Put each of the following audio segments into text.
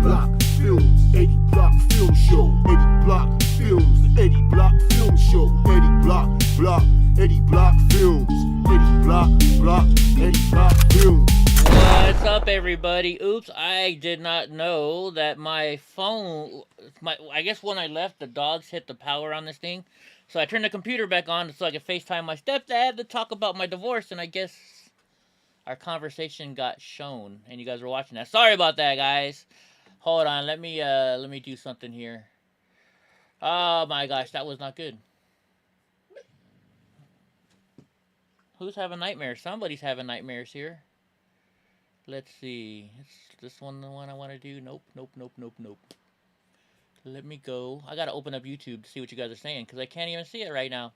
Block Films, Eddie Block Film Show, Eddie Block Films, the Eddie Block Film Show, Eddie Block, Eddie Block Films, Eddie Block, Eddie Block Films. What's up, everybody? Oops, I did not know that my phone, I guess when I left, the dogs hit the power on this thing. So I turned the computer back on so I could FaceTime my stepdad to talk about my divorce, and I guess our conversation got shown, and you guys were watching that. Sorry about that, guys. Hold on, let me do something here. Oh my gosh, that was not good. Who's having nightmares? Somebody's having nightmares here. Let's see. Is this one the one I want to do? Nope. Let me go. I gotta open up YouTube to see what you guys are saying, because I can't even see it right now.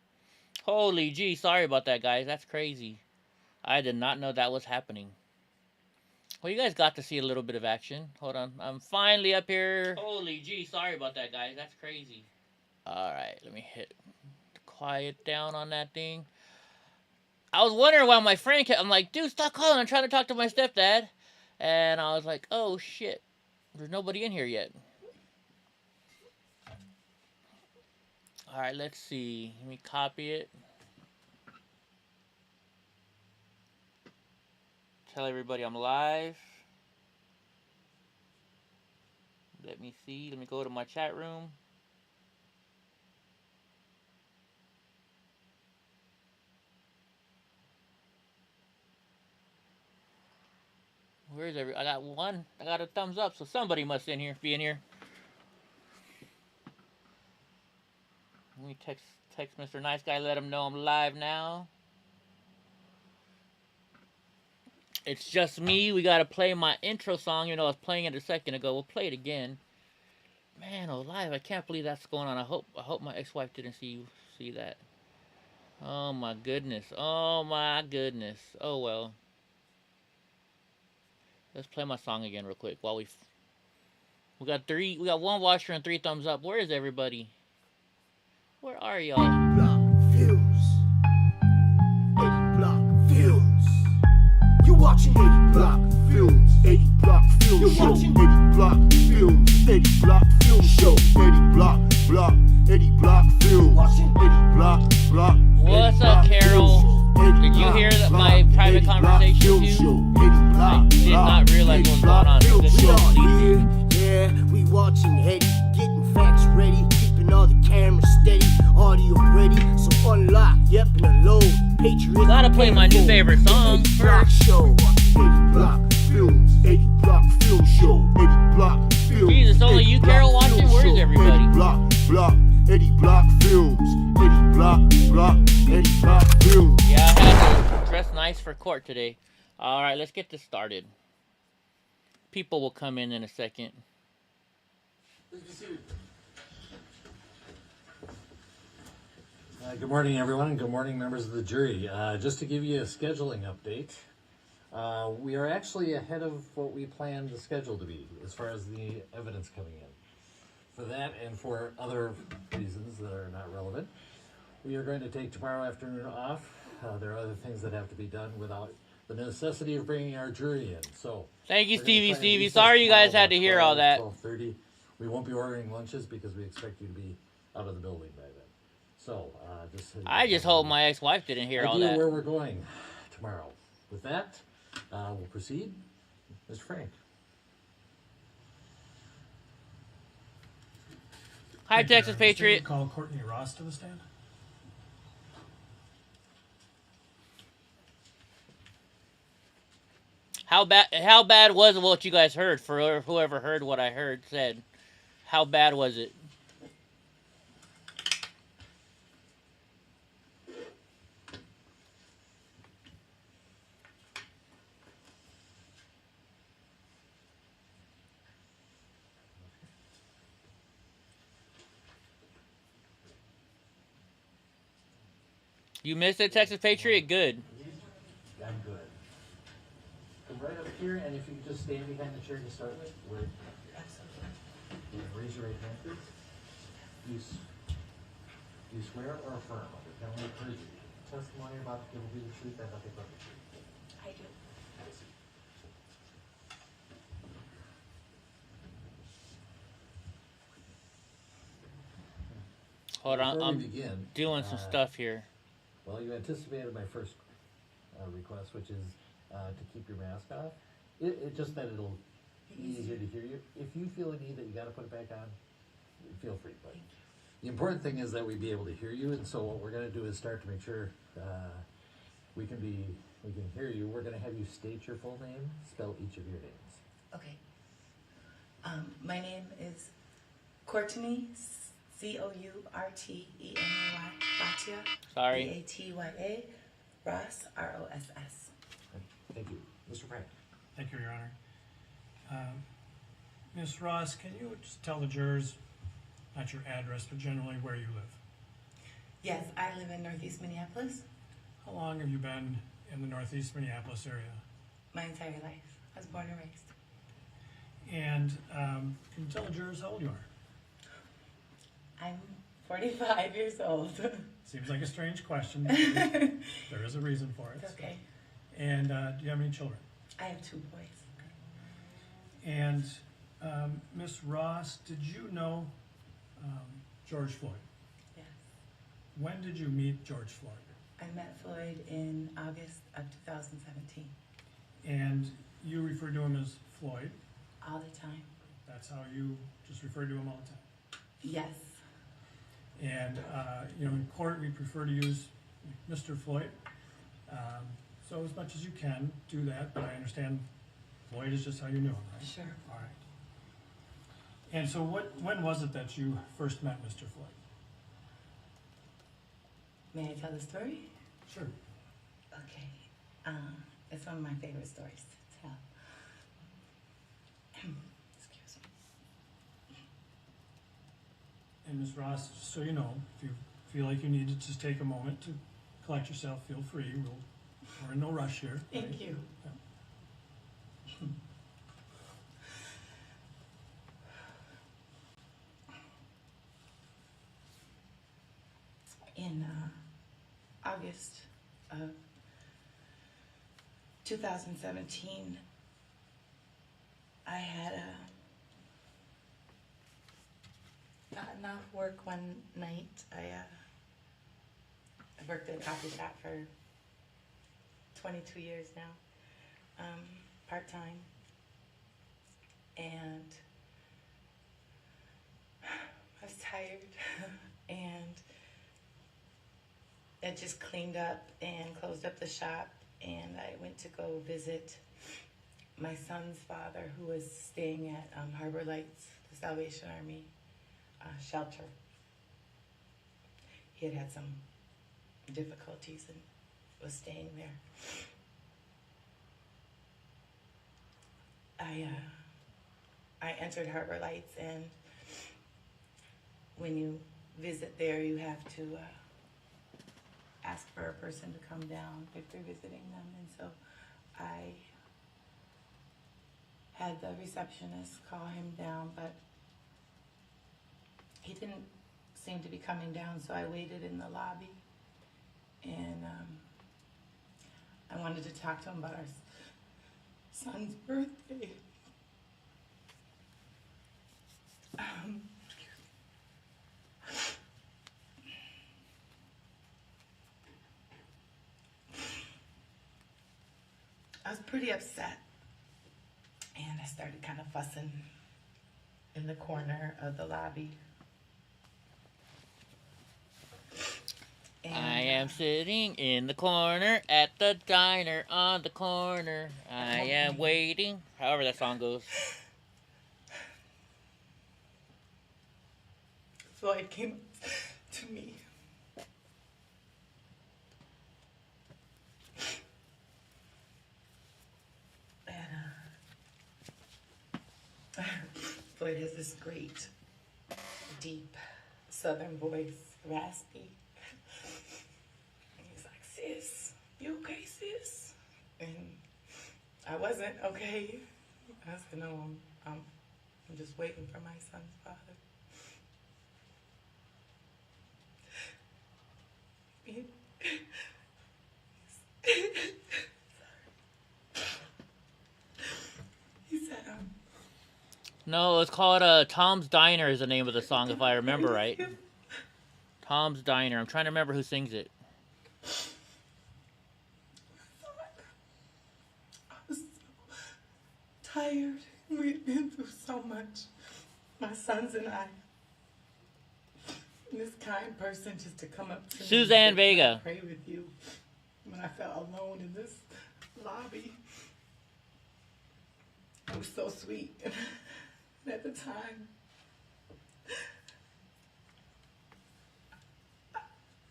Holy gee, sorry about that, guys. That's crazy. I did not know that was happening. Well, you guys got to see a little bit of action. Hold on. I'm finally up here. Holy gee, sorry about that, guys. That's crazy. Alright, let me hit quiet down on that thing. I was wondering why my friend kept... I'm like, dude, stop calling. I'm trying to talk to my stepdad. And I was like, oh, shit. There's nobody in here yet. Alright, let's see. Let me copy it. Tell everybody I'm live. Let me see. Let me go to my chat room. Where is every? I got one. I got a thumbs up, so somebody must be in here. Let me text Mr. Nice Guy, let him know I'm live now. It's just me. We gotta play my intro song. You know, I was playing it a second ago. We'll play it again. Man, oh, live! I can't believe that's going on. I hope my ex-wife didn't see that. Oh my goodness. Oh my goodness. Oh well. Let's play my song again real quick while we got one watcher and 3 thumbs up. Where is everybody? Where are y'all? Block Films, Eddie Block Films. You watching Eddie Block Films, Eddie Block Film Show. You watching Eddie Block Films, Eddie Block Film Show, Eddie Block, Eddie Block Films, Eddie Block. What's up, Carol? Did you hear my private conversation too? I did not realize what was going on. We all here, yeah, we watching Eddie, getting facts ready, keeping all the cameras steady, audio ready, so unlock, yep, and unload. Patriot. Gotta play my new favorite song Eddie Block first. Show, Eddie Block Films, Eddie Block Film Show, Eddie Block Films. Jesus, only you, Carol, watching? Where is everybody? Eddie Block Films, Eddie Block, Eddie Block Films. Yeah, I had to dress nice for court today. Alright, let's get this started. People will come in a second. Good morning, everyone, and good morning, members of the jury. Just to give you a scheduling update, we are actually ahead of what we planned the schedule to be as far as the evidence coming in. For that and for other reasons that are not relevant, we are going to take tomorrow afternoon off. There are other things that have to be done without the necessity of bringing our jury in. So thank you, Stevie. Sorry you guys had to hear all that. 12:30. We won't be ordering lunches because we expect you to be out of the building by then. So I just hope my ex-wife didn't hear all that. Where we're going tomorrow. With that, we'll proceed. Mr. Frank. Hi, Texas Patriot. Call Courtney Ross to the stand. How bad was what you guys heard? For whoever heard what I said, how bad was it? You missed it, Texas Patriot? Good. I'm good. Come right up here, and if you could just stand behind the chair to start with. Raise your right hand, please. Do you swear or affirm under penalty of perjury? Testimony you're about to give will be the truth and nothing but the truth. I do. Hold on, before we I'm begin, doing some stuff here. well, you anticipated my first request, which is to keep your mask off. It just that it'll be easier to hear you. If you feel a need that you got to put it back on, feel free. But the important thing is that we be able to hear you, and so what we're going to do is start to make sure we can hear you. We're going to have you state your full name, spell each of your names. Okay. My name is Courtney, Courtney, Batia. Sorry. Batya, Ross, Ross. Thank you. Mr. Pratt. Thank you, Your Honor. Ms. Ross, can you just tell the jurors, not your address, but generally where you live? Yes, I live in Northeast Minneapolis How long have you been in the Northeast Minneapolis area? my entire life. I was born and raised. And can you tell the jurors how old you are? I'm 45 years old. Seems like a strange question. There is a reason for it. It's okay. And do you have any children? I have 2 boys. And Ms. Ross, did you know George Floyd? Yes. When did you meet George Floyd? I met Floyd in August of 2017. And you refer to him as Floyd. All the time. That's how you just refer to him all the time. Yes. And, in court, we prefer to use Mr. Floyd. So as much as you can, do that, but I understand Floyd is just how you knew him, right? Sure. All right. And so when was it that you first met Mr. Floyd? May I tell the story? Sure. Okay. It's one of my favorite stories to tell. Excuse me. And Ms. Ross, just so you know, if you feel like you need to just take a moment to collect yourself, feel free. We're in no rush here. Thank right? you. Yeah. In August of 2017, I had gotten off work one night. I worked at a coffee shop for 22 years now, part-time, and I was tired, and I just cleaned up and closed up the shop, and I went to go visit my son's father, who was staying at Harbor Lights, the Salvation Army shelter. He had had some difficulties and was staying there. I entered Harbor Lights, and when you visit there, you have to ask for a person to come down if you're visiting them. And so I had the receptionist call him down, but he didn't seem to be coming down, so I waited in the lobby, and I wanted to talk to him about our son's birthday. I was pretty upset, and I started kind of fussing in the corner of the lobby. And, I am sitting in the corner at the diner on the corner. I am waiting. However that song goes. Floyd came to me. And Floyd has this great, deep Southern voice, raspy. And he's like, "Sis, you okay, sis?" And I wasn't okay. I said, "No, I'm just waiting for my son's father." He said, No, it's called Tom's Diner is the name of the song, if I remember right. Tom's Diner. I'm trying to remember who sings it. I was so tired. We've been through so much. My sons and I. And this kind person just to come up to me. Suzanne and say, "Can I Vega. pray with you." When I felt alone in this lobby. It was so sweet. And at the time,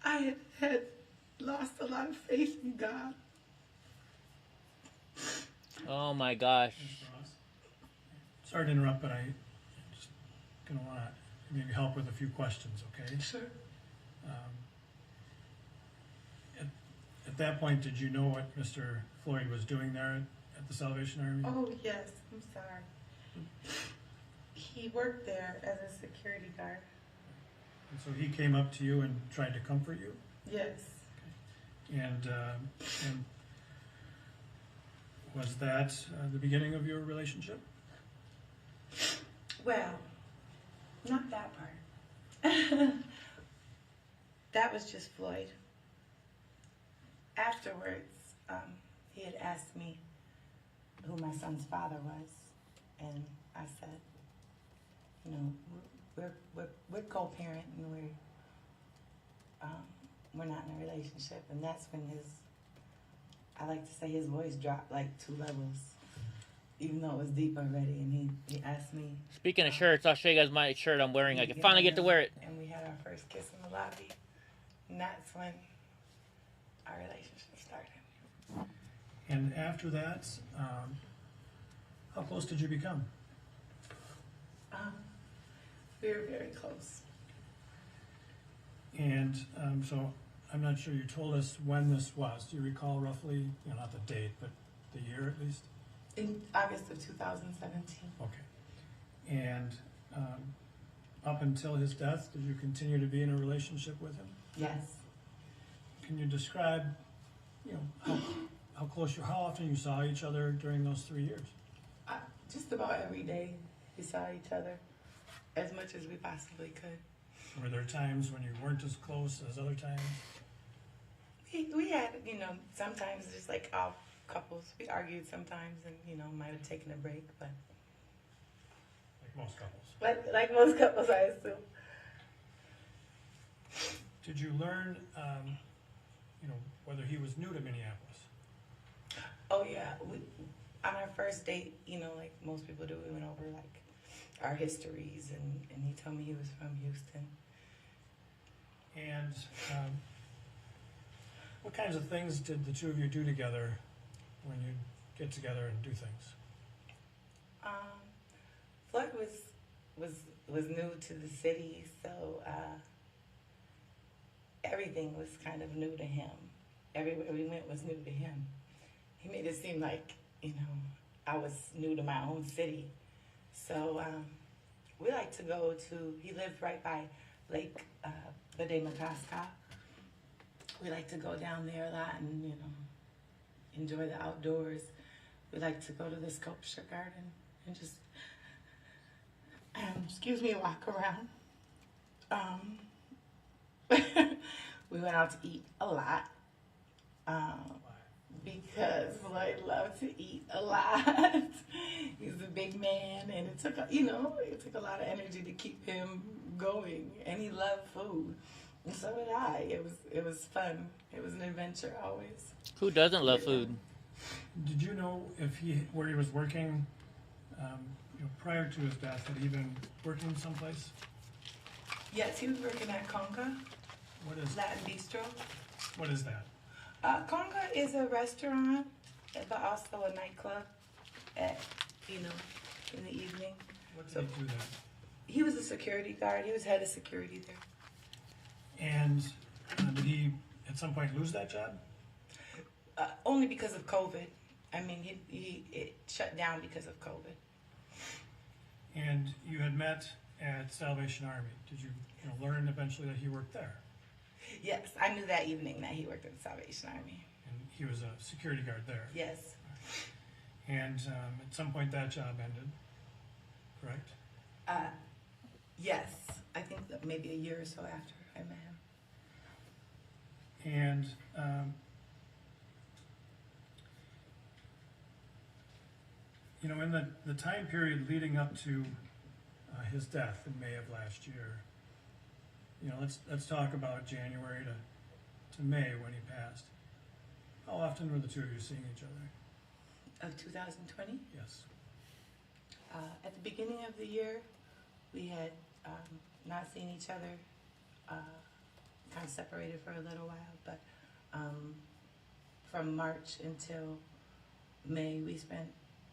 I had lost a lot of faith in God. Oh my gosh. Mr. Ross. Sorry to interrupt, but I just gonna want to maybe help with a few questions, okay? Sure. At that point, did you know what Mr. Floyd was doing there at the Salvation Army? Oh, yes. I'm sorry. He worked there as a security guard. And so he came up to you and tried to comfort you? Yes. And was that the beginning of your relationship? Well, not that part. That was just Floyd. Afterwards, he had asked me who my son's father was, and I said, you know, we're co-parent and we're not in a relationship, and that's when I like to say his voice dropped like 2 levels, even though it was deep already, and he asked me. Speaking of shirts, I'll show you guys my shirt I'm wearing. I can finally get to wear it. And we had our first kiss in the lobby, and that's when our relationship started. And after that, how close did you become? We were very close. And so I'm not sure you told us when this was. Do you recall roughly, you know, not the date, but the year at least? In August of 2017. Okay. And up until his death, did you continue to be in a relationship with him? Yes. Can you describe, you know, how close how often you saw each other during those 3 years? Just about every day we saw each other as much as we possibly could. Were there times when you weren't as close as other times? We had, you know, sometimes just like off couples. We argued sometimes and, you know, might have taken a break, but. Like most couples. Like most couples, I assume. Did you learn, you know, whether he was new to Minneapolis? Oh yeah, on our first date, you know, like most people do, we went over like our histories, and he told me he was from Houston. And what kinds of things did the two of you do together when you get together and do things? Floyd was new to the city, so everything was kind of new to him. Everywhere we went was new to him. He made it seem like, you know, I was new to my own city. So we like to go to, he lived right by Lake Bede-Makaska. We like to go down there a lot and, you know, enjoy the outdoors. We like to go to the sculpture garden and just, walk around. We went out to eat a lot. Because Floyd loved to eat a lot. He's a big man, and it took a lot of energy to keep him going, and he loved food, and so did I. It was fun. It was an adventure always. Who doesn't love food? Did you know where he was working, you know, prior to his death? Had he been working someplace? Yes, he was working at Conga Latin Bistro. What is that? Conga is a restaurant, but also a nightclub at, you know, in the evening. What did he do there? He was a security guard. He was head of security there. And did he at some point lose that job? Only because of COVID. I mean, it shut down because of COVID. And you had met at Salvation Army. Did you learn eventually that he worked there? Yes, I knew that evening that he worked at the Salvation Army. And he was a security guard there. Yes. And at some point that job ended, correct? Yes. I think that maybe a year or so after I met him. And you know, in the time period leading up to his death in May of last year, you know, let's talk about January to May when he passed. How often were the two of you seeing each other? Of 2020, Yes. at the beginning of the year, we had not seen each other, kind of separated for a little while, but from March until May, we spent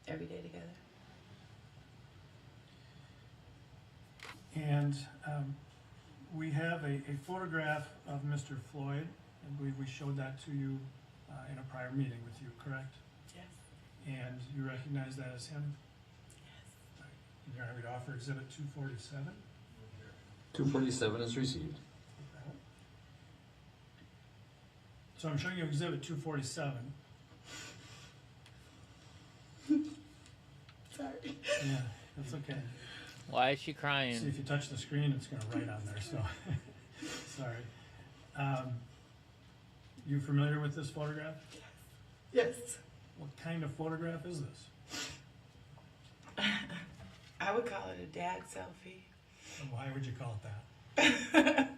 every day together. And we have a photograph of Mr. Floyd. I believe we showed that to you in a prior meeting with you, correct? Yes. And you recognize that as him? Yes. Right. You're going to offer exhibit 247? 247 is received. So I'm showing you exhibit 247. Sorry. Yeah, that's okay. Why is she See, crying? if you touch the screen, it's going to write on there, so, sorry. You familiar with this photograph? Yes. What kind of photograph is this? I would call it a dad selfie. And why would you call it that?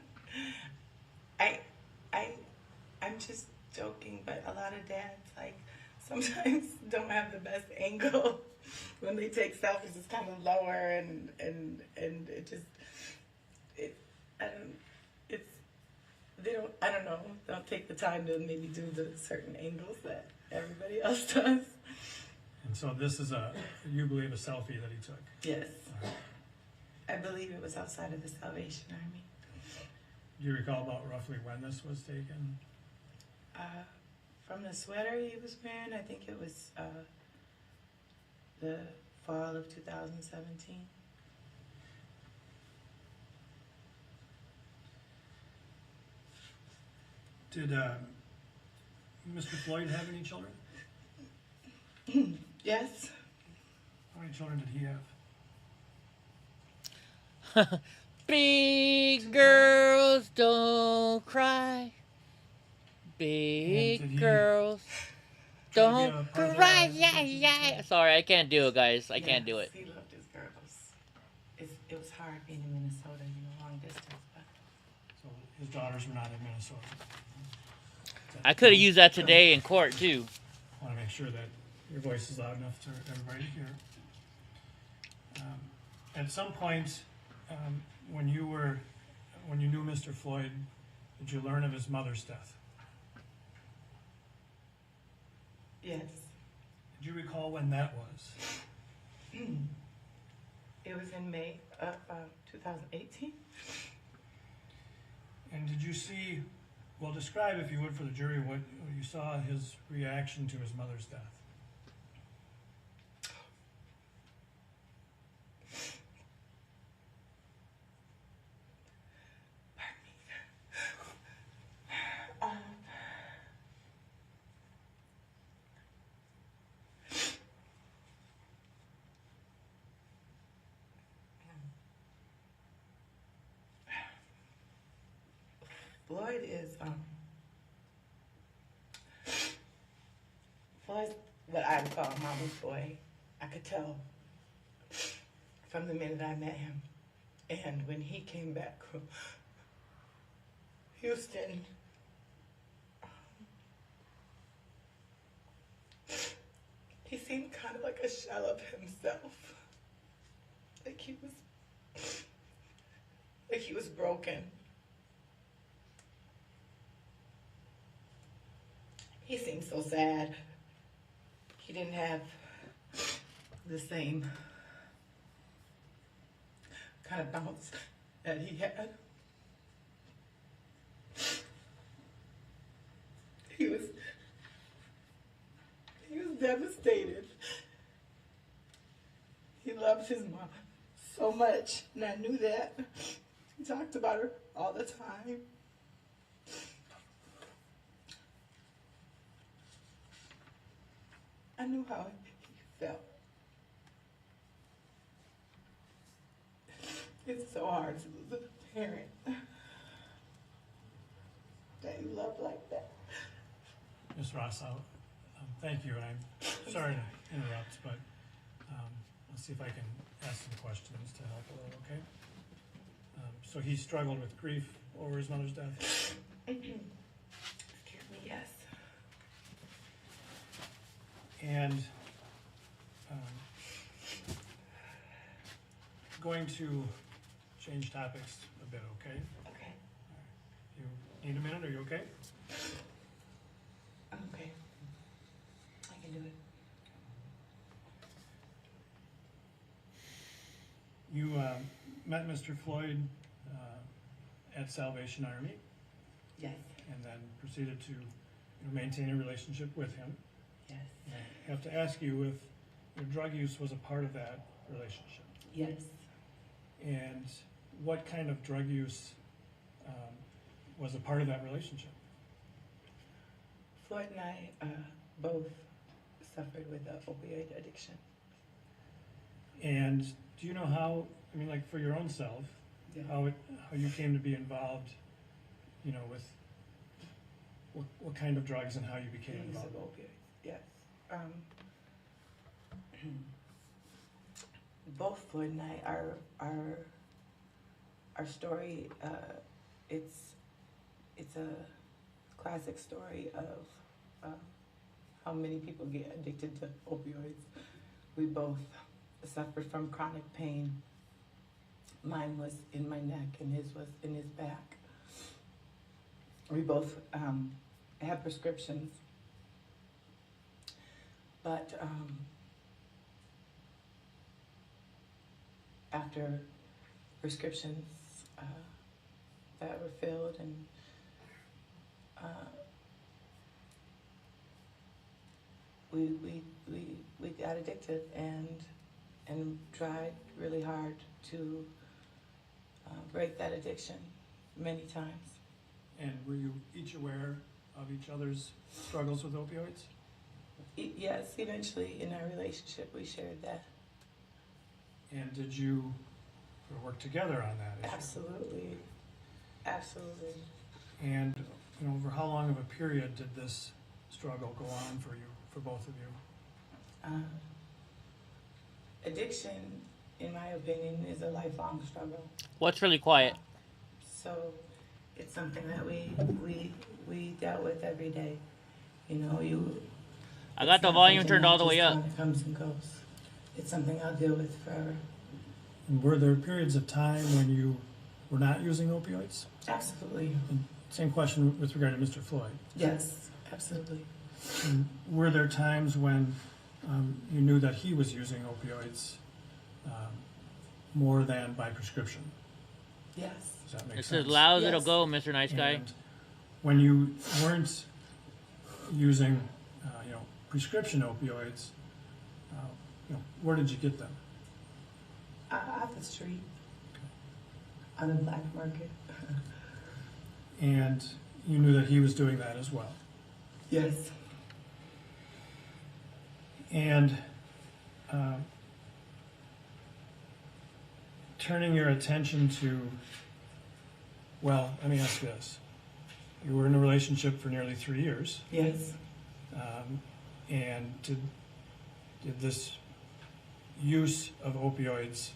I'm just joking, but a lot of dads, like, sometimes don't have the best angle. When they take selfies, it's kind of lower and it just, I don't know, don't take the time to maybe do the certain angles that everybody else does. And so this is you believe, a selfie that he took? Yes. All right. I believe it was outside of the Salvation Army. Do you recall about roughly when this was taken? From the sweater he was wearing, I think it was the fall of 2017. Did Mr. Floyd have any children? Yes. How many children did he have? Big girls don't cry. Big And did he girls try to be don't a part of cry. that Yeah, yeah. Sorry, I can't do it, guys. I can't do it. He loved his girls. It was hard being in Minnesota, long distance. But So his daughters were not in Minnesota. I could have used that today in court too. I want to make sure that your voice is loud enough for everybody to hear. At some point, when you knew Mr. Floyd, did you learn of his mother's death? yes, Did you recall when that was? it was in May of 2018. And did you see, well, describe, if you would, for the jury, what you saw his reaction to his mother's death. Floyd is Floyd's what I would call a mama's boy. I could tell from the minute I met him. And when he came back from Houston, he seemed kind of like a shell of himself. Like he was broken. He seemed so sad. He didn't have the same kind of bounce that he had. He was devastated. He loved his mom so much, and I knew that. He talked about her all the time. I knew how he felt. It's so hard to lose a parent that you love like that. Ms. Ross, thank you, and I'm sorry to interrupt, but let's see if I can ask some questions to help a little, okay? So he struggled with grief over his mother's death? Excuse me, yes. And going to change topics a bit, okay? Okay. You need a minute, are you okay? I'm okay. I can do it. You met Mr. Floyd at Salvation Army Yes. and then proceeded to maintain a relationship with him. Yes. And I have to ask you if your drug use was a part of that relationship. Yes. And what kind of drug use was a part of that relationship? Floyd and I both suffered with an opioid addiction. And do you know how, I mean, like for your own self, Yeah. how you came to be involved, with what kind of drugs and how you became The use of involved? opioids. Yes. Both Floyd and I, our story, it's a classic story of how many people get addicted to opioids. We both suffered from chronic pain. Mine was in my neck and his was in his back. We both had prescriptions, but after prescriptions that were filled and we got addicted and tried really hard to break that addiction many times. And were you each aware of each other's struggles with opioids? Yes, eventually in our relationship we shared that. And did you sort of work together on that issue? Absolutely. Absolutely. And over how long of a period did this struggle go on for you, for both of you? Addiction, in my opinion, is a lifelong struggle. What's really quiet? So it's something that we dealt with every day. I got the volume turned all the way up. It comes and goes. It's something I'll deal with forever. And were there periods of time when you were not using opioids? Absolutely. And same question with regard to Mr. Floyd. Yes, absolutely. And were there times when you knew that he was using opioids more than by prescription? Yes. Does that make It's sense? as loud as Yes. it'll go, Mr. Nice Guy. And when you weren't using, prescription opioids, where did you get them? Off the street. On the black market. And you knew that he was doing that as well. Yes. And turning your attention to, well, let me ask this. You were in a relationship for nearly 3 years, Yes. and did this use of opioids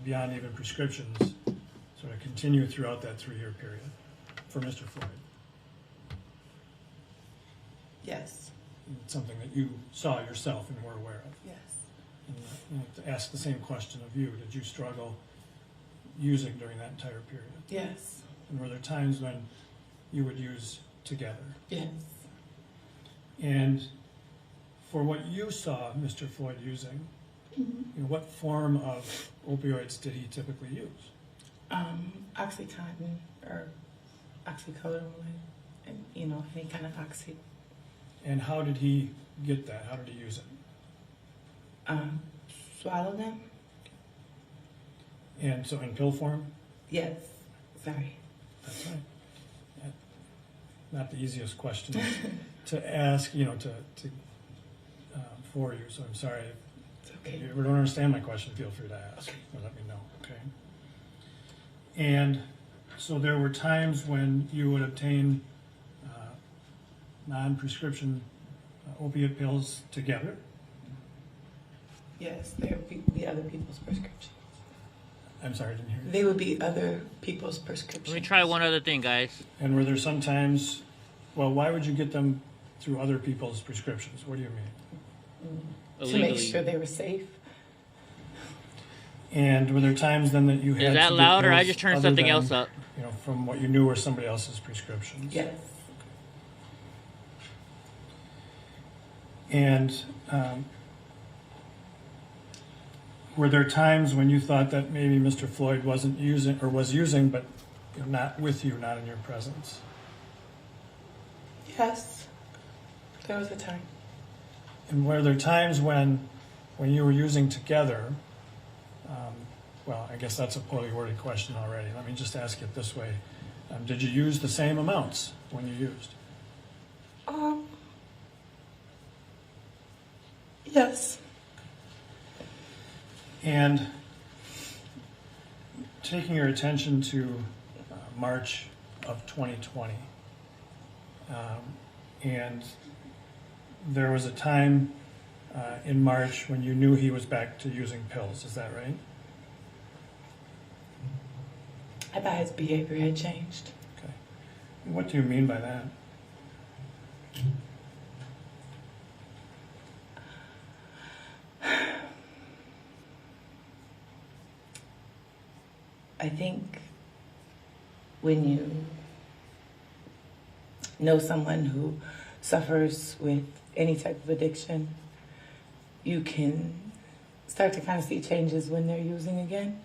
beyond even prescriptions sort of continue throughout that 3-year period for Mr. Floyd? Yes. It's something that you saw yourself and were aware of. Yes. And to ask the same question of you, did you struggle using during that entire period? Yes. And were there times when you would use together? Yes. And for what you saw Mr. Floyd using, what form of opioids did he typically use? Oxycontin or oxycodone and any kind of oxy. And how did he get that? How did he use it? Swallow them? And so in pill form? Yes. Sorry. That's right. Not the easiest question to ask, for you. So I'm sorry. It's If okay. you ever don't understand my question, feel free to ask or let me know, okay? And so there were times when you would obtain non-prescription opiate pills together? Yes, they would be other people's prescriptions. I'm sorry, I didn't hear you. They would be other people's prescriptions. Let me try one other thing, guys. And were there some times, well, why would you get them through other people's prescriptions? What do you mean? To Illegally. make sure they were safe. And were there times then that you had Is that to get loud, or I those just turned other something than, else up? You know, from what you knew were somebody else's prescriptions? Yes. And were there times when you thought that maybe Mr. Floyd wasn't using, or was using, but you know, not with you, not in your presence? Yes. There was a time. And were there times when you were using together, well, I guess that's a poorly worded question already. Let me just ask it this way. Did you use the same amounts when you used? Yes. And taking your attention to March of 2020, and there was a time in March when you knew he was back to using pills, is that right? I thought his behavior had changed. Okay. And what do you mean by that? I think when you know someone who suffers with any type of addiction, you can start to kind of see changes when they're using again.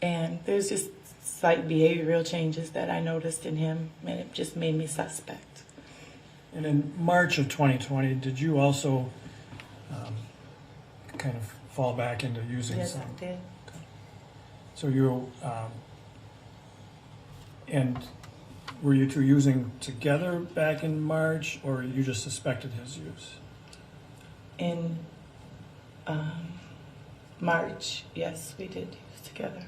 And there's just slight behavioral changes that I noticed in him, and it just made me suspect. And in March of 2020, did you also kind of fall back into using Yes, some? I did. So you, and were you two using together back in March, or you just suspected his use? In March, yes, we did use together.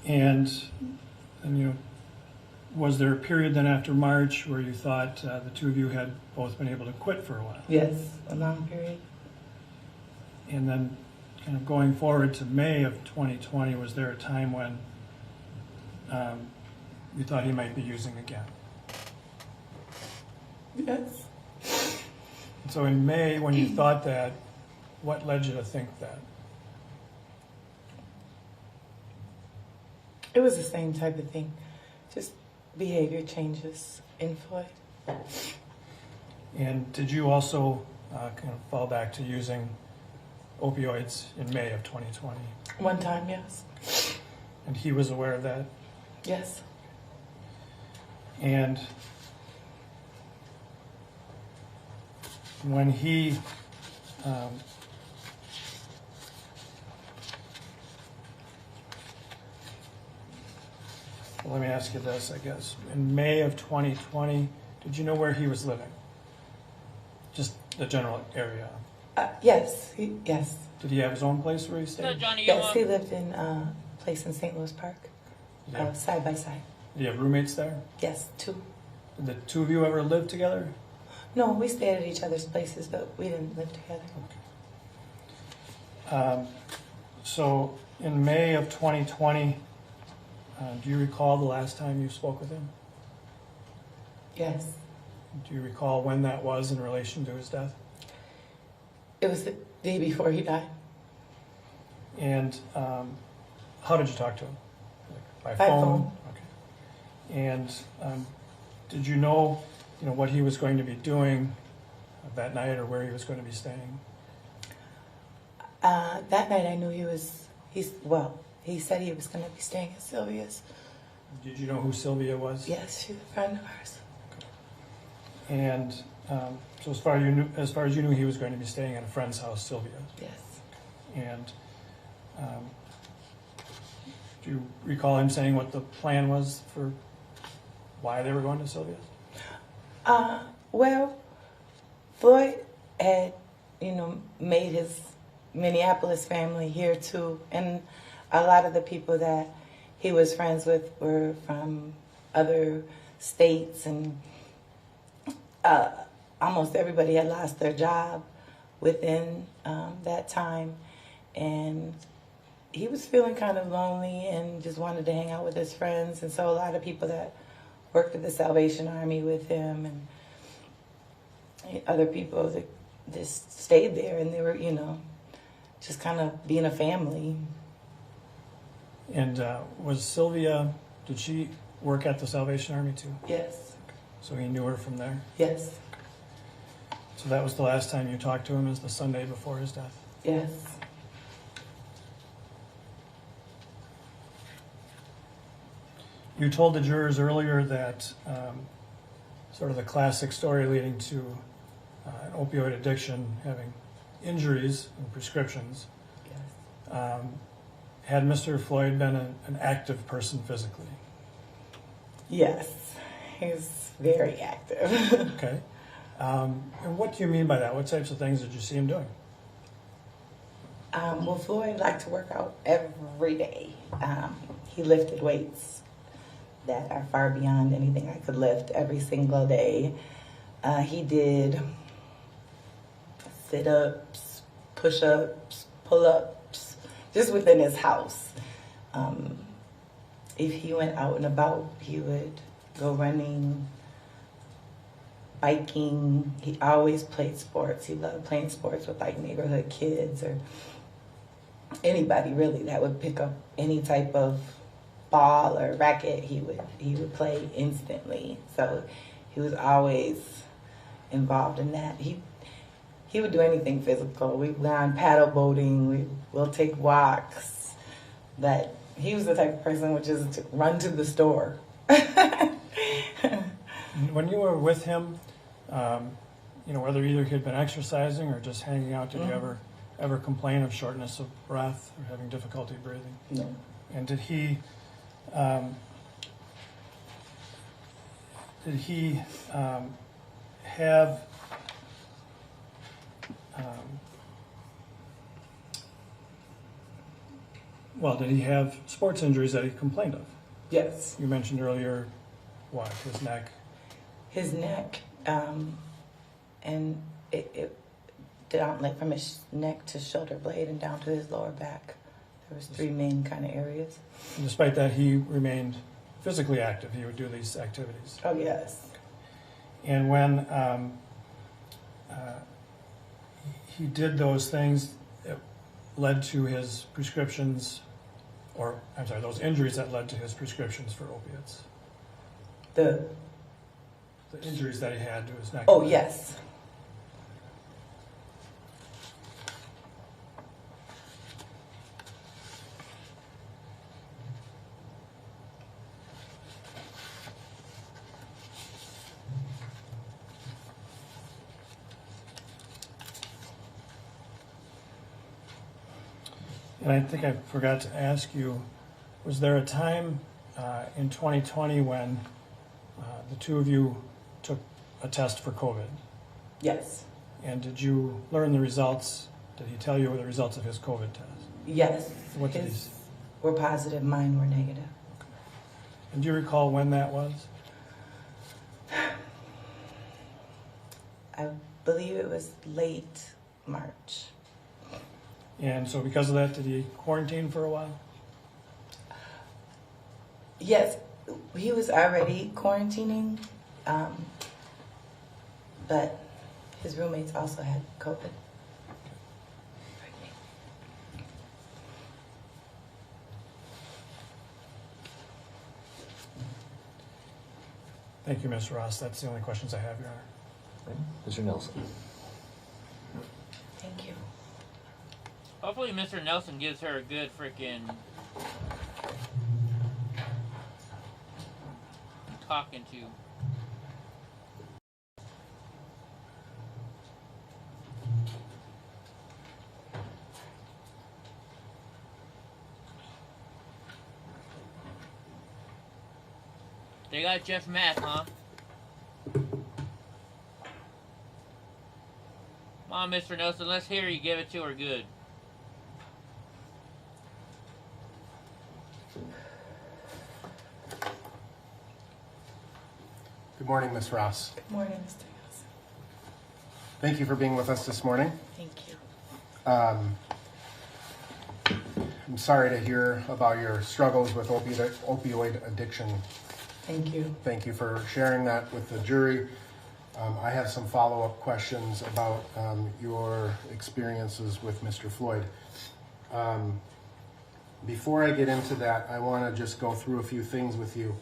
And you know, was there a period then after March where you thought the two of you had both been able to quit for a while? Yes, a long period. And then kind of going forward to May of 2020, was there a time when you thought he might be using again? Yes. So in May, when you thought that, what led you to think that? It was the same type of thing, just behavior changes in Floyd. And did you also kind of fall back to using opioids in May of 2020? One time, yes. And he was aware of that? Yes. And when he well, let me ask you this, I guess. In May of 2020, did you know where he was living? Just the general area. Yes, yes. Did he have his own place where he stayed? So, Johnny, you Yes, want... he lived in a place in St. Louis Park, Did he have, side by side. did he have roommates there? Yes, two. Did the two of you ever live together? No, we stayed at each other's places, but we didn't live together. So in May of 2020, do you recall the last time you spoke with him? Yes. Do you recall when that was in relation to his death? It was the day before he died. And how did you talk to him? Like, By by phone? phone. Okay. And did you know what he was going to be doing that night, or where he was going to be staying? That night I knew he said he was going to be staying at Sylvia's. Did you know who Sylvia was? Yes, she's a friend of ours. And so as far as you knew, he was going to be staying at a friend's house, Sylvia. Yes. And do you recall him saying what the plan was for why they were going to Sylvia's? Well, Floyd had, made his Minneapolis family here too, and a lot of the people that he was friends with were from other states, and almost everybody had lost their job within that time. And he was feeling kind of lonely and just wanted to hang out with his friends. And so a lot of people that worked at the Salvation Army with him and other people that just stayed there, and they were, you know, just kind of being a family. And was Sylvia, did she work at the Salvation Army too? Yes. So he knew her from there? Yes. So that was the last time you talked to him, is the Sunday before his death? Yes. You told the jurors earlier that sort of the classic story leading to an opioid addiction, having injuries and prescriptions. Yes. Had Mr. Floyd been an active person physically? Yes. He's very active. Okay. And what do you mean by that? What types of things did you see him doing? Well, Floyd liked to work out every day. He lifted weights that are far beyond anything I could lift every single day. He did sit-ups, push-ups, pull-ups, just within his house. If he went out and about, he would go running, biking. He always played sports. He loved playing sports with like neighborhood kids or anybody really that would pick up any type of ball or racket. He would play instantly. So he was always involved in that. He would do anything physical. We went on paddle boating. We'll take walks. But he was the type of person who would just run to the store. When you were with him, you know, whether either he had been exercising or just hanging out, did you ever complain of shortness of breath or having difficulty breathing? No. And did he have did he have sports injuries that he complained of? Yes. You mentioned earlier, what, his neck? His neck, and it did outlet from his neck to shoulder blade and down to his lower back. There was 3 main kind of areas. And despite that, he remained physically active. He would do these activities. Oh, yes. And when he did those things, it led to his prescriptions, or I'm sorry, those injuries that led to his prescriptions for opiates. The injuries that he had to his neck. Oh, yes. And I think I forgot to ask you, was there a time in 2020 when the two of you took a test for COVID? Yes. And did you learn the results? Did he tell you the results of his COVID test? Yes. What did he His say? were positive, mine were negative. And do you recall when that was? I believe it was late March. And so because of that, did he quarantine for a while? Yes, he was already quarantining, but his roommates also had COVID. Thank you, Ms. Ross. That's the only questions I have, Your Honor. Mr. Nelson. Thank you. Hopefully Mr. Nelson gives her a good freaking talking to. They got Jeff Matt, huh? Come on, Mr. Nelson, let's hear you give it to her good. Good morning, Ms. Ross. Good morning, Mr. Wilson. Thank you for being with us this morning. Thank you. I'm sorry to hear about your struggles with opioid addiction. Thank you. Thank you for sharing that with the jury. I have some follow-up questions about your experiences with Mr. Floyd. Before I get into that, I want to just go through a few things with you.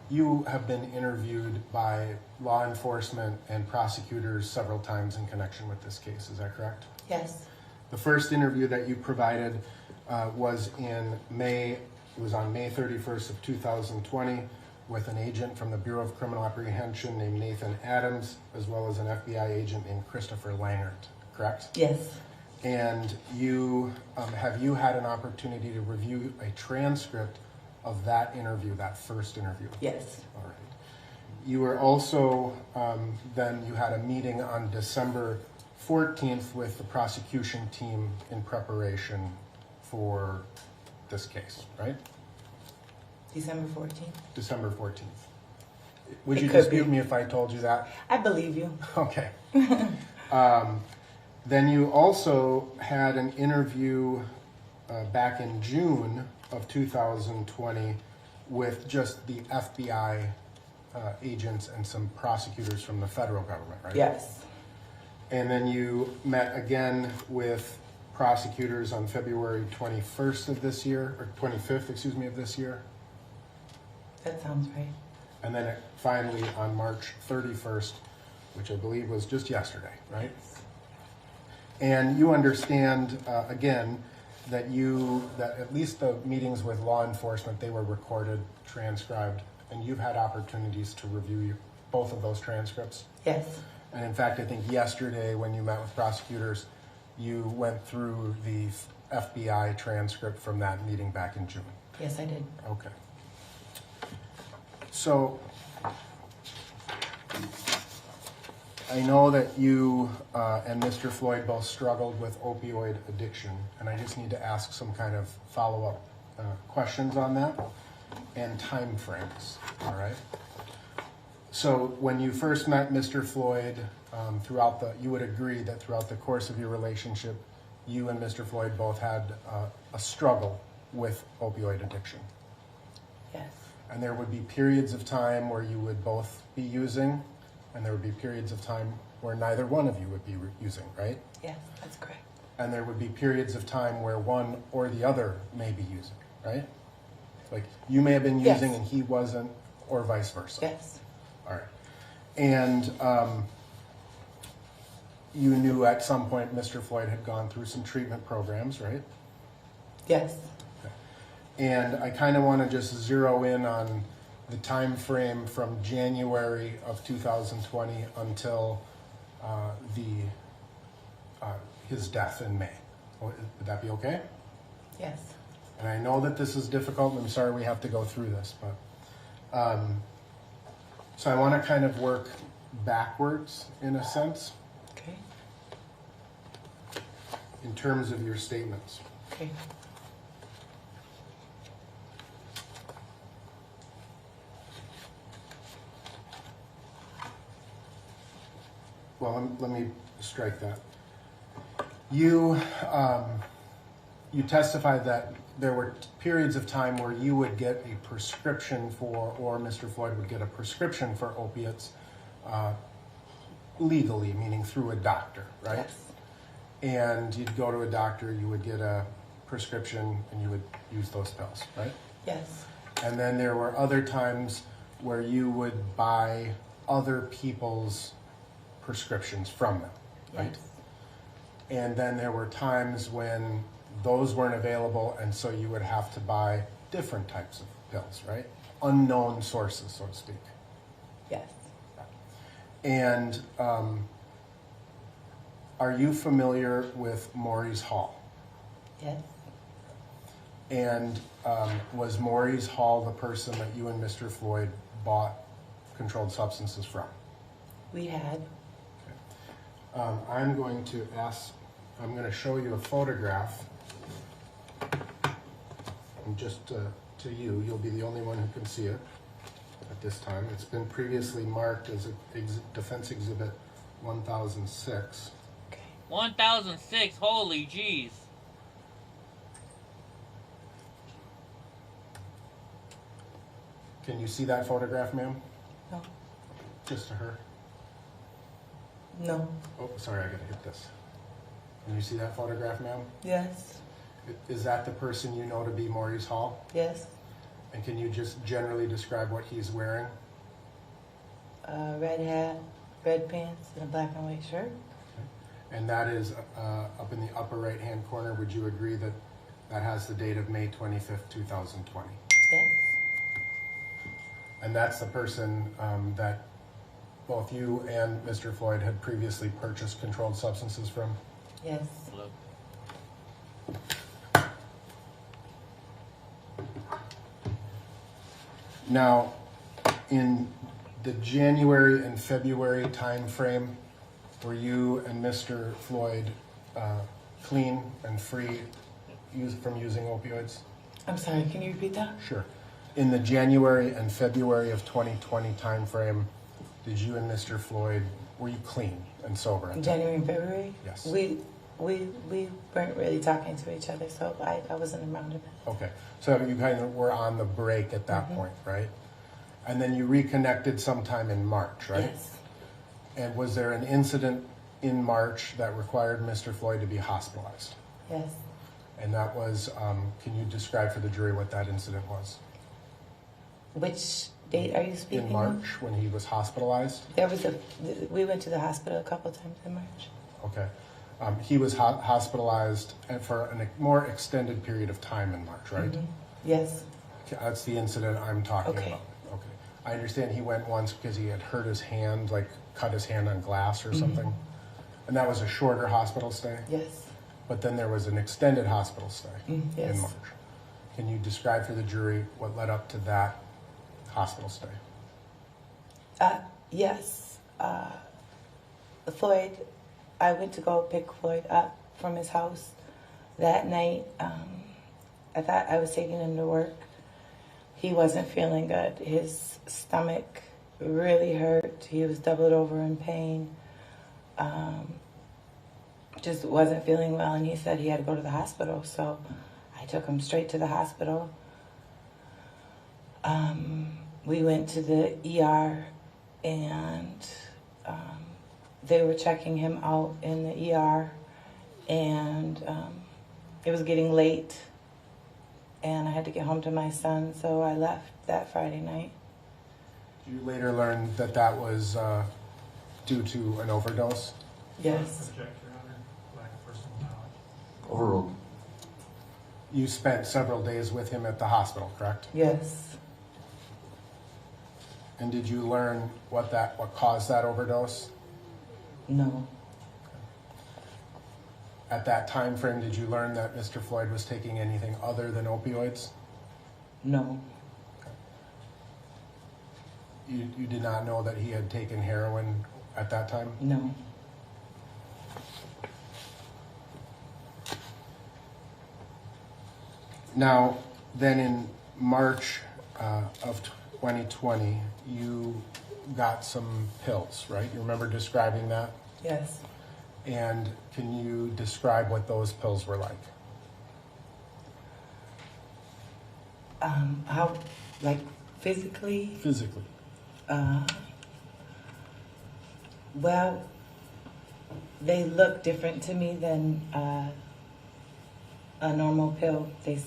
You have been interviewed by law enforcement and prosecutors several times in connection with this case. Is that correct? Yes. The first interview that you provided was in May. It was on May 31st of 2020 with an agent from the Bureau of Criminal Apprehension named Nathan Adams, as well as an FBI agent named Christopher Langert, correct? Yes. And you have you had an opportunity to review a transcript of that interview, that first interview? Yes. All right. You were also, then you had a meeting on December 14th with the prosecution team in preparation for this case, right? December 14th. December 14th. Would It you could dispute be. me if I told you that? I believe you. Okay. Then you also had an interview back in June of 2020 with just the FBI agents and some prosecutors from the federal government, right? Yes. And then you met again with prosecutors on February 21st of this year, or 25th, excuse me, of this year. That sounds right. And then finally on March 31st, which I believe was just yesterday, right? And you understand, again, that at least the meetings with law enforcement, they were recorded, transcribed, and you've had opportunities to review both of those transcripts. Yes. And in fact, I think yesterday when you met with prosecutors, you went through the FBI transcript from that meeting back in June. Yes, I did. Okay. So I know that you and Mr. Floyd both struggled with opioid addiction, and I just need to ask some kind of follow-up questions on that and time frames, all right? So when you first met Mr. Floyd, you would agree that throughout the course of your relationship, you and Mr. Floyd both had a struggle with opioid addiction. Yes. And there would be periods of time where you would both be using, and there would be periods of time where neither one of you would be using, right? Yes, that's correct. And there would be periods of time where one or the other may be using, right? Like you may have been Yes. using and he wasn't, or vice versa. Yes. All right. And you knew at some point Mr. Floyd had gone through some treatment programs, right? Yes. And I kind of want to just zero in on the time frame from January of 2020 until his death in May. Would that be okay? Yes. And I know that this is difficult, and I'm sorry we have to go through this, but so I want to kind of work backwards in a sense Okay. in terms of your statements. Okay. Well, let me strike that. You testified that there were periods of time where you would get a prescription for, or Mr. Floyd would get a prescription for opiates legally, meaning through a doctor, right? Yes. And you'd go to a doctor, you would get a prescription, and you would use those pills, right? Yes. And then there were other times where you would buy other people's prescriptions from them, right? Yes. And then there were times when those weren't available, and so you would have to buy different types of pills, right? Unknown sources, so to speak. Yes. And are you familiar with Maurice Hall? Yes. And was Maurice Hall the person that you and Mr. Floyd bought controlled substances from? We had. I'm going to show you a photograph. And just to you, you'll be the only one who can see it. at this time. It's been previously marked as Defense Exhibit 1006. 1006, holy jeez. Can you see that photograph, ma'am? No. Just to her. No. Oh, sorry, I gotta hit this. Can you see that photograph, ma'am? Yes. Is that the person you know to be Maurice Hall? Yes. And can you just generally describe what he's wearing? Red hat, red pants, and a black and white shirt. And that is up in the upper right-hand corner. Would you agree that that has the date of May 25th, 2020? Yes. And that's the person that both you and Mr. Floyd had previously purchased controlled substances from? Yes. Hello. Now, in the January and February time frame, were you and Mr. Floyd clean and free from using opioids? I'm sorry, can you repeat that? Sure. In the January and February of 2020 time frame, did you and Mr. Floyd, were you clean and sober? At January and February? Yes. We weren't really talking to each other, so I wasn't around him. Okay, so you kind of were on the break at that point, right? And then you reconnected sometime in March, right? Yes. And was there an incident in March that required Mr. Floyd to be hospitalized? Yes. And that was, can you describe for the jury what that incident was? Which date are you speaking In March, when he was hospitalized? We went to the hospital a couple times in March. Okay. He was hospitalized for a more extended period of time in March, right? Yes. Okay, that's the incident I'm talking Okay. about. Okay. I understand he went once because he had hurt his hand, like cut his hand on glass or something. And that was a shorter hospital stay? Yes. But then there was an extended hospital stay yes. in March. Can you describe for the jury what led up to that hospital stay? Yes. Floyd, I went to go pick Floyd up from his house that night. I thought I was taking him to work. He wasn't feeling good. His stomach really hurt. He was doubled over in pain. Just wasn't feeling well, and he said he had to go to the hospital. So I took him straight to the hospital. We went to the ER, and they were checking him out in the ER, and it was getting late, and I had to get home to my son, so I left that Friday night. Did you later learn that that was due to an overdose? Yes. Object, Your Honor. Lack of personal knowledge. Overruled. You spent several days with him at the hospital, correct? Yes. And did you learn what caused that overdose? No. At that time frame, did you learn that Mr. Floyd was taking anything other than opioids? No. You did not know that he had taken heroin at that time? No. Now, then in March of 2020, you got some pills, right? You remember describing that? Yes. And can you describe what those pills were like? How, like, physically? Physically. Well, they look different to me than a normal pill. They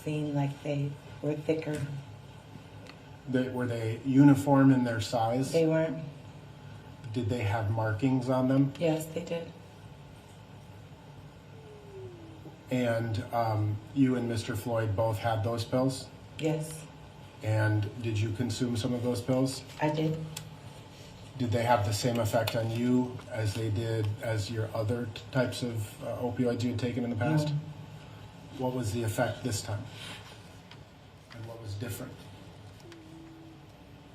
seem like they were thicker. Were they uniform in their size? They weren't. Did they have markings on them? Yes, they did. And you and Mr. Floyd both had those pills? Yes, And did you consume some of those pills? I did. Did they have the same effect on you as they did as your other types of opioids you had taken in the past? No. What was the effect this time? And what was different?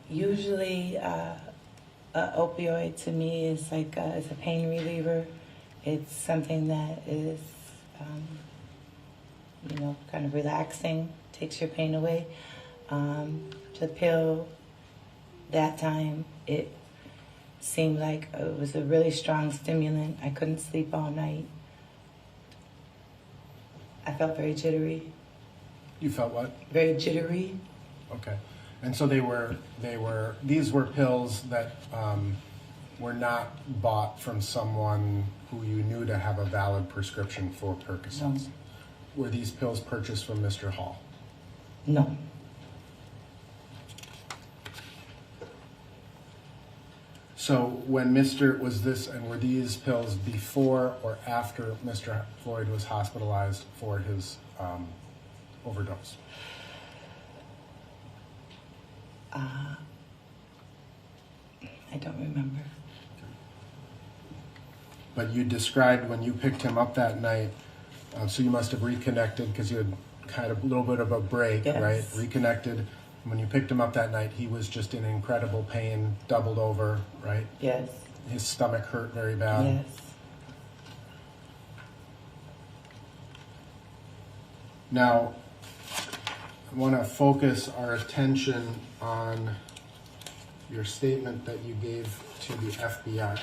Usually, opioid to me is like it's a pain reliever. It's something that is, kind of relaxing, takes your pain away. The pill that time, it seemed like it was a really strong stimulant. I couldn't sleep all night. I felt very jittery. You felt what? Very jittery. Okay. And so these were pills that were not bought from someone who you knew to have a valid prescription for Percocets. No. Were these pills purchased from Mr. Hall? No. So were these pills before or after Mr. Floyd was hospitalized for his overdose? I don't remember. But you described when you picked him up that night, so you must have reconnected because you had kind of a little bit of a break, Yes. right? Reconnected. When you picked him up that night, he was just in incredible pain, doubled over, right? Yes. His stomach hurt very bad. Yes. Now, I want to focus our attention on your statement that you gave to the FBI.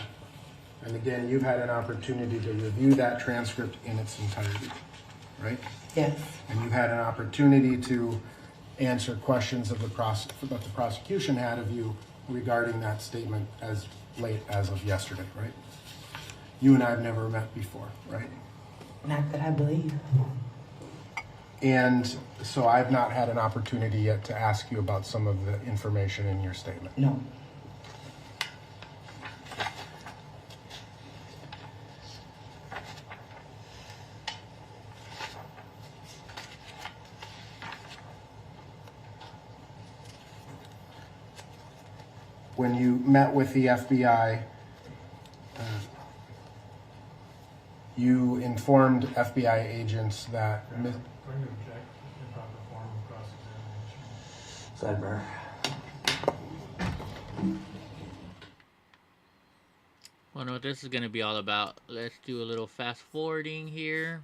And again, you've had an opportunity to review that transcript in its entirety, right? Yes. And you've had an opportunity to answer questions that the prosecution had of you regarding that statement as late as of yesterday, right? You and I have never met before, right? Not that I believe. And so I've not had an opportunity yet to ask you about some of the information in your statement. No. When you met with the FBI, you informed FBI agents that Going to object improper form of cross-examination. Sidebar. Wonder what this is going to be all about. Let's do a little fast forwarding here.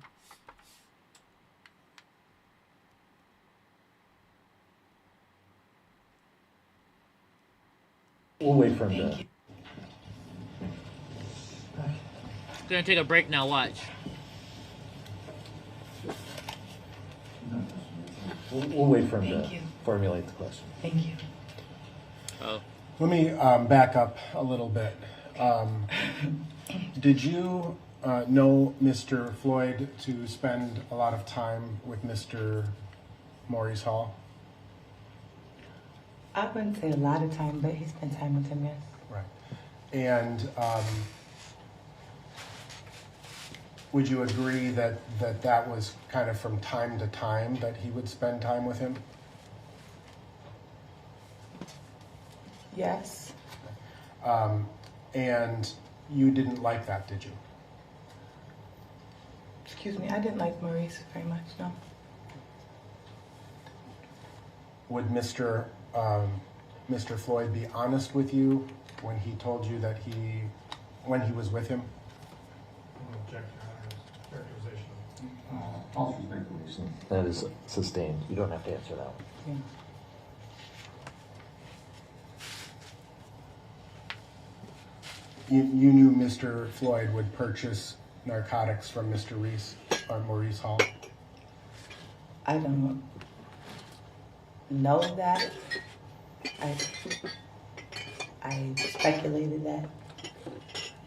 We'll wait for him to. Gonna take a break now, watch. We'll wait for him Thank to you. formulate the question. Thank you. Oh. Let me back up a little bit. Did you know Mr. Floyd to spend a lot of time with Mr. Maurice Hall? I wouldn't say a lot of time, but he spent time with him, yes. Right. And would you agree that that was kind of from time to time that he would spend time with him? Yes. And you didn't like that, did you? Excuse me, I didn't like Maurice very much, no. Would Mr. Floyd be honest with you when he told you that when he was with him? I'm going to object to Your Honor's characterization. False speculation. That is sustained. You don't have to answer that one. Yeah. You knew Mr. Floyd would purchase narcotics from Mr. Reese or Maurice Hall? I don't know that. I speculated that.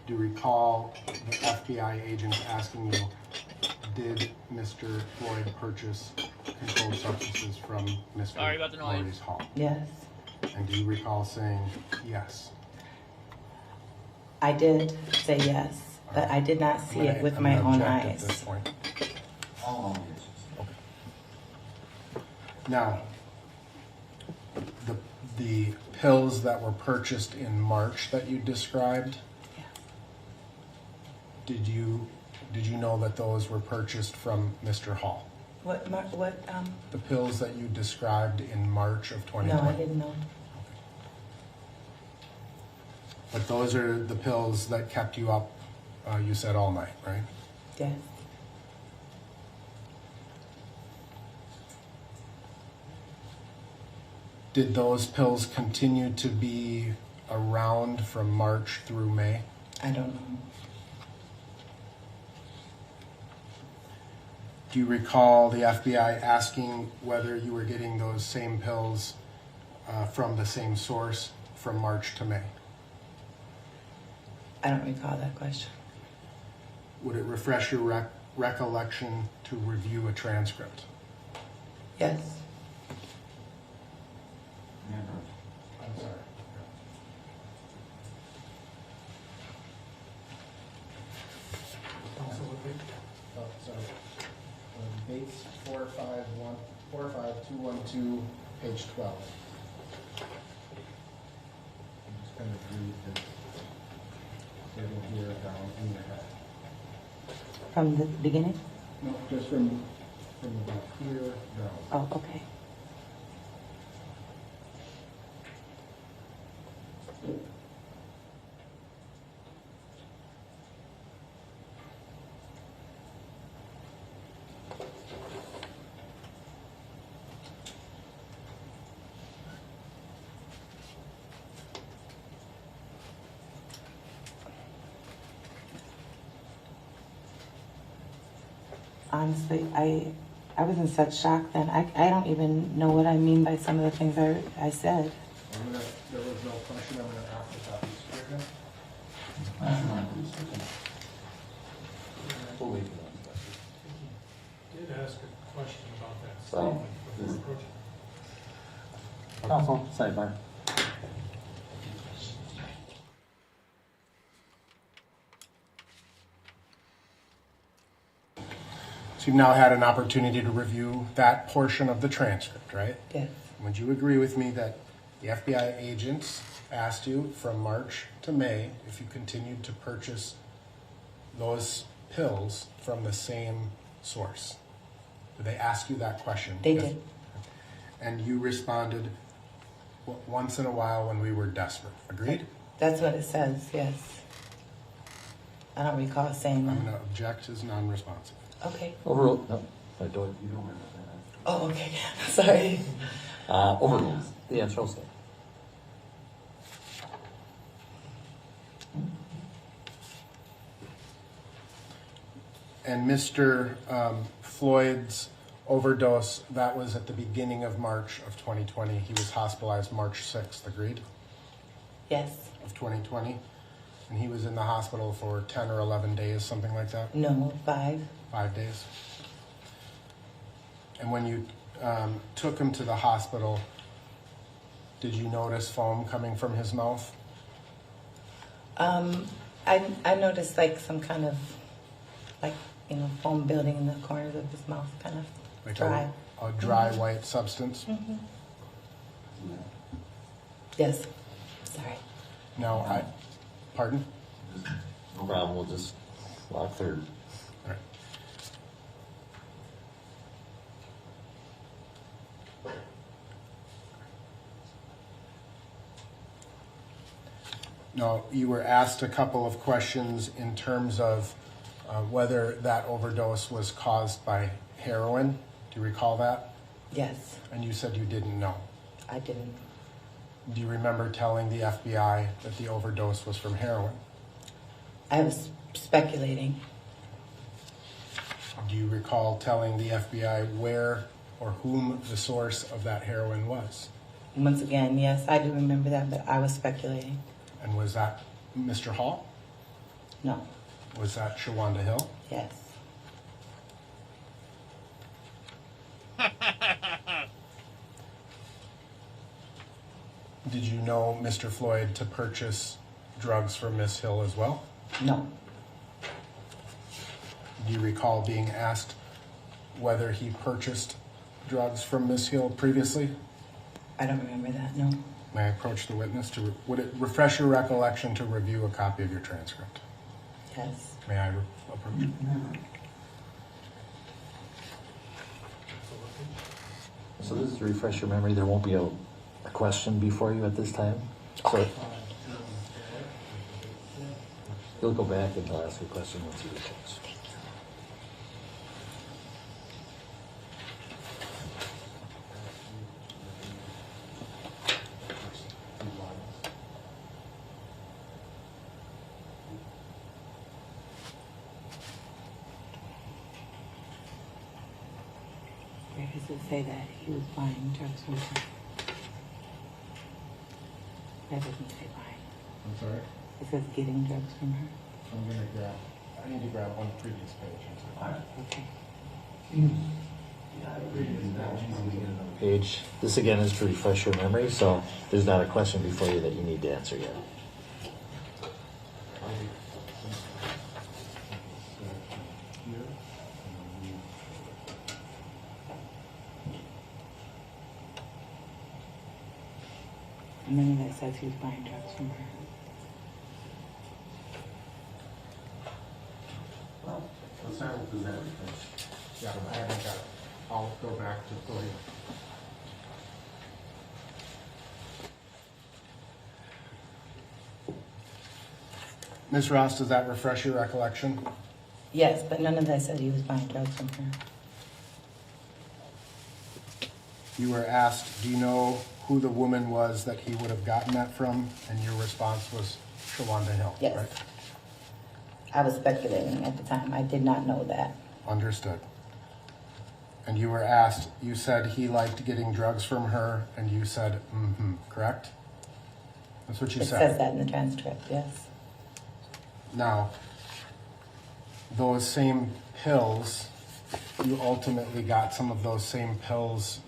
Do you recall the FBI agents asking you, did Mr. Floyd purchase controlled substances from Mr. Sorry about the noise. Maurice Hall? Yes. And do you recall saying yes? I did say yes, but I did not see it with my own At eyes. this point. Now, the pills that were purchased in March that you described, Yeah. did you know that those were purchased from Mr. Hall? What, The pills that you described in March of 2020? no, I didn't know. But those are the pills that kept you up, you said, all night, right? Yes. Did those pills continue to be around from March through May? I don't know. Do you recall the FBI asking whether you were getting those same pills from the same source from March to May? I don't recall that question. Would it refresh your recollection to review a transcript? Yes. I'm sorry. Oh, sorry. Bates 45212, page 12. I'm just going to read the schedule here down in your head. From the beginning? No, just from about here down. Oh, okay. Honestly, I was in such shock then. I don't even know what I mean by some of the things I said. There was no question. I'm going to ask the copy stricken. We'll wait Did ask a question about that So, statement before approaching. Council, sidebar. So you've now had an opportunity to review that portion of the transcript, right? Yes. Would you agree with me that the FBI agents asked you from March to May if you continued to purchase those pills from the same source? Did they ask you that question? They Yes. did. And you responded once in a while when we were desperate. Agreed? That's what it says, yes. I don't recall saying I'm that. going to object as non-responsive. Okay. Overruled. No, I don't. You don't remember that. Oh, okay. Sorry. Overruled. The answer will stay. And Mr. Floyd's overdose, that was at the beginning of March of 2020. He was hospitalized March 6th, agreed? Yes. Of 2020. And he was in the hospital for 10 or 11 days, something like that? No, 5. 5 days. And when you took him to the hospital, did you notice foam coming from his mouth? I noticed like some kind of, like, you know, foam building in the corners of his mouth, kind of Like dry. a dry white substance? Yes. Sorry. Now, pardon? No problem. We'll just walk through. All right. No, you were asked a couple of questions in terms of whether that overdose was caused by heroin. Do you recall that? Yes. And you said you didn't know. I didn't. Do you remember telling the FBI that the overdose was from heroin? I was speculating. Do you recall telling the FBI where or whom the source of that heroin was? Once again, yes, I do remember that, but I was speculating. And was that Mr. Hall? No. Was that Shawanda Hill? Yes. Did you know Mr. Floyd to purchase drugs from Miss Hill as well? No. Do you recall being asked whether he purchased drugs from Miss Hill previously? I don't remember that, no. May I approach the witness to, would it refresh your recollection to review a copy of your transcript? Yes. May I approach? So this is to refresh your memory. There won't be a question before you at this time. So you'll go back and I'll ask a question once you return. Where does it say that he was buying drugs from her? That doesn't say buying. I'm sorry? It says getting drugs from her. I need to grab one previous page. Okay. Page. This again is to refresh your memory, so there's not a question before you that you need to answer yet. And then that says he was buying drugs from her. Well, let's start with the yeah, I haven't got it. I'll go back to Floyd. Ms. Ross, does that refresh your recollection? Yes, but none of that said he was buying drugs from her. You were asked, do you know who the woman was that he would have gotten that from? And your response was Chauvin Hill, Yes. right? I was speculating at the time. I did not know that. Understood. And you were asked, you said he liked getting drugs from her, and you said, correct? That's what you It said. says that in the transcript, yes. Now, those same pills, you ultimately got some of those same pills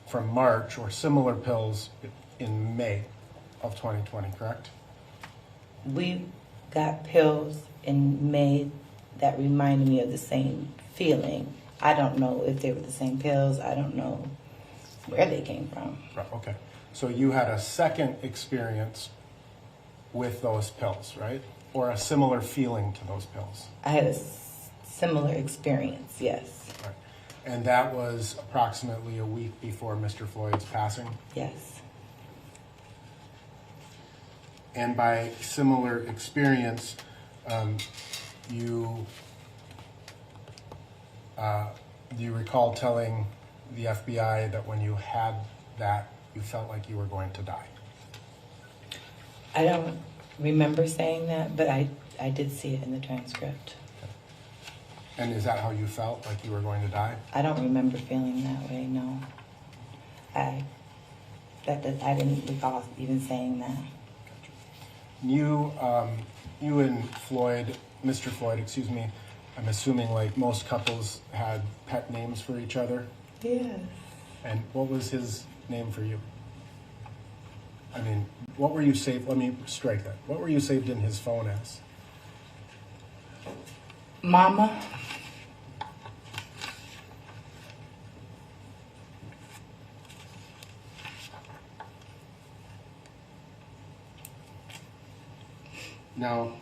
from March, or similar pills in May of 2020, correct? We got pills in May that reminded me of the same feeling. I don't know if they were the same pills. I don't know where they came from. Right, okay. So you had a second experience with those pills, right? Or a similar feeling to those pills? I had a similar experience, yes. Right. And that was approximately a week before Mr. Floyd's passing? Yes. And by similar experience, do you recall telling the FBI that when you had that, you felt like you were going to die? I don't remember saying that, but I did see it in the transcript. And is that how you felt, like you were going to die? I don't remember feeling that way, no. I didn't recall even saying that. You and Floyd, Mr. Floyd, excuse me, I'm assuming like most couples had pet names for each other. Yeah. And what was his name for you? I mean, what were you saved? Let me strike that. What were you saved in his phone as? Mama. Now,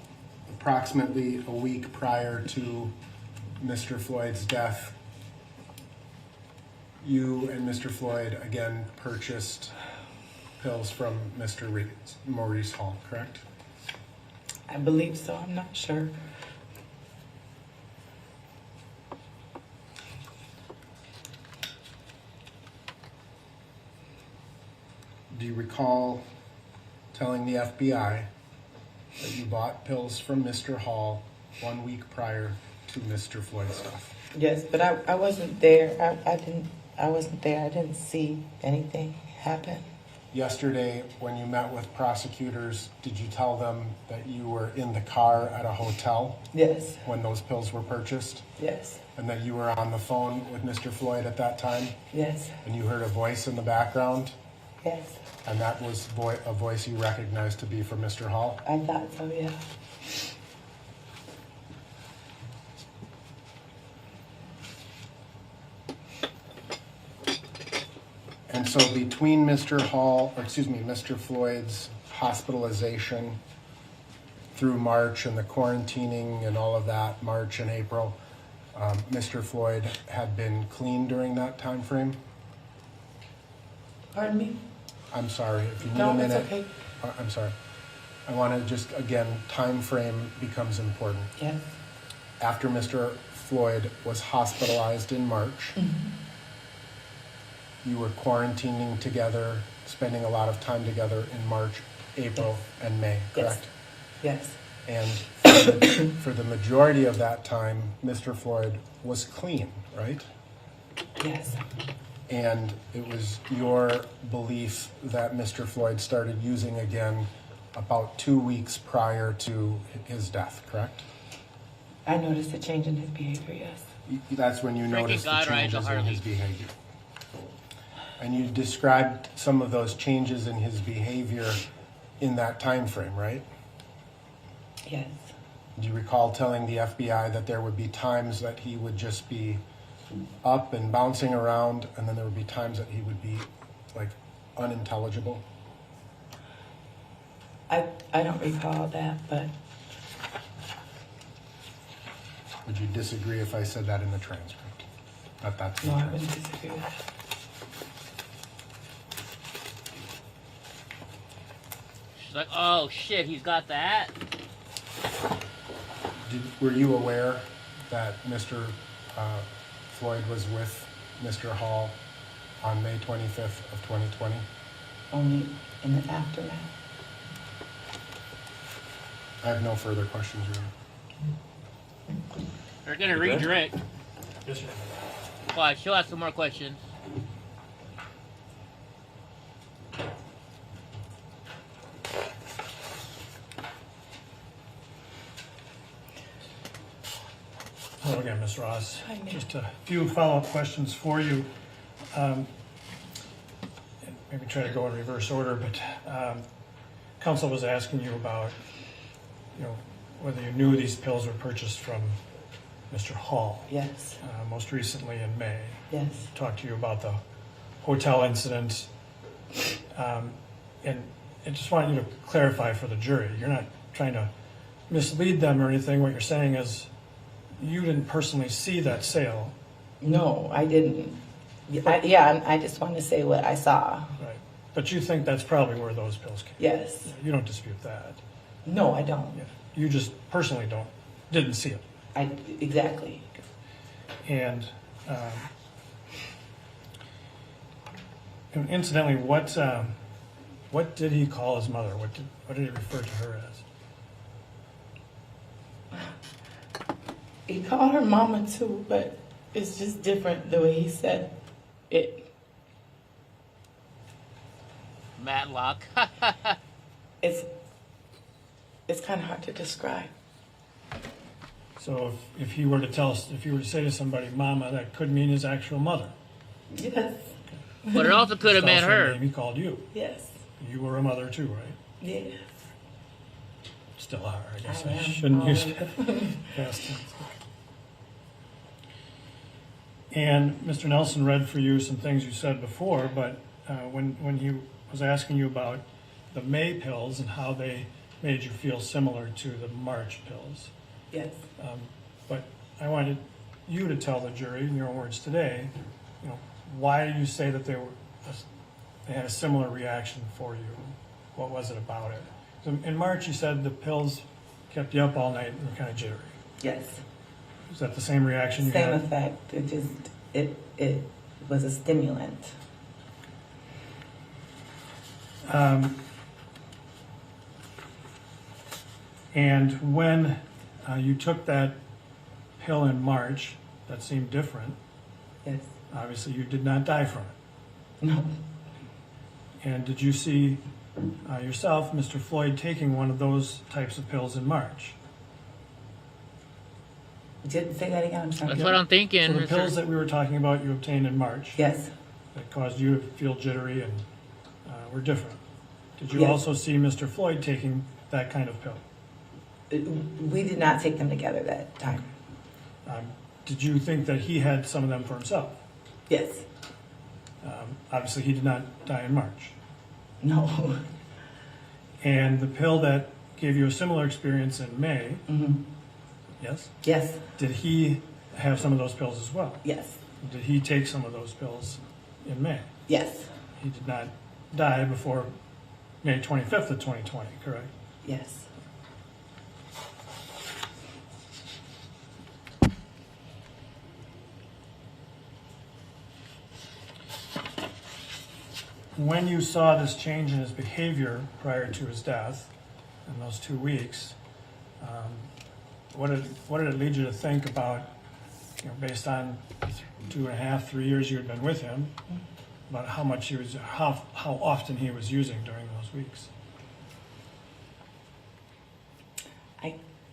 approximately a week prior to Mr. Floyd's death, you and Mr. Floyd again purchased pills from Mr. Maurice Hall, correct? I believe so, I'm not sure. Do you recall telling the FBI that you bought pills from Mr. Hall 1 week prior to Mr. Floyd's death? Yes, but I wasn't there. I wasn't there. I didn't see anything happen. Yesterday, when you met with prosecutors, did you tell them that you were in the car at a hotel Yes, when those pills were purchased? yes, And that you were on the phone with Mr. Floyd at that time? yes, And you heard a voice in the background? yes. And that was a voice you recognized to be from Mr. Hall? I thought so, yeah. And so between Mr. Floyd's hospitalization through March and the quarantining and all of that, March and April, Mr. Floyd had been clean during that time frame? Pardon me? I'm sorry, if you need No, a minute. it's okay. I'm sorry. I want to just, again, time frame becomes important. Yes. After Mr. Floyd was hospitalized in March, you were quarantining together, spending a lot of time together in March, April, and May, correct? Yes. And for the majority of that time, Mr. Floyd was clean, right? Yes. And it was your belief that Mr. Floyd started using again about 2 weeks prior to his death, correct? I noticed a change in his behavior, yes. That's when you noticed the God rides a changes in Harley. his behavior. And you described some of those changes in his behavior in that time frame, right? Yes. Do you recall telling the FBI that there would be times that he would just be up and bouncing around, and then there would be times that he would be like unintelligible? I don't recall that, but Would you disagree if I said that in the transcript? That that's the no, I transcript. wouldn't disagree with that. She's like, oh shit, he's got that. Were you aware that Mr. Floyd was with Mr. Hall on May 25th of 2020? Only in the aftermath. I have no further questions, Your Honor. They're gonna redirect. Yes, sir. Why? She'll ask some more questions. Hello again, Ms. Ross. Hi, ma'am. Just a few follow-up questions for you. And maybe try to go in reverse order, but counsel was asking you about, whether you knew these pills were purchased from Mr. Hall, Yes. most recently in May. Yes. Talked to you about the hotel incident. And I just wanted you to clarify for the jury. You're not trying to mislead them or anything. What you're saying is you didn't personally see that sale. No, I didn't. I just want to say what I saw. Right. But you think that's probably where those pills came. Yes. You don't dispute that. No, I don't. Yeah. You just personally didn't see it. Exactly. And incidentally, what did he call his mother? What did he refer to her as? He called her mama too, but it's just different the way he said it. Matlock. It's kind of hard to describe. So if you were to say to somebody, "Mama," that could mean his actual mother. Yes. But it also could have It's meant also a her. name he called you. Yes. You were a mother too, right? Yes. Still are, I guess. I I am. shouldn't use past tense. And Mr. Nelson read for you some things you said before, but when he was asking you about the May pills and how they made you feel similar to the March pills. Yes. But I wanted you to tell the jury, in your own words today, why you say that they had a similar reaction for you. What was it about it? So in March, you said the pills kept you up all night and were kind of jittery. Yes. Is that the same reaction you Same had? effect. It was a stimulant. And when you took that pill in March, that seemed different. Yes. Obviously, you did not die from it. No. And did you see yourself, Mr. Floyd, taking one of those types of pills in March? Didn't say that again. I'm sorry. That's what I'm thinking. So the Mr. pills that we were talking about you obtained in March Yes. that caused you to feel jittery and were different. Did you Yes. also see Mr. Floyd taking that kind of pill? We did not take them together that time. Did you think that he had some of them for himself? Yes. Obviously, he did not die in March. No. And the pill that gave you a similar experience in May, yes? Yes. Did he have some of those pills as well? Yes. Did he take some of those pills in May? Yes. He did not die before May 25th of 2020, correct? Yes. When you saw this change in his behavior prior to his death, in those 2 weeks, what did it lead you to think about, based on 2.5, 3 years you had been with him, about how much he was, how often he was using during those weeks.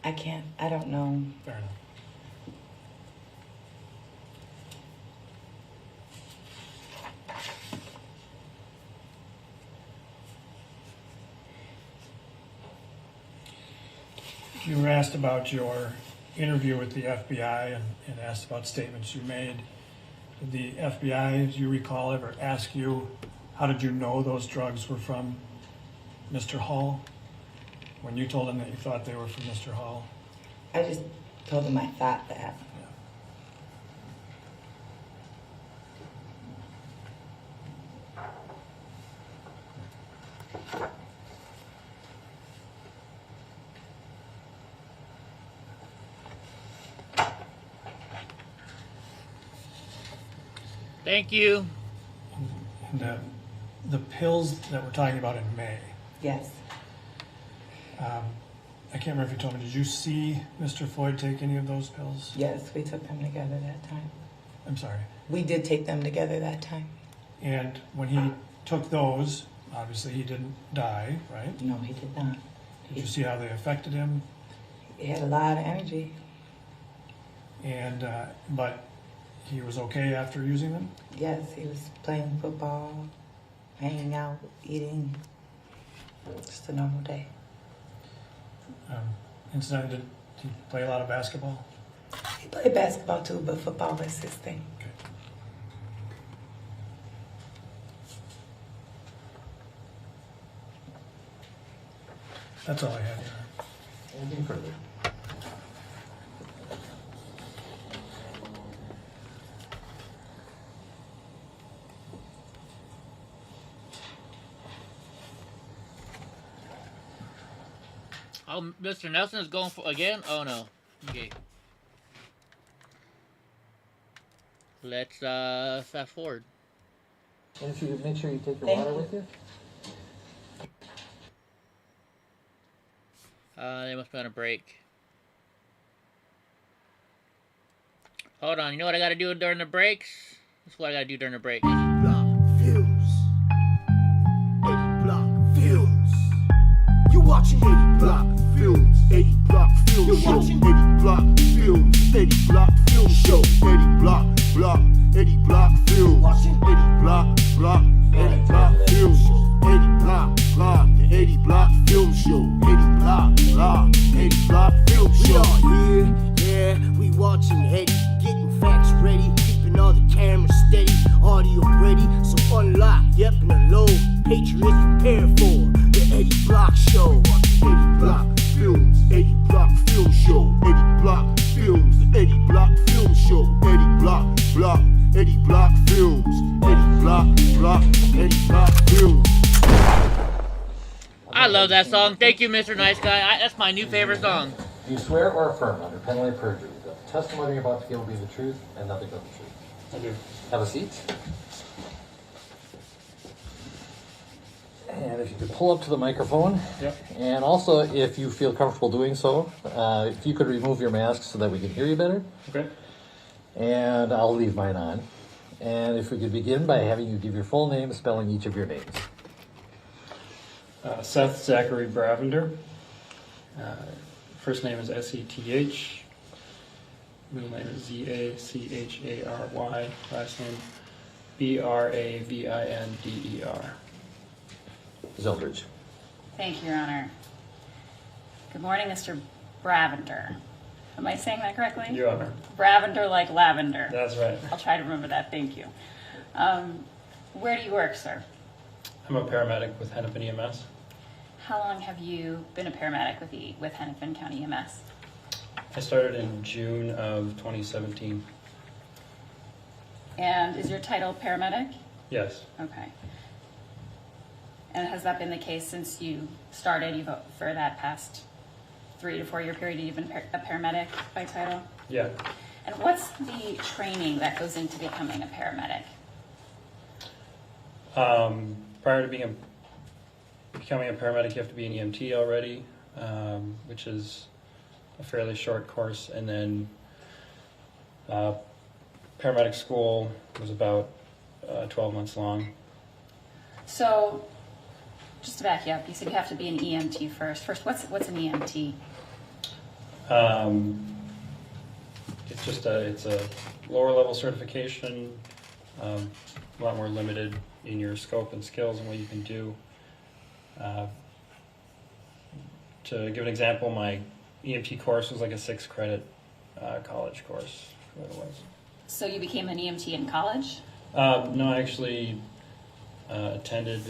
I can't, I don't know. Fair enough. You were asked about your interview with the FBI and asked about statements you made. Did the FBI, as you recall, ever ask you, how did you know those drugs were from Mr. Hall? When you told them that you thought they were from Mr. Hall? I just told him I thought that. Thank you. And the pills that we're talking about in May, Yes. I can't remember if you told me, did you see Mr. Floyd take any of those pills? Yes, we took them together that time. I'm sorry. We did take them together that time. And when he took those, obviously he didn't die, right? No, he did not. Did you see how they affected him? He had a lot of energy. And but he was okay after using them? Yes, he was playing football, hanging out, eating. Just a normal day. Incidentally, did he play a lot of basketball? He played basketball too, but football was his thing. Okay. That's all I have here. Anything further? Oh, Mr. Nelson is going for again? Oh no. Okay. Let's fast forward. And if you could make sure you take your Thank water you. with you. They must be on a break. Hold on, you know what I gotta do during the breaks? That's what I gotta do during the break. Block Films. Eddie Block Films. You watching Eddie Block Films. Eddie Block Films. You watching Eddie Block Films. Eddie Block Film Show. Eddie Block Eddie Block Films. Watching Eddie Block Eddie Block Films. Eddie Block the Eddie Block Film Show. Eddie Block Eddie Block Film Show. We are here, yeah. We watching Eddie, getting facts ready, keeping all the cameras steady, audio ready. So unlock, yep, and unload. Patriots prepare for the Eddie Block Show. Eddie Block Films, Eddie Block Film Show. Eddie Block Films, the Eddie Block Film Show. Eddie Block Eddie Block Films. Eddie Block Eddie Block Films. I love that song. Thank you, Mr. Nice Guy. That's my new favorite song. Do you swear or affirm under penalty of perjury that the testimony you're about to give will be the truth and nothing but the truth? I do. Have a seat. And if you could pull up to the microphone. Yep. And also, if you feel comfortable doing so, if you could remove your mask so that we can hear you better. Okay. And I'll leave mine on. And if we could begin by having you give your full name, spelling each of your names. Seth Zachary Bravender. First name is S-E-T-H. Middle name is Z-A-C-H-A-R-Y. Last name B-R-A-V-I-N-D-E-R. Zeldridge. Thank you, Your Honor. Good morning, Mr. Bravender. Am I saying that correctly? Your Honor. Bravender like lavender. That's right. I'll try to remember that. Thank you. Where do you work, sir? I'm a paramedic with Hennepin EMS. How long have you been a paramedic with Hennepin County EMS? I started in June of 2017. And is your title paramedic? Yes. Okay. And has that been the case since you started? For that past 3 to 4 year period, you've been a paramedic by title? Yeah. And what's the training that goes into becoming a paramedic? Prior to becoming a paramedic, you have to be an EMT already, which is a fairly short course, and then paramedic school was about 12 months long. So, just to back you up, you said you have to be an EMT first. First, what's an EMT? It's a lower level certification, a lot more limited in your scope and skills and what you can do. To give an example, my EMT course was like a 6-credit college course. What it was. So you became an EMT in college? No, I actually attended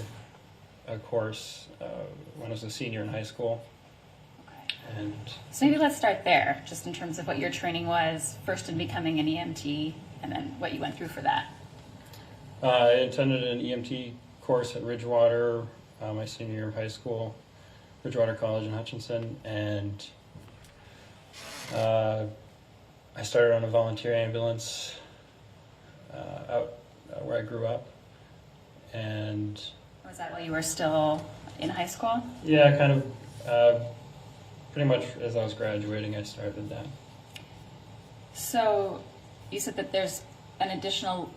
a course when I was a senior in high school. And So maybe let's start there, just in terms of what your training was, first in becoming an EMT, and then what you went through for that. I attended an EMT course at Ridgewater my senior year of high school, Ridgewater College in Hutchinson, and I started on a volunteer ambulance out where I grew up. And Was that while you were still in high school? yeah, kind of pretty much as I was graduating, I started that. So you said that there's an additional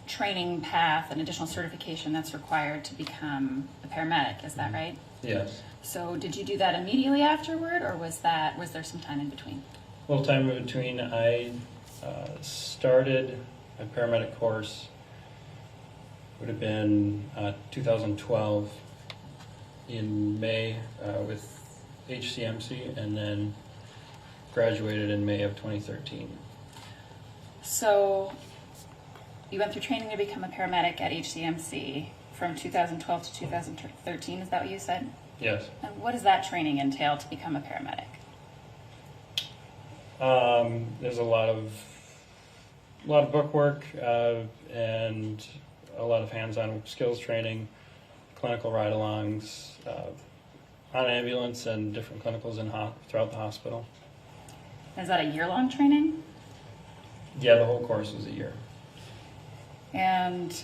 training path, an additional certification that's required to become a paramedic, is that right? Yes. So did you do that immediately afterward, or was there some time in between? A little time in between. I started my paramedic course, would have been 2012 in May with HCMC, and then graduated in May of 2013. So you went through training to become a paramedic at HCMC from 2012 to 2013, is that what you said? Yes. And what does that training entail to become a paramedic? There's a lot of book work and a lot of hands-on skills training, clinical ride-alongs on ambulance and different clinicals throughout the hospital. Is that a year-long training? Yeah, the whole course was a year. And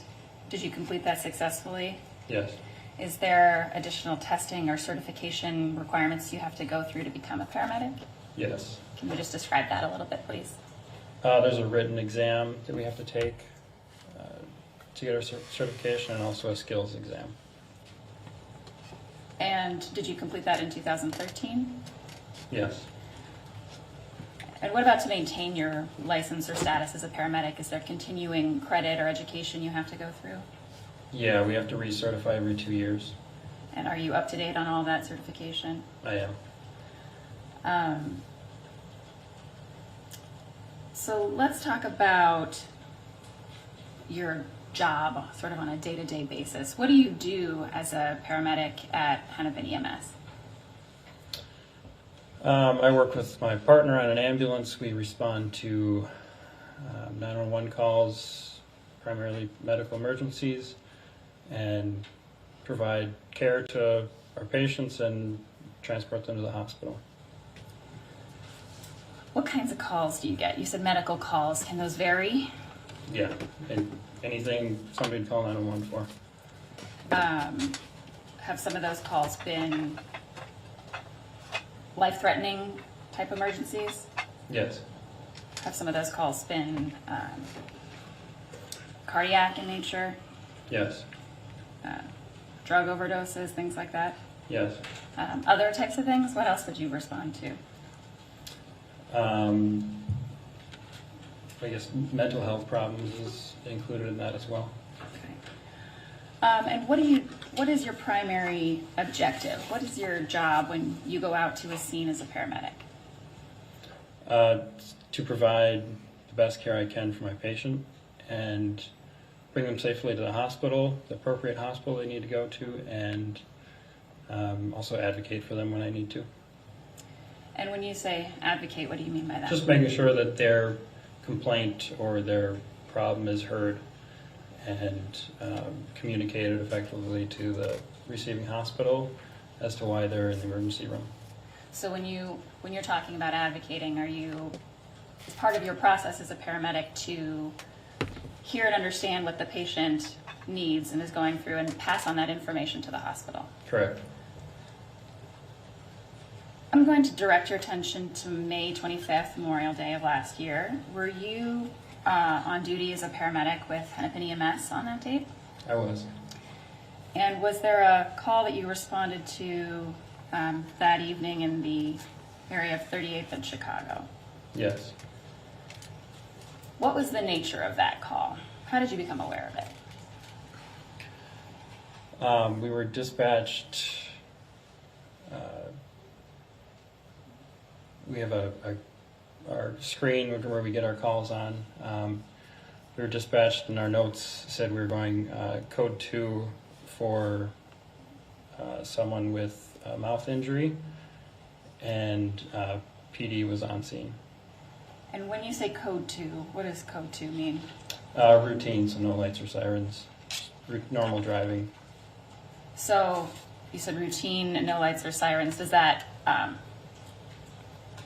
did you complete that successfully? Yes. Is there additional testing or certification requirements you have to go through to become a paramedic? Yes. Can you just describe that a little bit, please? There's a written exam that we have to take to get our certification, and also a skills exam. And did you complete that in 2013? Yes. And what about to maintain your license or status as a paramedic? Is there continuing credit or education you have to go through? Yeah, we have to recertify every 2 years. And are you up to date on all that certification? I am. So let's talk about your job sort of on a day-to-day basis. What do you do as a paramedic at Hennepin EMS? I work with my partner on an ambulance. We respond to 911 calls, primarily medical emergencies, and provide care to our patients and transport them to the hospital. What kinds of calls do you get? You said medical calls. Can those vary? Yeah, and anything somebody would call 911 for. Have some of those calls been life-threatening type emergencies? Yes. Have some of those calls been cardiac in nature? Yes. Drug overdoses, things like that? Yes. Other types of things? What else would you respond to? I guess mental health problems is included in that as well. Okay. And what is your primary objective? What is your job when you go out to a scene as a paramedic? To provide the best care I can for my patient and bring them safely to the hospital, the appropriate hospital they need to go to, and also advocate for them when I need to. And when you say advocate, what do you mean by that? Just making sure that their complaint or their problem is heard and communicated effectively to the receiving hospital as to why they're in the emergency room. So when you're talking about advocating, is part of your process as a paramedic to hear and understand what the patient needs and is going through and pass on that information to the hospital? Correct. I'm going to direct your attention to May 25th, Memorial Day of last year. Were you on duty as a paramedic with Hennepin EMS on that date? I was. And was there a call that you responded to that evening in the area of 38th and Chicago? Yes. What was the nature of that call? How did you become aware of it? We were dispatched. We have our screen where we get our calls on. We were dispatched, and our notes said we were going code 2 for someone with a mouth injury, and PD was on scene. And when you say code 2, what does code 2 mean? Routine, so no lights or sirens, normal driving. So you said routine, no lights or sirens. Does that,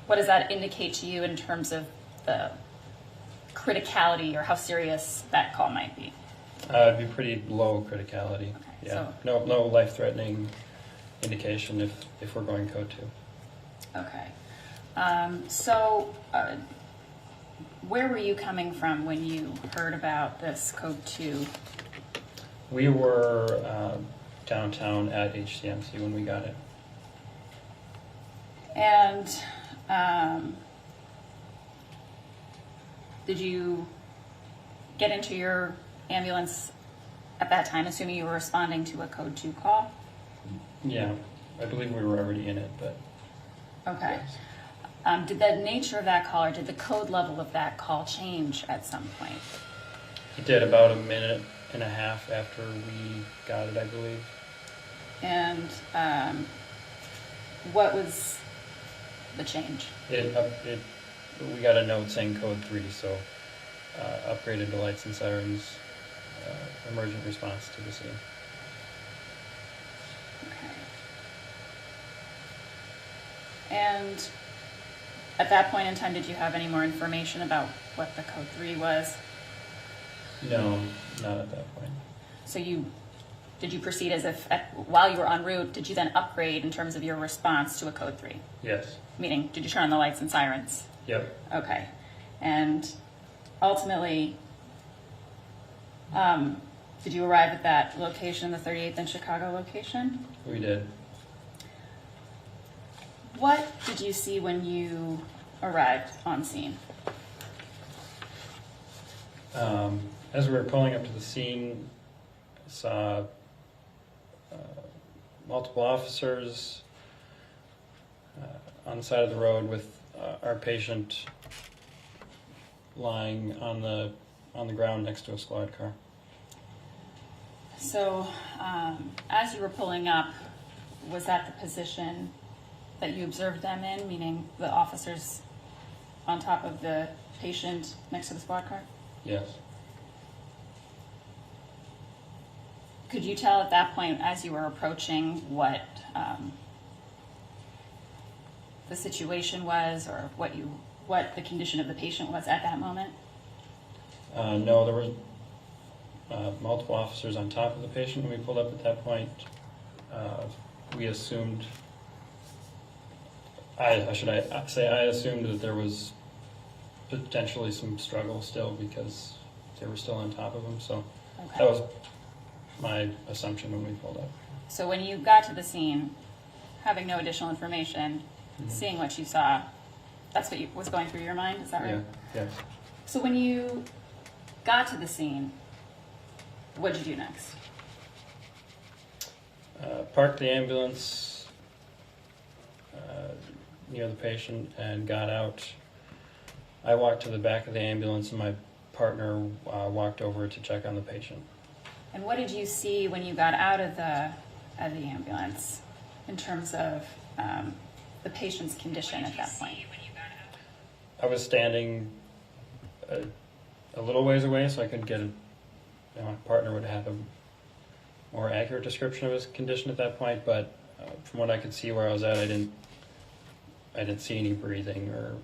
what does that indicate to you in terms of the criticality or how serious that call might be? It'd be pretty low criticality. Okay, Yeah, so- no life-threatening indication if we're going code 2. Okay. Where were you coming from when you heard about this code 2? We were downtown at HCMC when we got it. And did you get into your ambulance at that time, assuming you were responding to a code 2 call? Yeah, I believe we were already in it, but Okay. yes. Did the nature of that call or did the code level of that call change at some point? It did about a minute and a half after we got it, I believe. And what was the change? We got a note saying code 3, so upgraded to lights and sirens, emergent response to the scene. Okay. And at that point in time, did you have any more information about what the code 3 was? No, not at that point. So did you proceed as if, while you were en route, did you then upgrade in terms of your response to a code 3? Yes. Meaning, did you turn on the lights and sirens? Yep. Okay. And ultimately, did you arrive at that location, the 38th and Chicago location? We did. What did you see when you arrived on scene? As we were pulling up to the scene, I saw multiple officers on the side of the road with our patient lying on the ground next to a squad car. So, as you were pulling up, was that the position that you observed them in, meaning the officers on top of the patient next to the squad car? Yes. Could you tell at that point, as you were approaching, what the situation was, or what the condition of the patient was at that moment? No, there were multiple officers on top of the patient when we pulled up at that point. We assumed, I assumed that there was potentially some struggle still because they were still on top of him, so Okay. that was my assumption when we pulled up. So when you got to the scene, having no additional information, seeing what you saw, that's what was going through your mind, is that right? Yeah, yes. So when you got to the scene, what did you do next? Parked the ambulance near the patient and got out. I walked to the back of the ambulance and my partner walked over to check on the patient. And what did you see when you got out of the ambulance in terms of the patient's condition at that point? I was standing a little ways away, so I couldn't get my partner would have a more accurate description of his condition at that point, but from what I could see where I was at, I didn't see any breathing or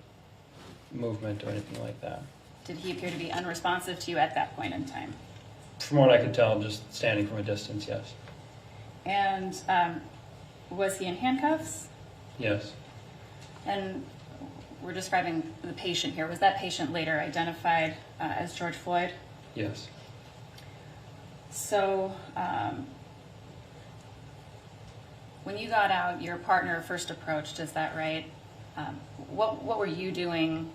movement or anything like that. Did he appear to be unresponsive to you at that point in time? From what I could tell, just standing from a distance, yes. And was he in handcuffs? Yes. And we're describing the patient here. Was that patient later identified as George Floyd? Yes. So, when you got out, your partner first approached, is that right? What were you doing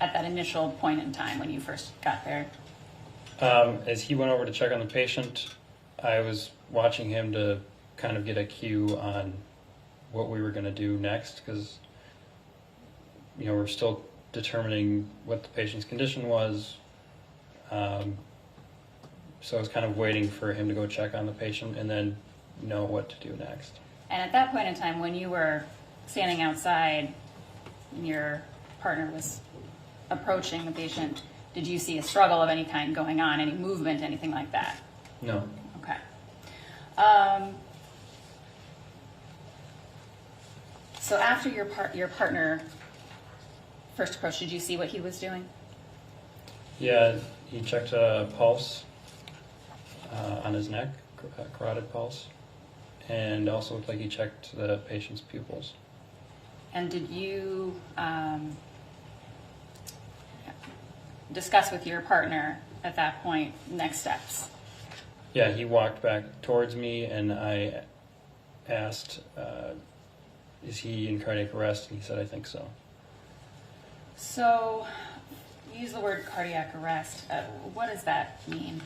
at that initial point in time when you first got there? As he went over to check on the patient, I was watching him to kind of get a cue on what we were going to do next, because we're still determining what the patient's condition was. So I was kind of waiting for him to go check on the patient and then know what to do next. And at that point in time, when you were standing outside and your partner was approaching the patient, did you see a struggle of any kind going on, any movement, anything like that? No. Okay. So after your partner first approached, did you see what he was doing? Yeah, he checked a pulse on his neck, carotid pulse, and also looked like he checked the patient's pupils. And did you discuss with your partner at that point next steps? Yeah, he walked back towards me, and I asked, is he in cardiac arrest? And he said, I think so. So, you use the word cardiac arrest. What does that mean?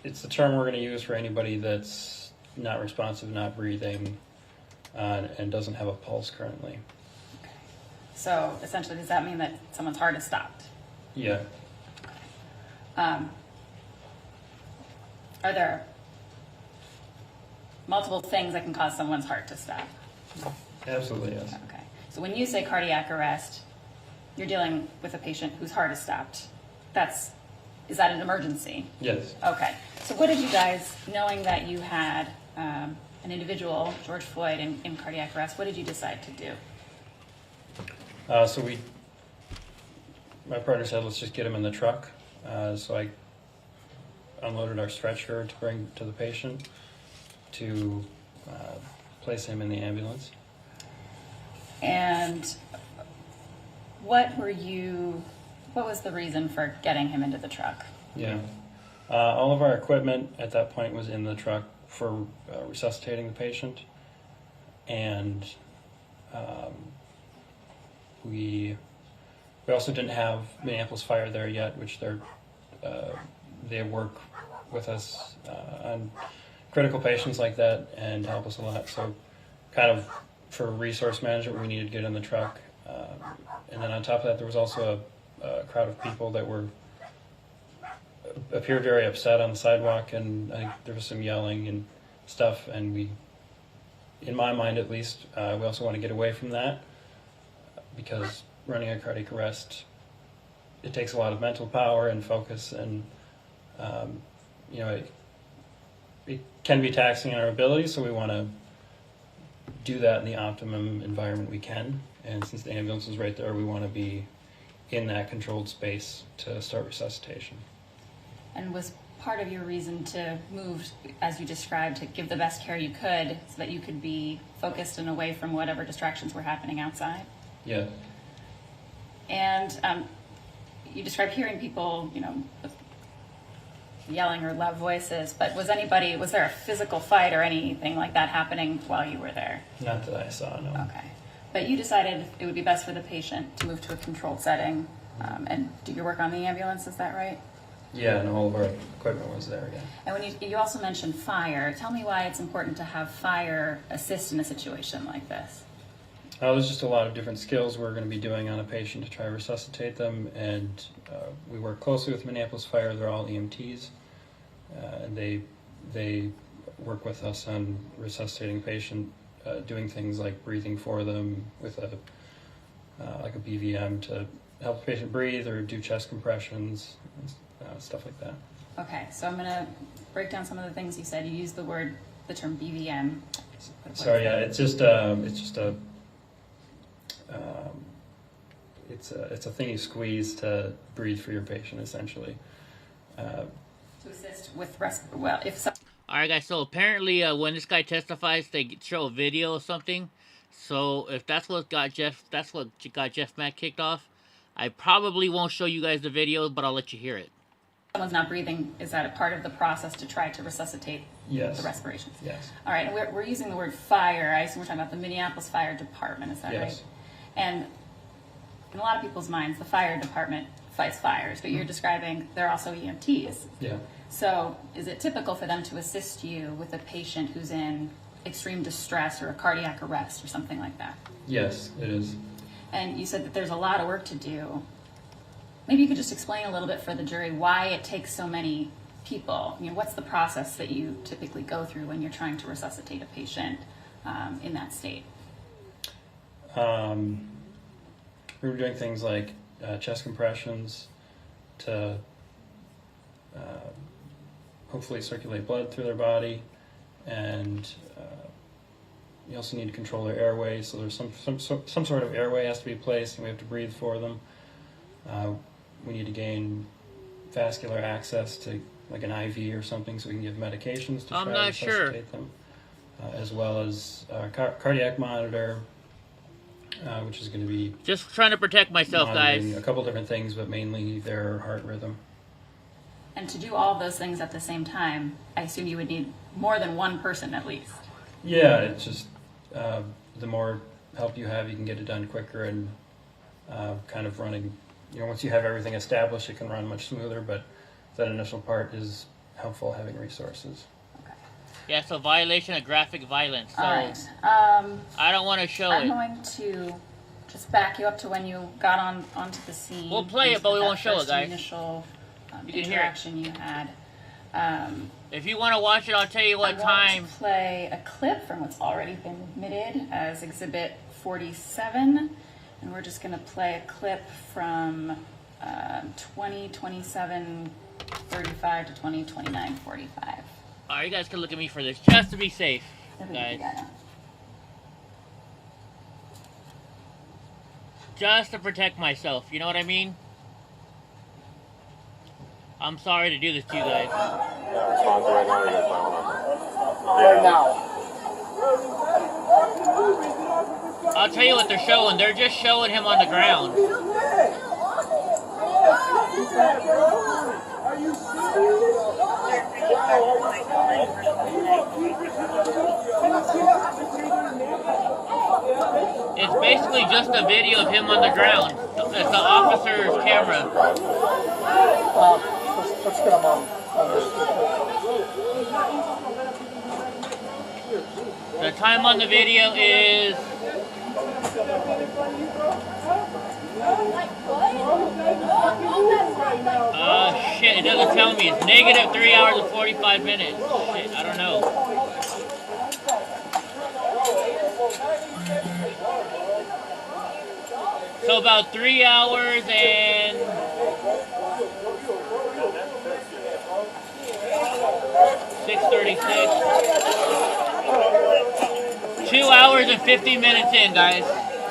It's the term we're going to use for anybody that's not responsive, not breathing, and doesn't have a pulse currently. Okay. So, essentially, does that mean that someone's heart is stopped? Yeah. Are there multiple things that can cause someone's heart to stop? Absolutely, yes. Okay. So when you say cardiac arrest, you're dealing with a patient whose heart is stopped. Is that an emergency? Yes. Okay. So what did you guys, knowing that you had an individual, George Floyd, in cardiac arrest, what did you decide to do? My partner said, let's just get him in the truck. So I unloaded our stretcher to bring to the patient to place him in the ambulance. And what was the reason for getting him into the truck? Yeah. All of our equipment at that point was in the truck for resuscitating the patient. And we also didn't have Minneapolis Fire there yet, which they work with us on critical patients like that and help us a lot. So kind of for resource management, we needed to get in the truck. And then on top of that, there was also a crowd of people that appeared very upset on the sidewalk, and I think there was some yelling and stuff, and we, in my mind at least, we also want to get away from that, because running a cardiac arrest, it takes a lot of mental power and focus, and it can be taxing on our abilities, so we want to do that in the optimum environment we can. And since the ambulance is right there, we want to be in that controlled space to start resuscitation. And was part of your reason to move, as you described, to give the best care you could so that you could be focused and away from whatever distractions were happening outside? Yeah. And you described hearing people, yelling or loud voices, but was there a physical fight or anything like that happening while you were there? Not that I saw, no. Okay. But you decided it would be best for the patient to move to a controlled setting and do your work on the ambulance, is that right? Yeah, and all of our equipment was there, yeah. And when you also mentioned fire, tell me why it's important to have fire assist in a situation like this. There's just a lot of different skills we're going to be doing on a patient to try to resuscitate them, and we work closely with Minneapolis Fire. They're all EMTs, and they work with us on resuscitating a patient, doing things like breathing for them with like a BVM to help the patient breathe, or do chest compressions, stuff like that. Okay, so I'm going to break down some of the things you said. You used the term BVM. Sorry, yeah, it's just it's a thing you squeeze to breathe for your patient, essentially. To assist with Alright guys, so apparently when this guy testifies, they show a video or something So if that's what got Jeff Mack kicked off, I probably won't show you guys the video, but I'll let you hear it. Someone's not breathing, is that a part of the process to try to resuscitate Yes. the respirations? Yes. All right, and we're using the word fire. I assume we're talking about the Minneapolis Fire Department, is that Yes. right? And in a lot of people's minds, the fire department fights fires, but you're describing they're also EMTs. Yeah. So is it typical for them to assist you with a patient who's in extreme distress or a cardiac arrest or something like that? Yes, it is. And you said that there's a lot of work to do. Maybe you could just explain a little bit for the jury why it takes so many people. You know, what's the process that you typically go through when you're trying to resuscitate a patient in that state? We were doing things like chest compressions to hopefully circulate blood through their body, and you also need to control their airway. So there's some sort of airway has to be placed, and we have to breathe for them. We need to gain vascular access to like an IV or something, so we can give medications to try I'm to not sure. resuscitate them, as well as cardiac monitor, which is going to be Just trying to protect myself, monitoring guys. a couple different things, but mainly their heart rhythm. And to do all those things at the same time, I assume you would need more than one person at least. Yeah, it's just the more help you have, you can get it done quicker, and kind of running. You know, once you have everything established, it can run much smoother. But that initial part is helpful, having resources. Yeah, so violation of graphic violence. So All right. I don't want to show I'm it. going to just back you up to when you got onto the scene. We'll play it, and but we that won't show it, first guys. Initial You can hear it. interaction you had. If you want to watch it, I'll tell you what I'm going time. to play a clip from what's already been admitted as Exhibit 47, and we're just going to play a clip from 20:27:35 to 20:29:45. All right, you guys can look at me for this, just to be safe, Everybody guys. got it. Just to protect myself. You know what I mean? I'm sorry to do this to you guys. Right now. I'll tell you what they're showing. They're just showing him on the ground. Are you It's basically just a video of him on the ground. It's the officer's camera. Let's get him on The time on the video is shit, it doesn't tell me. It's negative 3 hours and 45 minutes. Shit, I don't know. So about 3 hours and 6:36. 2 hours and 50 minutes in, guys.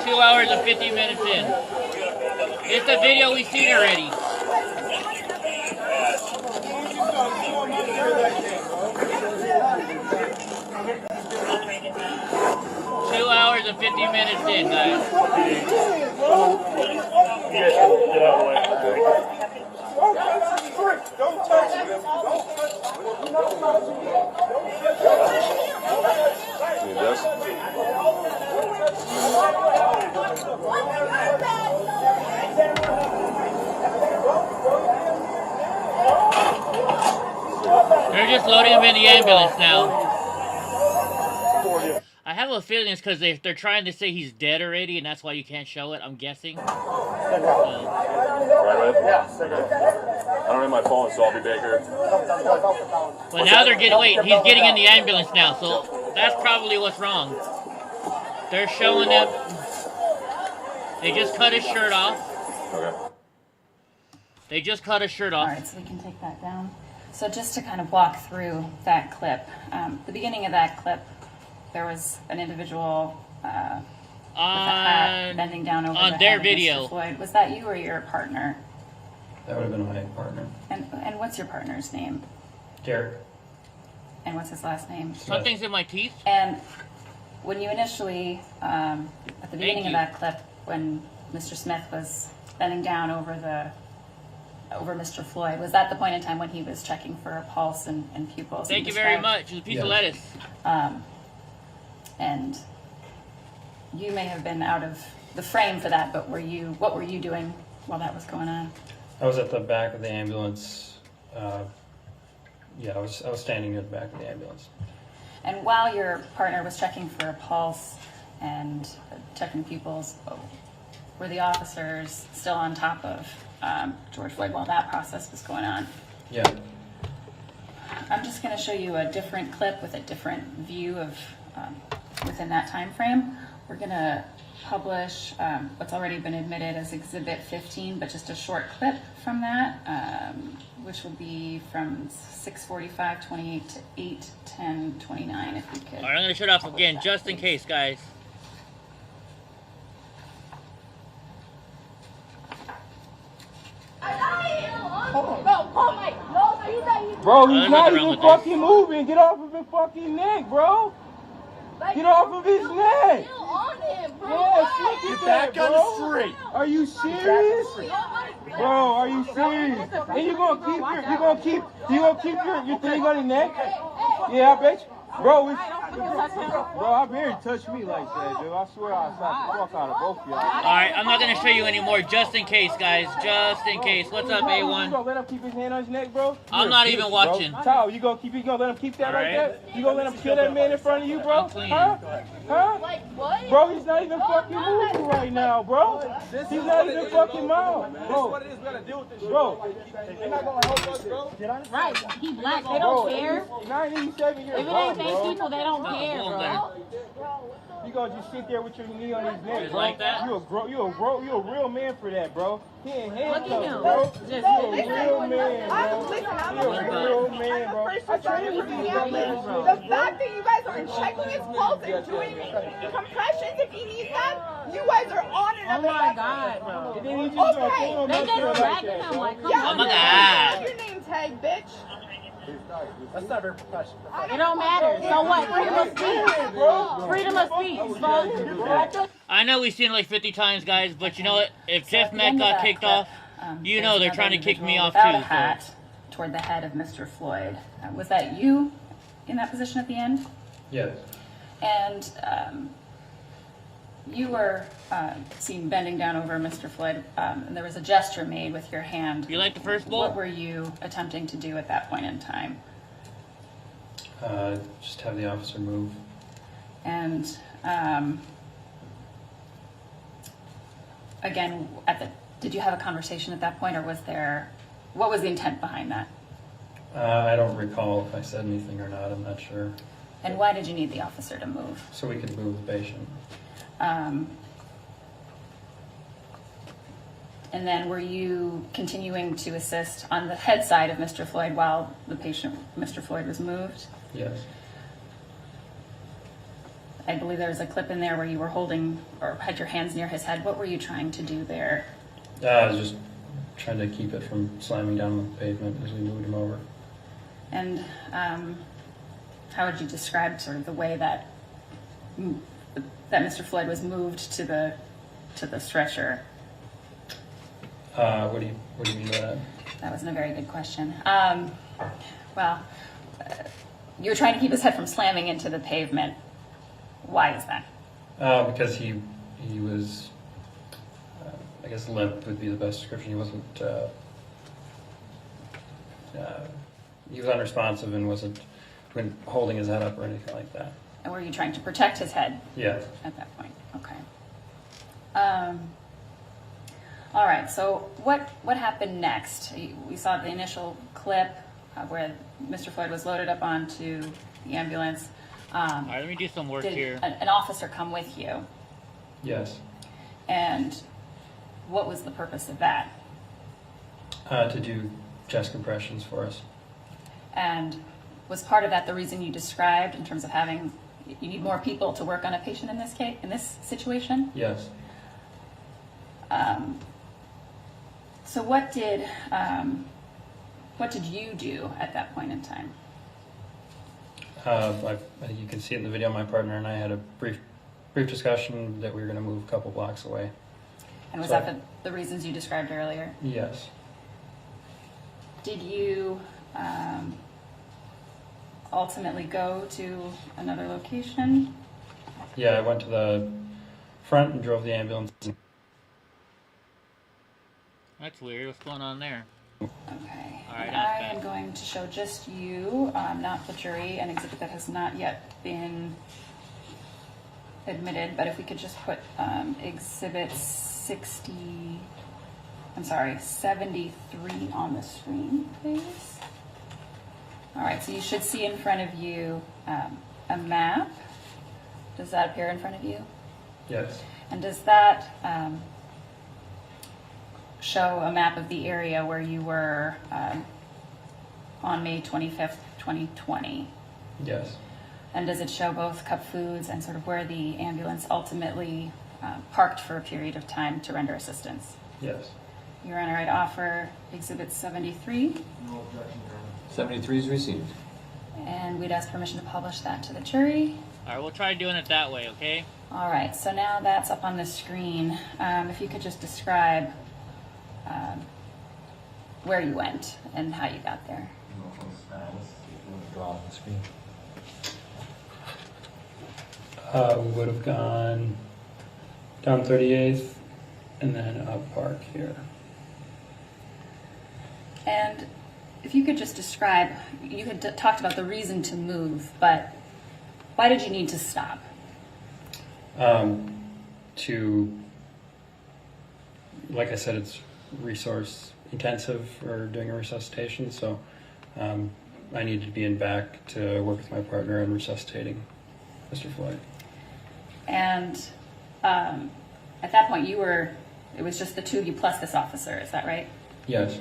2 hours and 50 minutes in. It's a video we've seen already. Two hours and 50 minutes in, guys. Don't touch him. They're just loading him in the ambulance now. I have a feeling it's because they're trying to say he's dead already, and that's why you can't show it, I'm guessing. Right, yeah. I don't have my phone, so I'll be back here. But now they're getting, wait, he's getting in the ambulance now, so that's probably what's wrong. They're showing him, they just cut his shirt off. Okay. They just cut his shirt All off. right, so we can take that down. So just to kind of walk through that clip, the beginning of that clip, there was an individual with a hat bending down over on the their head of video. Mr. Floyd. Was that you or your partner? That would have been my partner, And what's your partner's name? Derek. And what's his last name? Something's in my teeth. And when you initially, at the beginning of you. that clip, when Mr. Smith was bending down over Mr. Floyd, was that the point in time when he was checking for a pulse and pupils? Thank you very much. It's a piece of lettuce. And you may have been out of the frame for that, but what were you doing while that was going on? I was at the back of the ambulance. Yeah, I was standing near the back of the ambulance. And while your partner was checking for a pulse and checking pupils, were the officers still on top of George Floyd while that process was going on? Yeah. I'm just going to show you a different clip with a different view of within that time frame. We're going to publish what's already been admitted as Exhibit 15, but just a short clip from that, which will be from 6:45:28 to 8:10:29, if we could. All right, I'm going to shut off again, just in case, guys. Bro, he's not even fucking moving. Get off of his fucking neck, bro. Get off of his neck. Yes, look at that, bro. Are you serious? Bro, are you serious? And you gonna keep your thing on your neck? Yeah, I bet you. Bro, I barely touch me like that, dude. I swear I'll slap the fuck out of both of y'all. Alright, I'm not gonna show you anymore, just in case, guys. Just in case. What's up, A1? You gonna let him keep his hand on his neck, bro? I'm not even watching. Tyler, you gonna let him keep that like that? You gonna let him kill that man in front of you, bro? Huh? Like what? Bro, he's not even fucking moving right now, bro. He's not even fucking moving. Bro, what it is, we gotta deal with this, bro. They're not gonna help us, bro. Right, he black, they don't care. 97 years If it old, ain't fake people, they don't care, bro. You gonna just sit there with your knee on his neck, bro? Like that? You a real man for that, bro. He ain't handcuffed, Look at him. bro. Just You a real man, bro. You a real man, bro. I trained with these young men, bro. The fact that you guys aren't checking his pulse and doing compressions if he needs that, you guys are on another Oh my God, bro. And then he just gonna pull him They up just there like dragging that, him bro. like, come Yeah, Oh my on. God. your name tag, bitch. That's not very professional. It don't matter. So what? Freedom of speech. Freedom of speech, bro. I know we've seen it like 50 times, guys, but you know what? If Jeff At the Mack end of got that kicked clip, off, you know there's they're trying to another kick me individual off without a too. hat toward the head of Mr. Floyd. Was that you in that position at the end? Yes. And you were seen bending down over Mr. Floyd, and there was a gesture made with your hand. You like the first bowl? What were you attempting to do at that point in time? Just have the officer move. And again, did you have a conversation at that point, or what was the intent behind that? I don't recall if I said anything or not. I'm not sure. And why did you need the officer to move? So we could move the patient. And then were you continuing to assist on the head side of Mr. Floyd while the patient, Mr. Floyd, was moved? Yes. I believe there was a clip in there where you were holding or had your hands near his head. What were you trying to do there? I was just trying to keep it from slamming down on the pavement as we moved him over. And how would you describe sort of the way that Mr. Floyd was moved to the stretcher? What do you mean by that? That wasn't a very good question. You were trying to keep his head from slamming into the pavement. Why is that? Because he was, I guess limp would be the best description. He wasn't, he was unresponsive and wasn't holding his head up or anything like that. And were you trying to protect his head? Yes. At that point, okay. All right, so what happened next? We saw the initial clip where Mr. Floyd was loaded up onto the ambulance. All right, let me do some work here. Did an officer come with you? Yes. And what was the purpose of that? To do chest compressions for us. And was part of that the reason you described in terms of you need more people to work on a patient in this situation? Yes. So what did you do at that point in time? You can see it in the video. My partner and I had a brief discussion that we were going to move a couple blocks away. And was that the reasons you described earlier? Yes. Did you ultimately go to another location? Yeah, I went to the front and drove the ambulance. That's weird. What's going on there? Okay. All right, I am going to show just you, not the jury, an exhibit that has not yet been admitted, but if we could just put exhibit 73 on the screen, please. All right, so you should see in front of you a map. Does that appear in front of you? Yes. And does that show a map of the area where you were on May 25th, 2020? Yes. And does it show both Cup Foods and sort of where the ambulance ultimately parked for a period of time to render assistance? Yes. Your Honor, I'd offer Exhibit 73. No objection, Your Honor. 73 is received. And we'd ask permission to publish that to the jury. All right, we'll try doing it that way, okay? All right, so now that's up on the screen. If you could just describe where you went and how you got there. Draw on the screen. We would have gone down 38th and then up Park here. And if you could just describe, you had talked about the reason to move, but why did you need to stop? Like I said, it's resource intensive for doing a resuscitation, so I needed to be in back to work with my partner in resuscitating Mr. Floyd. And at that point, it was just the two of you plus this officer, is that right? Yes.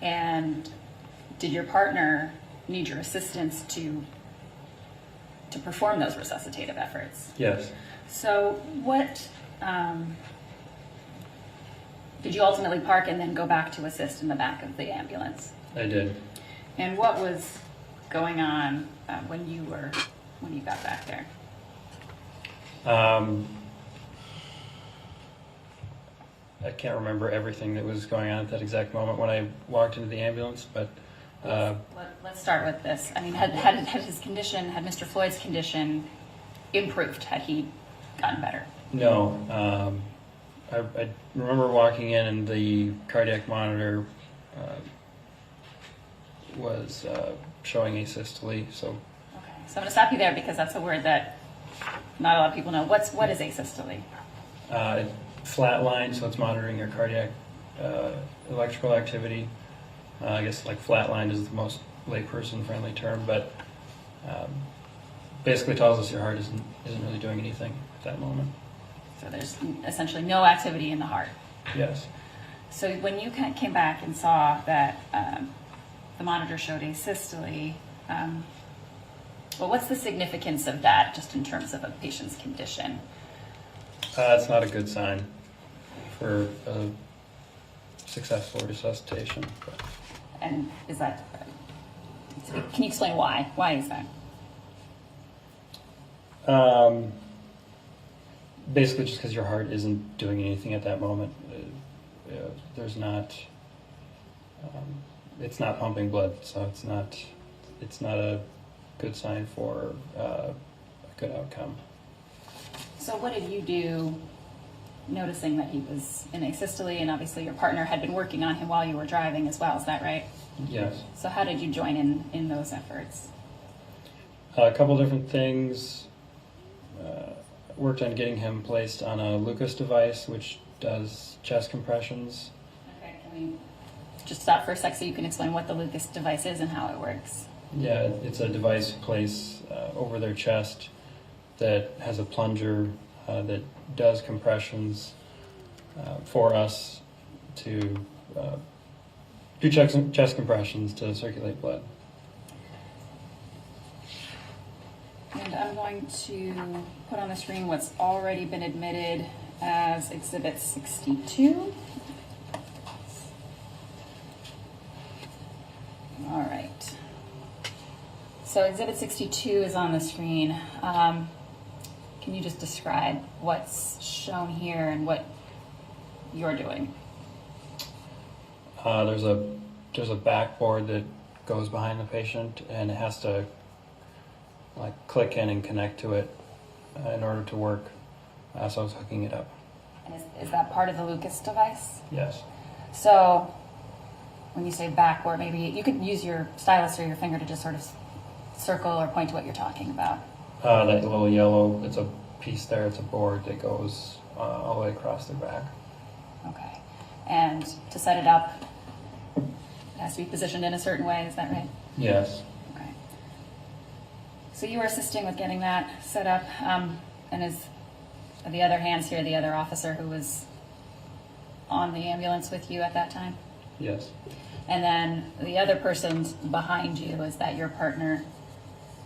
And did your partner need your assistance to perform those resuscitative efforts? Yes. So what, did you ultimately park and then go back to assist in the back of the ambulance? I did. And what was going on when you got back there? I can't remember everything that was going on at that exact moment when I walked into the ambulance, but Let's start with this. I mean, had his condition, had Mr. Floyd's condition improved? Had he gotten better? no. I remember walking in and the cardiac monitor was showing asystole. So Okay, so I'm going to stop you there because that's a word that not a lot of people know. What is asystole? flatline, so it's monitoring your cardiac electrical activity. I guess like flatline is the most layperson friendly term, but basically tells us your heart isn't really doing anything at that moment. So there's essentially no activity in the heart. Yes. So when you came back and saw that the monitor showed asystole, well, what's the significance of that just in terms of a patient's condition? It's not a good sign for a successful resuscitation. But. And is that, can you explain why? Why is that? Basically just because your heart isn't doing anything at that moment. There's not, it's not pumping blood, so it's not a good sign for a good outcome. So what did you do noticing that he was in asystole, and obviously your partner had been working on him while you were driving as well, is that right? Yes. So how did you join in those efforts? A couple different things. Worked on getting him placed on a Lucas device, which does chest compressions. Okay, can we just stop for a sec so you can explain what the Lucas device is and how it works? Yeah, it's a device placed over their chest that has a plunger that does compressions for us to do chest compressions to circulate blood. And I'm going to put on the screen what's already been admitted as Exhibit 62. All right. So Exhibit 62 is on the screen. Can you just describe what's shown here and what you're doing? There's a backboard that goes behind the patient, and it has to like click in and connect to it in order to work. So I was hooking it up. And is that part of the Lucas device? Yes. So when you say backboard, maybe you could use your stylus or your finger to just sort of circle or point to what you're talking about. That little yellow, it's a piece there, it's a board that goes all the way across their back. Okay. And to set it up, it has to be positioned in a certain way, is that right? Yes. Okay. So you were assisting with getting that set up, and is the other hands here the other officer who was on the ambulance with you at that time? Yes. And then the other person behind you, is that your partner,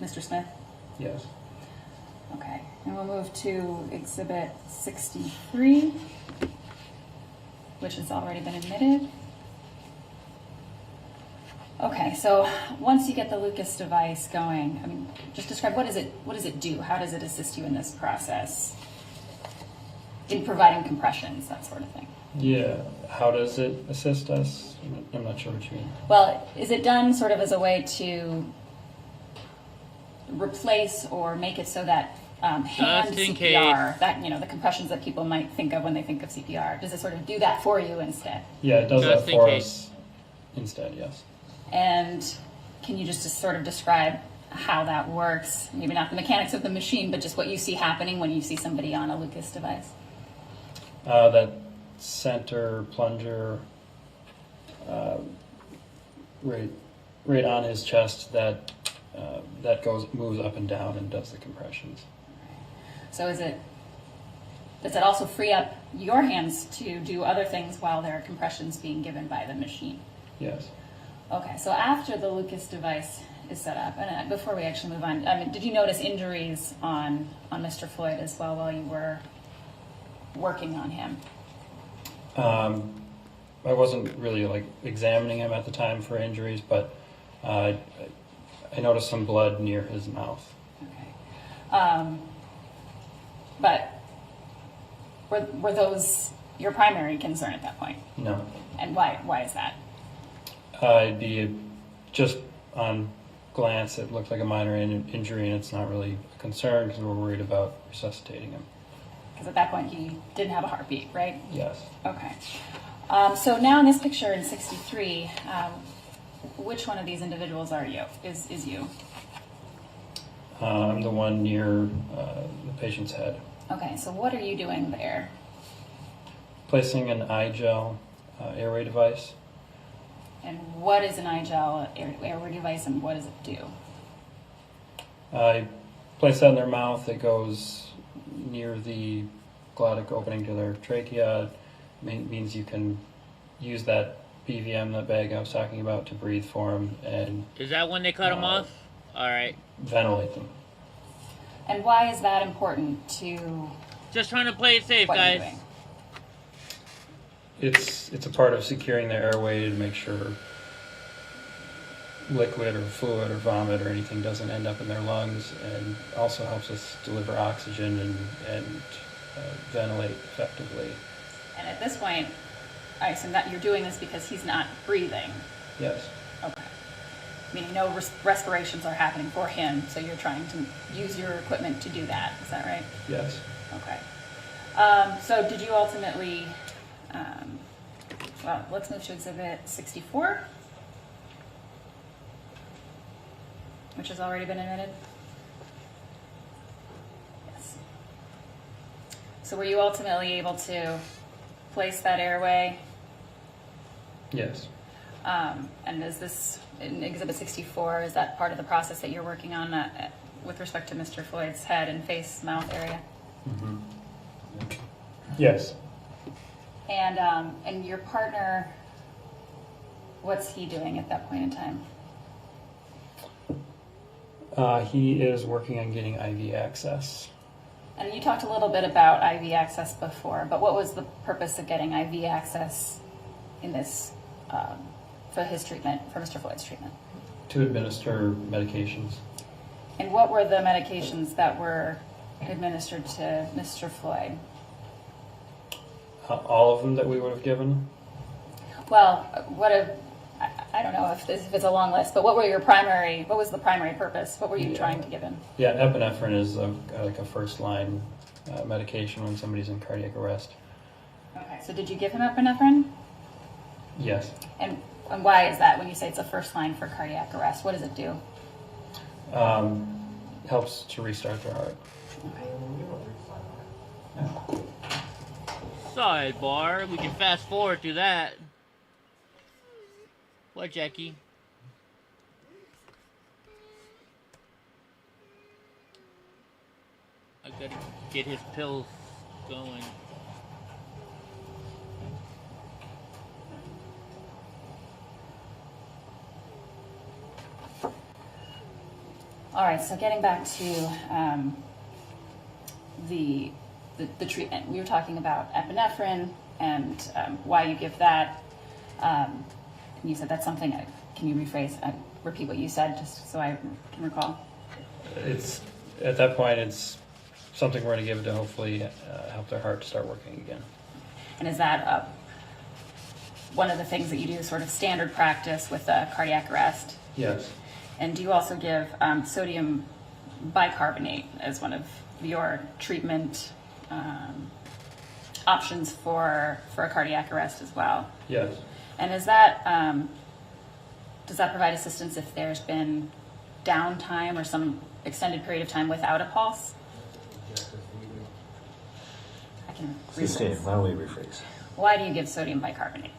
Mr. Smith? Yes. Okay, and we'll move to Exhibit 63, which has already been admitted. Okay, so once you get the Lucas device going, I mean, just describe what does it do? How does it assist you in this process? In providing compressions, that sort of thing. Yeah. How does it assist us? I'm not sure what you mean. Well, is it done sort of as a way to replace or make it so that hand CPR, that, you know, the compressions that people might think of when they think of CPR, does it sort of do that for you instead? Yeah, it does that for us instead, yes. And can you just sort of describe how that works? Maybe not the mechanics of the machine, but just what you see happening when you see somebody on a Lucas device. That center plunger right on his chest, that moves up and down and does the compressions. So does it also free up your hands to do other things while there are compressions being given by the machine? Yes. Okay, so after the Lucas device is set up, and before we actually move on, I mean, did you notice injuries on Mr. Floyd as well while you were working on him? I wasn't really like examining him at the time for injuries, but I noticed some blood near his mouth. Okay. But were those your primary concern at that point? No. And why is that? It'd be just on glance, it looked like a minor injury, and it's not really a concern because we're worried about resuscitating him. Because at that point he didn't have a heartbeat, right? Yes. Okay. So now in this picture in 63, which one of these individuals are you? Is you? I'm the one near the patient's head. Okay, so what are you doing there? Placing an iGel airway device. And what is an iGel airway device, and what does it do? I place that in their mouth. It goes near the glottic opening to their trachea. Means you can use that BVM, that bag I was talking about, to breathe for them. And is that when they cut them off? All right. Ventilate them. And why is that important to? Just trying to play it safe, guys. It's a part of securing their airway to make sure liquid or fluid or vomit or anything doesn't end up in their lungs, and also helps us deliver oxygen and ventilate effectively. And at this point, I assume that you're doing this because he's not breathing. Yes. Okay. Meaning no respirations are happening for him, so you're trying to use your equipment to do that. Is that right? Yes. Okay. So did you ultimately, well, let's move to Exhibit 64, which has already been admitted. Yes. So were you ultimately able to place that airway? Yes. And is this, in Exhibit 64, is that part of the process that you're working on with respect to Mr. Floyd's head and face, mouth area? Mm-hmm. Yes. And your partner, what's he doing at that point in time? He is working on getting IV access. And you talked a little bit about IV access before, but what was the purpose of getting IV access in this, for his treatment, for Mr. Floyd's treatment? To administer medications. And what were the medications that were administered to Mr. Floyd? All of them that we would have given. Well, I don't know if it's a long list, but what was the primary purpose? What were you trying to give him? Yeah, epinephrine is like a first line medication when somebody's in cardiac arrest. Okay, so did you give him epinephrine? Yes. And why is that when you say it's a first line for cardiac arrest? What does it do? Helps to restart their heart. Sidebar. We can fast forward through that. What, Jackie? I gotta get his pills going. All right, so getting back to the treatment, we were talking about epinephrine and why you give that. And you said that's something. Can you repeat what you said, just so I can recall? It's at that point, it's something we're going to give to hopefully help their heart start working again. And is that one of the things that you do, sort of standard practice with cardiac arrest? Yes. And do you also give sodium bicarbonate as one of your treatment options for a cardiac arrest as well? Yes. And is that does that provide assistance if there's been downtime or some extended period of time without a pulse? I can rephrase. Why don't we rephrase? Why do you give sodium bicarbonate?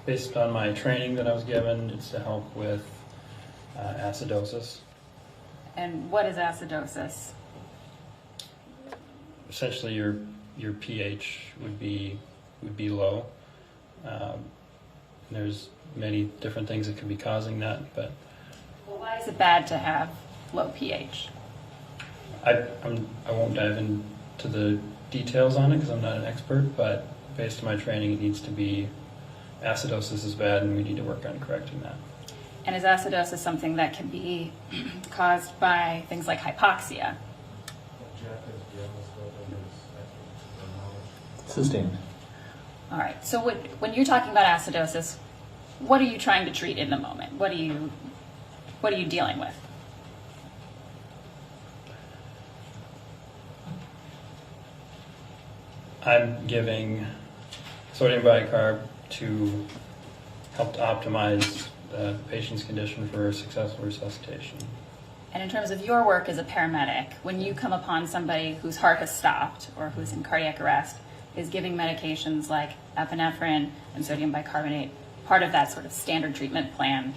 Based on my training that I was given, it's to help with acidosis. And what is acidosis? Essentially, your pH would be low. There's many different things that could be causing that, but Well, why is it bad to have low pH? I won't dive into the details on it because I'm not an expert, but based on my training, it needs to be, acidosis is bad and we need to work on correcting that. And is acidosis something that can be caused by things like hypoxia? Sustained. All right, so when you're talking about acidosis, what are you trying to treat in the moment? What are you dealing with? I'm giving sodium bicarb to help to optimize the patient's condition for successful resuscitation. And in terms of your work as a paramedic, when you come upon somebody whose heart has stopped or who's in cardiac arrest, is giving medications like epinephrine and sodium bicarbonate part of that sort of standard treatment plan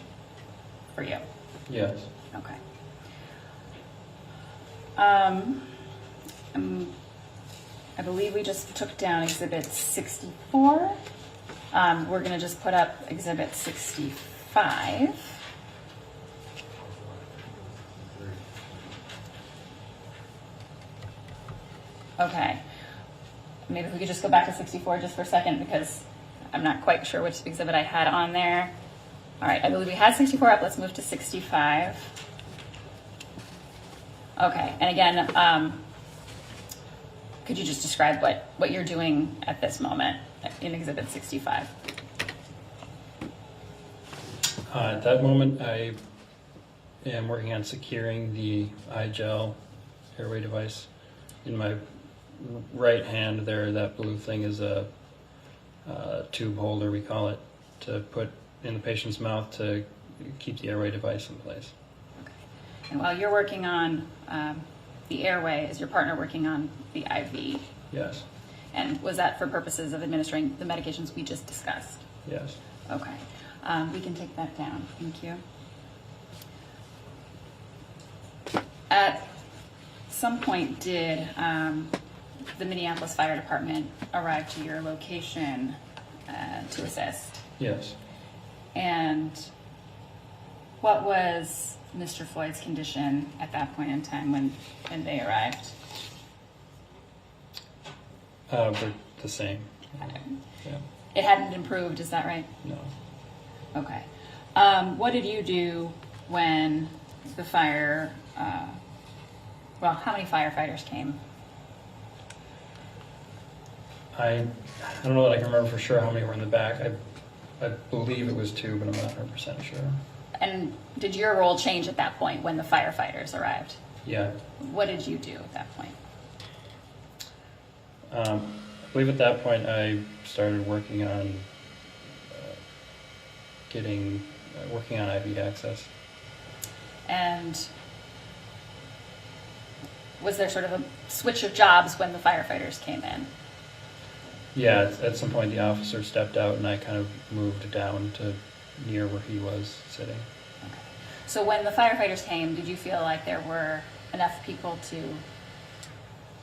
for you? Yes. Okay. I believe we just took down Exhibit 64. We're going to just put up Exhibit 65. Okay. Maybe if we could just go back to 64 just for a second because I'm not quite sure which exhibit I had on there. All right, I believe we had 64 up. Let's move to 65. Okay, and again, could you just describe what you're doing at this moment in Exhibit 65? At that moment, I am working on securing the iGel airway device. In my right hand there, that blue thing is a tube holder, we call it, to put in the patient's mouth to keep the airway device in place. Okay. And while you're working on the airway, is your partner working on the IV? Yes. And was that for purposes of administering the medications we just discussed? Yes. Okay. We can take that down. Thank you. At some point, did the Minneapolis Fire Department arrive to your location to assist? Yes. And what was Mr. Floyd's condition at that point in time when they arrived? We're the same. Okay. Yeah. It hadn't improved, is that right? No. Okay. What did you do when the fire, well, how many firefighters came? I don't know that I can remember for sure how many were in the back. I believe it was 2, but I'm not 100% sure. And did your role change at that point when the firefighters arrived? Yeah. What did you do at that point? I believe at that point I started working on working on IV access. And was there sort of a switch of jobs when the firefighters came in? Yeah, at some point the officer stepped out and I kind of moved down to near where he was sitting. Okay. So when the firefighters came, did you feel like there were enough people to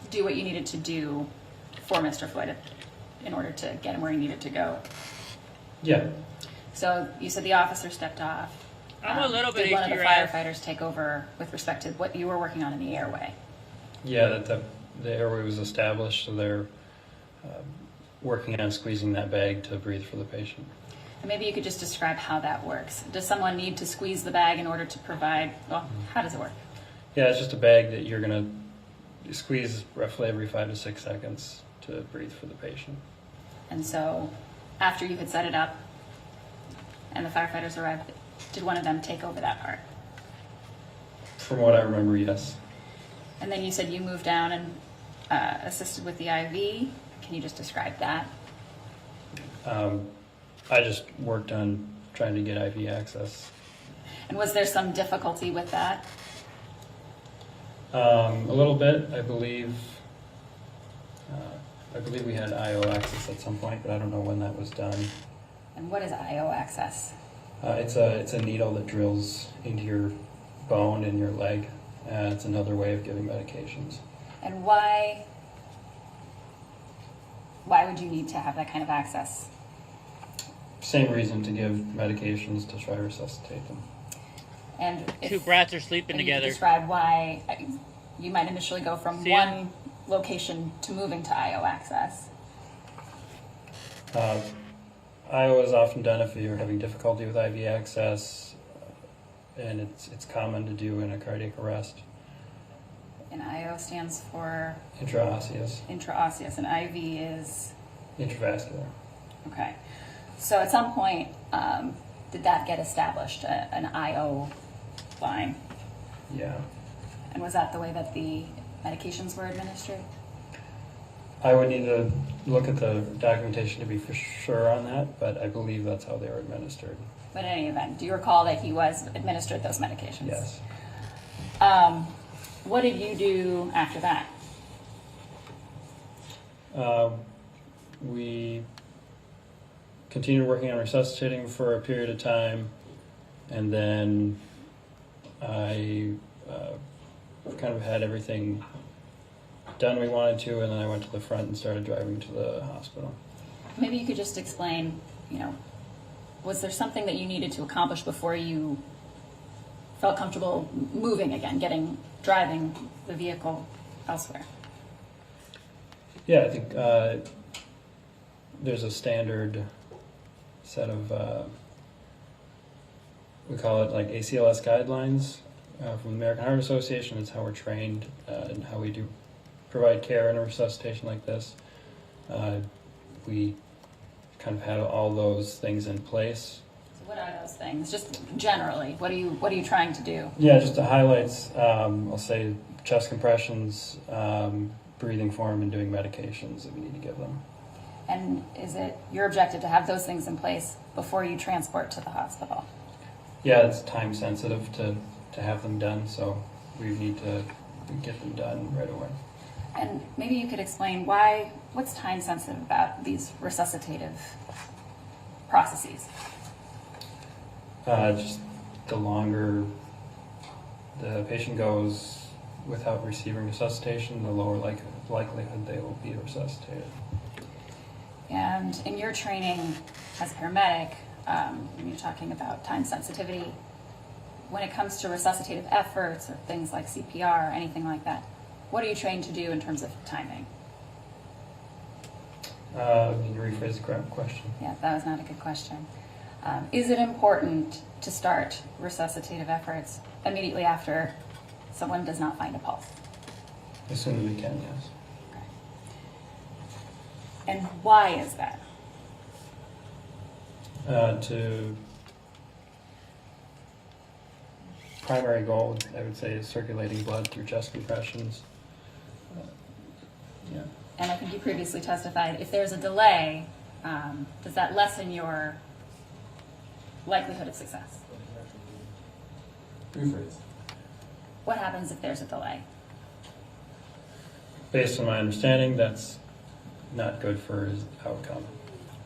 do what you needed to do for Mr. Floyd in order to get him where he needed to go? Yeah. So you said the officer stepped off. I'm a little bit Did one of the HDRF. firefighters take over with respect to what you were working on in the airway? Yeah, the airway was established, so they're working on squeezing that bag to breathe for the patient. And maybe you could just describe how that works. Does someone need to squeeze the bag in order to provide, well, how does it work? Yeah, it's just a bag that you're going to squeeze roughly every 5 to 6 seconds to breathe for the patient. And so after you had set it up and the firefighters arrived, did one of them take over that part? From what I remember, yes. And then you said you moved down and assisted with the IV. Can you just describe that? I just worked on trying to get IV access. And was there some difficulty with that? A little bit, I believe. I believe we had IO access at some point, but I don't know when that was done. And what is IO access? It's a needle that drills into your bone in your leg. It's another way of giving medications. And why would you need to have that kind of access? Same reason to give medications to try to resuscitate them. And Two brats are sleeping and together. You describe why you might initially go from one location to moving to IO access. IO is often done if you're having difficulty with IV access, and it's common to do in a cardiac arrest. And IO stands for? Intraosseous. Intraosseous, and IV is? Intravascular. Okay. So at some point, did that get established, an IO line? Yeah. And was that the way that the medications were administered? I would need to look at the documentation to be for sure on that, but I believe that's how they were administered. But in any event, do you recall that he was administered those medications? Yes. What did you do after that? We continued working on resuscitating for a period of time, and then I kind of had everything done we wanted to, and then I went to the front and started driving to the hospital. Maybe you could just explain, was there something that you needed to accomplish before you felt comfortable moving again, driving the vehicle elsewhere? Yeah, I think there's a standard set of, we call it like ACLS guidelines from the American Heart Association. It's how we're trained and how we do provide care in a resuscitation like this. We kind of had all those things in place. So what are those things? Just generally, what are you trying to do? Yeah, just the highlights. I'll say chest compressions, breathing for them, and doing medications that we need to give them. And is it your objective to have those things in place before you transport to the hospital? Yeah, it's time sensitive to have them done, so we need to get them done right away. And maybe you could explain what's time sensitive about these resuscitative processes? Just the longer the patient goes without receiving resuscitation, the lower likelihood they will be resuscitated. And in your training as a paramedic, when you're talking about time sensitivity, when it comes to resuscitative efforts or things like CPR or anything like that, what are you trained to do in terms of timing? Can you rephrase the question? Yeah, that was not a good question. Is it important to start resuscitative efforts immediately after someone does not find a pulse? As soon as we can, yes. And why is that? To primary goal, I would say, is circulating blood through chest compressions. Yeah. And I think you previously testified, if there's a delay, does that lessen your likelihood of success? Rephrase. What happens if there's a delay? Based on my understanding, that's not good for his outcome.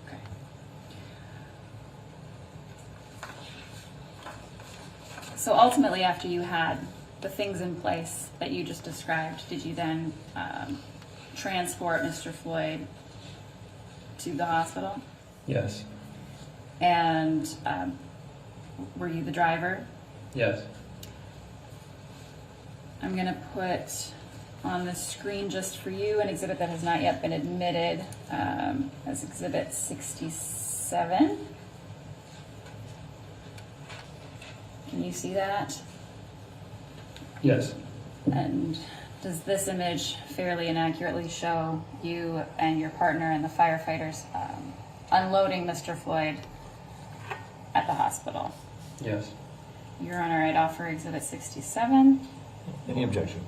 Okay. So ultimately, after you had the things in place that you just described, did you then transport Mr. Floyd to the hospital? Yes. And were you the driver? Yes. I'm going to put on the screen just for you an exhibit that has not yet been admitted as Exhibit 67. Can you see that? Yes. And does this image fairly and accurately show you and your partner and the firefighters unloading Mr. Floyd at the hospital? Yes. Your Honor, I'd offer Exhibit 67. Any objection?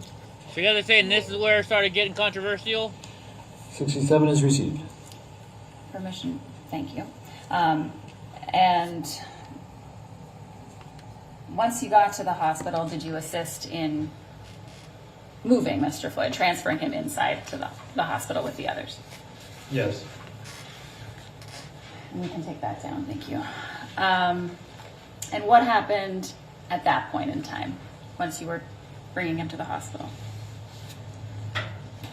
So you guys are saying this is where it started getting controversial? 67 is received. Permission, thank you. And once you got to the hospital, did you assist in moving Mr. Floyd, transferring him inside to the hospital with the others? Yes. And we can take that down, thank you. And what happened at that point in time, once you were bringing him to the hospital?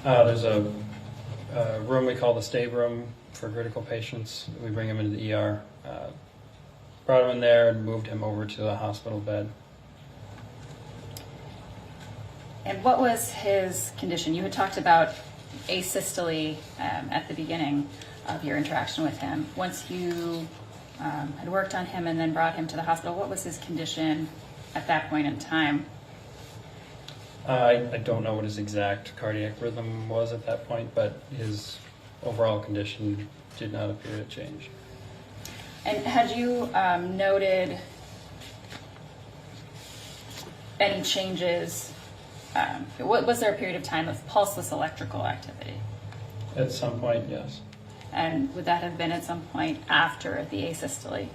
There's a room we call the stay room for critical patients. We bring him into the ER. Brought him in there and moved him over to the hospital bed. And what was his condition? You had talked about asystole at the beginning of your interaction with him. Once you had worked on him and then brought him to the hospital, what was his condition at that point in time? I don't know what his exact cardiac rhythm was at that point, but his overall condition did not appear to change. And had you noted any changes? Was there a period of time of pulseless electrical activity? At some point, yes. And would that have been at some point after the asystole?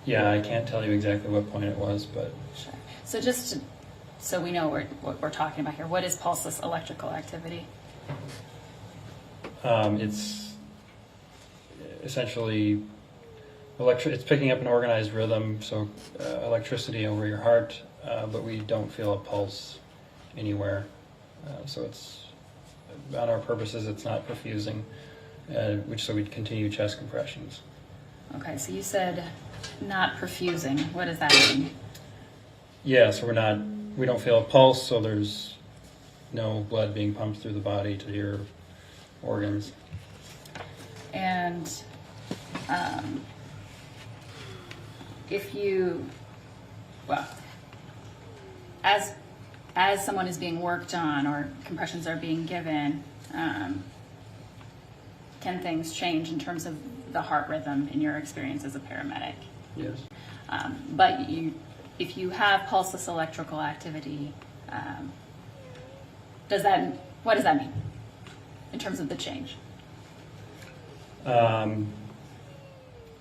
Yeah, I can't tell you exactly what point it was, but... Sure. So just to, so we know what we're talking about here, what is pulseless electrical activity? It's essentially it's picking up an organized rhythm, so electricity over your heart, but we don't feel a pulse anywhere. So it's, on our purposes, it's not perfusing, so we'd continue chest compressions. Okay, so you said not perfusing. What does that mean? Yeah, so we don't feel a pulse, so there's no blood being pumped through the body to your organs. And if you, well, as someone is being worked on or compressions are being given, can things change in terms of the heart rhythm in your experience as a paramedic? Yes. But if you have pulseless electrical activity, what does that mean in terms of the change?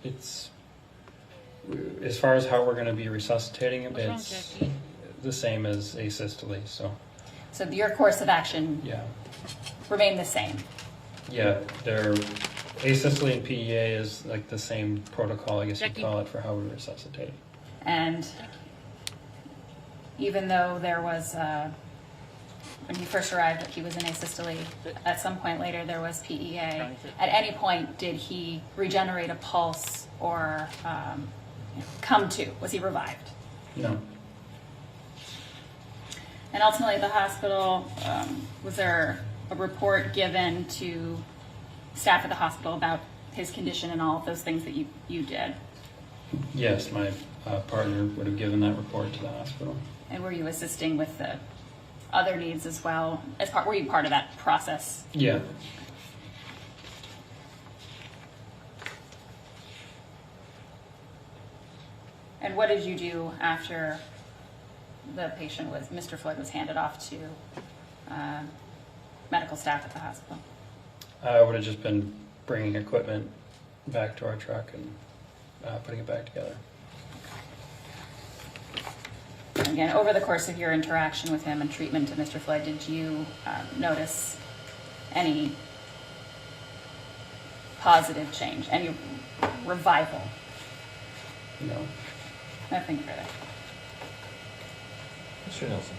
It's, as far as how we're going to be resuscitating him, it's the same as asystole. So your course of action remain the same. Yeah, they're asystole and PEA is like the same protocol, I guess you'd call it, for how we resuscitate. And even though there was, when he first arrived, he was in asystole, at some point later there was PEA. At any point, did he regenerate a pulse or come to? Was he revived? No. And ultimately at the hospital, was there a report given to staff at the hospital about his condition and all of those things that you did? Yes, my partner would have given that report to the hospital. And were you assisting with the other needs as well? Were you part of that process? Yeah. And what did you do after Mr. Floyd was handed off to medical staff at the hospital? I would have just been bringing equipment back to our truck and putting it back together. Again, over the course of your interaction with him and treatment of Mr. Floyd, did you notice any positive change, any revival? No. Nothing further. Mr. Nelson.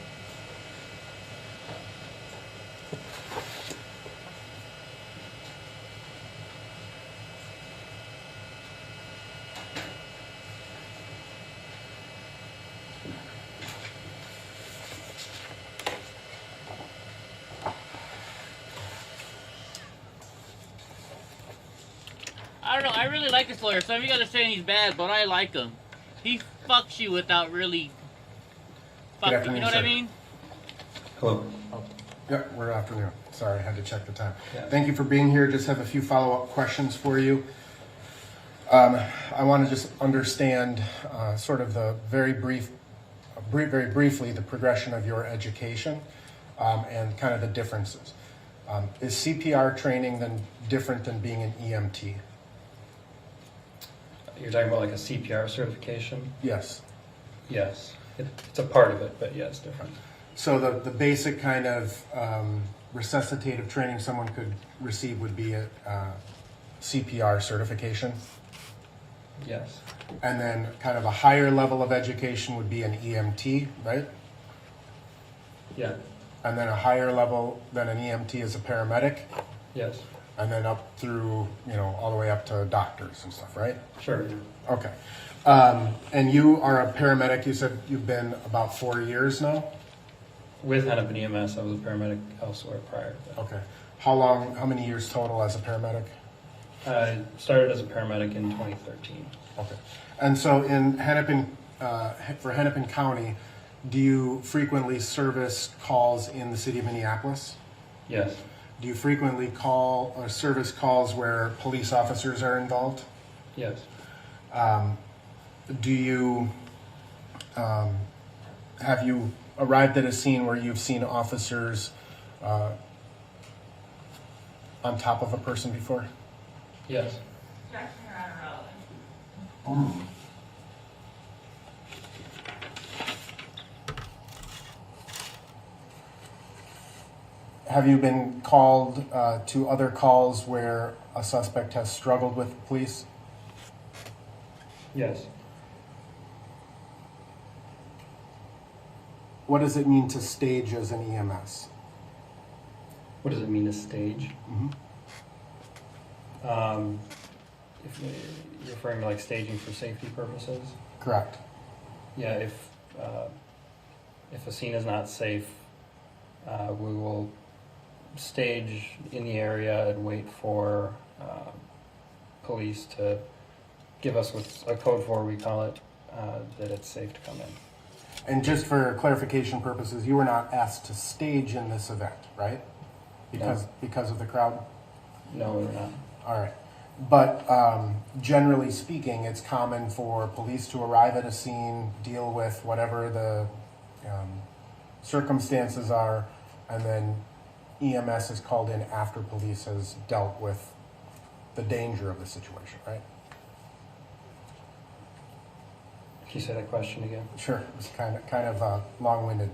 I don't know. I really like this lawyer. Some of you guys are saying he's bad, but I like him. He fucks you without really fucking. You know what I mean? Hello. Yeah, we're afternoon. Sorry, I had to check the time. Yeah. Thank you for being here. Just have a few follow-up questions for you. I want to just understand sort of the very briefly, the progression of your education and kind of the differences. Is CPR training then different than being an EMT? You're talking about like a CPR certification? Yes. Yes. It's a part of it, but yeah, it's different. So the basic kind of resuscitative training someone could receive would be a CPR certification? Yes. And then kind of a higher level of education would be an EMT, right? Yeah. And then a higher level than an EMT is a paramedic? Yes. And then up through, all the way up to doctors and stuff, right? Sure. Okay. And you are a paramedic, you said you've been about 4 years now? With Hennepin EMS, I was a paramedic elsewhere prior to that. Okay. How many years total as a paramedic? I started as a paramedic in 2013. Okay. And so in Hennepin, for Hennepin County, do you frequently service calls in the city of Minneapolis? Yes. Do you frequently call or service calls where police officers are involved? Yes. Do you, have you arrived at a scene where you've seen officers on top of a person before? Yes. Have you been called to other calls where a suspect has struggled with police? Yes. What does it mean to stage as an EMS? What does it mean to stage? Mm-hmm. If you're referring to like staging for safety purposes? Correct. Yeah, if a scene is not safe, we will stage in the area and wait for police to give us what's a code for, we call it, that it's safe to come in. And just for clarification purposes, you were not asked to stage in this event, right? Because of the crowd? No, we're not. All right. But generally speaking, it's common for police to arrive at a scene, deal with whatever the circumstances are, and then EMS is called in after police has dealt with the danger of the situation, right? Can you say that question again? Sure. It's kind of long-winded.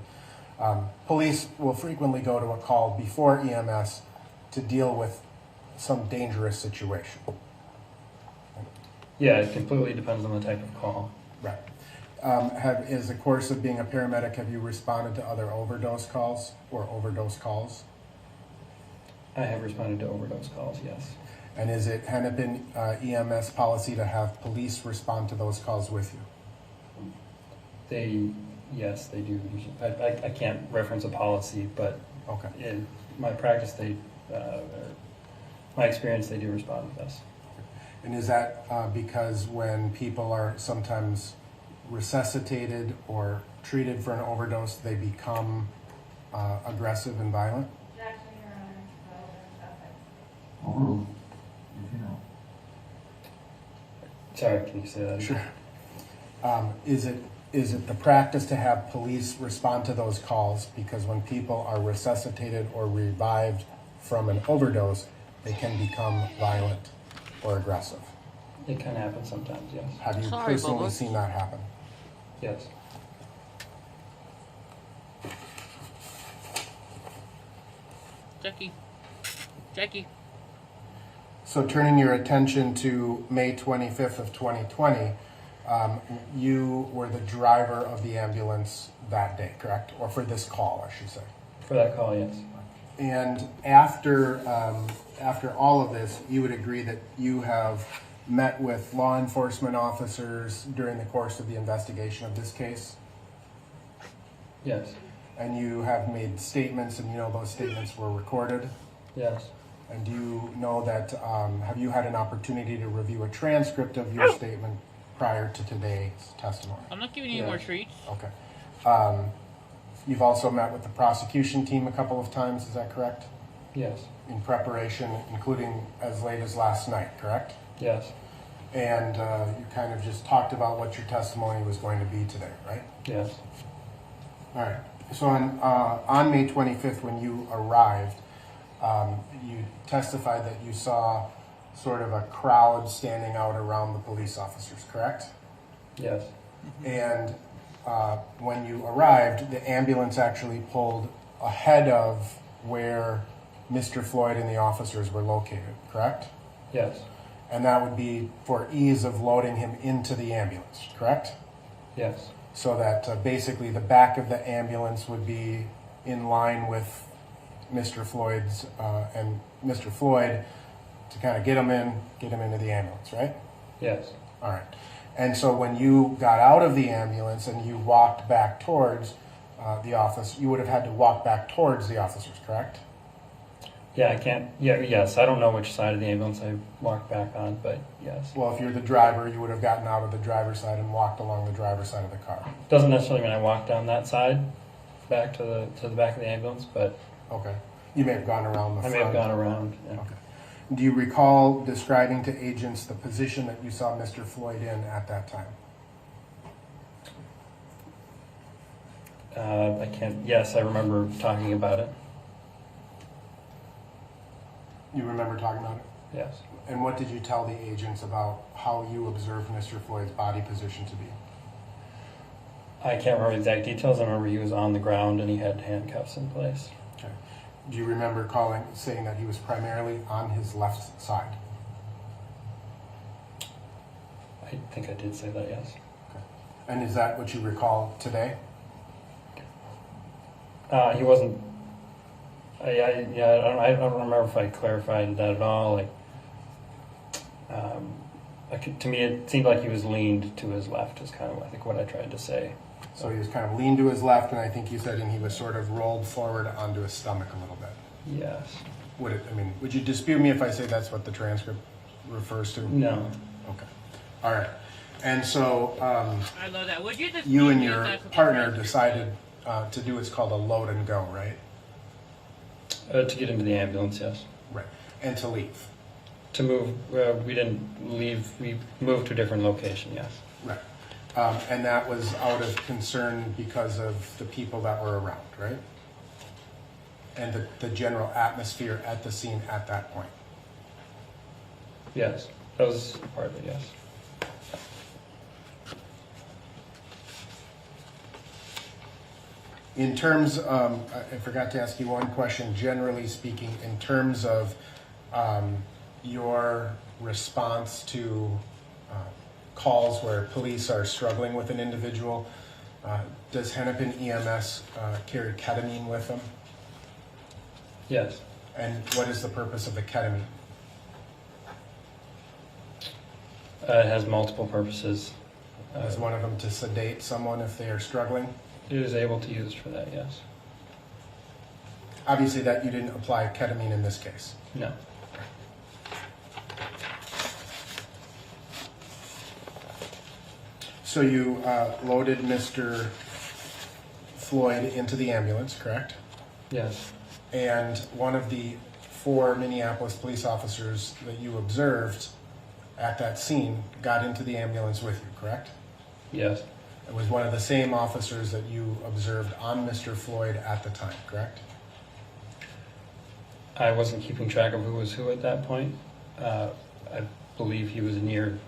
Police will frequently go to a call before EMS to deal with some dangerous situation. Yeah, it completely depends on the type of call. Right. Is the course of being a paramedic, have you responded to other overdose calls or overdose calls? I have responded to overdose calls, yes. And is it Hennepin EMS policy to have police respond to those calls with you? Yes, they do. I can't reference a policy, but okay. In my practice, my experience, they do respond with us. And is that because when people are sometimes resuscitated or treated for an overdose, they become aggressive and violent? Sorry, can you say that? Sure. Is it the practice to have police respond to those calls because when people are resuscitated or revived from an overdose, they can become violent or aggressive? It can happen sometimes, yes. Have you Sorry, personally Bubba. seen that happen? Yes. Jackie. So turning your attention to May 25th of 2020, you were the driver of the ambulance that day, correct? Or for this call, I should say. For that call, yes. And after all of this, you would agree that you have met with law enforcement officers during the course of the investigation of this case? Yes. And you have made statements, and you know those statements were recorded? Yes. And do you know that, have you had an opportunity to review a transcript of your statement prior to today's testimony? I'm not giving you more treats. Okay. You've also met with the prosecution team a couple of times, is that correct? Yes. In preparation, including as late as last night, correct? Yes. And you kind of just talked about what your testimony was going to be today, right? Yes. All right. So on May 25th, when you arrived, you testified that you saw sort of a crowd standing out around the police officers, correct? Yes. And when you arrived, the ambulance actually pulled ahead of where Mr. Floyd and the officers were located, correct? Yes. And that would be for ease of loading him into the ambulance, correct? Yes. So that basically the back of the ambulance would be in line with Mr. Floyd's and Mr. Floyd to kind of get him into the ambulance, right? Yes. All right. And so when you got out of the ambulance and you walked back towards the office, you would have had to walk back towards the officers, correct? Yeah, I can't. Yeah, yes. I don't know which side of the ambulance I walked back on, but yes. Well, if you're the driver, you would have gotten out of the driver's side and walked along the driver's side of the car. Doesn't necessarily mean I walked down that side, back to the back of the ambulance, but okay. You may have gone around the front. I may have gone around. Yeah. Okay. Do you recall describing to agents the position that you saw Mr. Floyd in at that time? I can't. Yes, I remember talking about it. You remember talking about it? Yes. And what did you tell the agents about how you observed Mr. Floyd's body position to be? I can't remember exact details. I remember he was on the ground and he had handcuffs in place. Okay. Do you remember saying that he was primarily on his left side? I think I did say that, yes. Okay. And is that what you recall today? He wasn't. I don't remember if I clarified that at all. To me, it seemed like he was leaned to his left. Is kind of I think what I tried to say. So he was kind of leaned to his left, and I think you said, and he was sort of rolled forward onto his stomach a little bit. Yes. Would you dispute me if I say that's what the transcript refers to? No. Okay. All right. And so I love that. Would you dispute you and me if your that's what the partner transcript decided to do what's called a load and go, right? To get into the ambulance, yes. Right. And to leave. To move, we didn't leave. We moved to a different location, yes. Right. And that was out of concern because of the people that were around, right? And the general atmosphere at the scene at that point. Yes, that was part of it, yes. In terms, I forgot to ask you one question, generally speaking, in terms of your response to calls where police are struggling with an individual, does Hennepin EMS carry ketamine with them? Yes. And what is the purpose of the ketamine? It has multiple purposes. Is one of them to sedate someone if they are struggling? It is able to use for that, yes. Obviously that you didn't apply ketamine in this case. No. So you loaded Mr. Floyd into the ambulance, correct? Yes. And one of the 4 Minneapolis police officers that you observed at that scene got into the ambulance with you, correct? Yes. It was one of the same officers that you observed on Mr. Floyd at the time, correct? I wasn't keeping track of who was who at that point. I believe he was near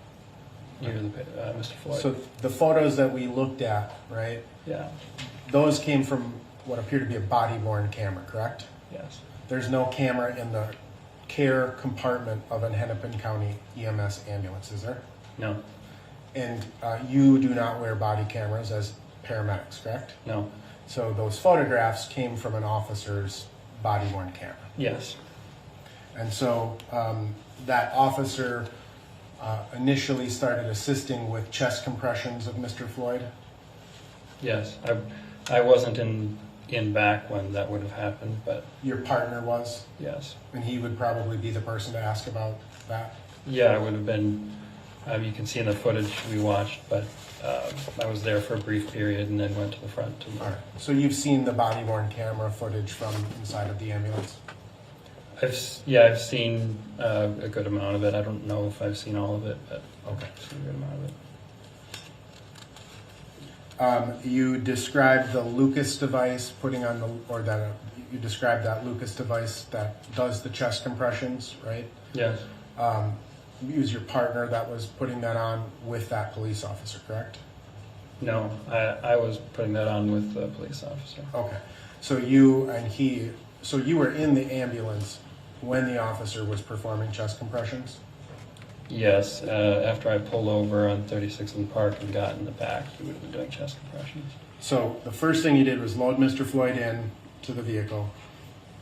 Mr. Floyd. So the photos that we looked at, right? Yeah. Those came from what appeared to be a body-worn camera, correct? Yes. There's no camera in the care compartment of an Hennepin County EMS ambulance, is there? No. And you do not wear body cameras as paramedics, correct? No. So those photographs came from an officer's body-worn camera. Yes. And so that officer initially started assisting with chest compressions of Mr. Floyd? Yes. I wasn't in back when that would have happened, but Your partner was? yes. And he would probably be the person to ask about that? Yeah, I would have been. You can see in the footage we watched, but I was there for a brief period and then went to the front. All right. So you've seen the body-worn camera footage from inside of the ambulance? I've seen a good amount of it. I don't know if I've seen all of it, but Okay. I've seen a good amount of it. You described the Lucas device putting on you described that Lucas device that does the chest compressions, right? Yes. It was your partner that was putting that on with that police officer, correct? No, I was putting that on with the police officer. Okay. So you were in the ambulance when the officer was performing chest compressions? Yes, after I pulled over on 36th and Park and got in the back, he would have been doing chest compressions. So the first thing you did was load Mr. Floyd in to the vehicle.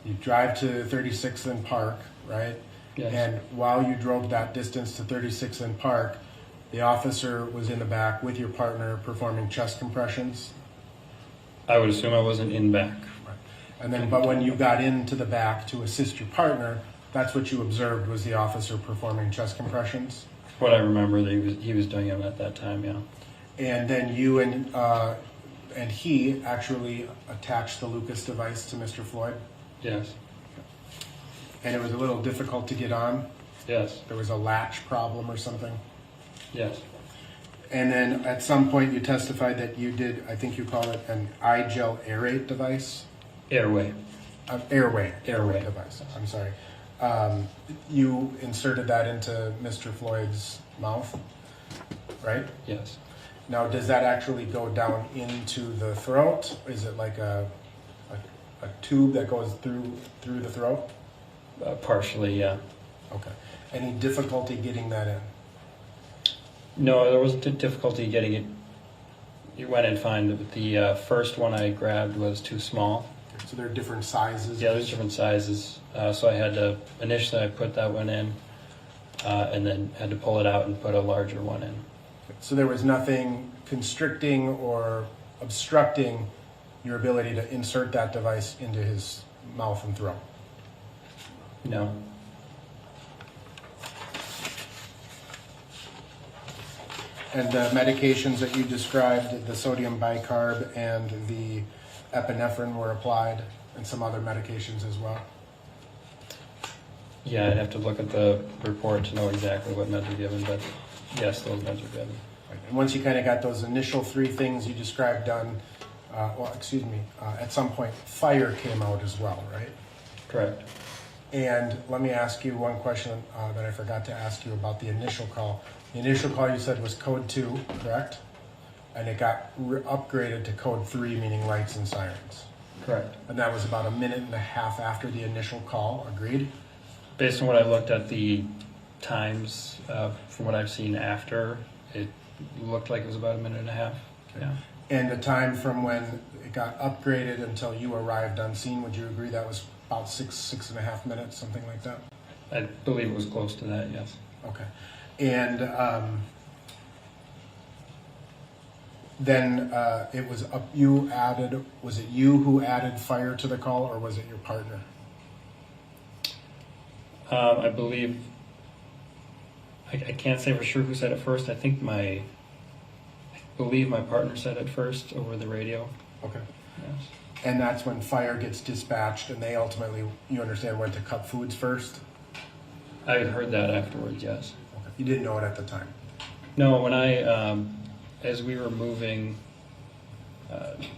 You drive to 36th and Park, right? Yes. And while you drove that distance to 36th and Park, the officer was in the back with your partner performing chest compressions? I would assume I wasn't in back. And then, but when you got into the back to assist your partner, that's what you observed was the officer performing chest compressions? What I remember that he was doing them at that time, yeah. And then you and he actually attached the Lucas device to Mr. Floyd? Yes. And it was a little difficult to get on? Yes. There was a latch problem or something? Yes. And then at some point you testified that you did, I think you call it an iGel aerate device? Airway. Airway device, I'm sorry. You inserted that into Mr. Floyd's mouth, right? Yes. Now, does that actually go down into the throat? Is it like a tube that goes through the throat? Partially, yeah. Okay. Any difficulty getting that in? No, there wasn't difficulty getting it. It went in fine. The first one I grabbed was too small. So there are different sizes? Yeah, there's different sizes. So I had to, initially I put that one in, and then had to pull it out and put a larger one in. So there was nothing constricting or obstructing your ability to insert that device into his mouth and throat? No. And the medications that you described, the sodium bicarb and the epinephrine were applied, and some other medications as well? Yeah, I'd have to look at the report to know exactly what meds are given, but yes, those meds are given. And once you kind of got those initial 3 things you described done, at some point fire came out as well, right? Correct. And let me ask you one question that I forgot to ask you about the initial call. The initial call you said was code 2, correct? And it got upgraded to code 3, meaning lights and sirens. Correct. And that was about a minute and a half after the initial call, agreed? Based on what I looked at the times, from what I've seen after, it looked like it was about a minute and a half. Okay. Yeah. And the time from when it got upgraded until you arrived on scene, would you agree that was about 6.5 minutes, something like that? I believe it was close to that, yes. Okay. And then it was was it you who added fire to the call, or was it your partner? I believe, I can't say for sure who said it first. I think believe my partner said it first over the radio. Okay. Yes. And that's when fire gets dispatched and they ultimately, you understand, went to cut foods first? I had heard that afterwards, yes. Okay. You didn't know it at the time? No, when I, as we were moving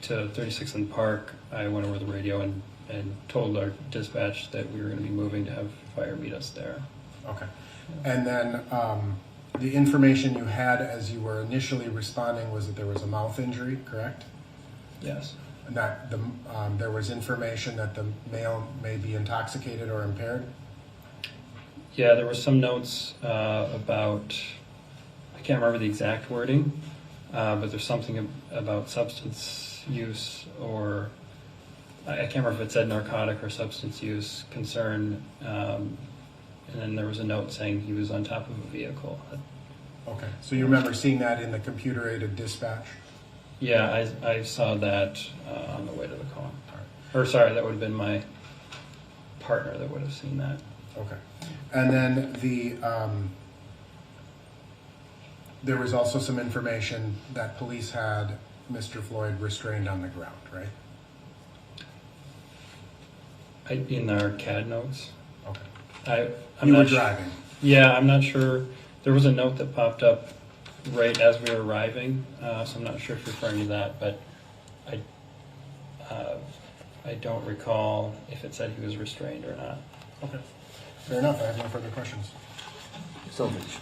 to 36th and Park, I went over the radio and told our dispatch that we were going to be moving to have fire meet us there. Okay. And then the information you had as you were initially responding was that there was a mouth injury, correct? Yes. And that there was information that the male may be intoxicated or impaired? Yeah, there were some notes about, I can't remember the exact wording, but there's something about substance use, or I can't remember if it said narcotic or substance use concern, and then there was a note saying he was on top of a vehicle. Okay, so you remember seeing that in the computer-aided dispatch? Yeah, I saw that on the way to the call. Or sorry, that would have been my partner that would have seen that. Okay. And then there was also some information that police had Mr. Floyd restrained on the ground, right? In our CAD notes. Okay. I'm you not were driving? Yeah, I'm not sure. There was a note that popped up right as we were arriving, so I'm not sure if you're referring to that, but I don't recall if it said he was restrained or not. Okay. Fair enough. I have no further questions. Selvage.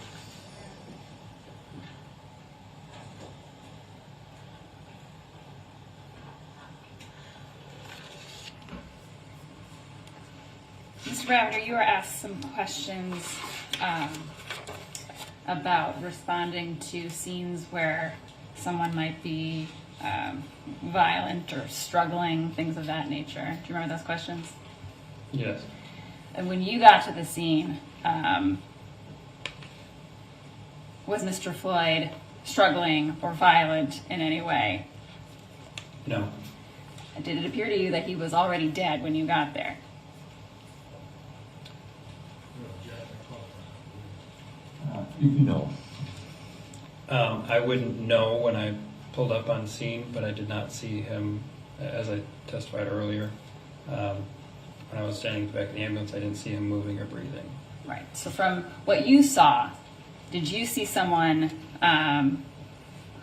Mr. Ravender, you were asked some questions about responding to scenes where someone might be violent or struggling, things of that nature. Do you remember those questions? Yes. And when you got to the scene, was Mr. Floyd struggling or violent in any way? No. Did it appear to you that he was already dead when you got there? No. I wouldn't know when I pulled up on scene, but I did not see him, as I testified earlier. When I was standing back in the ambulance, I didn't see him moving or breathing. Right. So from what you saw, did you see someone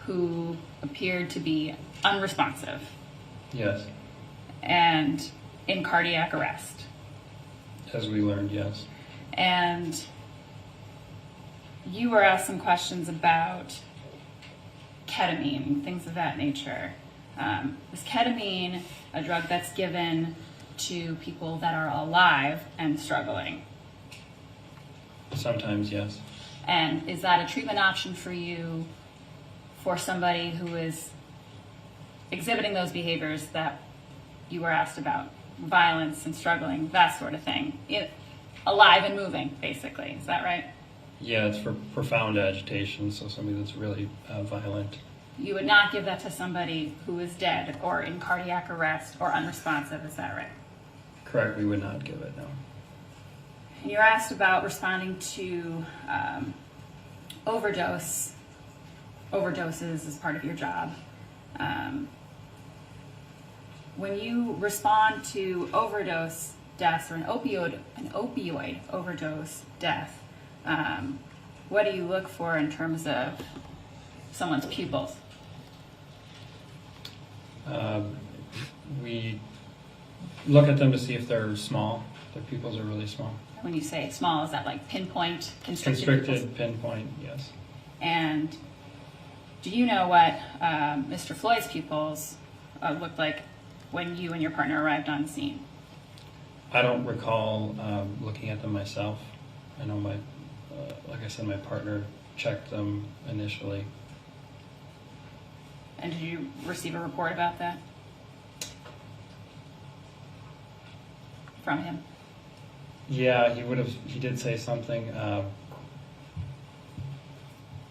who appeared to be unresponsive? Yes. And in cardiac arrest? As we learned, yes. And you were asked some questions about ketamine, things of that nature. Is ketamine a drug that's given to people that are alive and struggling? Sometimes, yes. And is that a treatment option for you for somebody who is exhibiting those behaviors that you were asked about? Violence and struggling, that sort of thing. Alive and moving, basically. Is that right? Yeah, it's for profound agitation, so somebody that's really violent. You would not give that to somebody who is dead or in cardiac arrest or unresponsive, is that right? Correct, we would not give it, no. And you're asked about responding to overdoses as part of your job. When you respond to overdose deaths or an opioid overdose death, what do you look for in terms of someone's pupils? We look at them to see if they're small. Their pupils are really small. When you say small, is that like pinpoint, constricted? Constricted, pinpoint, yes. And do you know what Mr. Floyd's pupils looked like when you and your partner arrived on scene? I don't recall looking at them myself. I know like I said, my partner checked them initially. And did you receive a report about that from him? Yeah, he did say something.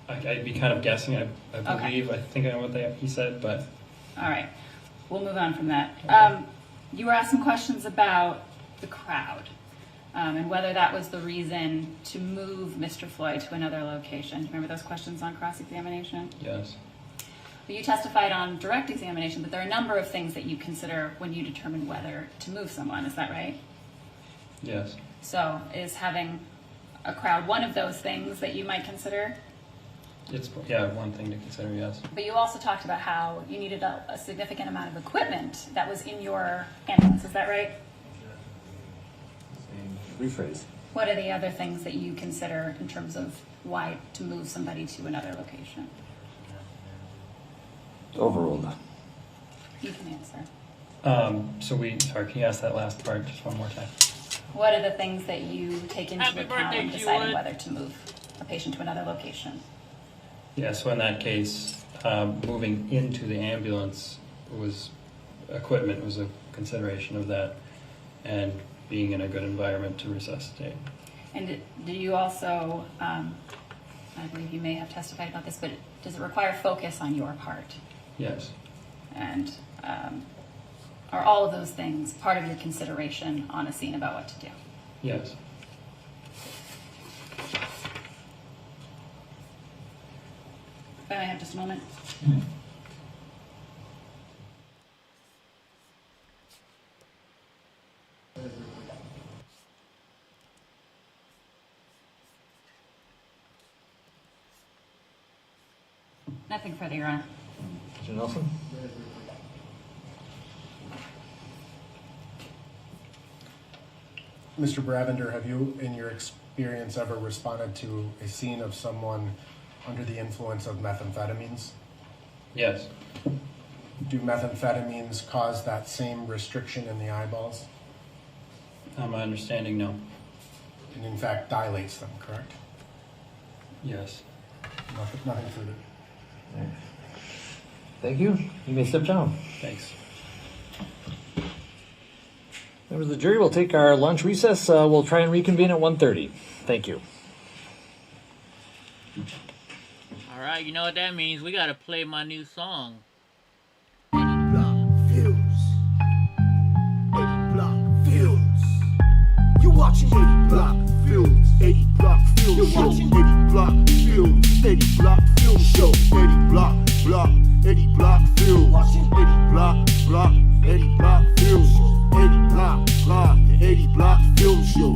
I'd be kind of guessing, I believe. Okay. I think I know what he said, but... All right. We'll move on from that. Okay. You were asked some questions about the crowd and whether that was the reason to move Mr. Floyd to another location. Do you remember those questions on cross-examination? Yes. But you testified on direct examination that there are a number of things that you consider when you determine whether to move someone. Is that right? Yes. So is having a crowd one of those things that you might consider? It's one thing to consider, yes. But you also talked about how you needed a significant amount of equipment that was in your ambulance. Is that right? Rephrase. What are the other things that you consider in terms of why to move somebody to another location? Overruled. You can answer. Sorry, can you ask that last part just one more time? What are the things that you take into Happy account birthday, when deciding Jewett. whether to move a patient to another location? Yeah, so in that case, moving into the ambulance equipment was a consideration of that, and being in a good environment to resuscitate. And do you also, I believe you may have testified about this, but does it require focus on your part? Yes. And are all of those things part of your consideration on a scene about what to do? Yes. If I have just a moment. Nothing further, Your Honor. Mr. Nelson? Mr. Bravender, have you, in your experience, ever responded to a scene of someone under the influence of methamphetamines? Yes. Do methamphetamines cause that same restriction in the eyeballs? My understanding, no. And in fact dilates them, correct? Yes. Nothing further. Thank you. You may step down. Thanks. Members of the jury, we'll take our lunch recess. We'll try and reconvene at 1:30. Thank you. All right, you know what that means. We got to play my new song. EddieBlockFilms. EddieBlockFilms. You watching EddieBlockFilms. EddieBlockFilms. You watching EddieBlockFilms. EddieBlockFilms show. EddieBlockFilms. Watching EddieBlockFilms. The EddieBlockFilms show.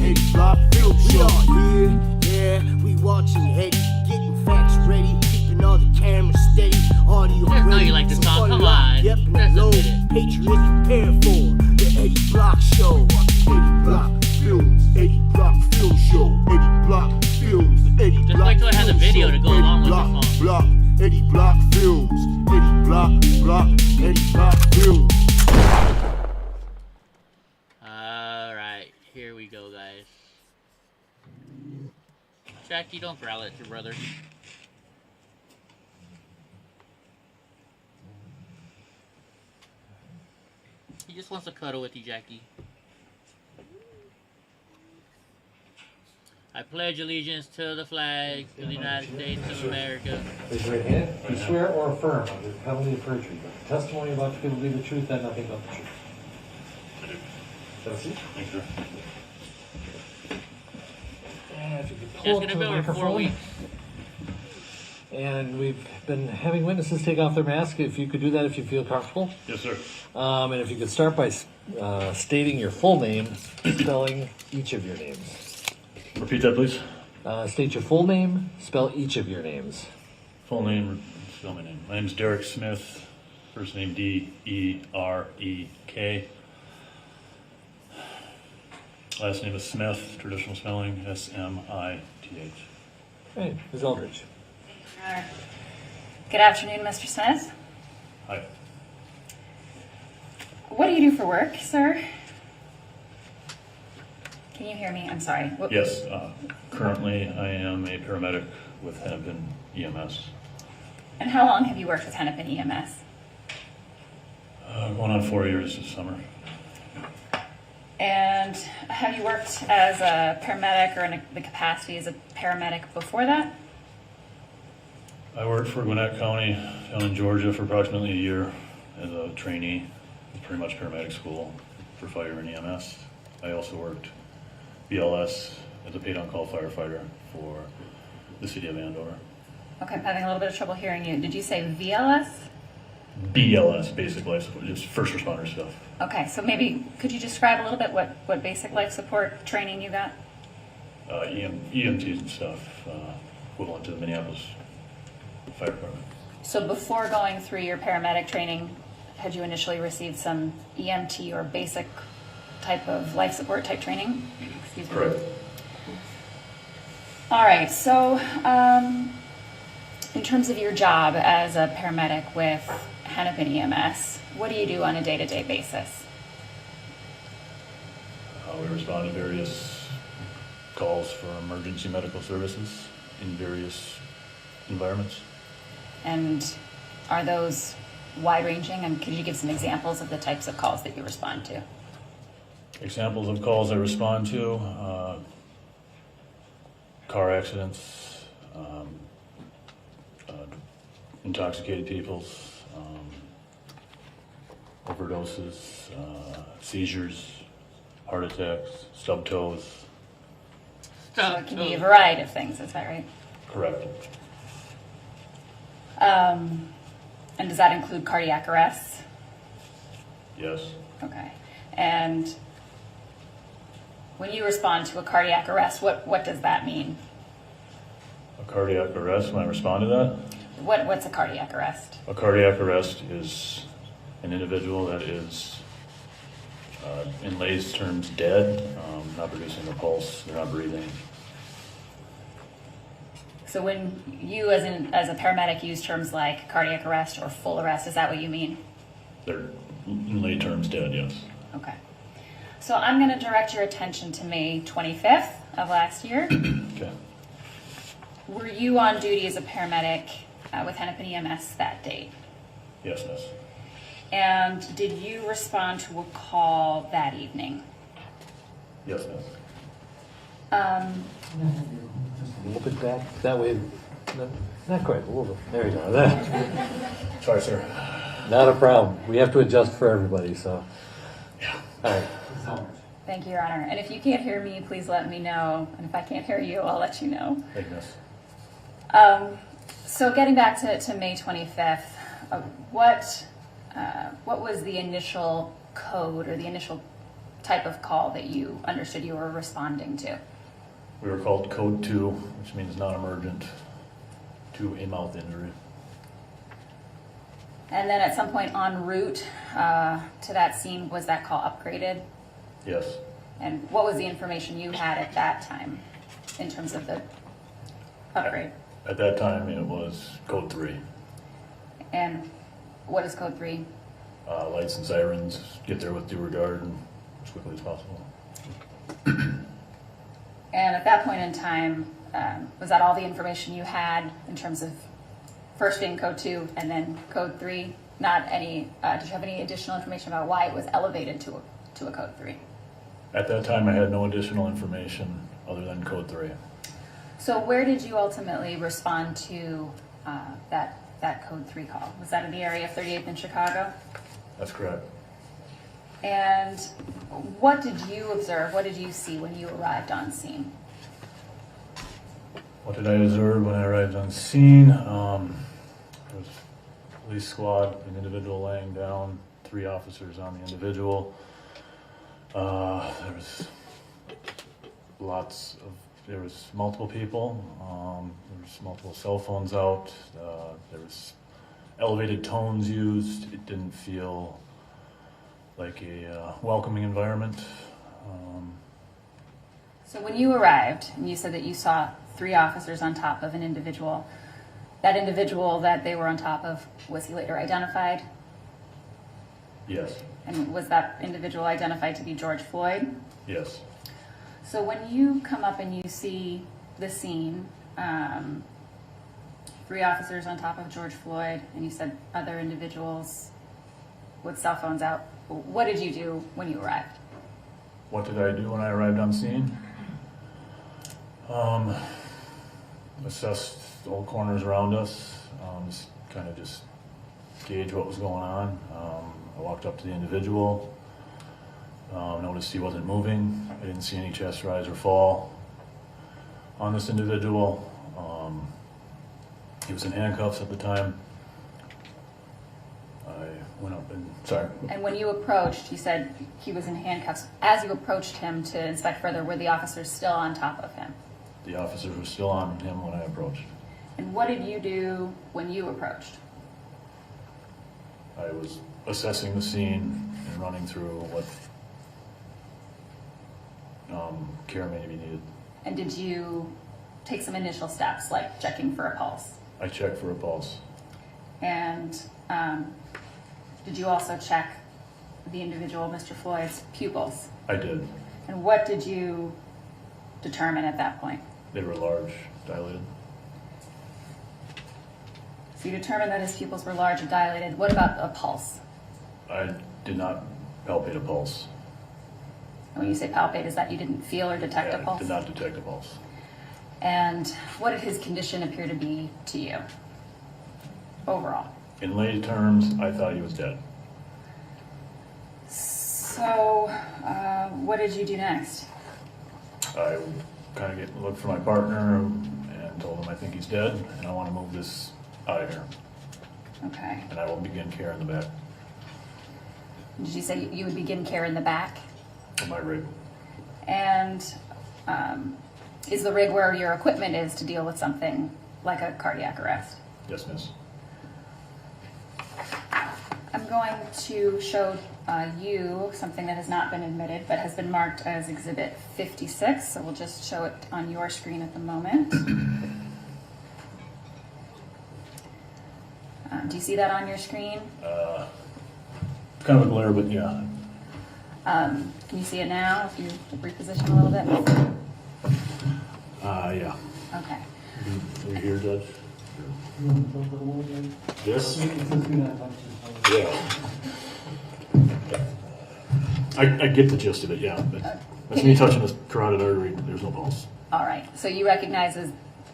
EddieBlockFilms show. We are here, yeah. We watching Eddie, getting facts ready, keeping all the cameras steady. Audio Just know ready. you like this So song. Come unlock, on. Yep, and Just low. admit it. Patriots prepared for the Eddie Block Show. EddieBlockFilms. EddieBlockFilms show. EddieBlockFilms. The EddieBlockFilms. Just wait till I have the video to go along with the song. EddieBlockFilms. EddieBlockFilms. Alright, here we go, guys. Jackie, don't growl at your brother. He just wants to cuddle with you, Jackie. I pledge allegiance to the flag of the United States of America. Raise your right hand. You swear or affirm under the penalty of perjury that the testimony about to give will be the truth and nothing but the truth. I do. Have a seat. Thanks, sir. And if you could It's pull up gonna to be the over 4 microphone. weeks. And we've been having witnesses take off their mask. If you could do that if you feel comfortable. Yes, sir. And if you could start by stating your full name, spelling each of your names. Repeat that, please. State your full name, spell each of your names. Full name, spell my name. My name's Derek Smith. First name D-E-R-E-K. Last name is Smith, traditional spelling, S-M-I-T-H. Hey, Ms. Eldridge. Good afternoon, Mr. Smith. Hi. What do you do for work, sir? Can you hear me? I'm sorry. Yes, currently I am a paramedic with Hennepin EMS. And how long have you worked with Hennepin EMS? Going on 4 years this summer. And have you worked as a paramedic or in the capacity as a paramedic before that? I worked for Gwinnett County down in Georgia for approximately a year as a trainee. It's pretty much paramedic school for fire and EMS. I also worked BLS as a paid-on-call firefighter for the city of Andover. Okay, I'm having a little bit of trouble hearing you. Did you say VLS? BLS, basic life support, just first responder stuff. Okay, so maybe could you describe a little bit what basic life support training you got? EMTs and stuff, equivalent to the Minneapolis Fire Department. So before going through your paramedic training, had you initially received some EMT or basic type of life support type training? Excuse me. Correct. All right, so in terms of your job as a paramedic with Hennepin EMS, what do you do on a day-to-day basis? We respond to various calls for emergency medical services in various environments. And are those wide-ranging? And could you give some examples of the types of calls that you respond to? Examples of calls I respond to, car accidents, intoxicated people, overdoses, seizures, heart attacks, stub toes. So it can be a variety of things, is that right? Correct. And does that include cardiac arrests? Yes. Okay. And when you respond to a cardiac arrest, what does that mean? A cardiac arrest, when I respond to that? What's a cardiac arrest? A cardiac arrest is an individual that is, in lay's terms, dead, not producing a pulse, they're not breathing. So when you as a paramedic use terms like cardiac arrest or full arrest, is that what you mean? They're, in lay terms, dead, yes. Okay. So I'm going to direct your attention to May 25th of last year. Okay. Were you on duty as a paramedic with Hennepin EMS that date? Yes, miss. And did you respond to a call that evening? Yes, miss. A little bit back, that way, not quite, a little bit, there you go. Sorry, sir. Not a problem, we have to adjust for everybody, so. Yeah. All right. Thank you, Your Honor. And if you can't hear me, please let me know. And if I can't hear you, I'll let you know. Thank you, miss. So getting back to May 25th, what was the initial code or the initial type of call that you understood you were responding to? We were called Code 2, which means non-emergent, to a mouth injury. And then at some point en route to that scene, was that call upgraded? Yes. And what was the information you had at that time in terms of the upgrade? At that time, it was Code 3. And what is Code 3? Lights and sirens, get there with due regard and as quickly as possible. And at that point in time, was that all the information you had in terms of first being Code 2 and then Code 3? Not any, did you have any additional information about why it was elevated to a Code 3? At that time, I had no additional information other than Code 3. So where did you ultimately respond to that Code 3 call? Was that in the area of 38th in Chicago? That's correct. And what did you observe? What did you see when you arrived on scene? What did I observe when I arrived on scene? There was a police squad, an individual laying down, 3 officers on the individual. There was multiple people. There was multiple cell phones out. There was elevated tones used. It didn't feel like a welcoming environment. So when you arrived, and you said that you saw 3 officers on top of an individual, that individual that they were on top of, was he later identified? Yes. And was that individual identified to be George Floyd? Yes. So when you come up and you see the scene, 3 officers on top of George Floyd, and you said other individuals with cell phones out, what did you do when you arrived? What did I do when I arrived on scene? Assessed all corners around us, just gauge what was going on. I walked up to the individual, noticed he wasn't moving. I didn't see any chest rise or fall on this individual. He was in handcuffs at the time. I went up and, sorry. And when you approached, you said he was in handcuffs. As you approached him to inspect further, were the officers still on top of him? The officers were still on him when I approached. And what did you do when you approached? I was assessing the scene and running through what care may be needed. And did you take some initial steps, like checking for a pulse? I checked for a pulse. And did you also check the individual, Mr. Floyd's, pupils? I did. And what did you determine at that point? They were large, dilated. So you determined that his pupils were large and dilated. What about a pulse? I did not palpate a pulse. And when you say palpate, is that you didn't feel or detect a I pulse? did not detect a pulse. And what did his condition appear to be to you overall? In lay terms, I thought he was dead. So what did you do next? I kind of looked for my partner and told him I think he's dead and I want to move this out of here. Okay. And I will begin care in the back Did you say you would begin care in the back? of my rig. And is the rig where your equipment is to deal with something like a cardiac arrest? Yes, miss. I'm going to show you something that has not been admitted but has been marked as Exhibit 56. So we'll just show it on your screen at the moment. Do you see that on your screen? Kind of a glare, but yeah. Can you see it now if you reposition a little bit? Yeah. Okay. Are you here, Judge? Yes? Yeah. I get the gist of it, yeah. But that's me touching this carotid artery. There's no pulse. All right. So you recognize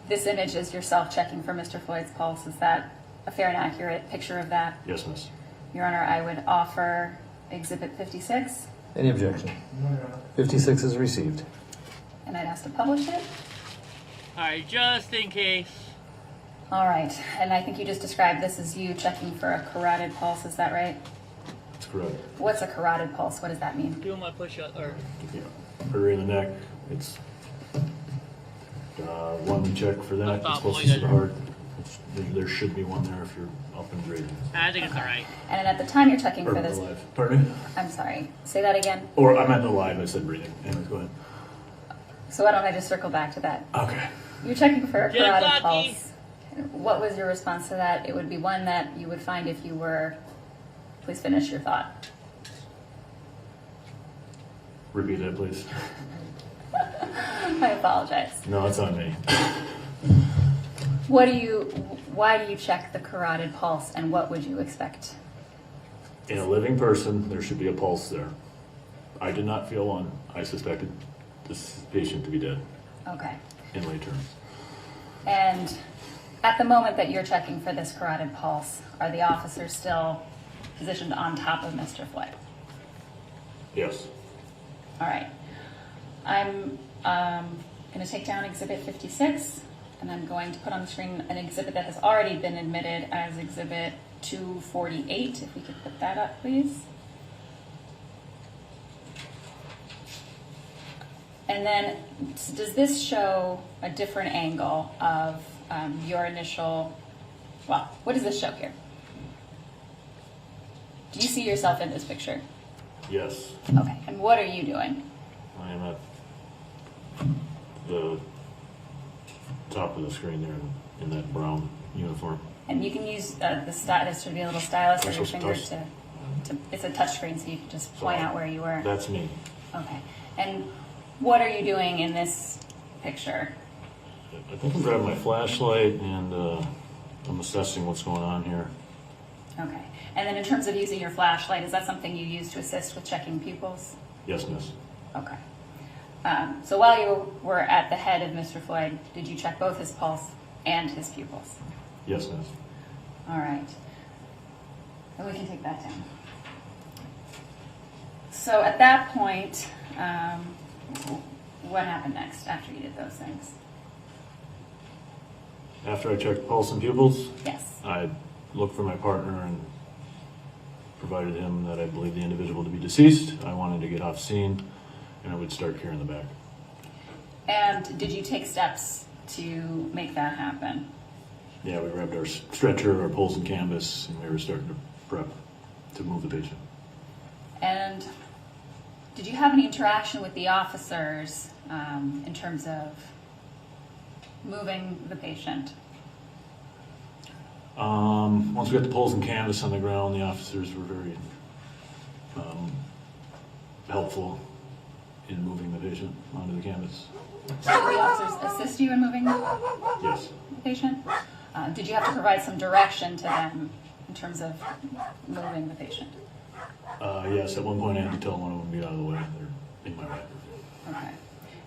this image is yourself checking for Mr. Floyd's pulse. Is that a fair and accurate picture of that? Yes, miss. Your Honor, I would offer Exhibit 56, Any objection? 56 is received. and I'd ask to publish it. All right, just in case. All right. And I think you just described this as you checking for a carotid pulse. Is that right? That's correct. What's a carotid pulse? What does that mean? Do my push-up, or Yeah. Artery in the neck. It's one we check for that. It's closest to the heart. There should be one there if you're up and breathing. I think it's all right. And at the time you're checking Or for this, alive. Pardon me? I'm sorry. Say that again. Or I meant alive. I said breathing. Anyways, go ahead. So why don't I just circle back to that? Okay. You're checking for a Get carotid lucky. pulse. What was your response to that? It would be one that you would find if you were. Please finish your thought. Repeat that, please. I apologize. No, it's on me. Why do you check the carotid pulse, and what would you expect? In a living person, there should be a pulse there. I did not feel one. I suspected this patient to be dead, Okay. in lay terms. And at the moment that you're checking for this carotid pulse, are the officers still positioned on top of Mr. Floyd? Yes. All right. I'm going to take down Exhibit 56, and I'm going to put on the screen an exhibit that has already been admitted as Exhibit 248. If we could put that up, please. And then, does this show a different angle of your initial, well, what does this show here? Do you see yourself in this picture? Yes. Okay, and what are you doing? I am at the top of the screen there in that brown uniform. And you can use the stylus to be a little stylus or your Touch- finger to, it's a touch screen, so you can just point out where you were. That's me. Okay, and what are you doing in this picture? I think I'm grabbing my flashlight and I'm assessing what's going on here. Okay, and then in terms of using your flashlight, is that something you use to assist with checking pupils? Yes, miss. Okay. So while you were at the head of Mr. Floyd, did you check both his pulse and his pupils? Yes, miss. All right. And we can take that down. So at that point, what happened next after you did those things? After I checked pulse and pupils, Yes. I looked for my partner and provided him that I believed the individual to be deceased. I wanted to get off scene, and I would start here in the back. And did you take steps to make that happen? Yeah, we grabbed our stretcher, our poles and canvas, and we were starting to prep to move the patient. And did you have any interaction with the officers in terms of moving the patient? Once we got the poles and canvas on the ground, the officers were very helpful in moving the patient onto the canvas. Did the officers assist you in moving Yes. the patient? Did you have to provide some direction to them in terms of moving the patient? Yes, at one point I had to tell one of them to get out of the way. They're in my way. Okay.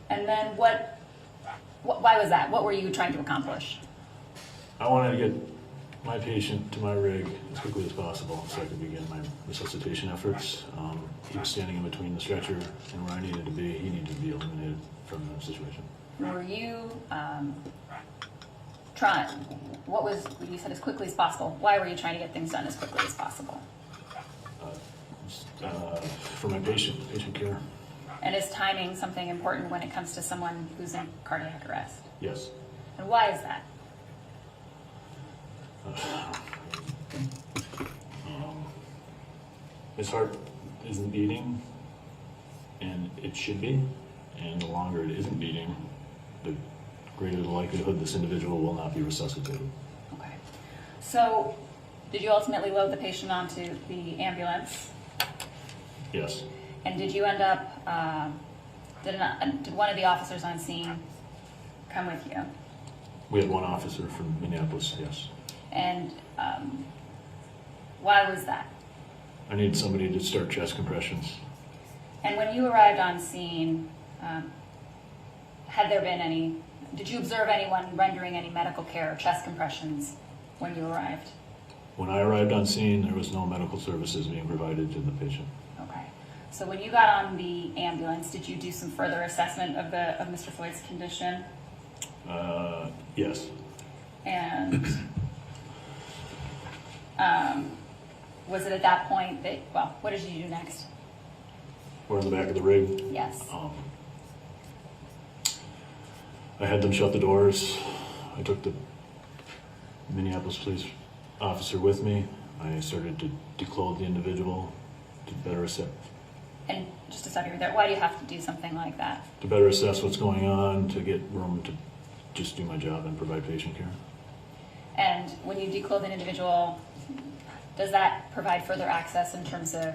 And then why was that? What were you trying to accomplish? I wanted to get my patient to my rig as quickly as possible so I could begin my resuscitation efforts. He was standing in between the stretcher and where I needed to be. He needed to be eliminated from the situation. Were you trying, what was, you said as quickly as possible. Why were you trying to get things done as quickly as possible? For my patient care. And is timing something important when it comes to someone who's in cardiac arrest? Yes. And why is that? His heart isn't beating, and it should be, and the longer it isn't beating, the greater the likelihood this individual will not be resuscitated. Okay. So, did you ultimately load the patient onto the ambulance? Yes. And did you end up, did one of the officers on scene come with you? We had one officer from Minneapolis, yes. And why was that? I needed somebody to start chest compressions. And when you arrived on scene, had there been any, did you observe anyone rendering any medical care or chest compressions when you arrived? When I arrived on scene, there was no medical services being provided to the patient. Okay. So when you got on the ambulance, did you do some further assessment of Mr. Floyd's condition? Yes. And was it at that point that, well, what did you do next? We're in the back of the rig. Yes. I had them shut the doors. I took the Minneapolis police officer with me. I started to declothe the individual to better assess. And just to stop you right there, why do you have to do something like that? To better assess what's going on, to get room to just do my job and provide patient care. And when you declothe an individual, does that provide further access in terms of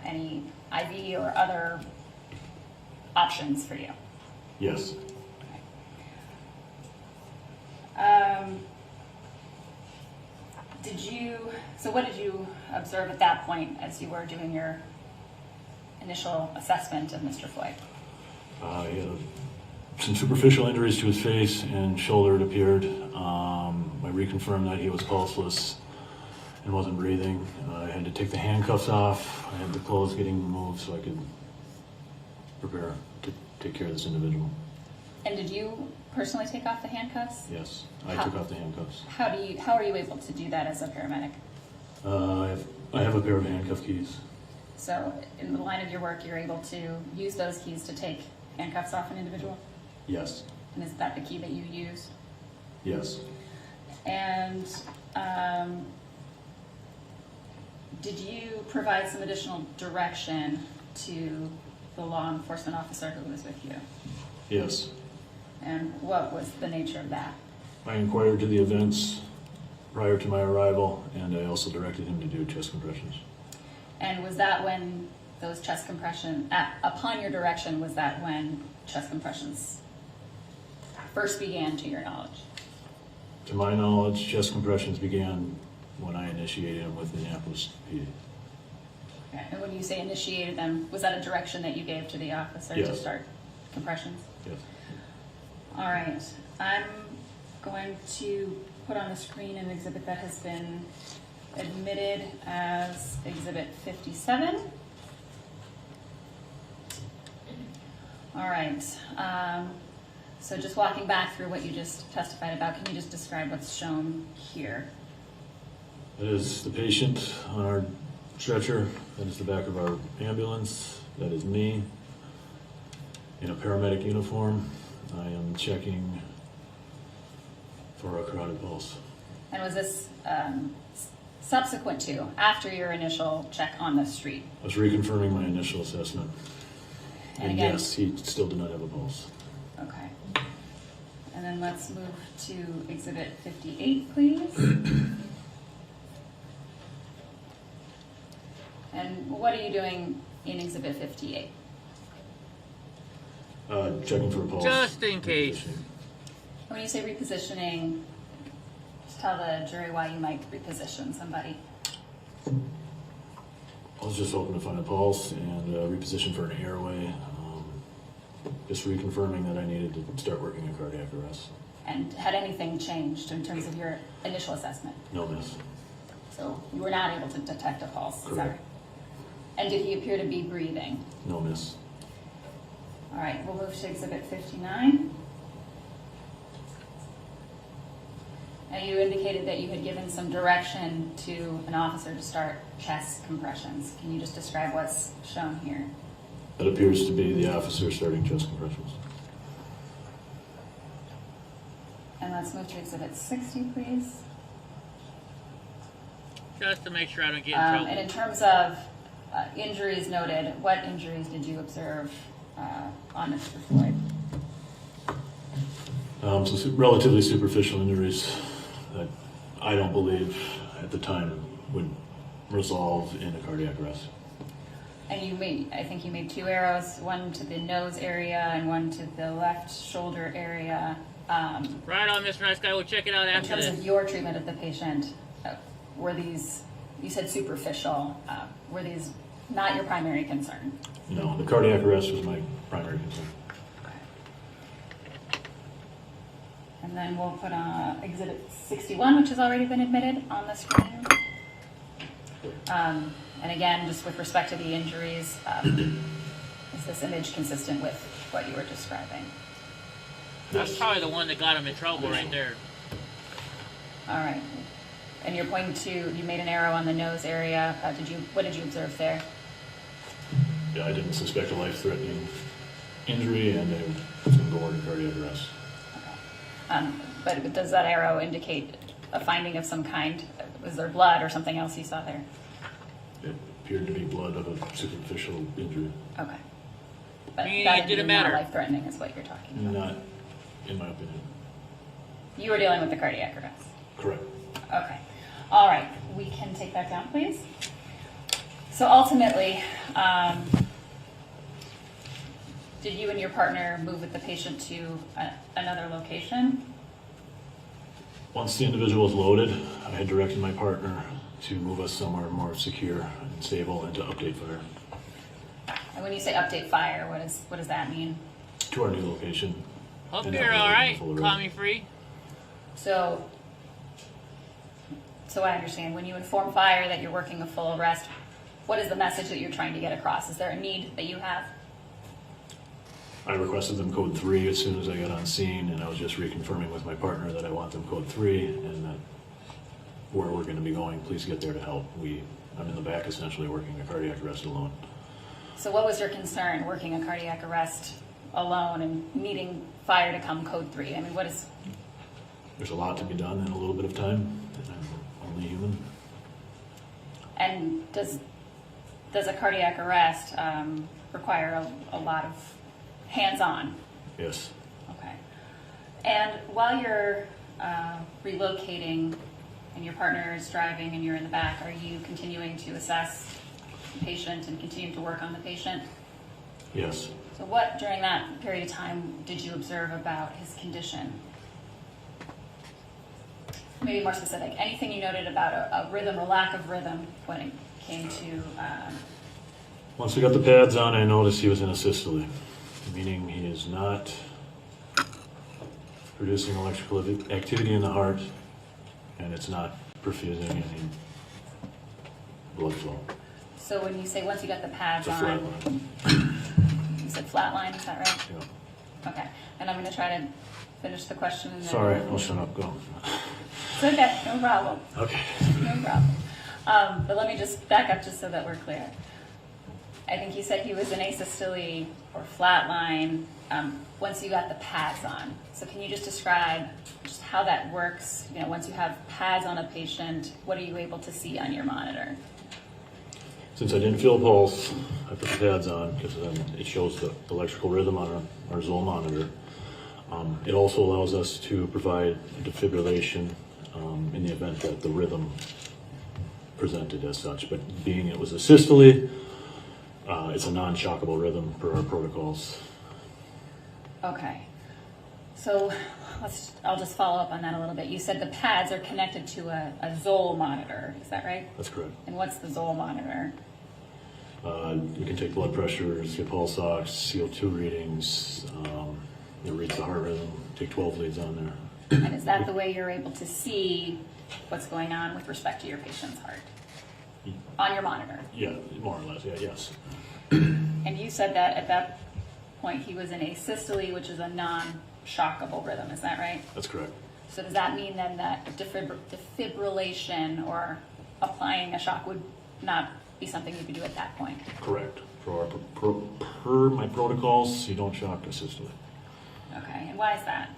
any IV or other options for you? Yes. So what did you observe at that point as you were doing your initial assessment of Mr. Floyd? He had some superficial injuries to his face and shoulder, it appeared. I reconfirmed that he was pulseless and wasn't breathing. I had to take the handcuffs off. I had the clothes getting removed so I could prepare to take care of this individual. And did you personally take off the handcuffs? Yes, I took off the handcuffs. How are you able to do that as a paramedic? I have a pair of handcuff keys. So in the line of your work, you're able to use those keys to take handcuffs off an individual? Yes. And is that the key that you use? Yes. And did you provide some additional direction to the law enforcement officer who was with you? Yes. And what was the nature of that? I inquired to the events prior to my arrival, and I also directed him to do chest compressions. And was that when those chest compressions, upon your direction, was that when chest compressions first began, to your knowledge? To my knowledge, chest compressions began when I initiated them with Minneapolis PD. Okay. And when you say initiated them, was that a direction that you gave to the officer to start compressions? Yes. All right. I'm going to put on the screen an exhibit that has been admitted as Exhibit 57. All right. So just walking back through what you just testified about, can you just describe what's shown here? That is the patient on our stretcher. That is the back of our ambulance. That is me in a paramedic uniform. I am checking for a carotid pulse. And was this subsequent to, after your initial check on the street? I was reconfirming my initial assessment. And again, yes, he still did not have a pulse. Okay. And then let's move to Exhibit 58, please. And what are you doing in Exhibit 58? Checking for a pulse. Just in case. When you say repositioning, just tell the jury why you might reposition somebody. I was just hoping to find a pulse and reposition for an airway. Just reconfirming that I needed to start working a cardiac arrest. And had anything changed in terms of your initial assessment? No, miss. So you were not able to detect a pulse? Correct. Sorry. And did he appear to be breathing? No, miss. All right, we'll move to Exhibit 59. Now you indicated that you had given some direction to an officer to start chest compressions. Can you just describe what's shown here? That appears to be the officer starting chest compressions. And let's move to Exhibit 60, please. Just to make sure I don't get in trouble. And in terms of injuries noted, what injuries did you observe on Mr. Floyd? So relatively superficial injuries that I don't believe at the time would resolve in a cardiac arrest. And you made, I think you made 2 arrows, one to the nose area and one to the left shoulder area. Right on, Mr. Nice Guy. We'll check it out after In terms this. of your treatment of the patient, were these, you said superficial, were these not your primary concern? No, the cardiac arrest was my primary concern. And then we'll put Exhibit 61, which has already been admitted on the screen. And again, just with respect to the injuries, is this image consistent with what you were describing? That's probably the one that got him in trouble right there. All right. And you're pointing to, you made an arrow on the nose area. What did you observe there? Yeah, I didn't suspect a life-threatening injury, and I was going to go order cardiac arrest. Okay. But does that arrow indicate a finding of some kind? Was there blood or something else you saw there? It appeared to be blood of a superficial injury. Okay. But Meaning that it didn't not matter. life-threatening is what you're talking about. Not, in my opinion. You were dealing with the cardiac arrest. Correct. Okay. All right. We can take that down, please. So ultimately, did you and your partner move with the patient to another location? Once the individual was loaded, I had directed my partner to move us somewhere more secure and stable and to update fire. And when you say update fire, what does that mean? To our new location. Hope And you're that was all in right. full arrest. Call me free. So I understand, when you inform fire that you're working a full arrest, what is the message that you're trying to get across? Is there a need that you have? I requested them code 3 as soon as I got on scene, and I was just reconfirming with my partner that I want them code 3 and that where we're going to be going, please get there to help. I'm in the back essentially working a cardiac arrest alone. So what was your concern working a cardiac arrest alone and needing fire to come code 3? I mean, what is... There's a lot to be done in a little bit of time, and I'm only human. And does a cardiac arrest require a lot of hands-on? Yes. Okay. And while you're relocating and your partner is driving and you're in the back, are you continuing to assess the patient and continue to work on the patient? Yes. So what, during that period of time, did you observe about his condition? Maybe more specific, anything you noted about a rhythm or lack of rhythm when it came to... Once we got the pads on, I noticed he was in a systole, meaning he is not producing electrical activity in the heart, and it's not perfusing any blood flow. So when you say once you got the pads It's a flat on, line. you said flat line, is that right? Yeah. Okay, and I'm gonna try to finish the question. And then Sorry, I'll shut up, go. It's okay, no problem. Okay. No problem. But let me just back up just so that we're clear. I think you said he was in asystole or flatline once you got the pads on. So can you just describe just how that works? You know, once you have pads on a patient, what are you able to see on your monitor? Since I didn't feel a pulse, I put the pads on because it shows the electrical rhythm on our Zoll monitor. It also allows us to provide defibrillation in the event that the rhythm presented as such. But being it was a systole, it's a non-shockable rhythm per our protocols. Okay. So I'll just follow up on that a little bit. You said the pads are connected to a Zoll monitor, is that right? That's correct. And what's the Zoll monitor? You can take blood pressures, get pulse ox, CO2 readings, it reads the heart rhythm, take 12 leads on there. And is that the way you're able to see what's going on with respect to your patient's heart? On your monitor? Yeah, more or less, yeah, yes. And you said that at that point he was in asystole, which is a non-shockable rhythm, is that right? That's correct. So does that mean then that defibrillation or applying a shock would not be something you could do at that point? Correct. Per my protocols, you don't shock a systole. Okay, and why is that?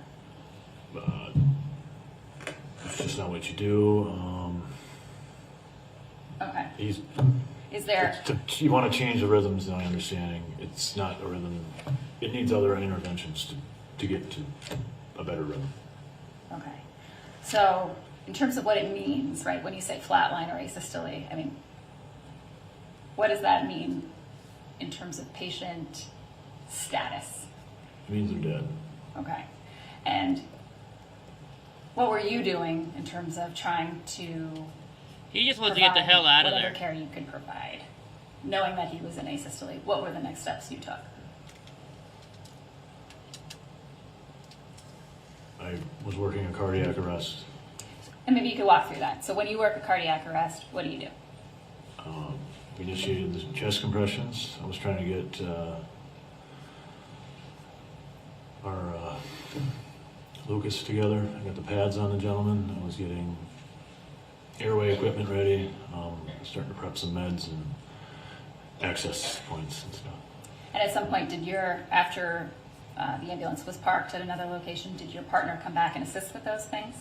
It's just not what you do. Okay. Is there... You want to change the rhythms, in my understanding. It's not a rhythm. It needs other interventions to get to a better rhythm. Okay. So in terms of what it means, right, when you say flatline or asystole, I mean, what does that mean in terms of patient status? It means they're dead. Okay. And what were you doing in terms of trying to He just wants to get the hell out of whatever there. care you could provide? Knowing that he was in asystole, what were the next steps you took? I was working a cardiac arrest. And maybe you could walk through that. So when you work a cardiac arrest, what do you do? We initiated the chest compressions. I was trying to get our Lucas together. I got the pads on the gentleman. I was getting airway equipment ready. Starting to prep some meds and access points and stuff. And at some point, after the ambulance was parked at another location, did your partner come back and assist with those things?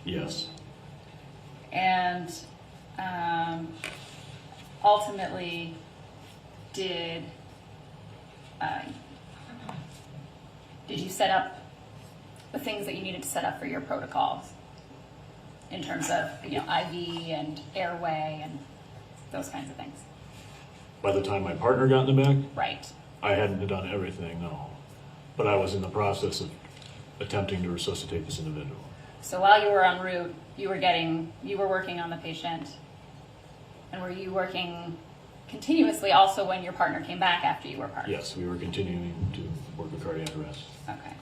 Yes. And ultimately, did you set up the things that you needed to set up for your protocols in terms of, you know, IV and airway and those kinds of things? By the time my partner got in the back, Right. I hadn't done everything, no. But I was in the process of attempting to resuscitate this individual. So while you were en route, you were working on the patient, and were you working continuously also when your partner came back after you were parked? Yes, we were continuing to work a cardiac arrest. Okay.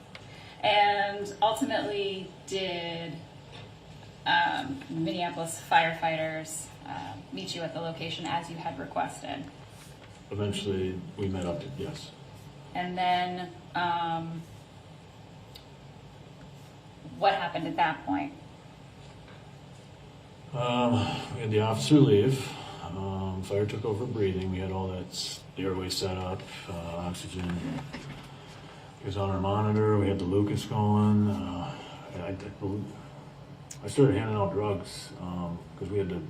And ultimately, did Minneapolis firefighters meet you at the location as you had requested? Eventually, we met up, yes. And then, what happened at that point? We had the officer leave. Fire took over breathing. We had all that airway set up, oxygen. He was on our monitor. We had the Lucas going. I started handing out drugs because we had to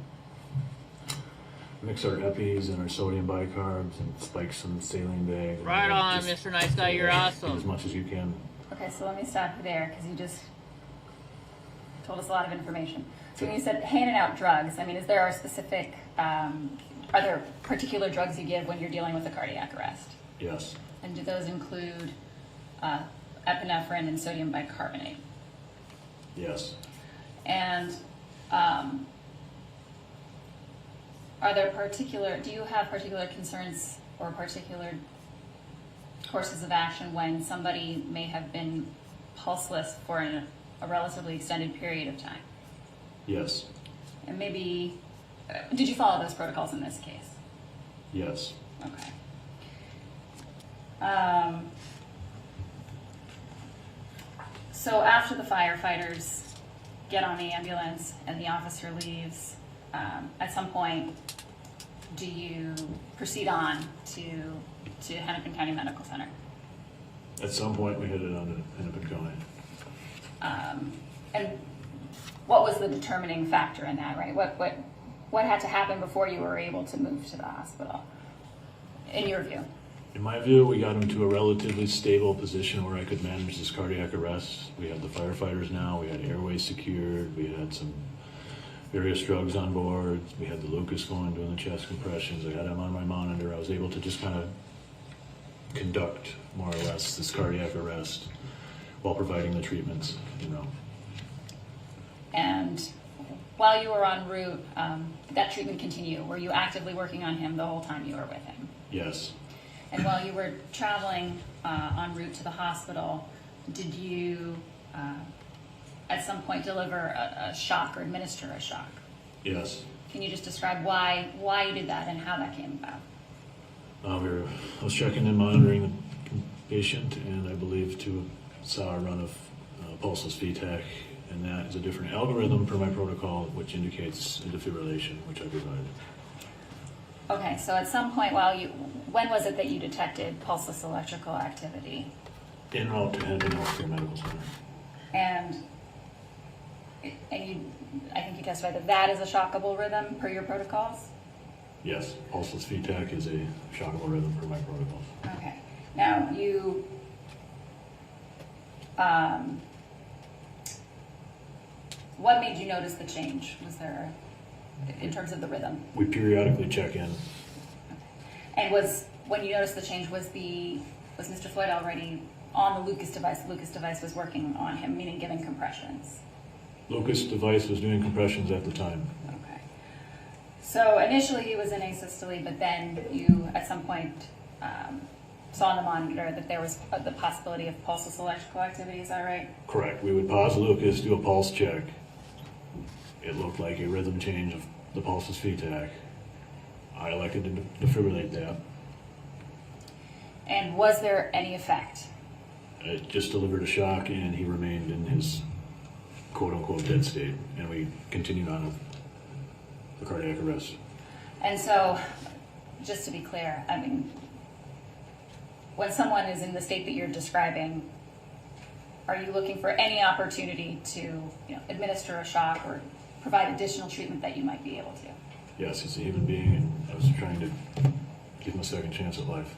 mix our epis and our sodium bicarbs and spike some saline bag. Right on, Mr. Nice Guy, you're awesome. As much as you can. Okay, so let me stop you there because you just told us a lot of information. So when you said handing out drugs, I mean, is there a specific, are there particular drugs you give when you're dealing with a cardiac arrest? Yes. And do those include epinephrine and sodium bicarbonate? Yes. And do you have particular concerns or particular courses of action when somebody may have been pulseless for a relatively extended period of time? Yes. And maybe, did you follow those protocols in this case? Yes. Okay. So after the firefighters get on the ambulance and the officer leaves, at some point, do you proceed on to Hennepin County Medical Center? At some point, we headed on to Hennepin County. And what was the determining factor in that, right? What had to happen before you were able to move to the hospital, in your view? In my view, we got him to a relatively stable position where I could manage this cardiac arrest. We had the firefighters now, we had airways secured, we had some various drugs on board, we had the Lucas going doing the chest compressions, I had him on my monitor. I was able to just kind of conduct, more or less, this cardiac arrest while providing the treatments, you know. And while you were en route, did that treatment continue? Were you actively working on him the whole time you were with him? Yes. And while you were traveling en route to the hospital, did you at some point deliver a shock or administer a shock? Yes. Can you just describe why you did that and how that came about? I was checking and monitoring the patient, and I believe saw a run of pulseless VTAC, and that is a different algorithm per my protocol, which indicates a defibrillation, which I provided. Okay, so at some point when was it that you detected pulseless electrical activity? En route to Hennepin Healthcare Medical Center. And I think you testified that is a shockable rhythm per your protocols? Yes, pulseless VTAC is a shockable rhythm per my protocols. Okay. Now, you, what made you notice the change? Was there, in terms of the rhythm? We periodically check in. And when you noticed the change, was Mr. Floyd already on the Lucas device? The Lucas device was working on him, meaning giving compressions? Lucas device was doing compressions at the time. Okay. So initially he was in asystole, but then you, at some point, saw on the monitor that there was the possibility of pulseless electrical activity, is that right? Correct. We would pause Lucas, do a pulse check. It looked like a rhythm change of the pulseless VTAC. I elected to defibrillate that. And was there any effect? It just delivered a shock, and he remained in his quote-unquote dead state, and we continued on with the cardiac arrest. And so, just to be clear, I mean, when someone is in the state that you're describing, are you looking for any opportunity to administer a shock or provide additional treatment that you might be able to? Yes, he's a human being, and I was trying to give him a second chance at life.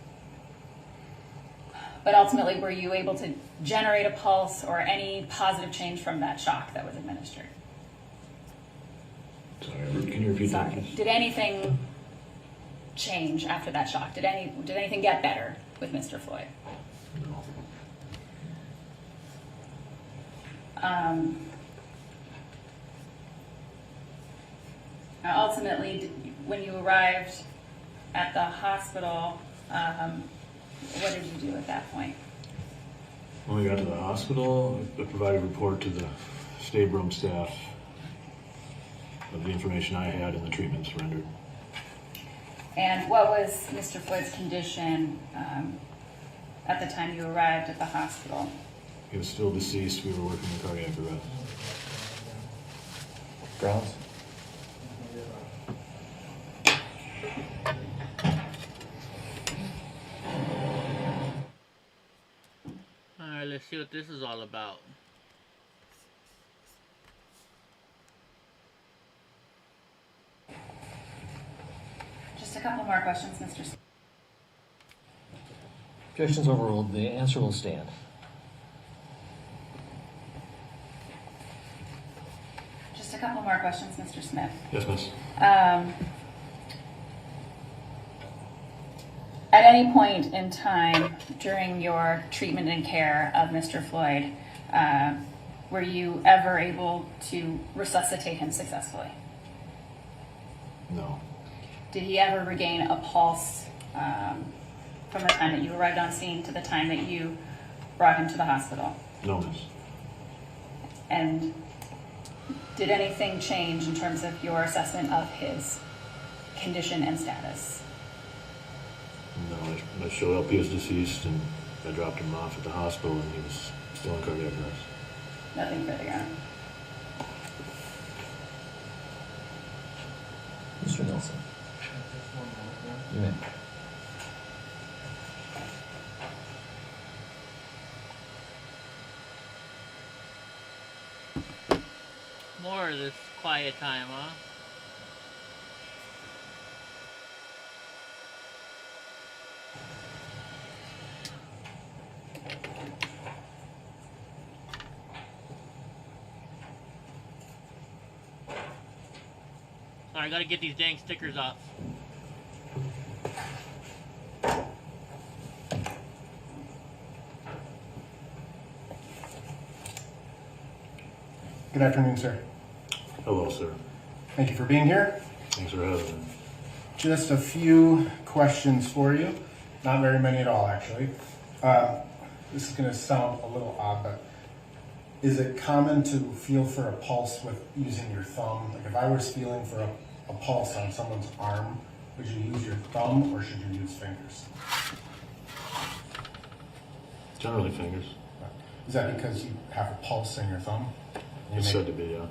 But ultimately, were you able to generate a pulse or any positive change from that shock that was administered? Sorry, can you repeat that, please? Did anything change after that shock? Did anything get better with Mr. Floyd? No. Ultimately, when you arrived at the hospital, what did you do at that point? When we got to the hospital, I provided a report to the stabroom staff of the information I had and the treatments rendered. And what was Mr. Floyd's condition at the time you arrived at the hospital? He was still deceased. We were working the cardiac arrest. Grounds? Alright, let's see what this is all about. Just a couple more questions, Mr. Objections overruled. The answer will stand. Just a couple more questions, Mr. Smith. Yes, miss. At any point in time during your treatment and care of Mr. Floyd, were you ever able to resuscitate him successfully? No. Did he ever regain a pulse from the time that you arrived on scene to the time that you brought him to the hospital? No, miss. And did anything change in terms of your assessment of his condition and status? No, I showed up, he was deceased, and I dropped him off at the hospital, and he was still in cardiac arrest. Nothing further, Your Honor. Mr. Nelson. You may. More of this quiet time, huh? Sorry, I gotta get these dang stickers off. Good afternoon, sir. Hello, sir. Thank you for being here. Thanks for having me. Just a few questions for you. Not very many at all, actually. This is going to sound a little odd, but is it common to feel for a pulse with using your thumb? Like if I was feeling for a pulse on someone's arm, would you use your thumb or should you use fingers? Generally fingers. Is that because you have a pulse in your thumb? It's said to be, yeah.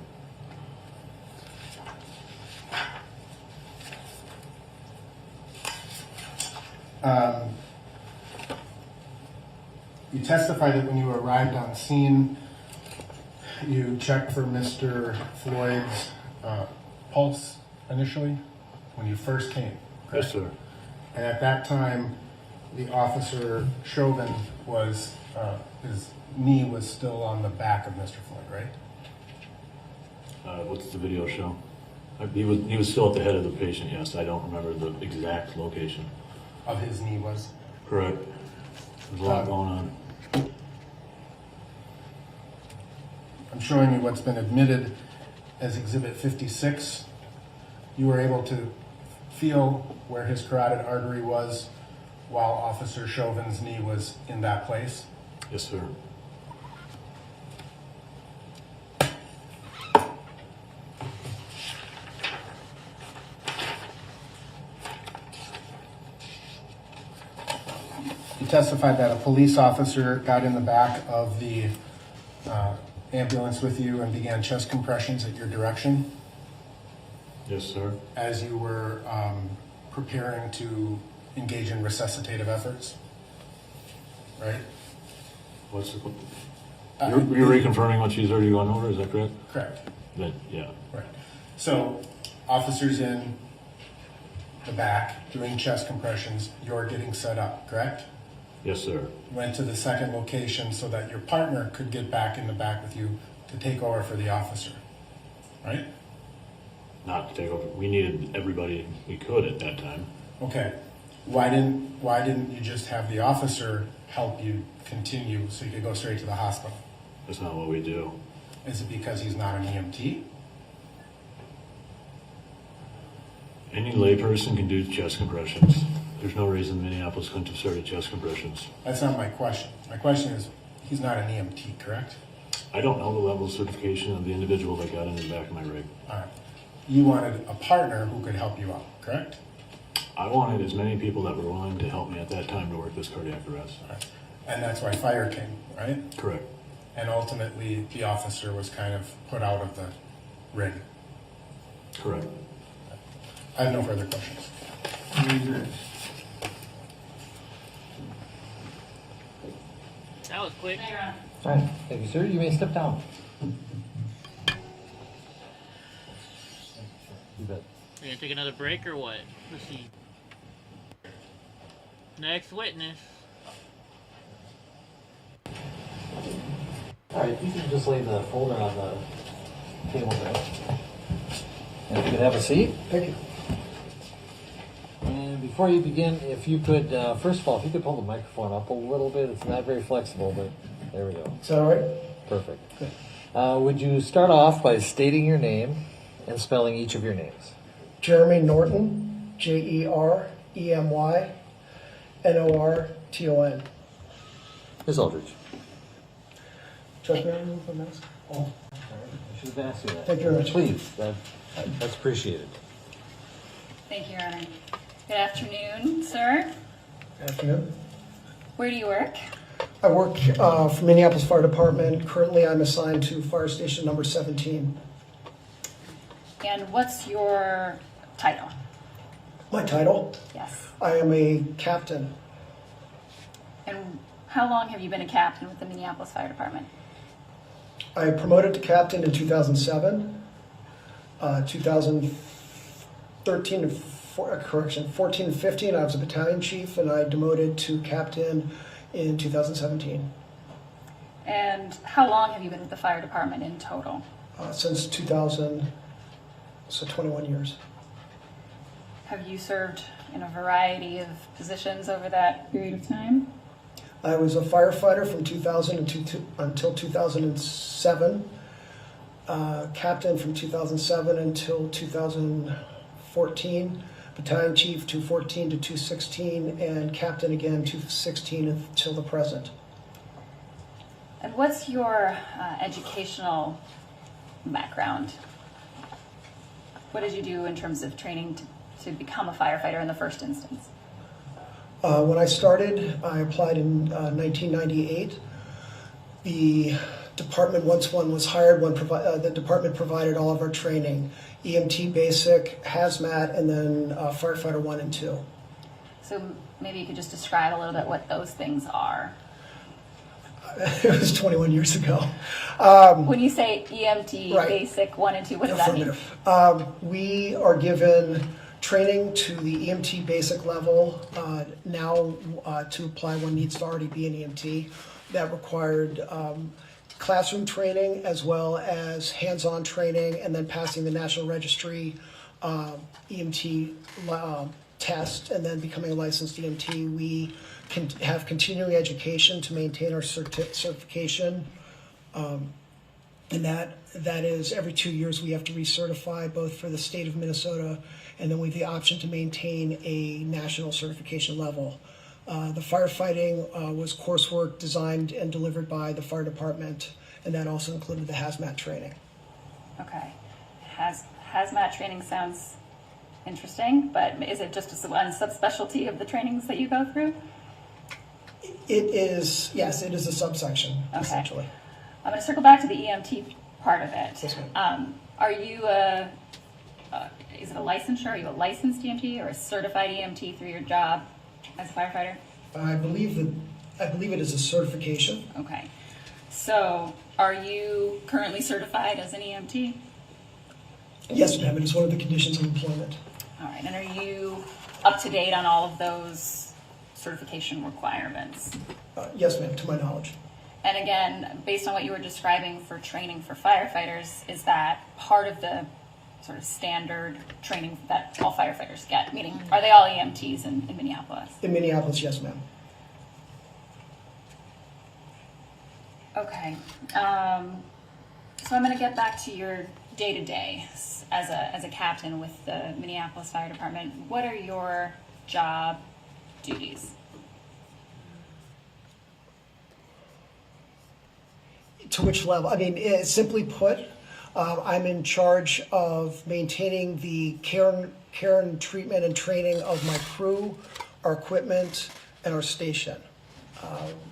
You testified that when you arrived on scene, you checked for Mr. Floyd's pulse initially when you first came, correct? Yes, sir. And at that time, the officer Chauvin was, his knee was still on the back of Mr. Floyd, right? What's the video show? He was still at the head of the patient, yes. I don't remember the exact location. Of his knee was? Correct. There's a lot going on. I'm showing you what's been admitted as Exhibit 56. You were able to feel where his carotid artery was while Officer Chauvin's knee was in that place? Yes, sir. You testified that a police officer got in the back of the ambulance with you and began chest compressions at your direction Yes, sir. as you were preparing to engage in resuscitative efforts, right? What's the... You're reconfirming what she's already gone over, is that correct? Correct. Then, yeah. Right. So, officers in the back doing chest compressions, you're getting set up, correct? Yes, sir. Went to the second location so that your partner could get back in the back with you to take over for the officer, right? Not to take over. We needed everybody we could at that time. Okay. Why didn't you just have the officer help you continue so you could go straight to the hospital? That's not what we do. Is it because he's not an EMT? Any layperson can do chest compressions. There's no reason Minneapolis couldn't have started chest compressions. That's not my question. My question is, he's not an EMT, correct? I don't know the level of certification of the individual that got in the back of my rig. All right. You wanted a partner who could help you out, correct? I wanted as many people that were willing to help me at that time to work this cardiac arrest. All right. And that's why fire came, right? Correct. And ultimately, the officer was kind of put out of the rig. Correct. I have no further questions. That was quick. All right, thank you, sir. You may step down. You bet. You gonna take another break or what? Let's see. Next witness. All right, you can just lay the folder on the table there. And you can have a seat. Thank you. And before you begin, if you could, first of all, if you could pull the microphone up a little bit. It's not very flexible, but there we go. Is that all right? Perfect. Would you start off by stating your name and spelling each of your names? Jeremy Norton, Jeremy Ms. Aldridge. Chuck, may I remove the mask? Oh, I should have asked you that. Thank you very much. Please, that's appreciated. Thank you, Your Honor. Good afternoon, sir. Afternoon. Where do you work? I work for Minneapolis Fire Department. Currently, I'm assigned to Fire Station number 17. And what's your title? My title? Yes. I am a captain. And how long have you been a captain with the Minneapolis Fire Department? I promoted to captain in 2007. 2013 and 14 and 15, I was a battalion chief, and I demoted to captain in 2017. And how long have you been with the fire department in total? Since 2000, so 21 years. Have you served in a variety of positions over that period of time? I was a firefighter from 2000 until 2007, captain from 2007 until 2014, battalion chief 214 to 216, and captain again 216 until the present. And what's your educational background? What did you do in terms of training to become a firefighter in the first instance? When I started, I applied in 1998. The department, once one was hired, the department provided all of our training, EMT basic, hazmat, and then firefighter 1 and 2. So maybe you could just describe a little bit what those things are. It was 21 years ago. When you say EMT right. basic 1 and 2, what does that mean? We are given training to the EMT basic level. Now to apply, one needs to already be an EMT. That required classroom training as well as hands-on training, and then passing the National Registry EMT test, and then becoming a licensed EMT. We can have continuing education to maintain our certification, and that is every 2 years we have to recertify, both for the state of Minnesota, and then we have the option to maintain a national certification level. The firefighting was coursework designed and delivered by the fire department, and that also included the hazmat training. Okay. Hazmat training sounds interesting, but is it just one subspecialty of the trainings that you go through? It is, yes, it is a subsection, Okay. essentially. I'm going to circle back to the EMT part of it. Yes, ma'am. Are you is it a licensure? Are you a licensed EMT or a certified EMT through your job as a firefighter? I believe it is a certification. Okay. So, are you currently certified as an EMT? Yes, ma'am. It is one of the conditions of employment. All right. And are you up to date on all of those certification requirements? Yes, ma'am, to my knowledge. And again, based on what you were describing for training for firefighters, is that part of the sort of standard training that all firefighters get? Meaning, are they all EMTs in Minneapolis? In Minneapolis, yes, ma'am. Okay. So I'm going to get back to your day-to-day as a captain with the Minneapolis Fire Department. What are your job duties? To which level? I mean, simply put, I'm in charge of maintaining the care and treatment and training of my crew, our equipment, and our station,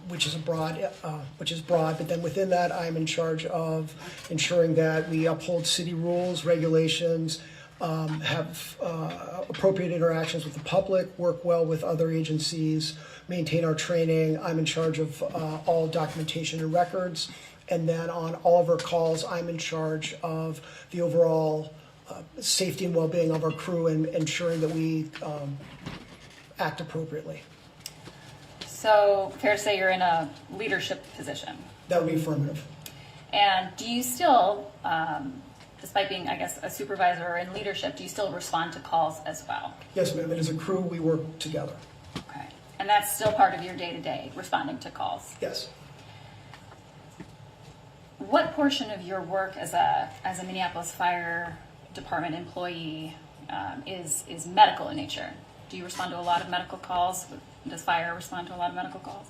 which is broad. But then within that, I'm in charge of ensuring that we uphold city rules, regulations, have appropriate interactions with the public, work well with other agencies, maintain our training. I'm in charge of all documentation and records. And then on all of our calls, I'm in charge of the overall safety and well-being of our crew and ensuring that we act appropriately. So, fair to say you're in a leadership position? That would be affirmative. And do you still, despite being, I guess, a supervisor or in leadership, do you still respond to calls as well? Yes, ma'am. And as a crew, we work together. Okay. And that's still part of your day-to-day, responding to calls? Yes. What portion of your work as a Minneapolis Fire Department employee is medical in nature? Do you respond to a lot of medical calls? Does fire respond to a lot of medical calls?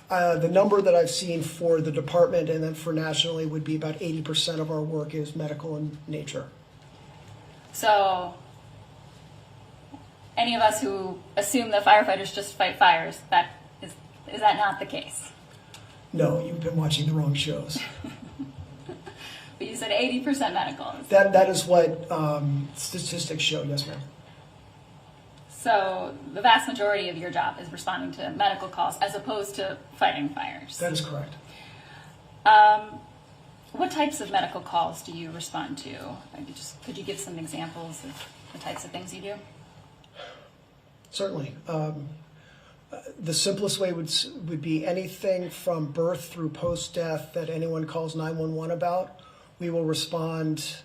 The number that I've seen for the department and then for nationally would be about 80% of our work is medical in nature. So, any of us who assume that firefighters just fight fires, that is Is that not the case? No, you've been watching the wrong shows. But you said 80% medical. That is what statistics show, yes ma'am. So the vast majority of your job is responding to medical calls as opposed to fighting fires. That is correct. What types of medical calls do you respond to? Could you give some examples of the types of things you do? Certainly. The simplest way would be anything from birth through post-death that anyone calls 911 about. We will respond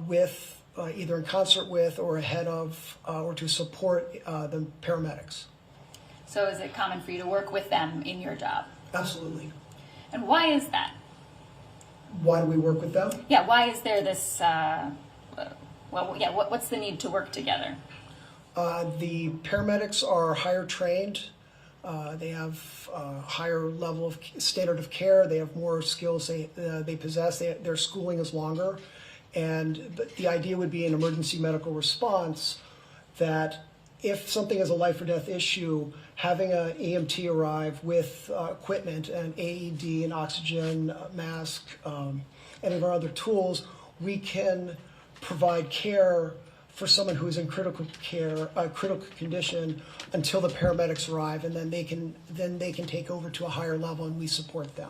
with, either in concert with or ahead of, or to support the paramedics. So is it common for you to work with them in your job? Absolutely. And why is that? Why do we work with them? Yeah, why is there this, what's the need to work together? The paramedics are higher trained. They have a higher level of standard of care. They have more skills they possess. Their schooling is longer. But the idea would be an emergency medical response that if something is a life or death issue, having an EMT arrive with equipment, an AED, an oxygen mask, any of our other tools, we can provide care for someone who is in critical condition until the paramedics arrive, and then they can take over to a higher level, and we support them.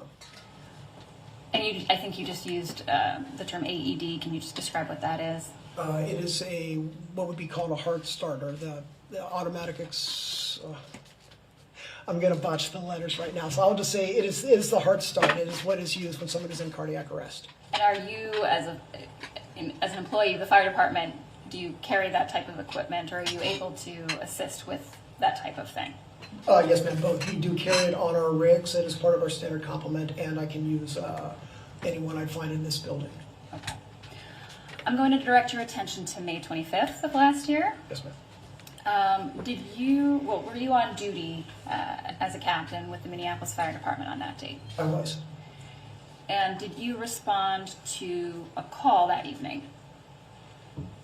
And I think you just used the term AED. Can you just describe what that is? It is what would be called a heart starter, the automatic. I'm going to botch the letters right now, so I'll just say it is the heart start. It is what is used when someone is in cardiac arrest. And are you, as an employee of the fire department, do you carry that type of equipment, or are you able to assist with that type of thing? Yes, ma'am, both. We do carry it on our rigs. It is part of our standard complement, and I can use anyone I'd find in this building. Okay. I'm going to direct your attention to May 25th of last year. Yes, ma'am. Were you on duty as a captain with the Minneapolis Fire Department on that date? I was. And did you respond to a call that evening?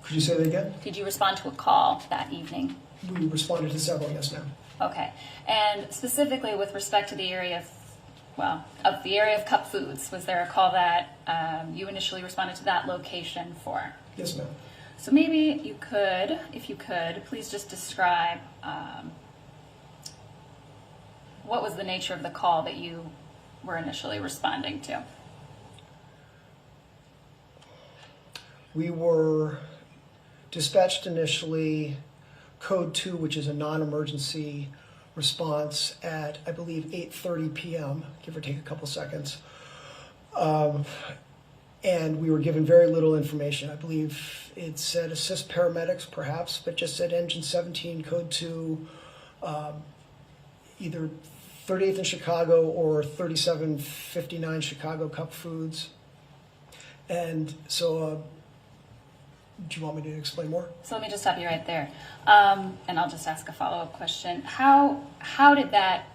Could you say that again? Did you respond to a call that evening? We responded to several, yes, ma'am. Okay. And specifically with respect to the area of Cup Foods, was there a call that you initially responded to that location for? Yes, ma'am. So maybe you could, if you could, please just describe what was the nature of the call that you were initially responding to? We were dispatched initially code 2, which is a non-emergency response at, I believe, 8:30 p.m., give or take a couple seconds. And we were given very little information. I believe it said assist paramedics, perhaps, but just said engine 17, code 2, either 38th in Chicago or 3759 Chicago Cup Foods. And so, do you want me to explain more? So let me just stop you right there. And I'll just ask a follow-up question. How did that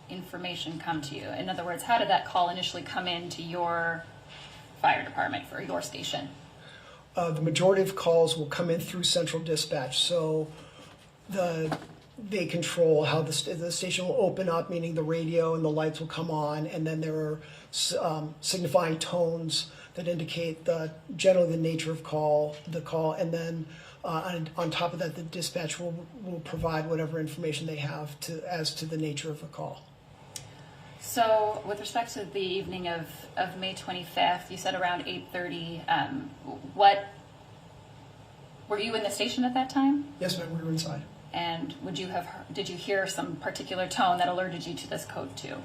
information come to you? In other words, how did that call initially come into your fire department for your station? The majority of calls will come in through central dispatch. So they control how the station will open up, meaning the radio and the lights will come on, and then there are signifying tones that indicate generally the nature of the call, and then on top of that, the dispatch will provide whatever information they have as to the nature of the call. So with respect to the evening of May 25th, you said around 8:30, were you in the station at that time? Yes, ma'am, we were inside. And did you hear some particular tone that alerted you to this code 2?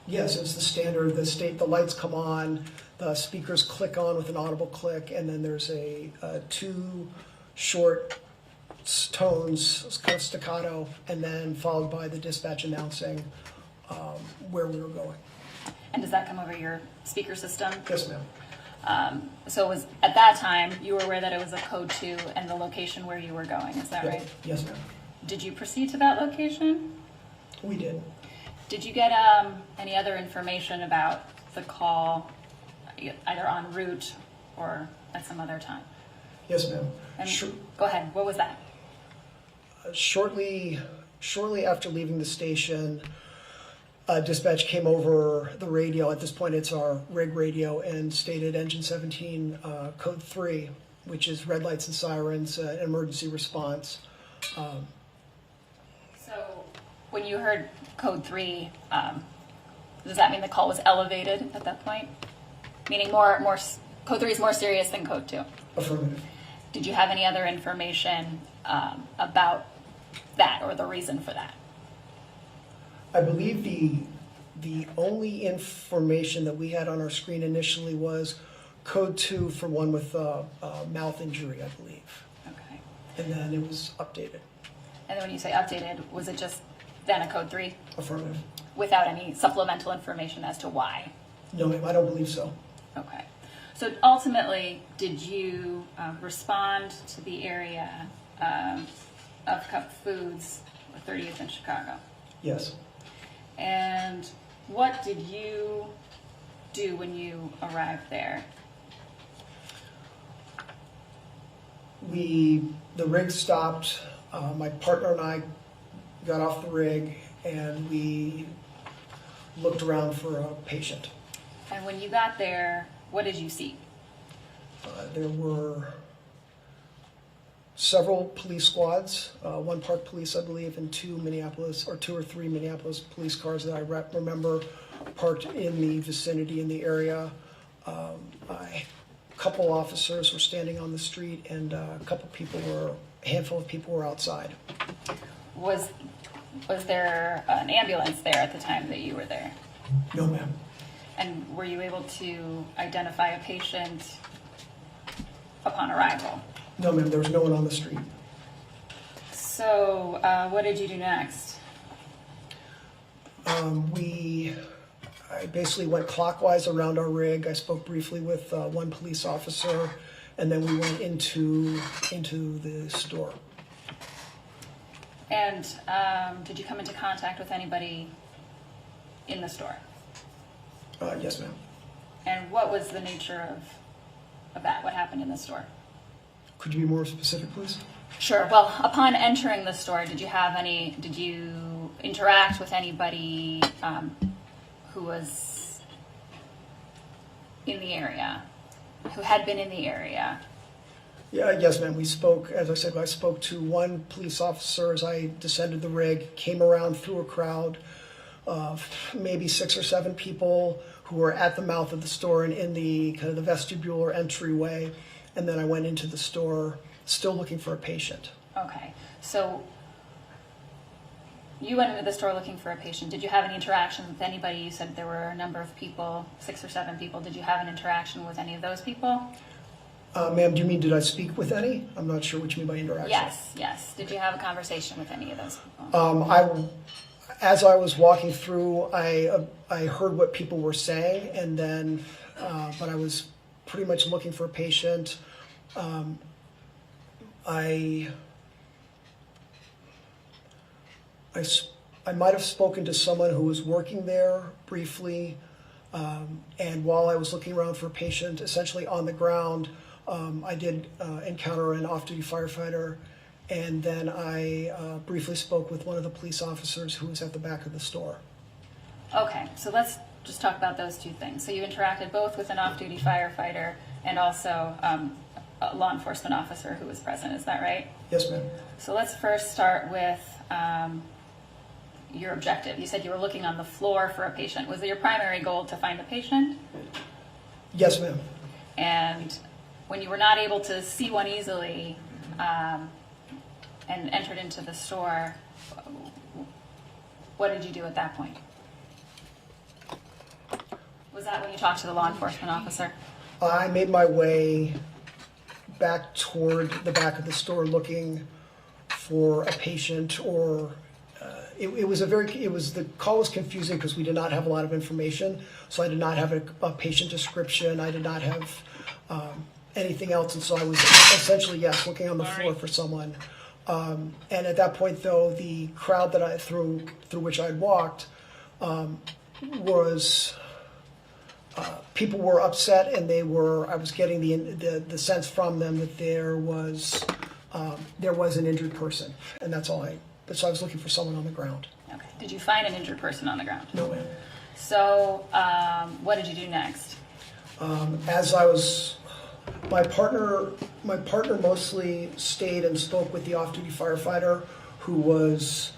Yes, it's the standard. The lights come on, the speakers click on with an audible click, and then there's two short tones, kind of staccato, and then followed by the dispatch announcing where we were going. And does that come over your speaker system? Yes, ma'am. So it was at that time you were aware that it was a code 2 and the location where you were going. Is that right? Yes, ma'am. Did you proceed to that location? We did. Did you get any other information about the call, either en route or at some other time? Yes, ma'am. Go ahead. What was that? Shortly after leaving the station, Dispatch came over the radio. At this point, it's our rig radio, and stated engine 17, code 3, which is red lights and sirens, emergency response. So when you heard code 3, does that mean the call was elevated at that point? Meaning code 3 is more serious than code 2? Affirmative. Did you have any other information about that or the reason for that? I believe the only information that we had on our screen initially was code 2 for one with mouth injury, I believe. Okay. And then it was updated. And then when you say updated, was it just then a code 3? Affirmative. Without any supplemental information as to why? No, ma'am, I don't believe so. Okay. So ultimately, did you respond to the area of Cup Foods, 30th in Chicago? Yes. And what did you do when you arrived there? The rig stopped. My partner and I got off the rig, and we looked around for a patient. And when you got there, what did you see? There were several police squads, one Park Police, I believe, and two or three Minneapolis police cars that I remember parked in the vicinity in the area. A couple officers were standing on the street, and a handful of people were outside. Was there an ambulance there at the time that you were there? No, ma'am. And were you able to identify a patient upon arrival? No, ma'am, there was no one on the street. So what did you do next? I basically went clockwise around our rig. I spoke briefly with one police officer, and then we went into the store. And did you come into contact with anybody in the store? Yes, ma'am. And what was the nature of that? What happened in the store? Could you be more specific, please? Sure. Well, upon entering the store, did you interact with anybody who was in the area, who had been in the area? Yeah, yes, ma'am. We spoke, as I said, I spoke to one police officer as I descended the rig, came around through a crowd of maybe 6 or 7 people who were at the mouth of the store and in the kind of the vestibule or entryway. And then I went into the store, still looking for a patient. Okay. So you went into the store looking for a patient. Did you have any interaction with anybody? You said there were a number of people, 6 or 7 people. Did you have an interaction with any of those people? Ma'am, do you mean did I speak with any? I'm not sure what you mean by interaction. Yes. Did you have a conversation with any of those people? As I was walking through, I heard what people were saying, and then, but I was pretty much looking for a patient. I might have spoken to someone who was working there briefly, and while I was looking around for a patient, essentially on the ground, I did encounter an off-duty firefighter, and then I briefly spoke with one of the police officers who was at the back of the store. Okay, so let's just talk about those two things. So you interacted both with an off-duty firefighter and also a law enforcement officer who was present, is that right? Yes, ma'am. So let's first start with your objective. You said you were looking on the floor for a patient. Was it your primary goal to find a patient? Yes, ma'am. And when you were not able to see one easily and entered into the store, what did you do at that point? Was that when you talked to the law enforcement officer? I made my way back toward the back of the store looking for a patient, or the call was confusing because we did not have a lot of information. So I did not have a patient description. I did not have anything else, and so I was essentially, yes, looking on the floor for someone. And at that point, though, the crowd that through which I walked was people were upset, and I was getting the sense from them that there was an injured person, and that's all. So I was looking for someone on the ground. Okay. Did you find an injured person on the ground? No, ma'am. So, what did you do next? As I was, my partner mostly stayed and spoke with the off-duty firefighter who was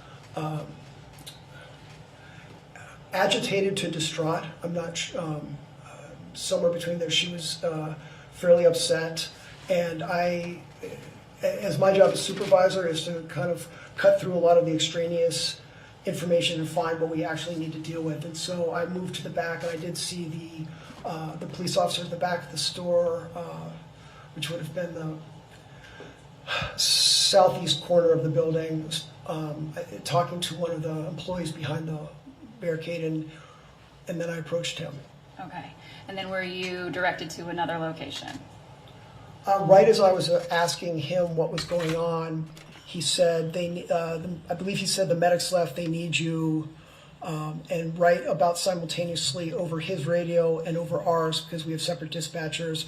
agitated to distraught. I'm not somewhere between there. She was fairly upset, and as my job as supervisor is to kind of cut through a lot of the extraneous information and find what we actually need to deal with. And so I moved to the back, and I did see the police officer at the back of the store, which would have been the southeast corner of the building, talking to one of the employees behind the barricade, and then I approached him. Okay. And then were you directed to another location? Right as I was asking him what was going on, he said, I believe he said the medics left, they need you. And right about simultaneously over his radio and over ours, because we have separate dispatchers,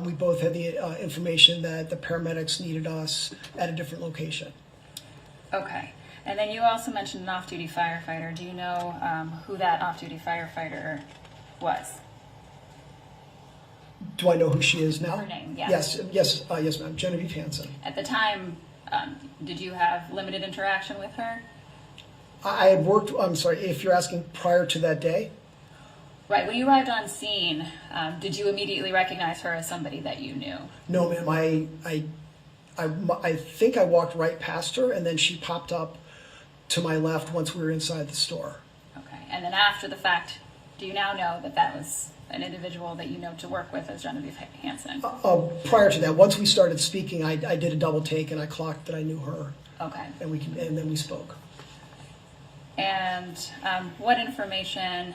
we both had the information that the paramedics needed us at a different location. Okay. And then you also mentioned an off-duty firefighter. Do you know who that off-duty firefighter was? Do I know who she is now? Her name, yeah. Yes, ma'am. Genevieve Hansen. At the time, did you have limited interaction with her? I had worked, I'm sorry, if you're asking prior to that day? Right, when you arrived on scene, did you immediately recognize her as somebody that you knew? No, ma'am. I think I walked right past her, and then she popped up to my left once we were inside the store. Okay, and then after the fact, do you now know that that was an individual that you know to work with as Genevieve Hansen? Prior to that, once we started speaking, I did a double take, and I clocked that I knew her. Okay. And then we spoke. And what information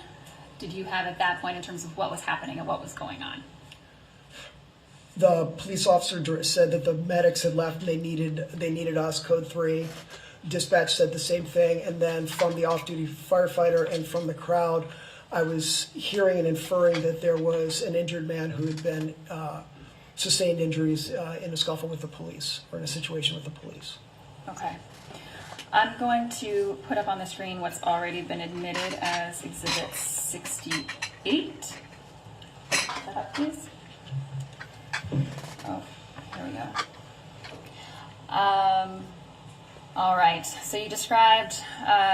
did you have at that point in terms of what was happening and what was going on? The police officer said that the medics had left and they needed us, code 3. Dispatch said the same thing, and then from the off-duty firefighter and from the crowd, I was hearing and inferring that there was an injured man who had been sustained injuries in a scuffle with the police, or in a situation with the police. Okay. I'm going to put up on the screen what's already been admitted as Exhibit 68. Put that up, please. Oh, here we go. All right, so you described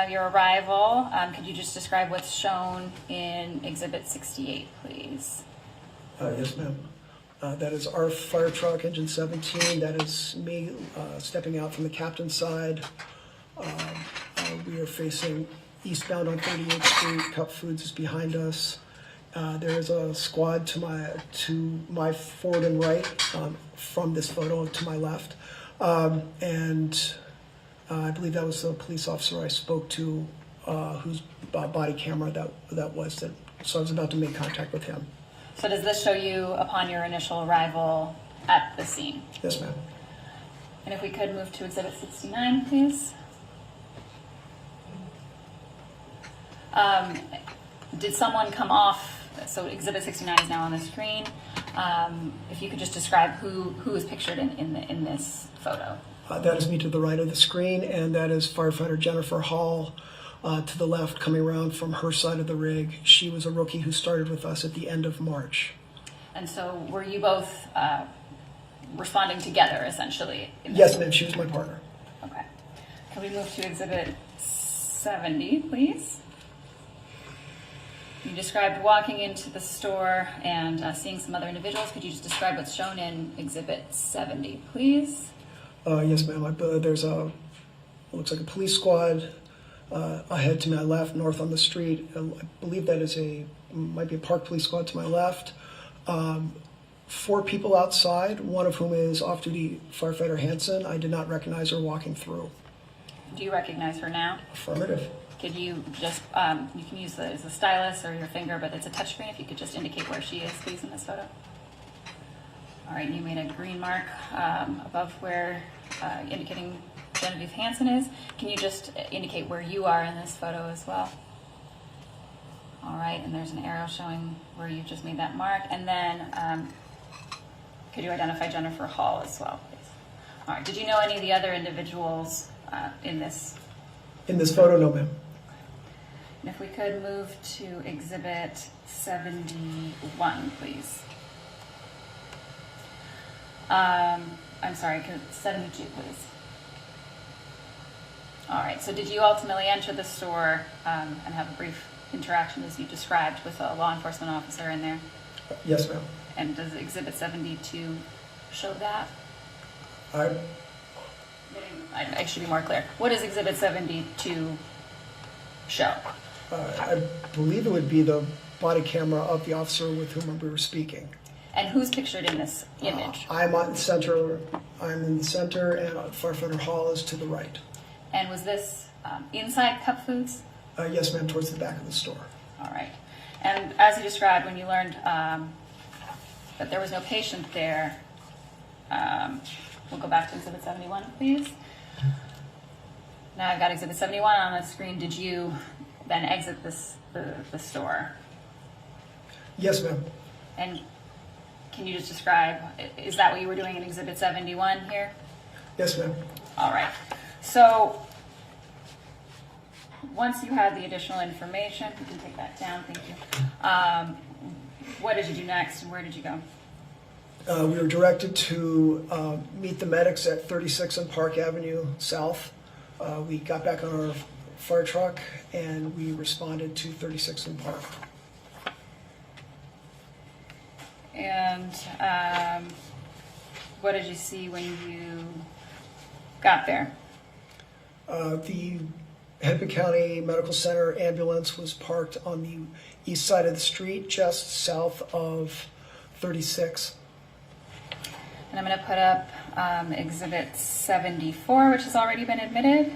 your arrival. Could you just describe what's shown in Exhibit 68, please? Yes, ma'am. That is our fire truck, engine 17. That is me stepping out from the captain's side. We are facing eastbound on 38th Street. Cup Foods is behind us. There is a squad to my forward and right from this photo to my left. And I believe that was the police officer I spoke to whose body camera that was. So I was about to make contact with him. So does this show you upon your initial arrival at the scene? Yes, ma'am. And if we could move to Exhibit 69, please. Did someone come off? So Exhibit 69 is now on the screen. If you could just describe who is pictured in this photo. That is me to the right of the screen, and that is firefighter Jennifer Hall to the left, coming around from her side of the rig. She was a rookie who started with us at the end of March. And so were you both responding together, essentially? Yes, ma'am. She was my partner. Okay. Can we move to Exhibit 70, please? You described walking into the store and seeing some other individuals. Could you just describe what's shown in Exhibit 70, please? Yes, ma'am. There's looks like a police squad ahead to my left, north on the street. I believe that might be a park police squad to my left. 4 people outside, one of whom is off-duty firefighter Hansen. I did not recognize her walking through. Do you recognize her now? Affirmative. Could you just, you can use the stylus or your finger, but it's a touchscreen. If you could just indicate where she is, please, in this photo. All right, you made a green mark above where, indicating Genevieve Hansen is. Can you just indicate where you are in this photo as well? All right, and there's an arrow showing where you just made that mark. And then, could you identify Jennifer Hall as well, please? All right, did you know any of the other individuals in this? In this photo, no, ma'am. And if we could move to Exhibit 71, please. I'm sorry, 72, please. All right, so did you ultimately enter the store and have a brief interaction as you described with a law enforcement officer in there? Yes, ma'am. And does Exhibit 72 show that? I should be more clear. What does Exhibit 72 show? I believe it would be the body camera of the officer with whom we were speaking. And who's pictured in this image? I'm in the center, and Firefighter Hall is to the right. And was this inside Cup Foods? Yes, ma'am, towards the back of the store. All right. And as you described, when you learned that there was no patient there, we'll go back to Exhibit 71, please. Now I've got Exhibit 71 on the screen. Did you then exit the store? Yes, ma'am. And can you just describe, is that what you were doing in Exhibit 71 here? Yes, ma'am. All right. So once you had the additional information, you can take that down, thank you. What did you do next and where did you go? We were directed to meet the medics at 36 and Park Avenue South. We got back on our fire truck and we responded to 36 and Park. And what did you see when you got there? The Hennepin County Medical Center ambulance was parked on the east side of the street, just south of 36. And I'm going to put up Exhibit 74, which has already been admitted.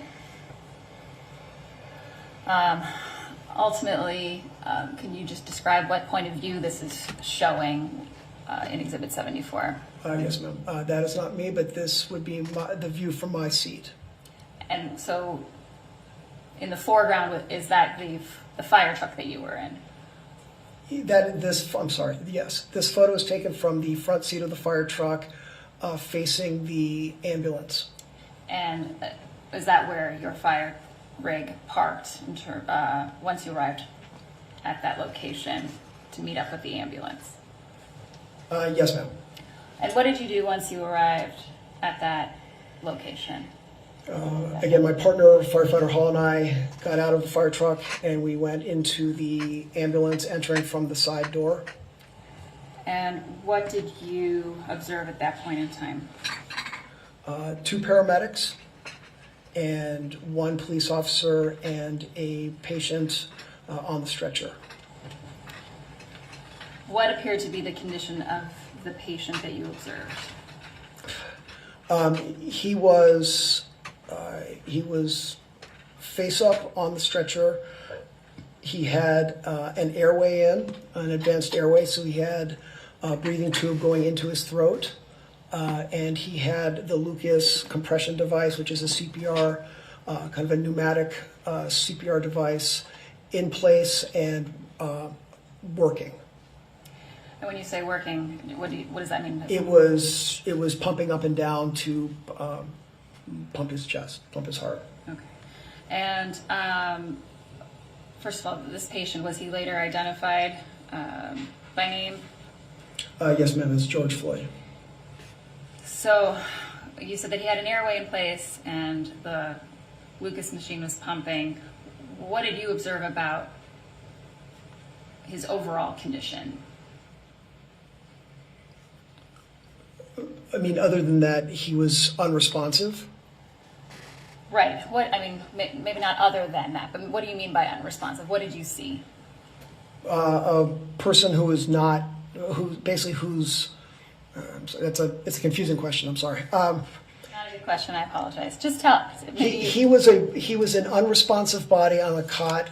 Ultimately, can you just describe what point of view this is showing in Exhibit 74? Yes, ma'am. That is not me, but this would be the view from my seat. And so in the foreground, is that the fire truck that you were in? I'm sorry, yes. This photo is taken from the front seat of the fire truck facing the ambulance. And is that where your fire rig parked once you arrived at that location to meet up with the ambulance? Yes, ma'am. And what did you do once you arrived at that location? Again, my partner, Firefighter Hall, and I got out of the fire truck and we went into the ambulance, entering from the side door. And what did you observe at that point in time? 2 paramedics and 1 police officer and a patient on the stretcher. What appeared to be the condition of the patient that you observed? He was face up on the stretcher. He had an airway an advanced airway, so he had a breathing tube going into his throat. And he had the Lucas compression device, which is a CPR, kind of a pneumatic CPR device in place and working. And when you say working, what does that mean? It was pumping up and down to pump his chest, pump his heart. Okay. And first of all, this patient, was he later identified by name? Yes, ma'am, it's George Floyd. So you said that he had an airway in place and the Lucas machine was pumping. What did you observe about his overall condition? I mean, other than that, he was unresponsive. Right. What, I mean, maybe not other than that, but what do you mean by unresponsive? What did you see? A person who is not, it's a confusing question. I'm sorry. Not a good question. I apologize. Just tell us. He was an unresponsive body on a cot.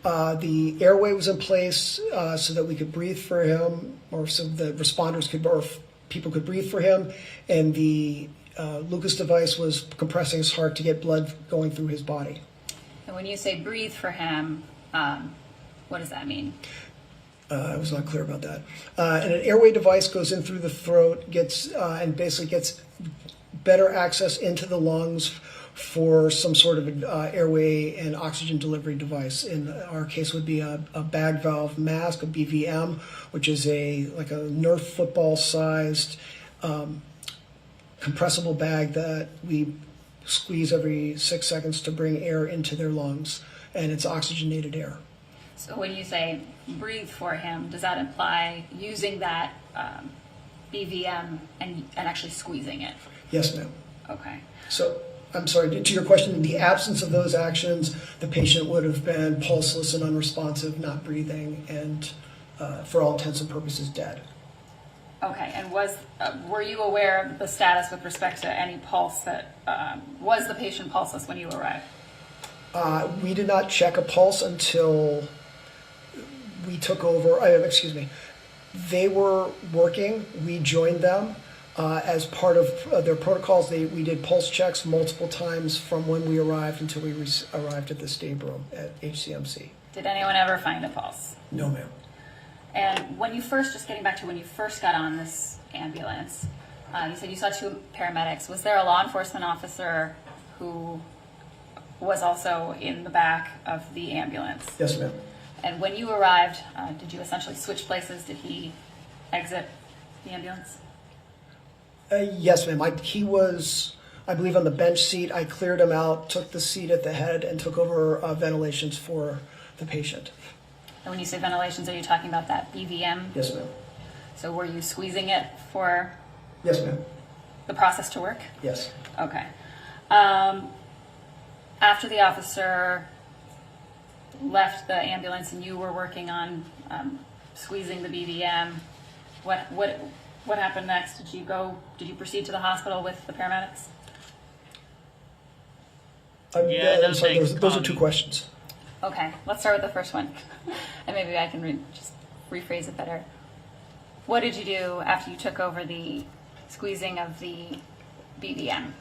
The airway was in place so that we could breathe for him, or so the responders could, or people could breathe for him, and the Lucas device was compressing his heart to get blood going through his body. And when you say breathe for him, what does that mean? I was not clear about that. And an airway device goes in through the throat, and basically gets better access into the lungs for some sort of airway and oxygen delivery device. In our case would be a bag valve mask, a BVM, which is like a Nerf football sized compressible bag that we squeeze every 6 seconds to bring air into their lungs, and it's oxygenated air. So when you say breathe for him, does that imply using that BVM and actually squeezing it? Yes, ma'am. Okay. So, I'm sorry, to your question, in the absence of those actions, the patient would have been pulseless and unresponsive, not breathing, and for all intents and purposes, dead. Okay, and were you aware of the status with respect to any pulse that, was the patient pulseless when you arrived? We did not check a pulse until we took over, excuse me, they were working, we joined them. As part of their protocols, we did pulse checks multiple times from when we arrived until we arrived at the stab room at HCMC. Did anyone ever find a pulse? No, ma'am. And when you first, just getting back to when you first got on this ambulance, you said you saw 2 paramedics. Was there a law enforcement officer who was also in the back of the ambulance? Yes, ma'am. And when you arrived, did you essentially switch places? Did he exit the ambulance? Yes, ma'am. He was, I believe, on the bench seat. I cleared him out, took the seat at the head, and took over ventilations for the patient. And when you say ventilations, are you talking about that BVM? Yes, ma'am. So were you squeezing it for Yes, ma'am. the process to work? Yes. Okay. After the officer left the ambulance and you were working on squeezing the BVM, what happened next? Did you proceed to the hospital with the paramedics? I'm sorry, those are 2 questions. Okay, let's start with the first one. And maybe I can just rephrase it better. What did you do after you took over the squeezing of the BVM?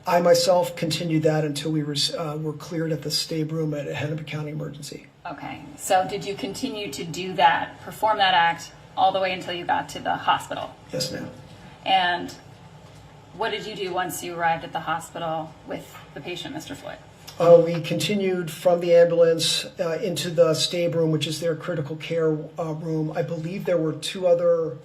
I myself continued that until we were cleared at the stab room at Hennepin County Emergency. Okay, so did you continue to do that, perform that act, all the way until you got to the hospital? Yes, ma'am. And what did you do once you arrived at the hospital with the patient, Mr. Floyd? We continued from the ambulance into the stab room, which is their critical care room. I believe there were 2 other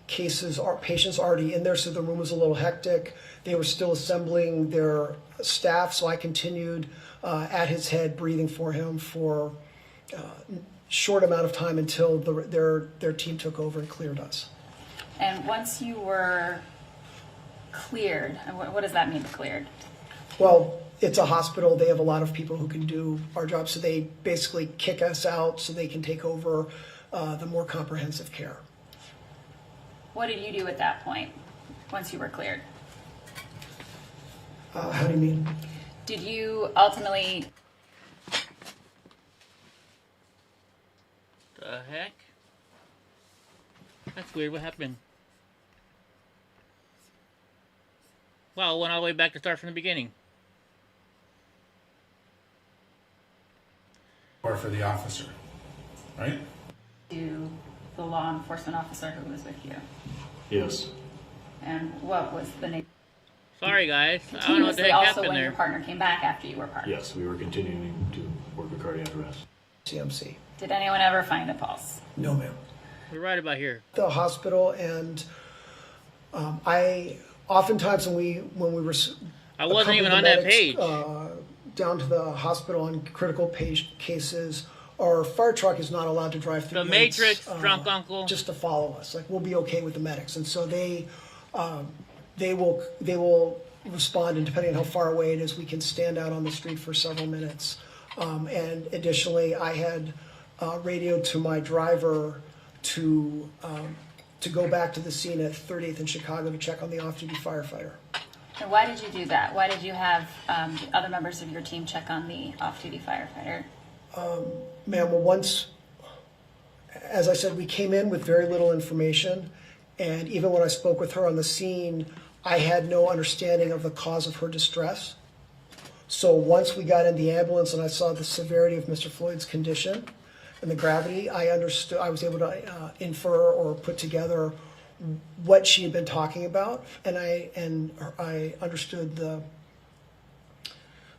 cases, patients already in there, so the room was a little hectic. They were still assembling their staff, so I continued at his head, breathing for him for a short amount of time until their team took over and cleared us. And once you were cleared, and what does that mean, cleared? Well, it's a hospital. They have a lot of people who can do our job, so they basically kick us out so they can take over the more comprehensive care. What did you do at that point, once you were cleared? How do you mean? Did you ultimately... The heck? That's weird. What happened? Wow, it went all the way back to start from the beginning. Or for the officer, right? To the law enforcement officer who was with you? Yes. And what was the name? Sorry, guys. I don't know what the heck also happened when there. your partner came back after you were parked? Yes, we were continuing to work a cardiac arrest. CMC. Did anyone ever find a pulse? No, ma'am. We're right about here. The hospital, and I oftentimes when we were I wasn't even on that page. Down to the hospital on critical cases, our fire truck is not allowed to drive through The Matrix, drunk uncle. just to follow us. Like, we'll be okay with the medics, and so they will respond, and depending on how far away it is, we can stand out on the street for several minutes. And additionally, I had radioed to my driver to go back to the scene at 30th in Chicago to check on the off-duty firefighter. And why did you do that? Why did you have other members of your team check on the off-duty firefighter? Ma'am, well, once, as I said, we came in with very little information, and even when I spoke with her on the scene, I had no understanding of the cause of her distress. So once we got in the ambulance and I saw the severity of Mr. Floyd's condition and the gravity, I understood. I was able to infer or put together what she had been talking about, and I understood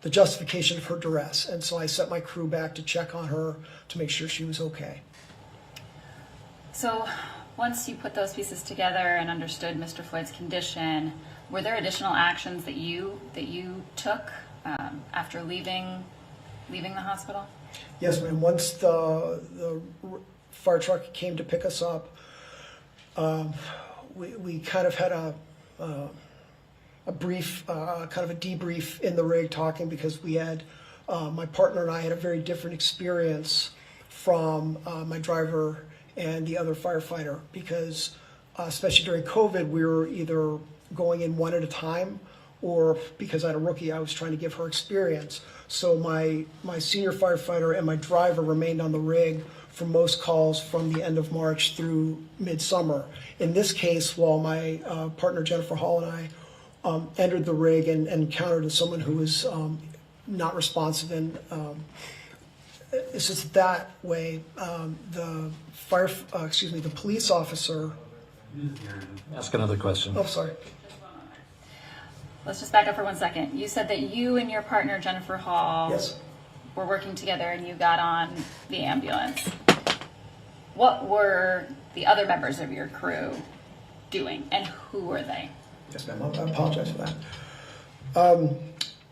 the justification of her duress. And so I sent my crew back to check on her to make sure she was okay. So once you put those pieces together and understood Mr. Floyd's condition, were there additional actions that you took after leaving the hospital? Yes, ma'am. Once the fire truck came to pick us up, we kind of had a brief, kind of a debrief in the rig talking, because we had, my partner and I had a very different experience from my driver and the other firefighter, because especially during COVID, we were either going in one at a time, or because I had a rookie, I was trying to give her experience. So my senior firefighter and my driver remained on the rig for most calls from the end of March through midsummer. In this case, while my partner Jennifer Hall and I entered the rig and encountered someone who was not responsive, and it's just that way. The police officer. Ask another question. Oh, sorry. Let's just back up for 1 second. You said that you and your partner, Jennifer Hall, Yes. were working together and you got on the ambulance. What were the other members of your crew doing, and who were they? Yes, ma'am. I apologize for that.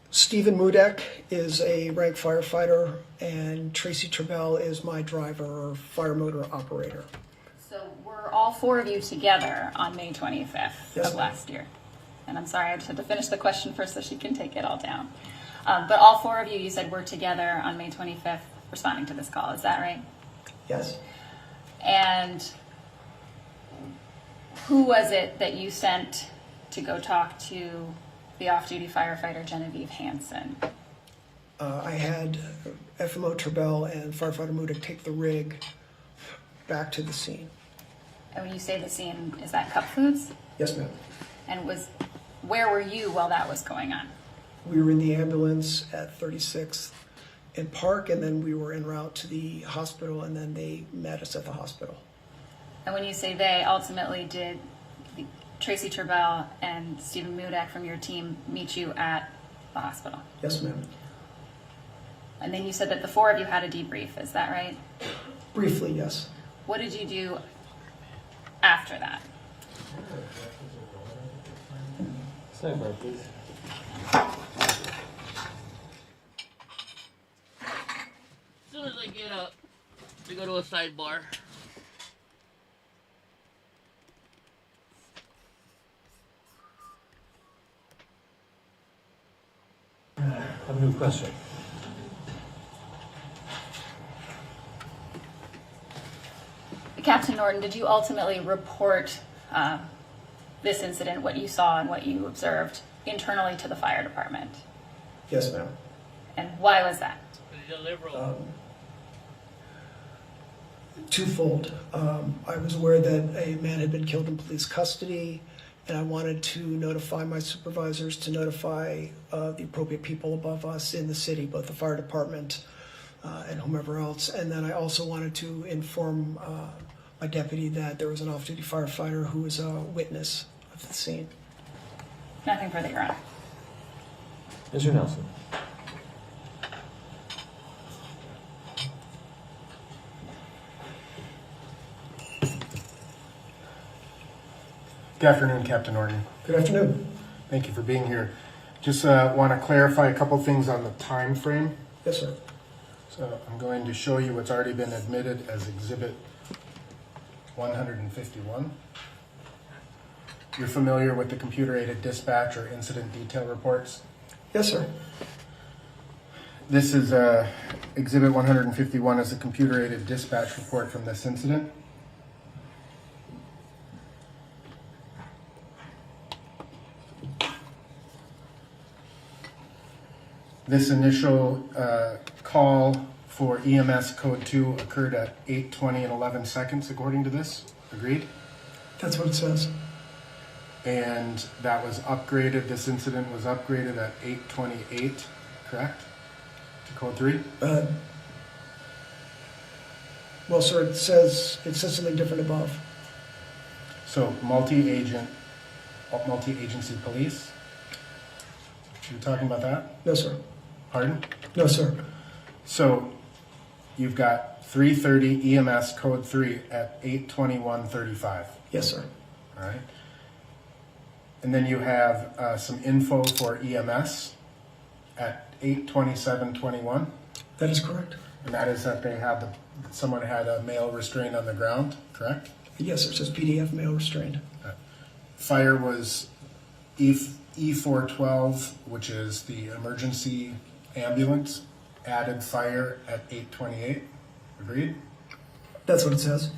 Stephen Mudek is a rank firefighter, and Tracy Trebell is my driver or fire motor operator. So were all four of you together on May 25th Yes, of ma'am. last year? And I'm sorry, I just had to finish the question first so she can take it all down. But all four of you said were together on May 25th responding to this call. Is that right? Yes. And who was it that you sent to go talk to the off-duty firefighter Genevieve Hansen? I had FMO Trebell and firefighter Mudek take the rig back to the scene. And when you say the scene, is that Cup Foods? Yes, ma'am. And where were you while that was going on? We were in the ambulance at 36th and Park, and then we were en route to the hospital, and then they met us at the hospital. And when you say they, ultimately did Tracy Trebell and Stephen Mudek from your team meet you at the hospital? Yes, ma'am. And then you said that the four of you had a debrief, is that right? Briefly, yes. What did you do after that? Sidebar, please. As soon as I get up, we go to a sidebar. I have a new question. Captain Norton, did you ultimately report this incident, what you saw and what you observed, internally to the fire department? Yes, ma'am. And why was that? Twofold. I was aware that a man had been killed in police custody, and I wanted to notify my supervisors to notify the appropriate people above us in the city, both the fire department and whomever else. And then I also wanted to inform my deputy that there was an off-duty firefighter who was a witness of the scene. Nothing further, Your Honor. Mr. Nelson. Good afternoon, Captain Norton. Good afternoon. Thank you for being here. Just want to clarify a couple things on the time frame. Yes, sir. So I'm going to show you what's already been admitted as Exhibit 151. You're familiar with the computer-aided dispatch or incident detail reports? Yes, sir. This is Exhibit 151 is a computer-aided dispatch report from this incident. This initial call for EMS code 2 occurred at 8:20 and 11 seconds, according to this. Agreed? That's what it says. And that was upgraded, this incident was upgraded at 8:28, correct? To code 3? Well, sir, it says something different above. So multi-agency police? You talking about that? No, sir. Pardon? No, sir. So you've got 3:30 EMS code 3 at 8:21:35. Yes, sir. All right. And then you have some info for EMS at 8:27:21. That is correct. And that is that someone had a male restrained on the ground, correct? Yes, sir. It says PDF male restrained. Fire was E412, which is the emergency ambulance, added fire at 8:28. Agreed? That's what it says.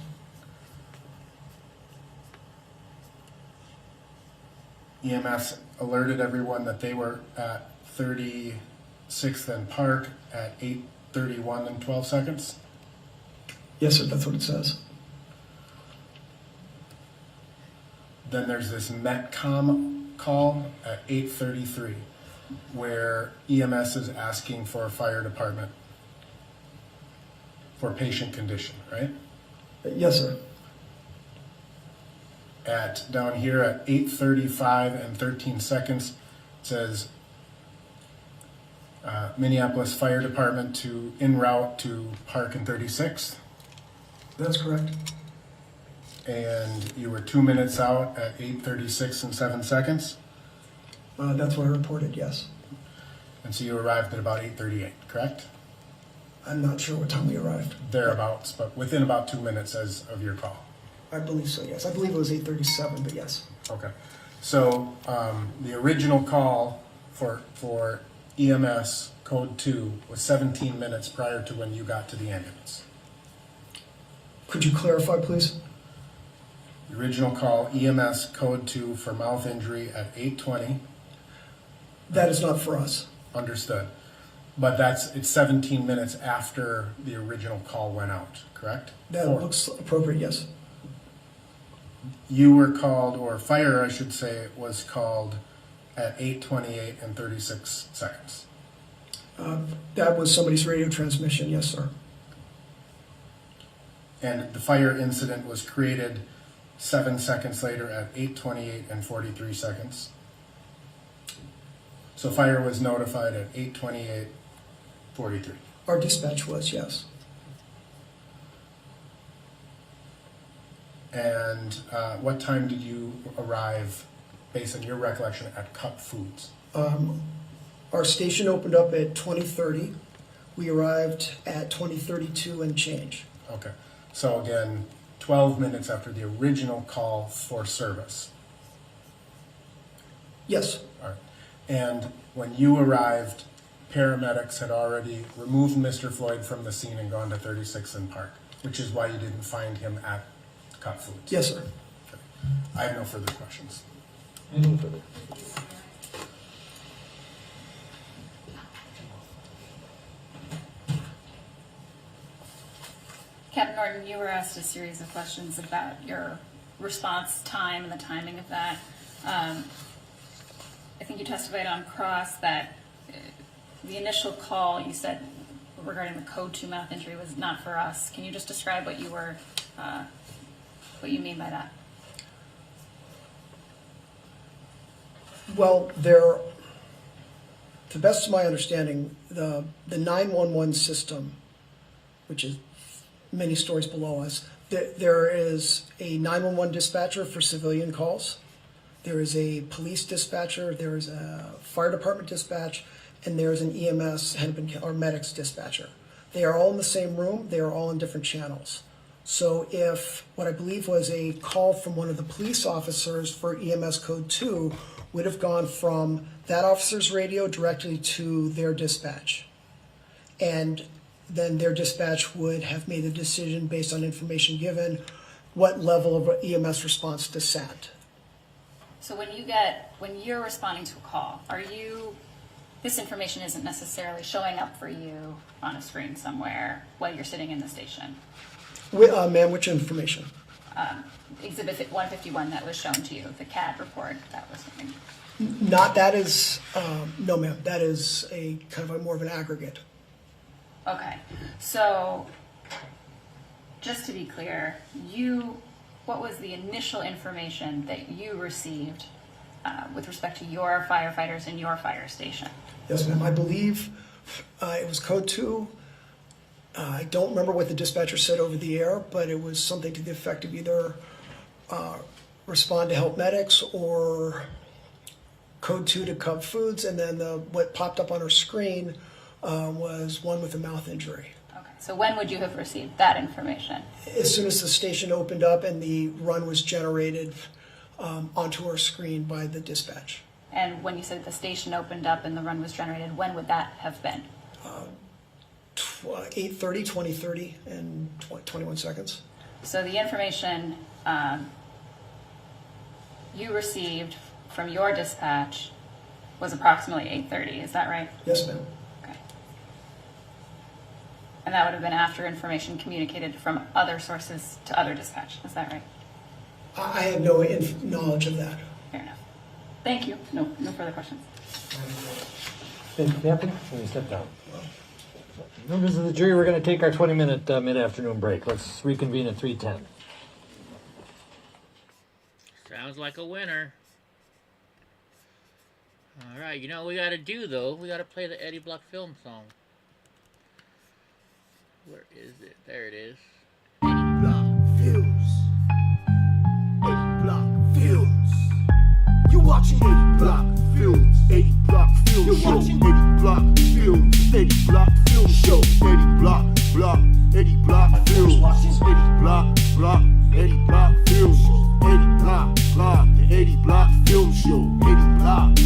EMS alerted everyone that they were at 36th and Park at 8:31 and 12 seconds. Yes, sir. That's what it says. Then there's this Metcom call at 8:33 where EMS is asking for a fire department for patient condition, right? Yes, sir. Down here at 8:35 and 13 seconds, it says Minneapolis Fire Department en route to Park and 36th. That's correct. And you were 2 minutes out at 8:36 and 7 seconds. That's what I reported, yes. And so you arrived at about 8:38, correct? I'm not sure what time we arrived. Thereabouts, but within about 2 minutes of your call. I believe so, yes. I believe it was 8:37, but yes. Okay. So the original call for EMS code 2 was 17 minutes prior to when you got to the ambulance. Could you clarify, please? The original call, EMS code 2 for mouth injury at 8:20. That is not for us. Understood. But it's 17 minutes after the original call went out, correct? That looks appropriate, yes. You were called, or fire, I should say, was called at 8:28 and 36 seconds. That was somebody's radio transmission, yes, sir. And the fire incident was created 7 seconds later at 8:28 and 43 seconds. So fire was notified at 8:28:43. Our dispatch was, yes. And what time did you arrive, based on your recollection, at Cup Foods? Our station opened up at 20:30. We arrived at 20:32 and change. Okay. So again, 12 minutes after the original call for service. Yes. All right. And when you arrived, paramedics had already removed Mr. Floyd from the scene and gone to 36th and Park, which is why you didn't find him at Cup Foods. Yes, sir. Okay. I have no further questions. Any further? Captain Norton, you were asked a series of questions about your response time and the timing of that. I think you testified on cross that the initial call you said regarding the code 2 mouth injury was not for us. Can you just describe what you mean by that? Well, to the best of my understanding, the 911 system, which is many stories below us, there is a 911 dispatcher for civilian calls. There is a police dispatcher, there is a fire department dispatch, and there is an EMS or medics dispatcher. They are all in the same room, they are all in different channels. So if what I believe was a call from one of the police officers for EMS code 2 would have gone from that officer's radio directly to their dispatch. And then their dispatch would have made the decision based on information given, what level of EMS response to send. So when you're responding to a call, this information isn't necessarily showing up for you on a screen somewhere while you're sitting in the station? Ma'am, which information? Exhibit 151 that was shown to you, the CAD report that was something. No ma'am, that is a kind of more of an aggregate. Okay, so just to be clear, what was the initial information that you received with respect to your firefighters in your fire station? Yes ma'am, I believe It was code 2. I don't remember what the dispatcher said over the air, but it was something to the effect of either respond to help medics or code 2 to Cub Foods, and then what popped up on her screen was one with a mouth injury. Okay. So when would you have received that information? As soon as the station opened up and the run was generated onto our screen by the dispatch. And when you said the station opened up and the run was generated, when would that have been? 8:30, 20:30, and 21 seconds. So the information you received from your dispatch was approximately 8:30, is that right? Yes, ma'am. Okay. And that would have been after information communicated from other sources to other dispatch, is that right? I had no knowledge of that. Fair enough. Thank you. No further questions. Hey, Captain, let me step down. Members of the jury, we're going to take our 20-minute mid-afternoon break. Let's reconvene at 3:10. Sounds like a winner. Alright, you know what we gotta do though? We gotta play the Eddie Block film song. Where is it? There it is. Eddie Block Films. Eddie Block Films. You watching Eddie Block Films. Eddie Block Films. You watching Eddie Block Films. Eddie Block Film Show. Eddie Block Eddie Block Films. Eddie Block Eddie Block Films. Eddie Block the Eddie Block Film Show. Eddie Block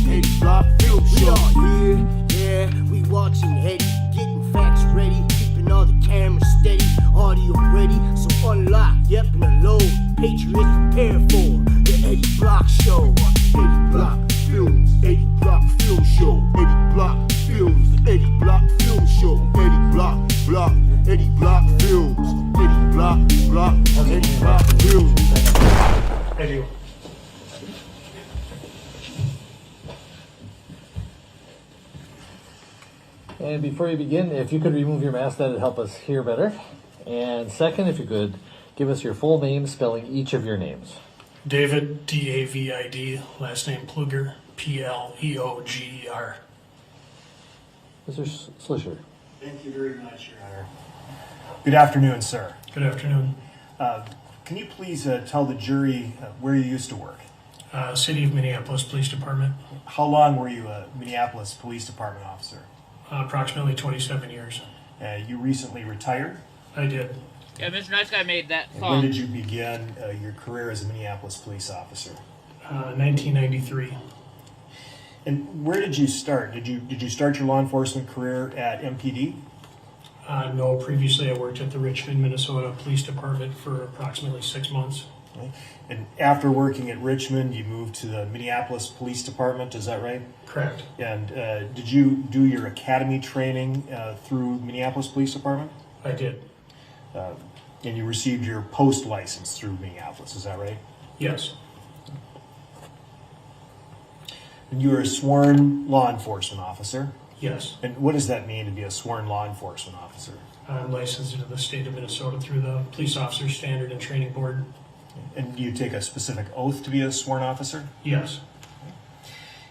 Eddie Block Film Show. We are here, yeah. We watching Eddie, getting facts ready, keeping all the cameras steady, audio ready. So unlock, yep, and unload. Patriots prepare for the Eddie Block Show. Eddie Block Films. Eddie Block Film Show. Eddie Block Films. The Eddie Block Film Show. Eddie Block Eddie Block Films. Eddie Block Eddie Block Films. Eddie. And before you begin, if you could remove your mask, that would help us hear better. And second, if you could give us your full name, spelling each of your names. David, D-A-V-I-D, last name Pluger, P-L-E-O-G-E-R. Mr. Slisher. Thank you very much, Your Honor. Good afternoon, sir. Good afternoon. Can you please tell the jury where you used to work? City of Minneapolis Police Department. How long were you a Minneapolis Police Department officer? Approximately 27 years. You recently retired? I did. Yeah, Mr. Nice Guy made that And song. when did you begin your career as a Minneapolis police officer? 1993. And where did you start? Did you start your law enforcement career at MPD? No, previously I worked at the Richmond, Minnesota Police Department for approximately 6 months. Okay. And after working at Richmond, you moved to the Minneapolis Police Department, is that right? Correct. And did you do your academy training through Minneapolis Police Department? I did. And you received your post license through Minneapolis, is that right? Yes. And you are a sworn law enforcement officer? Yes. And what does that mean to be a sworn law enforcement officer? I'm licensed into the state of Minnesota through the Police Officer Standard and Training Board. And do you take a specific oath to be a sworn officer? Yes.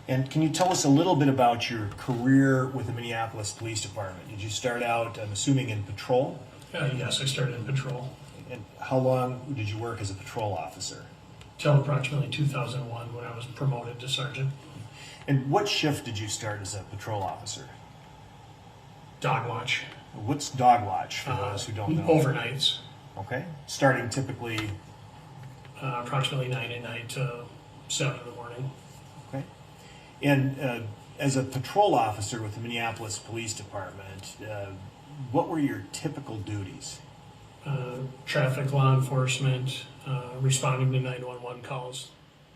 And can you tell us a little bit about your career with the Minneapolis Police Department? Did you start out, I'm assuming, in patrol? Yes, I started in patrol. And how long did you work as a patrol officer? Till approximately 2001 when I was promoted to sergeant. And what shift did you start as a patrol officer? Dog watch. What's dog watch for those who don't know? Overnights. Okay. Starting typically? Approximately 9 at night to 7 in the morning. Okay. And as a patrol officer with the Minneapolis Police Department, what were your typical duties? Traffic law enforcement, responding to 911 calls,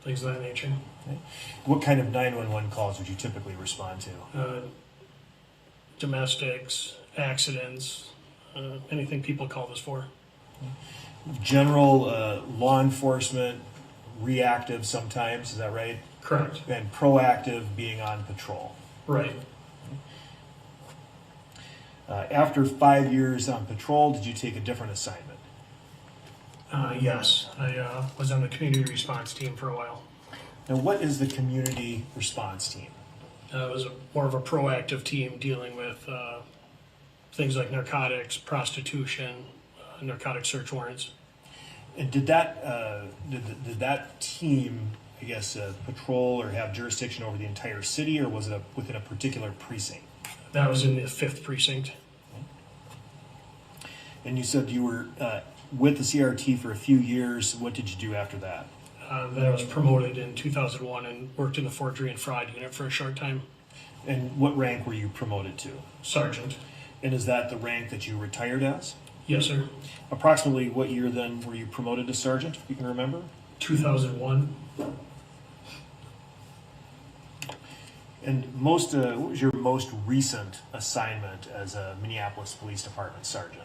things of that nature. Okay. What kind of 911 calls would you typically respond to? Domestics, accidents, anything people call us for. General law enforcement, reactive sometimes, is that right? Correct. And proactive, being on patrol. Right. After 5 years on patrol, did you take a different assignment? Yes, I was on the community response team for a while. Now, what is the community response team? It was more of a proactive team dealing with things like narcotics, prostitution, narcotic search warrants. And did that did that team, I guess, patrol or have jurisdiction over the entire city, or was it within a particular precinct? That was in the 5th precinct. And you said you were with the CRT for a few years. What did you do after that? Then I was promoted in 2001 and worked in the forgery and fraud unit for a short time. And what rank were you promoted to? Sergeant. And is that the rank that you retired as? Yes, sir. Approximately what year then were you promoted to sergeant, if you can remember? 2001. And what was your most recent assignment as a Minneapolis Police Department sergeant?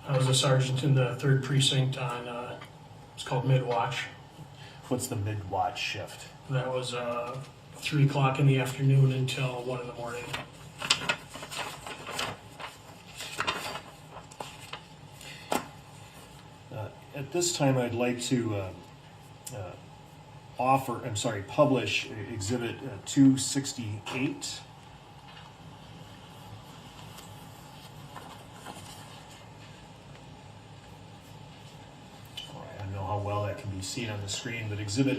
I was a sergeant in the 3rd precinct on, it's called mid-watch. What's the mid-watch shift? That was 3 o'clock in the afternoon until 1 in the morning. At this time, I'd like to publish Exhibit 268. I don't know how well that can be seen on the screen, but Exhibit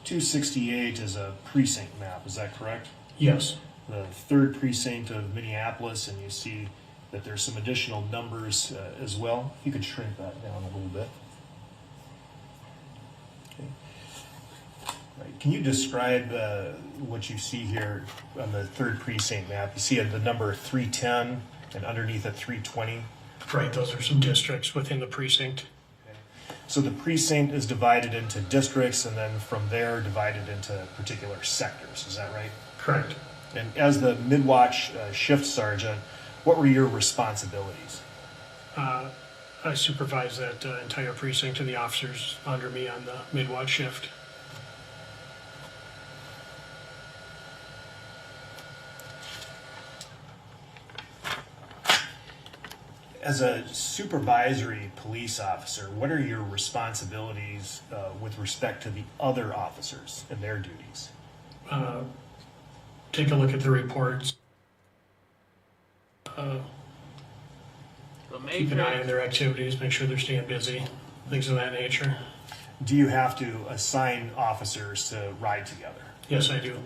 268 is a precinct map, is that correct? Yes. The 3rd precinct of Minneapolis, and you see that there's some additional numbers as well. If you could shrink that down a little bit. Okay. Right. Can you describe what you see here on the 3rd precinct map? You see the number 310 and underneath it 320. Right, those are some districts within the precinct. So the precinct is divided into districts and then from there divided into particular sectors, is that right? Correct. And as the mid-watch shift sergeant, what were your responsibilities? I supervised that entire precinct and the officers under me on the mid-watch shift. As a supervisory police officer, what are your responsibilities with respect to the other officers and their duties? Take a look at the reports. Keep an eye on their activities, make sure they're staying busy, things of that nature. Do you have to assign officers to ride together? Yes, I do.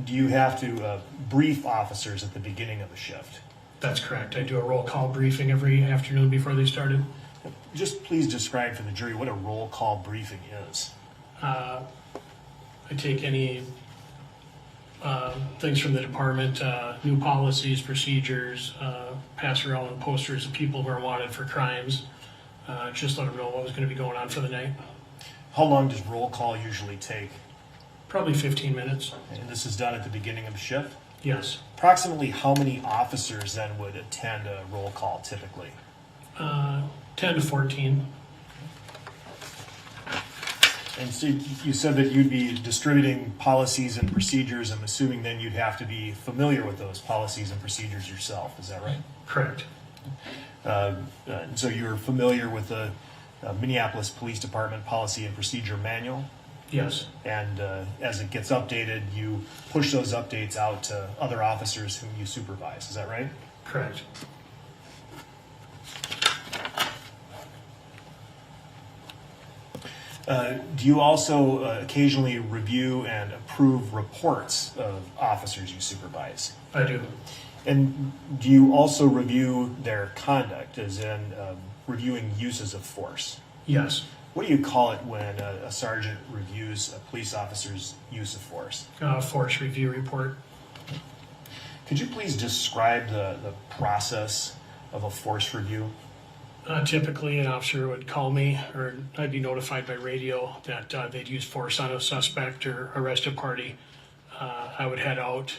Do you have to brief officers at the beginning of a shift? That's correct. I do a roll call briefing every afternoon before they started. Just please describe for the jury what a roll call briefing is. I take any things from the department, new policies, procedures, pass around posters of people who are wanted for crimes, just let them know what was going to be going on for the night. How long does roll call usually take? Probably 15 minutes. And this is done at the beginning of a shift? Yes. Approximately how many officers then would attend a roll call typically? 10 to 14. And so you said that you'd be distributing policies and procedures. I'm assuming then you'd have to be familiar with those policies and procedures yourself. Is that right? Correct. And so you're familiar with the Minneapolis Police Department Policy and Procedure Manual? Yes. And as it gets updated, you push those updates out to other officers whom you supervise. Is that right? Correct. Do you also occasionally review and approve reports of officers you supervise? I do. And do you also review their conduct, as in reviewing uses of force? Yes. What do you call it when a sergeant reviews a police officer's use of force? Force review report. Could you please describe the process of a force review? Typically, an officer would call me, or I'd be notified by radio that they'd use force on a suspect or arrest a party. I would head out,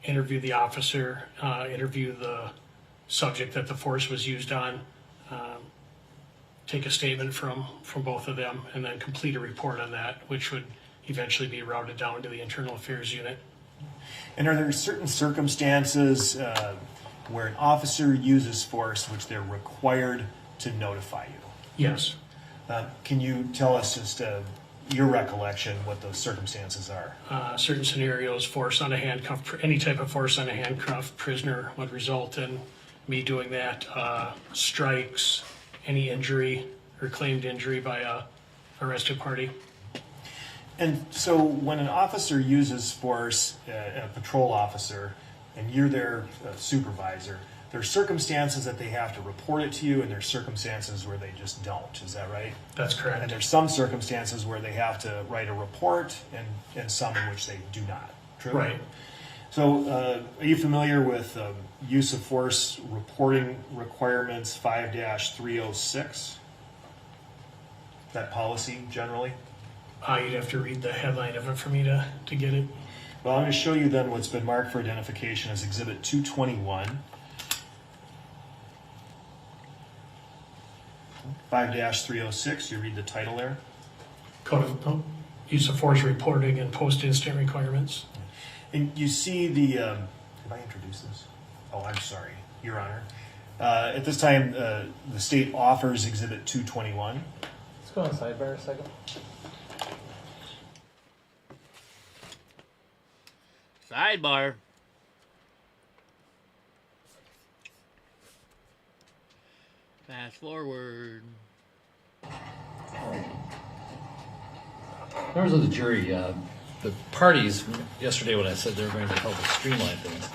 interview the officer, interview the subject that the force was used on, take a statement from both of them, and then complete a report on that, which would eventually be routed down to the internal affairs unit. And are there certain circumstances where an officer uses force which they're required to notify you? Yes. Can you tell us just your recollection, what those circumstances are. Certain scenarios, force on a handcuff, any type of force on a handcuffed prisoner would result in me doing that. Strikes, any injury or claimed injury by a arrested party. And so when an officer uses force, a patrol officer, and you're their supervisor, there are circumstances that they have to report it to you, and there's circumstances where they just don't. Is that right? That's correct. And there's some circumstances where they have to write a report, and some in which they do not. True? Right. So are you familiar with use of force reporting requirements 5-306? That policy generally? You'd have to read the headline of it for me to get it. Well, I'm going to show you then what's been marked for identification as Exhibit 221. 5-306, you read the title there. Code of Use of Force Reporting and Post-Incident Requirements. And you see the, have I introduced this? Oh, I'm sorry, Your Honor. At this time, the state offers Exhibit 221. Let's go on sidebar a second. Sidebar. Fast forward. Members of the jury, the parties, yesterday when I said they were going to help us streamline things,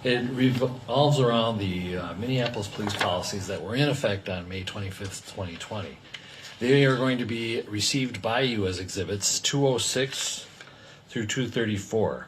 it revolves around the Minneapolis police policies that were in effect on May 25th, 2020. They are going to be received by you as exhibits 206 through 234.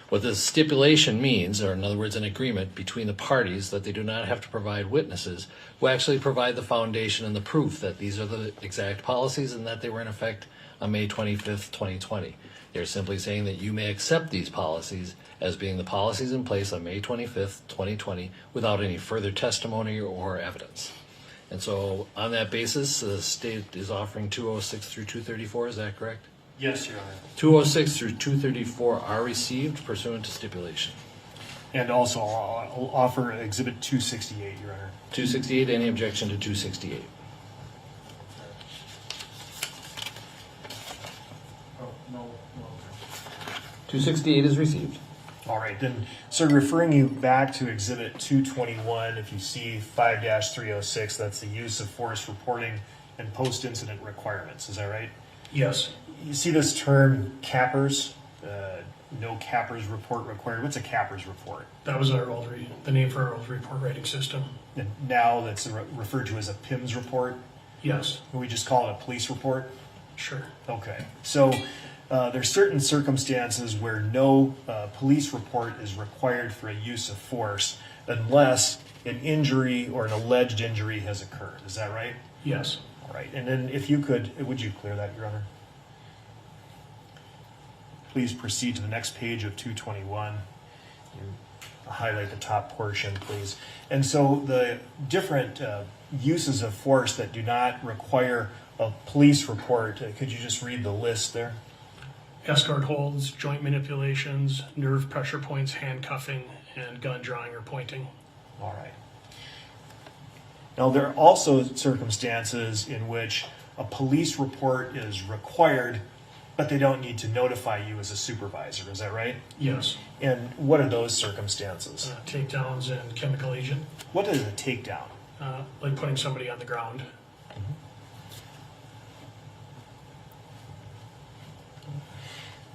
What the stipulation means, or in other words, an agreement between the parties that they do not have to provide witnesses, will actually provide the foundation and the proof that these are the exact policies and that they were in effect on May 25th, 2020. They're simply saying that you may accept these policies as being the policies in place on May 25th, 2020, without any further testimony or evidence. And so on that basis, the state is offering 206 through 234, is that correct? Yes, Your Honor. 206 through 234 are received pursuant to stipulation. And also I'll offer Exhibit 268, Your Honor. 268, any objection to 268? Oh, no. 268 is received. All right, then, sir, referring you back to Exhibit 221, if you see 5-306, that's the use of force reporting and post-incident requirements. Is that right? Yes. You see this term cappers, no cappers report required. What's a cappers report? That was our old the name for our old report writing system. And now that's referred to as a PIMS report? Yes. We just call it a police report? Sure. Okay. So there's certain circumstances where no police report is required for a use of force unless an injury or an alleged injury has occurred. Is that right? Yes. All right. And then if you could, would you clear that, Your Honor? Please proceed to the next page of 221. Highlight the top portion, please. And so the different uses of force that do not require a police report, could you just read the list there? Escort holds, joint manipulations, nerve pressure points, handcuffing, and gun drawing or pointing. All right. Now, there are also circumstances in which a police report is required, but they don't need to notify you as a supervisor. Is that right? Yes. And what are those circumstances? Takedowns and chemical agent. What is a takedown? Like putting somebody on the ground.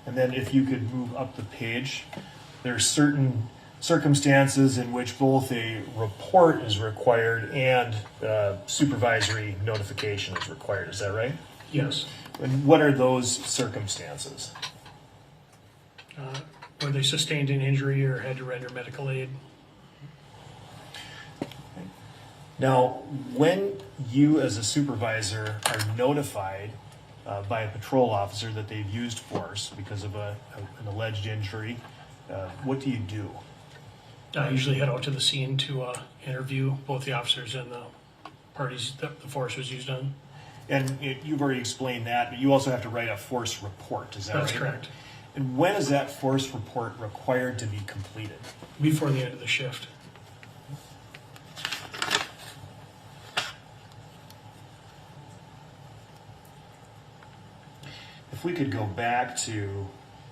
And then if you could move up the page, there are certain circumstances in which both a report is required and supervisory notification is required. Is that right? Yes. And what are those circumstances? Where they sustained an injury or had to render medical aid. Now, when you as a supervisor are notified by a patrol officer that they've used force because of an alleged injury, what do you do? I usually head out to the scene to interview both the officers and the parties that the force was used on. And you've already explained that, but you also have to write a force report, is that right? That's correct. And when is that force report required to be completed? Before the end of the shift. If if we could go back to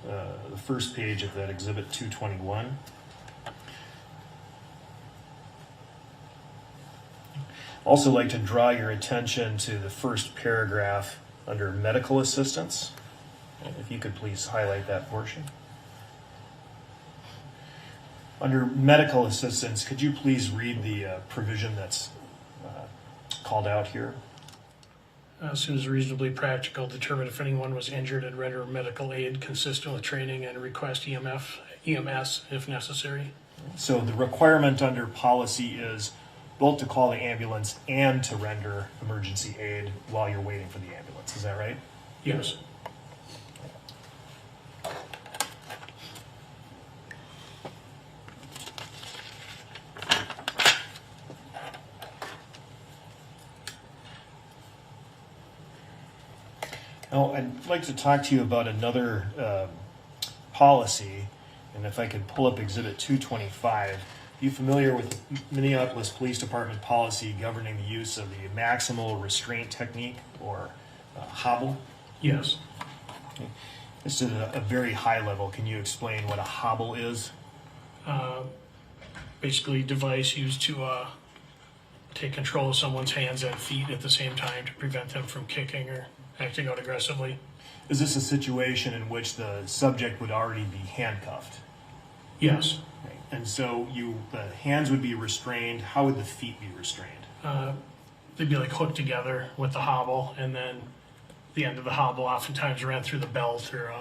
the first page of that Exhibit 221. Also like to draw your attention to the first paragraph under medical assistance. And if you could please highlight that portion. Under medical assistance, could you please read the provision that's called out here? As soon as reasonably practical, determine if anyone was injured and render medical aid consistent with training and request EMS if necessary. So the requirement under policy is both to call the ambulance and to render emergency aid while you're waiting for the ambulance. Is that right? Yes. Now, I'd like to talk to you about another policy, and if I could pull up Exhibit 225. Are you familiar with Minneapolis Police Department policy governing the use of the maximal restraint technique, or hobble? Yes. Okay. This is a very high level. Can you explain what a hobble is? Basically, a device used to take control of someone's hands and feet at the same time to prevent them from kicking or acting out aggressively. Is this a situation in which the subject would already be handcuffed? Yes. Okay. And so the hands would be restrained. How would the feet be restrained? They'd be like hooked together with the hobble, and then the end of the hobble oftentimes ran through the belt or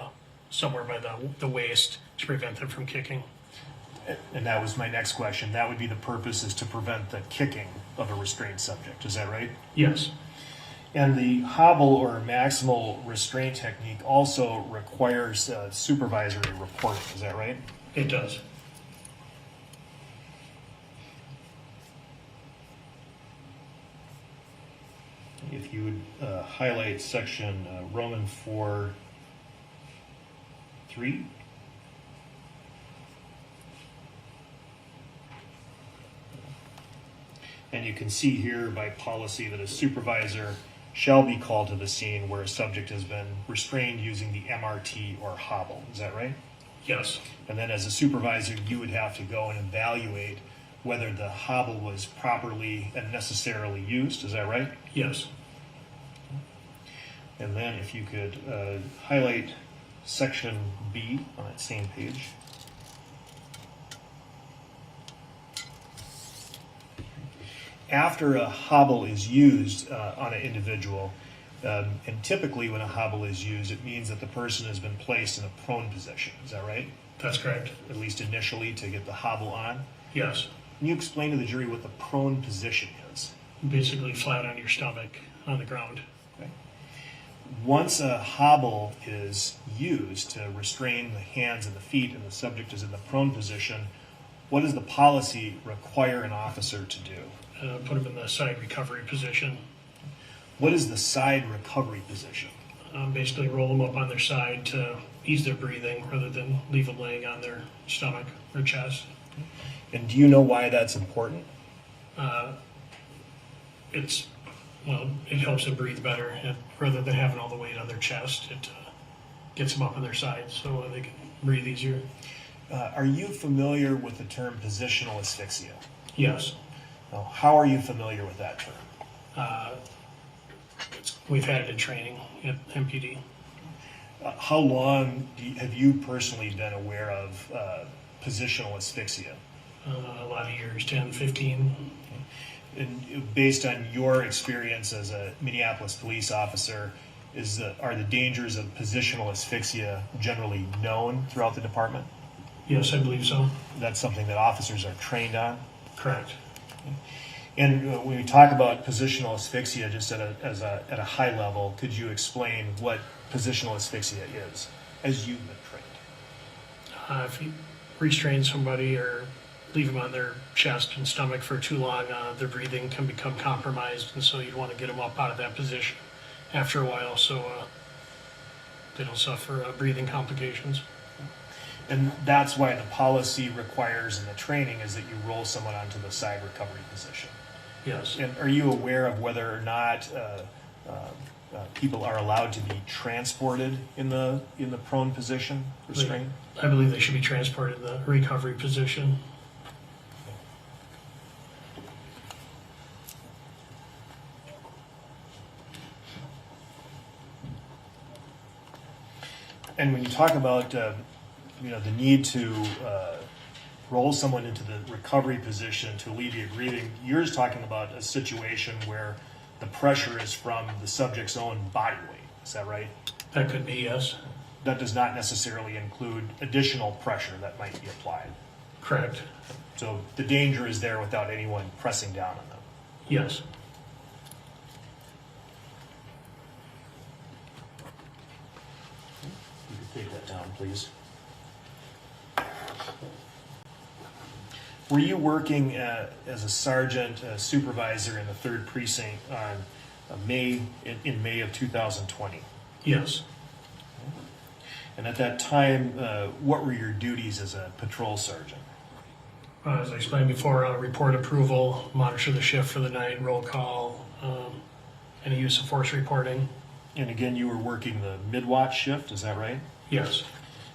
somewhere by the waist to prevent them from kicking. And that was my next question. That would be the purpose, is to prevent the kicking of a restrained subject. Is that right? Yes. And the hobble or maximal restraint technique also requires supervisory reporting. Is that right? It does. If you would highlight section Roman 4:3. And you can see here by policy that a supervisor shall be called to the scene where a subject has been restrained using the MRT or hobble. Is that right? Yes. And then as a supervisor, you would have to go and evaluate whether the hobble was properly and necessarily used. Is that right? Yes. And then if you could highlight section B on that same page. After a hobble is used on an individual, and typically when a hobble is used, it means that the person has been placed in a prone position. Is that right? That's correct. At least initially, to get the hobble on. Yes. Can you explain to the jury what the prone position is? Basically flat on your stomach on the ground. Okay. Once a hobble is used to restrain the hands and the feet and the subject is in the prone position, what does the policy require an officer to do? Put them in the side recovery position. What is the side recovery position? Basically roll them up on their side to ease their breathing rather than leave them laying on their stomach or chest. And do you know why that's important? It helps them breathe better. Rather than having all the weight on their chest, it gets them up on their side so they can breathe easier. Are you familiar with the term positional asphyxia? Yes. Now, how are you familiar with that term? We've had it in training at MPD. How long have you personally been aware of positional asphyxia? A lot of years, 10, 15. And based on your experience as a Minneapolis police officer, are the dangers of positional asphyxia generally known throughout the department? Yes, I believe so. That's something that officers are trained on? Correct. And when we talk about positional asphyxia, just at a high level, could you explain what positional asphyxia is, as you've been trained? If you restrain somebody or leave them on their chest and stomach for too long, their breathing can become compromised, and so you'd want to get them up out of that position after a while so they don't suffer breathing complications. And that's why the policy requires in the training is that you roll someone onto the side recovery position. Yes. And are you aware of whether or not people are allowed to be transported in the prone position, restrained? I believe they should be transported in the recovery position. And when you talk about the need to roll someone into the recovery position to alleviate breathing, you're just talking about a situation where the pressure is from the subject's own body weight. Is that right? That could be, yes. That does not necessarily include additional pressure that might be applied. Correct. So the danger is there without anyone pressing down on them. Yes. You can take that down, please. Were you working as a sergeant, supervisor in the 3rd Precinct on in May of 2020? Yes. And at that time, what were your duties as a patrol sergeant? As I explained before, report approval, monitor the shift for the night, roll call, any use of force reporting. And again, you were working the mid-watch shift, is that right? Yes.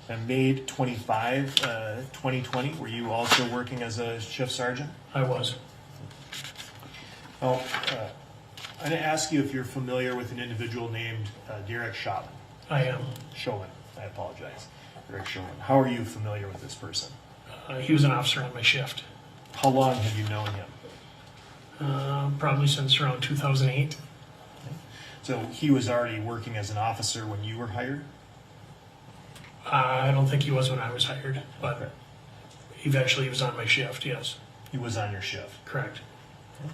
And May 25, 2020, were you also working as a shift sergeant? I was. Oh, I'm going to ask you if you're familiar with an individual named Derek Chauvin. I am. Chauvin, I apologize. Derek Chauvin. How are you familiar with this person? He was an officer on my shift. How long have you known him? Probably since around 2008. Okay. So he was already working as an officer when you were hired? I don't think he was when I was hired, but eventually he was on my shift, yes. He was on your shift? Correct. Okay.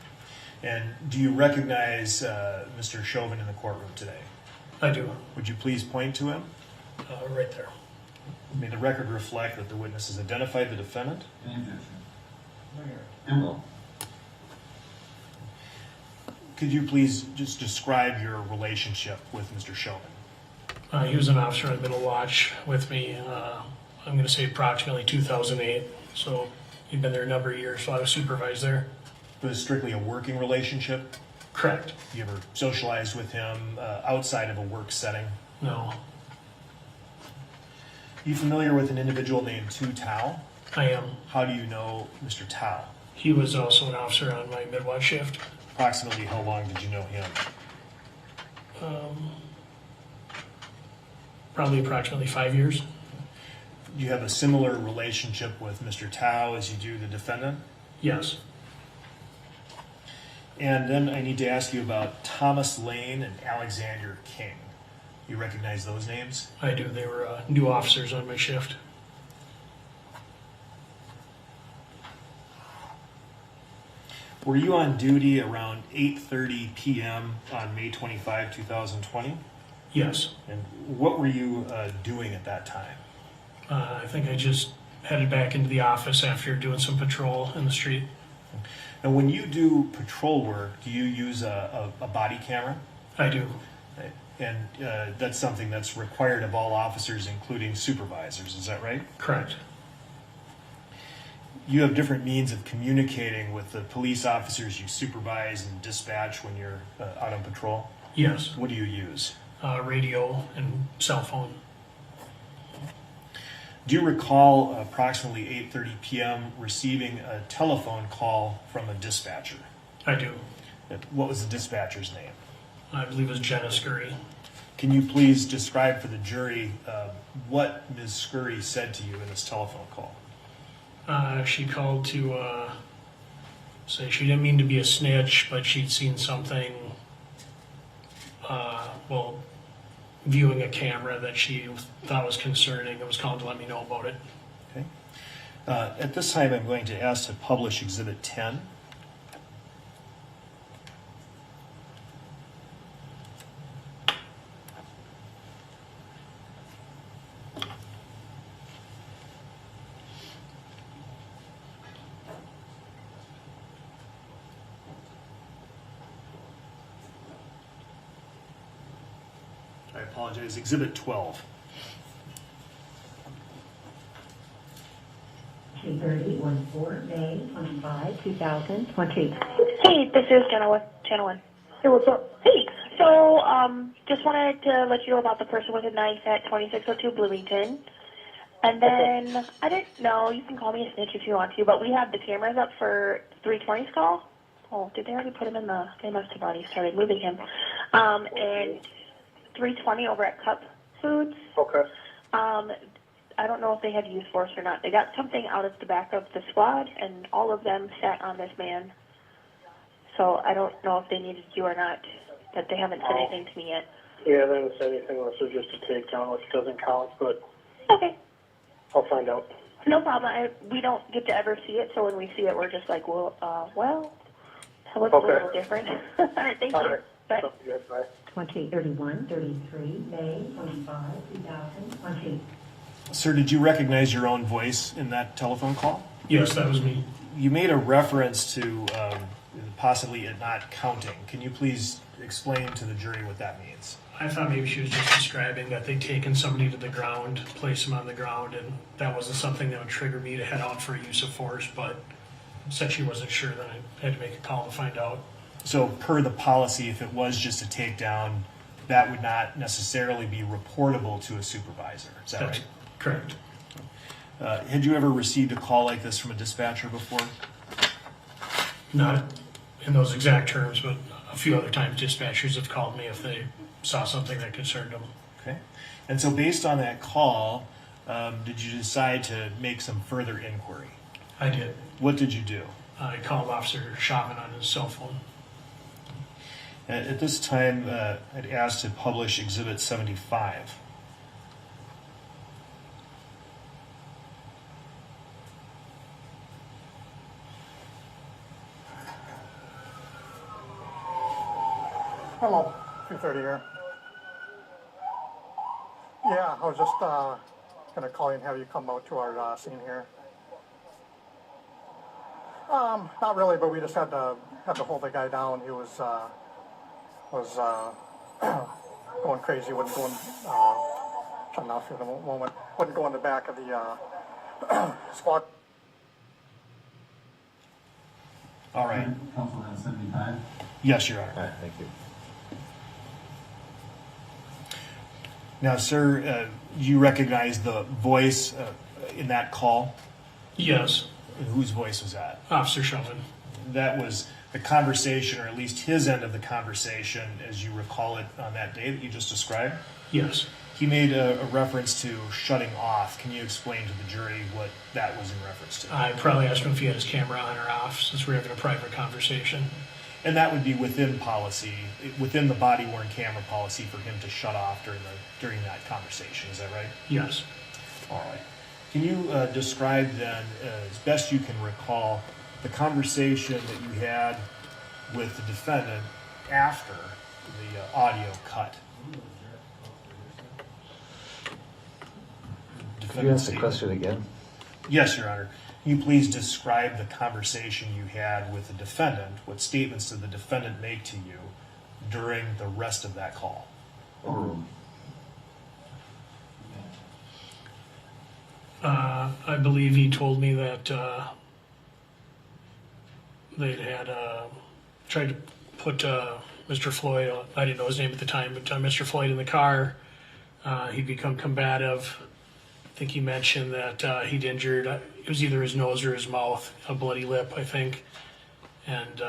And do you recognize Mr. Chauvin in the courtroom today? I do. Would you please point to him? Right there. May the record reflect that the witness has identified the defendant? Could you please just describe your relationship with Mr. Chauvin? He was an officer on middle watch with me, I'm going to say approximately 2008. So he'd been there a number of years, so I was supervised there. It was strictly a working relationship? Correct. You ever socialized with him outside of a work setting? No. You familiar with an individual named Tu Tao? I am. How do you know Mr. Tao? He was also an officer on my mid-watch shift. Approximately how long did you know him? Probably approximately 5 years. Do you have a similar relationship with Mr. Tao as you do the defendant? Yes. And then I need to ask you about Thomas Lane and Alexander King. You recognize those names? I do. They were new officers on my shift. Were you on duty around 8:30 p.m. on May 25, 2020? Yes. And what were you doing at that time? I think I just headed back into the office after doing some patrol in the street. And when you do patrol work, do you use a body camera? I do. And that's something that's required of all officers, including supervisors, is that right? Correct. You have different means of communicating with the police officers you supervise and dispatch when you're out on patrol? Yes. What do you use? Radio and cell phone. Do you recall approximately 8:30 p.m. receiving a telephone call from a dispatcher? I do. What was the dispatcher's name? I believe it was Jenna Scurry. Can you please describe for the jury what Ms. Scurry said to you in this telephone call? She called to say she didn't mean to be a snitch, but she'd seen something, viewing a camera that she thought was concerning and was called to let me know about it. Okay. At this time, I'm going to ask to publish Exhibit 10. I apologize, Exhibit 12. 2:30:14, May 25, 2020. Hey, this is Channel 1. Hey, what's up? Hey, So, just wanted to let you know about the person with a knife at 2602 Bloomington. And then, I didn't know, you can call me a snitch if you want to, but we have the cameras up for 320's call. Oh, did they already put him in the, they must have already started moving him. And 320 over at Cup Foods. Okay. I don't know if they had used force or not. They got something out of the back of the squad, and all of them sat on this man. So I don't know if they needed you or not, but they haven't said anything to me yet. Yeah, they haven't said anything unless it's just a takedown, which doesn't count, but Okay. I'll find out. No problem. We don't get to ever see it, so when we see it, we're just like, well, that looks a little different. All right, thank you. Bye. Bye. 2031, 33, May 25, 2020. Sir, did you recognize your own voice in that telephone call? Yes, that was me. You made a reference to possibly it not counting. Can you please explain to the jury what that means? I thought maybe she was just describing that they'd taken somebody to the ground, placed him on the ground, and that wasn't something that would trigger me to head out for use of force, but said she wasn't sure, then I had to make a call to find out. So per the policy, if it was just a takedown, that would not necessarily be reportable to a supervisor. Is that That's right? correct. Had you ever received a call like this from a dispatcher before? Not in those exact terms, but a few other times dispatchers have called me if they saw something that concerned them. Okay. And so based on that call, did you decide to make some further inquiry? I did. What did you do? I called Officer Chauvin on his cell phone. At this time, I'd asked to publish Exhibit 75. Hello, 2:30 here. Yeah, I was just going to call you and have you come out to our scene here. Not really, but we just had to hold the guy down. He was going crazy. Wouldn't go in. Turn off here in a moment. Wouldn't go in the back of the squad. All right. Council has 75. Yes, Your Honor. All right, thank you. Now, sir, you recognize the voice in that call? Yes. And whose voice was that? Officer Chauvin. That was the conversation, or at least his end of the conversation, as you recall it on that day that you just described? Yes. He made a reference to shutting off. Can you explain to the jury what that was in reference to? I probably asked him if he had his camera on or off, since we were having a private conversation. And that would be within policy, within the body-worn camera policy, for him to shut off during that conversation. Is that right? Yes. All right. Can you describe then, as best you can recall, the conversation that you had with the defendant after the audio cut? Could you ask the question again? Yes, Your Honor. Can you please describe the conversation you had with the defendant? What statements did the defendant make to you during the rest of that call? I believe he told me that they'd had tried to put Mr. Floyd, I didn't know his name at the time, but Mr. Floyd in the car. He'd become combative. I think he mentioned that he'd injured, it was either his nose or his mouth, a bloody lip, I think. And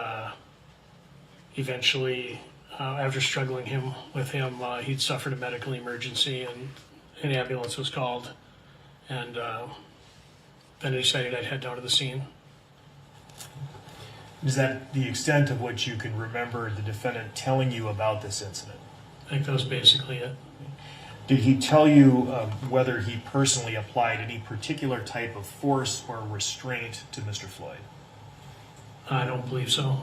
eventually, after struggling with him, he'd suffered a medical emergency and an ambulance was called. And then I decided I'd head down to the scene. Is that the extent of what you can remember the defendant telling you about this incident? I think that was basically it. Did he tell you whether he personally applied any particular type of force or restraint to Mr. Floyd? I don't believe so.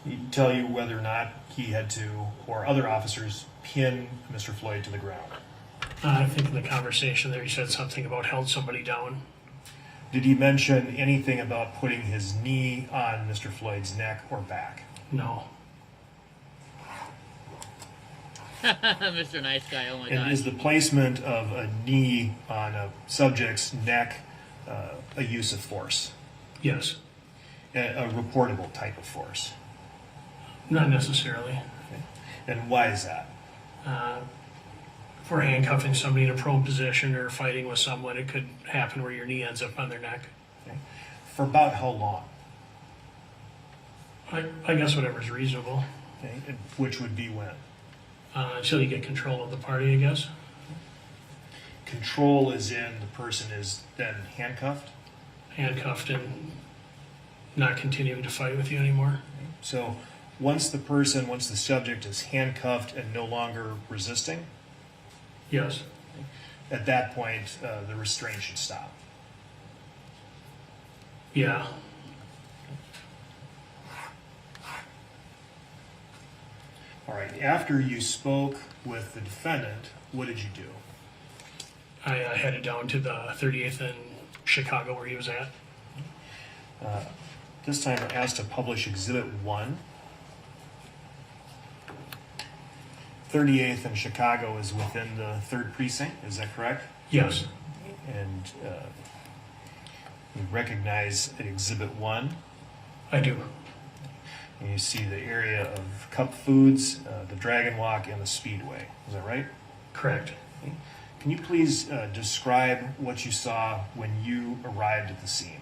Did he tell you whether or not he had to, or other officers, pin Mr. Floyd to the ground? I think in the conversation there he said something about held somebody down. Did he mention anything about putting his knee on Mr. Floyd's neck or back? No. Mr. Nice Guy, oh my God. And is the placement of a knee on a subject's neck a use of force? Yes. A reportable type of force? Not necessarily. Okay. And why is that? If we're handcuffing somebody in a prone position or fighting with someone, it could happen where your knee ends up on their neck. Okay. For about how long? I guess whatever's reasonable. Okay. And which would be when? Until you get control of the party, I guess. Control is in the person is then handcuffed? Handcuffed and not continuing to fight with you anymore. So once the subject is handcuffed and no longer resisting? Yes. At that point, the restraint should stop. Yeah. All right, after you spoke with the defendant, what did you do? I headed down to the 38th in Chicago where he was at. This time I asked to publish Exhibit 1. 38th in Chicago is within the 3rd precinct, is that correct? Yes. And you recognize Exhibit 1? I do. And you see the area of Cup Foods, the Dragon Walk, and the Speedway. Is that right? Correct. Okay. Can you please describe what you saw when you arrived at the scene?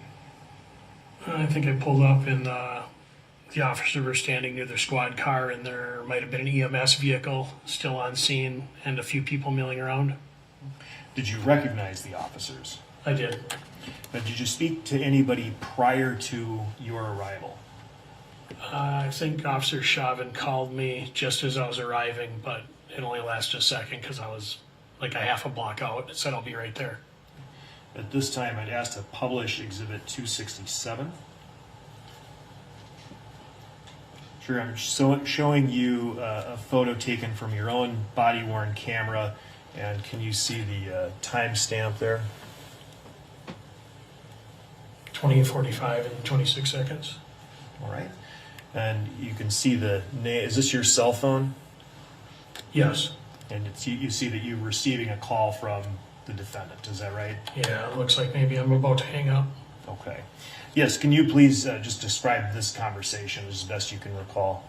I think I pulled up and the officers were standing near their squad car, and there might have been an EMS vehicle still on scene and a few people milling around. Did you recognize the officers? I did. But did you speak to anybody prior to your arrival? I think Officer Chauvin called me just as I was arriving, but it only lasted a second because I was like a half a block out. It said I'll be right there. At this time, I'd ask to publish Exhibit 267. Sure, I'm showing you a photo taken from your own body-worn camera, and can you see the timestamp there? 20:45 and 26 seconds. All right. And you can see the name. Is this your cell phone? Yes. And you see that you're receiving a call from the defendant. Is that right? Yeah, it looks like maybe I'm about to hang up. Okay. Yes, can you please just describe this conversation as best you can recall?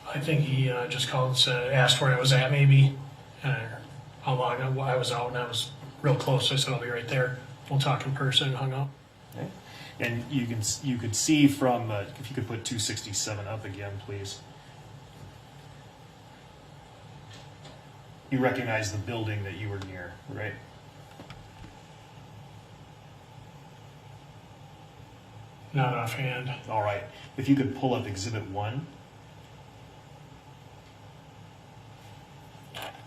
I think he just called and said, asked where I was at maybe, how long I was out, and I was real close, so I said I'll be right there. We'll talk in person, and hung up. Okay. And you could see from, if you could put 267 up again, please. You recognize the building that you were near, right? Not offhand. All right. If you could pull up Exhibit 1.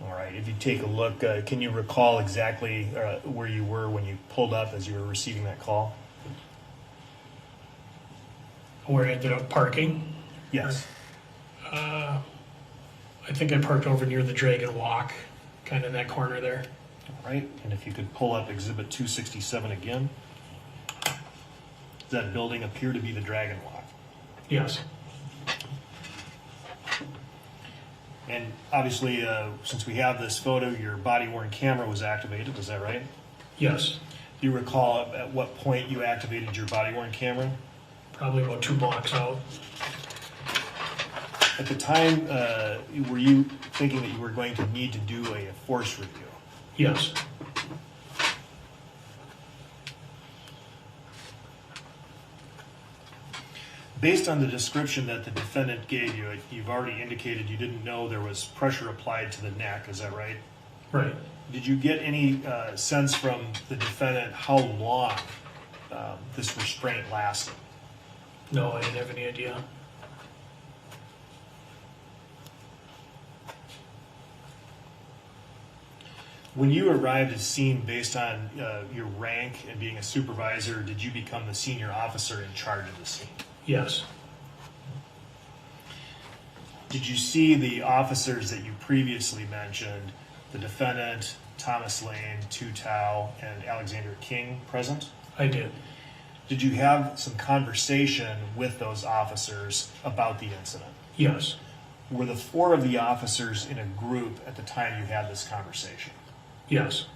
All right. If you take a look, can you recall exactly where you were when you pulled up as you were receiving that call? Where I ended up parking? Yes. I think I parked over near the Dragon Walk, kind of in that corner there. All right. And if you could pull up Exhibit 267 again. Does that building appear to be the Dragon Walk? Yes. And obviously, since we have this photo, your body-worn camera was activated. Is that right? Yes. Do you recall at what point you activated your body-worn camera? Probably about 2 blocks out. At the time, were you thinking that you were going to need to do a force review? Yes. Based on the description that the defendant gave you, you've already indicated you didn't know there was pressure applied to the neck. Is that right? Right. Did you get any sense from the defendant how long this restraint lasted? No, I didn't have any idea. When you arrived at the scene, based on your rank and being a supervisor, did you become the senior officer in charge of the scene? Yes. Did you see the officers that you previously mentioned, the defendant, Thomas Lane, Tutau, and Alexander King present? I did. Did you have some conversation with those officers about the incident? Yes. Were the 4 of the officers in a group at the time you had this conversation? Yes.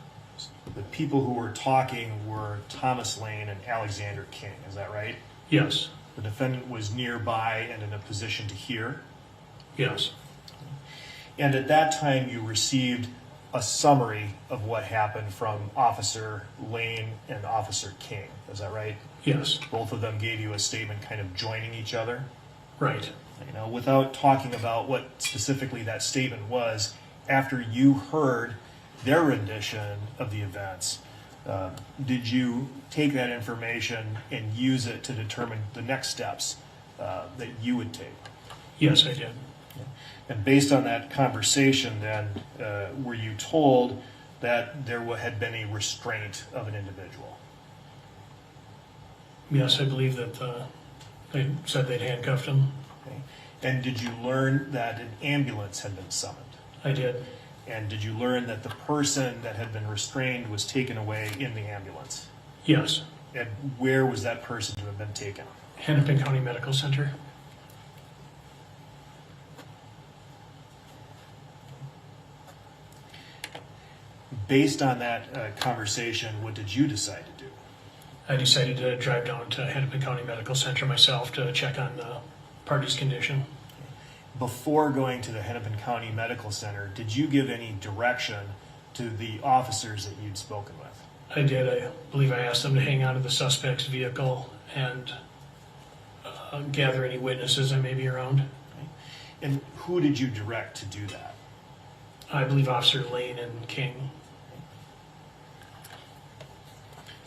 The people who were talking were Thomas Lane and Alexander King, is that right? Yes. The defendant was nearby and in a position to hear? Yes. And at that time, you received a summary of what happened from Officer Lane and Officer King. Is that right? Yes. Both of them gave you a statement kind of joining each other? Right. You know, without talking about what specifically that statement was, after you heard their rendition of the events, did you take that information and use it to determine the next steps that you would take? Yes, I did. And based on that conversation, then, were you told that there had been a restraint of an individual? Yes, I believe that they said they'd handcuffed him. Okay. And did you learn that an ambulance had been summoned? I did. And did you learn that the person that had been restrained was taken away in the ambulance? Yes. And where was that person to have been taken? Hennepin County Medical Center. Based on that conversation, what did you decide to do? I decided to drive down to Hennepin County Medical Center myself to check on the party's condition. Before going to the Hennepin County Medical Center, did you give any direction to the officers that you'd spoken with? I did. I believe I asked them to hang on to the suspect's vehicle and gather any witnesses that may be around. Okay. And who did you direct to do that? I believe Officer Lane and King.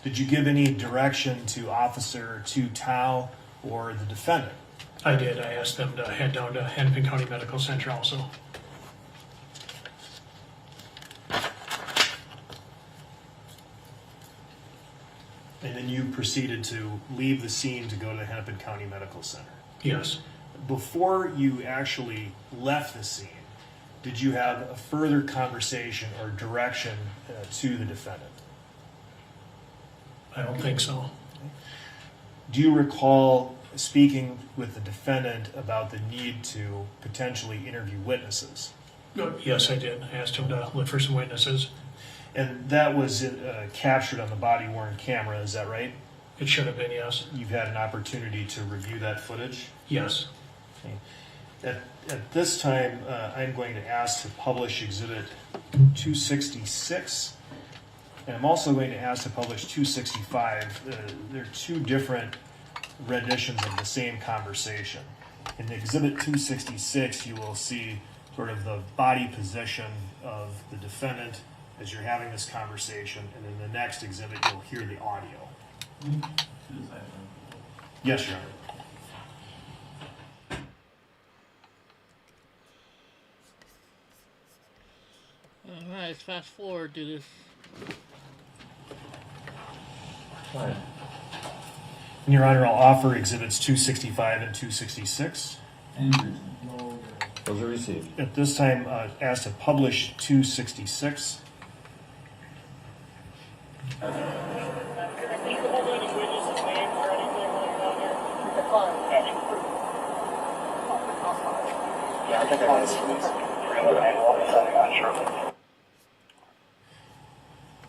Did you give any direction to Officer Tao or the defendant? I did. I asked them to head down to Hennepin County Medical Center also. And then you proceeded to leave the scene to go to the Hennepin County Medical Center? Yes. Before you actually left the scene, did you have a further conversation or direction to the defendant? I don't think so. Do you recall speaking with the defendant about the need to potentially interview witnesses? Yes, I did. I asked him to look for some witnesses. And that was captured on the body-worn camera, is that right? It should have been, yes. You've had an opportunity to review that footage? Yes. Okay. At this time, I'm going to ask to publish Exhibit 266, and I'm also going to ask to publish 265. They're two different renditions of the same conversation. In Exhibit 266, you will see sort of the body position of the defendant as you're having this conversation, and in the next exhibit, you'll hear the audio. Yes, Your Honor. All right, let's fast forward to this. And Your Honor, I'll offer Exhibits 265 and 266. Those are received. At this time, asked to publish 266.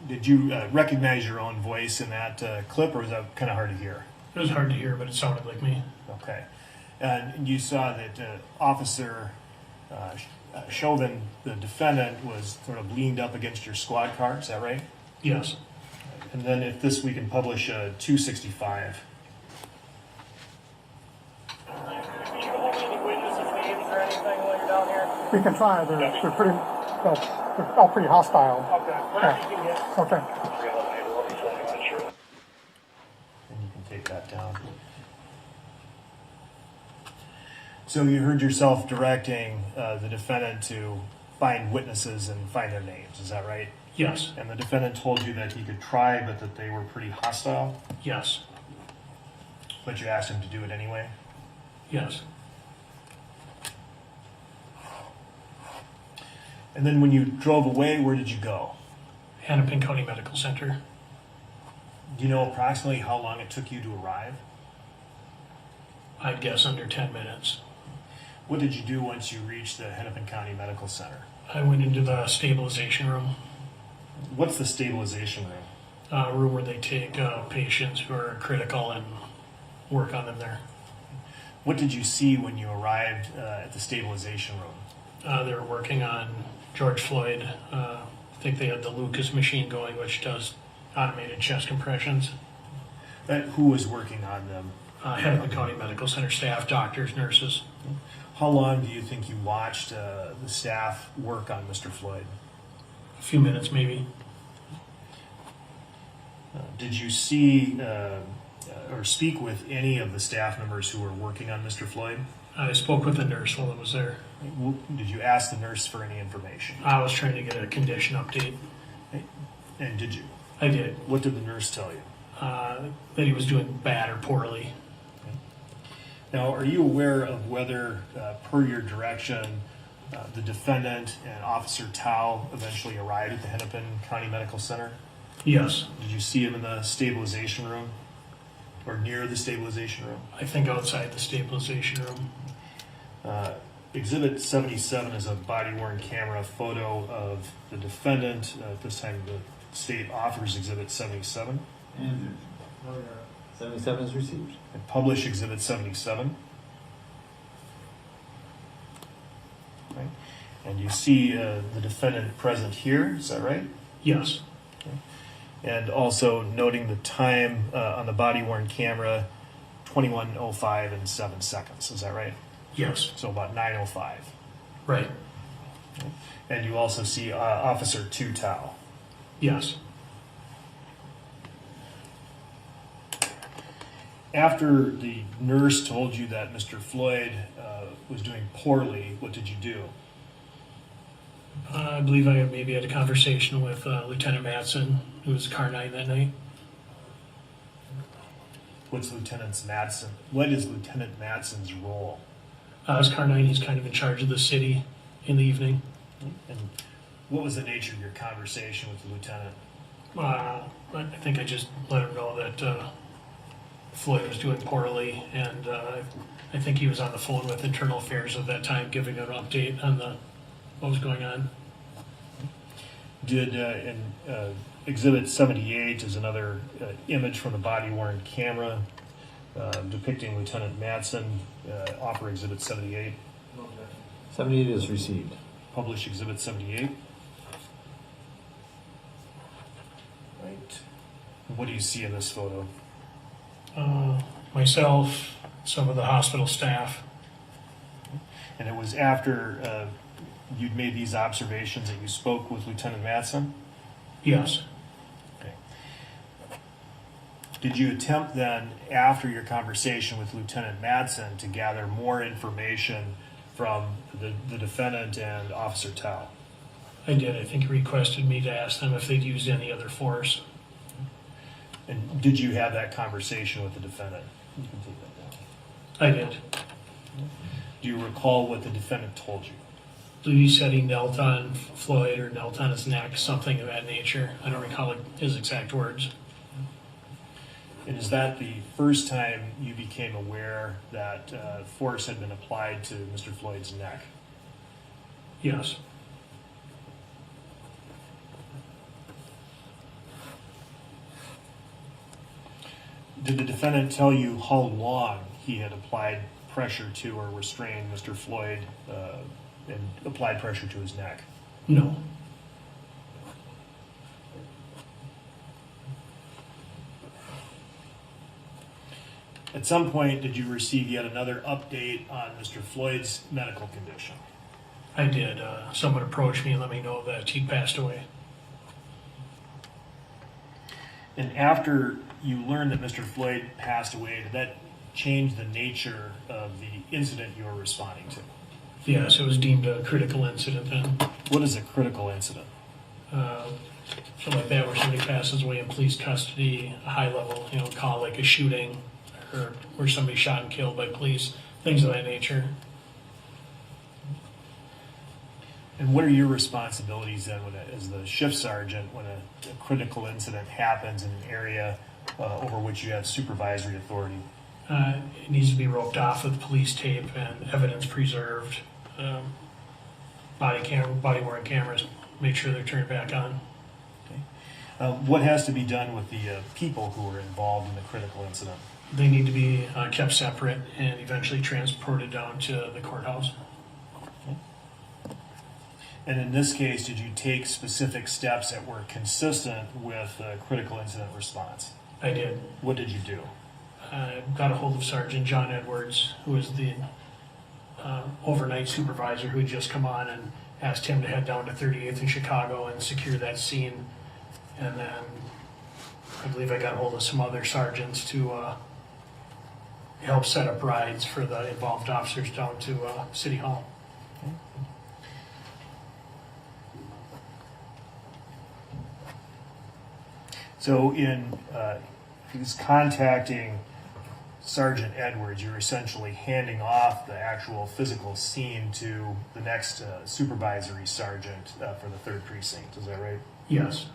Did you recognize your own voice in that clip, or was that kind of hard to hear? It was hard to hear, but it sounded like me. Okay. And you saw that Officer Chauvin, the defendant, was sort of leaned up against your squad car, is that right? Yes. And then if this, we can publish 265. We can try. They're pretty, they're all pretty hostile. Yeah. Okay. And you can take that down. So you heard yourself directing the defendant to find witnesses and find their names, is that right? Yes. And the defendant told you that he could try, but that they were pretty hostile? Yes. But you asked him to do it anyway? Yes. And then when you drove away, where did you go? Hennepin County Medical Center. Do you know approximately how long it took you to arrive? I'd guess under 10 minutes. What did you do once you reached the Hennepin County Medical Center? I went into the stabilization room. What's the stabilization room? A room where they take patients who are critical and work on them there. What did you see when you arrived at the stabilization room? They were working on George Floyd. I think they had the Lucas machine going, which does automated chest compressions. Who was working on them? Head of the county medical center staff, doctors, nurses. How long do you think you watched the staff work on Mr. Floyd? A few minutes, maybe. Did you see or speak with any of the staff members who were working on Mr. Floyd? I spoke with the nurse while I was there. Did you ask the nurse for any information? I was trying to get a condition update. And did you? I did. What did the nurse tell you? That he was doing bad or poorly. Now, are you aware of whether, per your direction, the defendant and Officer Tao eventually arrived at the Hennepin County Medical Center? Yes. Did you see him in the stabilization room? Or near the stabilization room? I think outside the stabilization room. Exhibit 77 is a body-worn camera photo of the defendant. At this time, the state offers Exhibit 77. And 77 is received. And publish Exhibit 77. Right. And you see the defendant present here, is that right? Yes. Okay. And also noting the time on the body-worn camera, 21:05 and 7 seconds, is that right? Yes. So about 9:05. Right. Okay. And you also see Officer Tu Tao. Yes. After the nurse told you that Mr. Floyd was doing poorly, what did you do? I believe I maybe had a conversation with Lieutenant Madsen, who was car 9 that night. What's Lieutenant Madsen? What is Lieutenant Madsen's role? As car 9, he's kind of in charge of the city in the evening. And what was the nature of your conversation with the lieutenant? I think I just let him know that Floyd was doing poorly, and I think he was on the phone with Internal Affairs at that time, giving an update on what was going on. Did Exhibit 78 is another image from the body-worn camera depicting Lieutenant Madsen. Offer Exhibit 78. 78 is received. Publish Exhibit 78. Right. What do you see in this photo? Myself, some of the hospital staff. And it was after you'd made these observations that you spoke with Lieutenant Madsen? Yes. Okay. Did you attempt then, after your conversation with Lieutenant Madsen, to gather more information from the defendant and Officer Tao? I did. I think he requested me to ask them if they'd used any other force. And did you have that conversation with the defendant? You can take that down. I did. Do you recall what the defendant told you? He said he knelt on Floyd or knelt on his neck, something of that nature. I don't recall his exact words. And is that the first time you became aware that force had been applied to Mr. Floyd's neck? Yes. Did the defendant tell you how long he had applied pressure to or restrained Mr. Floyd and applied pressure to his neck? No. At some point, did you receive yet another update on Mr. Floyd's medical condition? I did. Someone approached me and let me know that he passed away. And after you learned that Mr. Floyd passed away, did that change the nature of the incident you were responding to? Yes, it was deemed a critical incident then. What is a critical incident? Something like that, where somebody passes away in police custody, a high level, call like a shooting, or where somebody shot and killed by police, things of that nature. And what are your responsibilities then as the shift sergeant when a critical incident happens in an area over which you have supervisory authority? It needs to be roped off with police tape and evidence preserved. Body-worn cameras, make sure they're turned back on. Okay. What has to be done with the people who were involved in the critical incident? They need to be kept separate and eventually transported down to the courthouse. Okay. And in this case, did you take specific steps that were consistent with critical incident response? I did. What did you do? I got a hold of Sergeant John Edwards, who was the overnight supervisor who had just come on, and asked him to head down to 38th in Chicago and secure that scene. And then I believe I got a hold of some other sergeants to help set up rides for the involved officers down to City Hall. So in he's contacting Sergeant Edwards, you're essentially handing off the actual physical scene to the next supervisory sergeant for the 3rd Precinct. Is that right? Yes.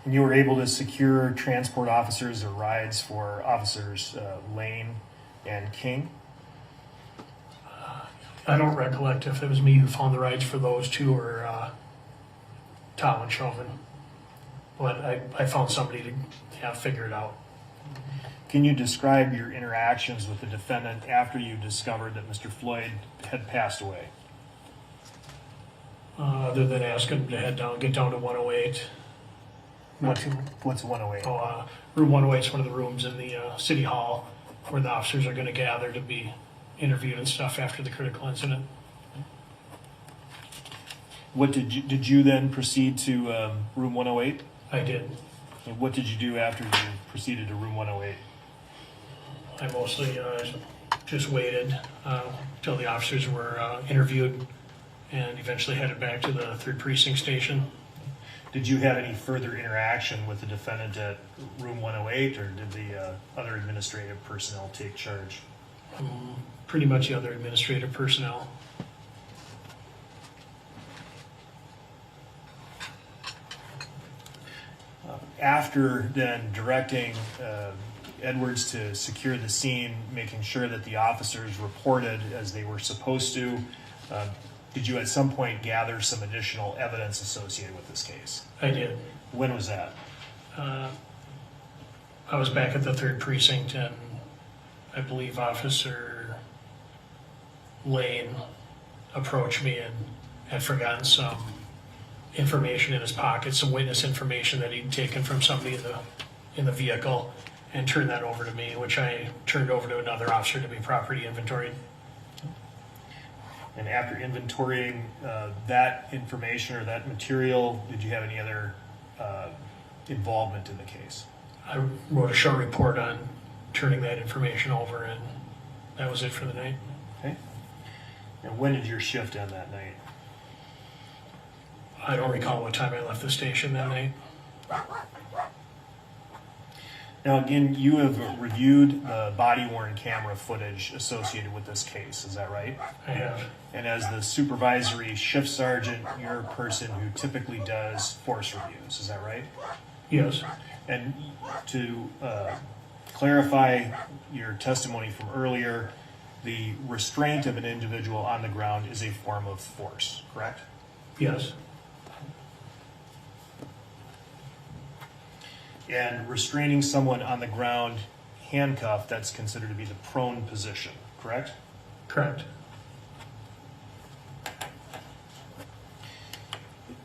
And you were able to secure transport officers or rides for officers Lane and King? I don't recollect if it was me who found the rides for those two or Tom and Chauvin. But I found somebody to figure it out. Can you describe your interactions with the defendant after you discovered that Mr. Floyd had passed away? Other than asking him to get down to 108. What's 108? Room 108 is one of the rooms in the City Hall where the officers are going to gather to be interviewed and stuff after the critical incident. What did you then proceed to room 108? I did. And what did you do after you proceeded to room 108? I mostly just waited till the officers were interviewed and eventually headed back to the 3rd Precinct station. Did you have any further interaction with the defendant at room 108, or did the other administrative personnel take charge? Pretty much the other administrative personnel. After then directing Edwards to secure the scene, making sure that the officers reported as they were supposed to, did you at some point gather some additional evidence associated with this case? I did. When was that? I was back at the 3rd Precinct, and I believe Officer Lane approached me and had forgotten some information in his pocket, some witness information that he'd taken from somebody in the vehicle, and turned that over to me, which I turned over to another officer to be property inventoried. And after inventorying that information or that material, did you have any other involvement in the case? I wrote a short report on turning that information over, and that was it for the night. Okay. And when did your shift end that night? I don't recall what time I left the station that night. Now, again, you have reviewed the body-worn camera footage associated with this case, is that right? I have. And as the supervisory shift sergeant, you're a person who typically does force reviews, is that right? Yes. And to clarify your testimony from earlier, the restraint of an individual on the ground is a form of force, correct? Yes. And restraining someone on the ground handcuffed, that's considered to be the prone position, correct? Correct.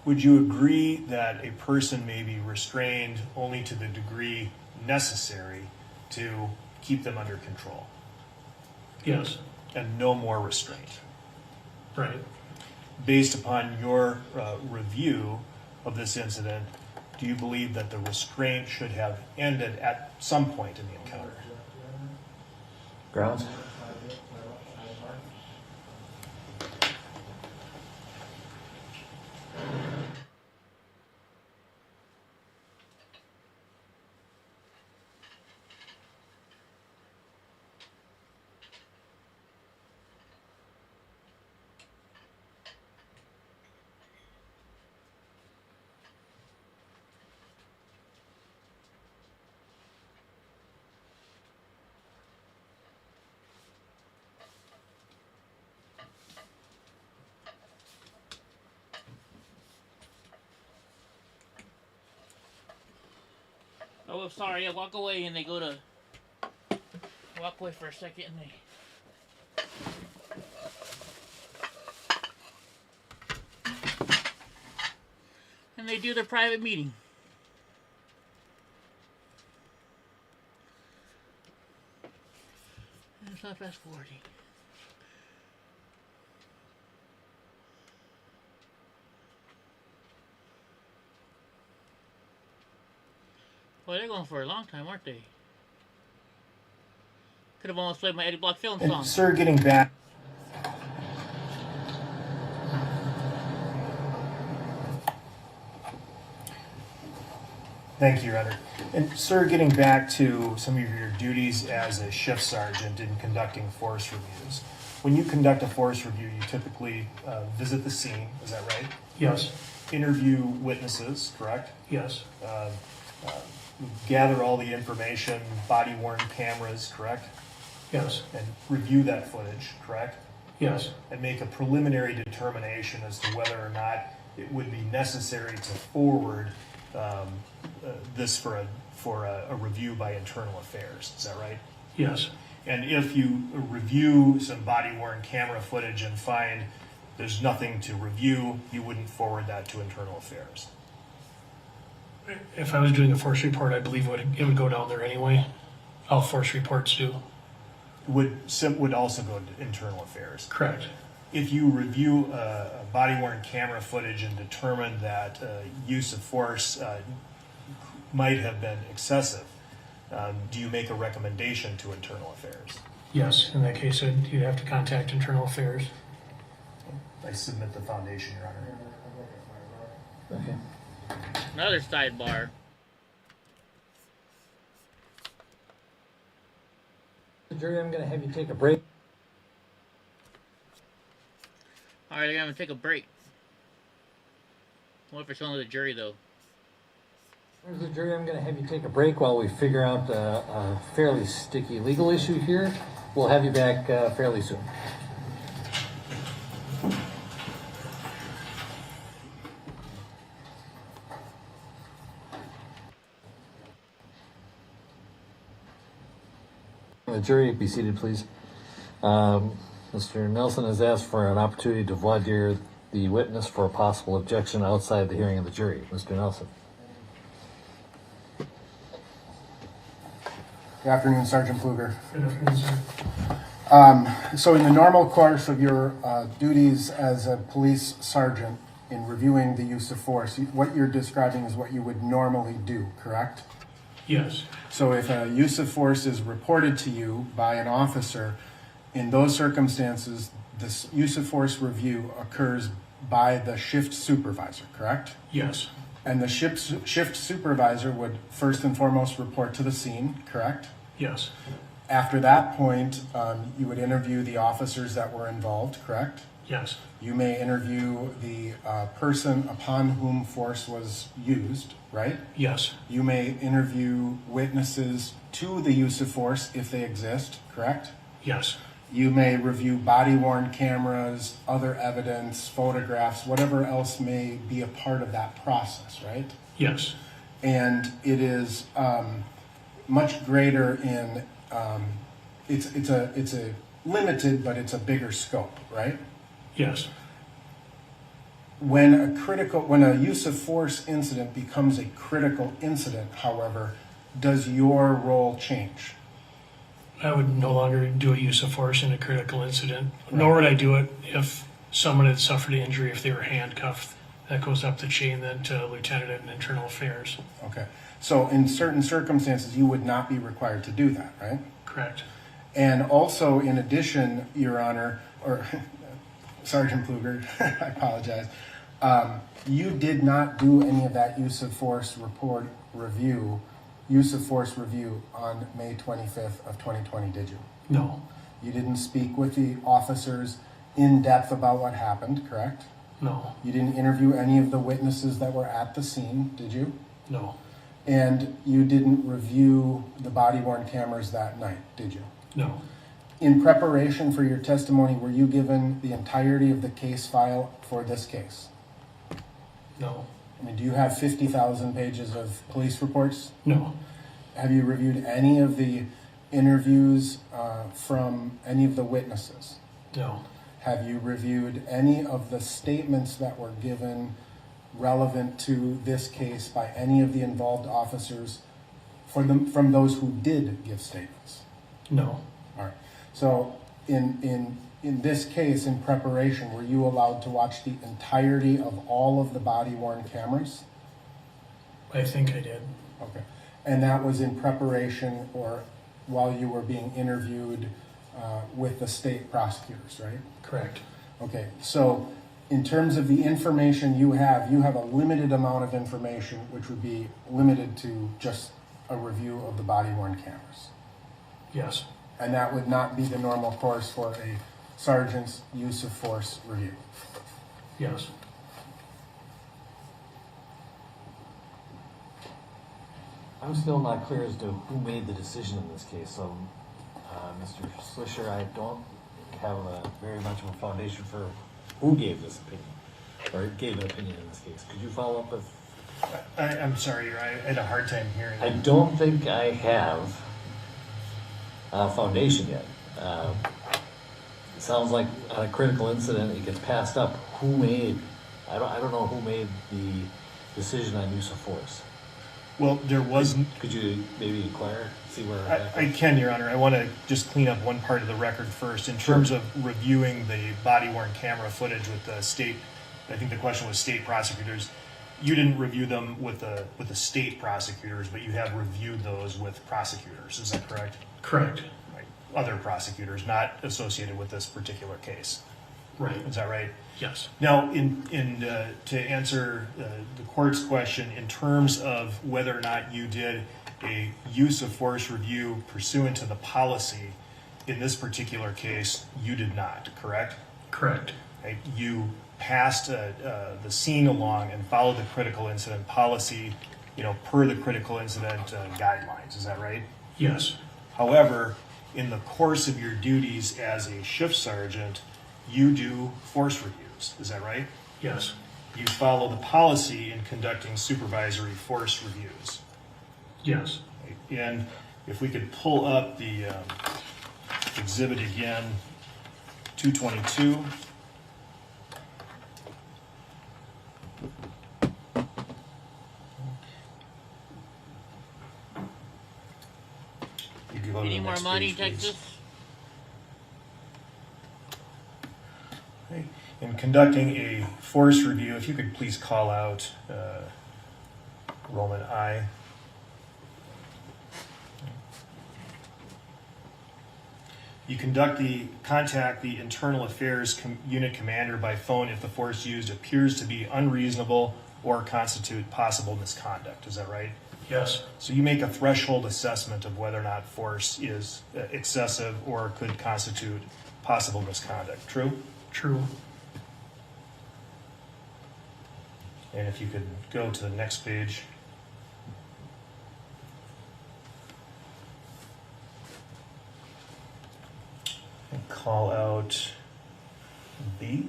Would you agree that a person may be restrained only to the degree necessary to keep them under control? Yes. And no more restraint? Right. Based upon your review of this incident, do you believe that the restraint should have ended at some point in the encounter? Grounds? Oh, I'm sorry. I walk away and they go to walk away for a second and they. And they do their private meeting. And it's not fast forwarding. Well, they're going for a long time, aren't they? Could have almost played my EddieBlockFilms song. And sir, getting back. Thank you, Your Honor. And sir, getting back to some of your duties as a shift sergeant in conducting force reviews. When you conduct a force review, you typically visit the scene, is that right? Yes. Interview witnesses, correct? Yes. Gather all the information, body-worn cameras, correct? Yes. And review that footage, correct? Yes. And make a preliminary determination as to whether or not it would be necessary to forward this for a review by internal affairs. Is that right? Yes. And if you review some body-worn camera footage and find there's nothing to review, you wouldn't forward that to internal affairs. If I was doing a force report, I believe it would go down there anyway. All force reports do. Would also go to internal affairs. Correct. If you review body-worn camera footage and determine that use of force might have been excessive, do you make a recommendation to internal affairs? Yes. In that case, you'd have to contact internal affairs. I submit the foundation, Your Honor. Okay. Another sidebar. Jury, I'm going to have you take a break. Alright, they're gonna take a break. What if it's only the jury, though? Members of the jury, I'm going to have you take a break while we figure out a fairly sticky legal issue here. We'll have you back fairly soon. The jury, be seated, please. Mr. Nelson has asked for an opportunity to voir dire the witness for a possible objection outside the hearing of the jury. Mr. Nelson. Good afternoon, Sergeant Pfluger. Good afternoon, sir. So in the normal course of your duties as a police sergeant in reviewing the use of force, what you're describing is what you would normally do, correct? Yes. So if a use of force is reported to you by an officer, in those circumstances, this use of force review occurs by the shift supervisor, correct? Yes. And the shift supervisor would first and foremost report to the scene, correct? Yes. After that point, you would interview the officers that were involved, correct? Yes. You may interview the person upon whom force was used, right? Yes. You may interview witnesses to the use of force if they exist, correct? Yes. You may review body-worn cameras, other evidence, photographs, whatever else may be a part of that process, right? Yes. And it is much greater in, it's a limited, but it's a bigger scope, right? Yes. When a use of force incident becomes a critical incident, however, does your role change? I would no longer do a use of force in a critical incident, nor would I do it if someone had suffered an injury, if they were handcuffed. That goes up the chain then to lieutenant and internal affairs. Okay. So in certain circumstances, you would not be required to do that, right? Correct. And also, in addition, Your Honor, or Sergeant Pfluger, I apologize, you did not do any of that use of force review on May 25th of 2020, did you? No. You didn't speak with the officers in depth about what happened, correct? No. You didn't interview any of the witnesses that were at the scene, did you? No. And you didn't review the body-worn cameras that night, did you? No. In preparation for your testimony, were you given the entirety of the case file for this case? No. I mean, do you have 50,000 pages of police reports? No. Have you reviewed any of the interviews from any of the witnesses? No. Have you reviewed any of the statements that were given relevant to this case by any of the involved officers from those who did give statements? No. All right. So in this case, in preparation, were you allowed to watch the entirety of all of the body-worn cameras? I think I did. Okay. And that was in preparation or while you were being interviewed with the state prosecutors, right? Correct. Okay. So in terms of the information you have a limited amount of information, which would be limited to just a review of the body-worn cameras. Yes. And that would not be the normal course for a sergeant's use of force review. Yes. I'm still not clear as to who made the decision in this case. So, Mr. Swisher, I don't have very much of a foundation for who gave this opinion, or gave an opinion in this case. Could you follow up with? I'm sorry, I had a hard time hearing. I don't think I have a foundation yet. It sounds like on a critical incident, it gets passed up. Who made? I don't know who made the decision on use of force. Well, there wasn't. Could you maybe inquire, see where? I can, Your Honor. I want to just clean up one part of the record first. In terms of reviewing the body-worn camera footage with the state, I think the question was state prosecutors. You didn't review them with the state prosecutors, but you have reviewed those with prosecutors. Is that correct? Correct. Right. Other prosecutors, not associated with this particular case. Right. Is that right? Yes. Now, to answer the court's question, in terms of whether or not you did a use of force review pursuant to the policy, in this particular case, you did not, correct? Correct. Right? You passed the scene along and followed the critical incident policy, per the critical incident guidelines. Is that right? Yes. However, in the course of your duties as a shift sergeant, you do force reviews. Is that right? Yes. You follow the policy in conducting supervisory force reviews. Yes. And if we could pull up the exhibit again, 222. You can go to Any the more next money, page, please. Texas? In conducting a force review, if you could please call out Roman I. You contact the internal affairs unit commander by phone if the force used appears to be unreasonable or constitute possible misconduct. Is that right? Yes. So you make a threshold assessment of whether or not force is excessive or could constitute possible misconduct. True? True. And if you could go to the next page. And call out B.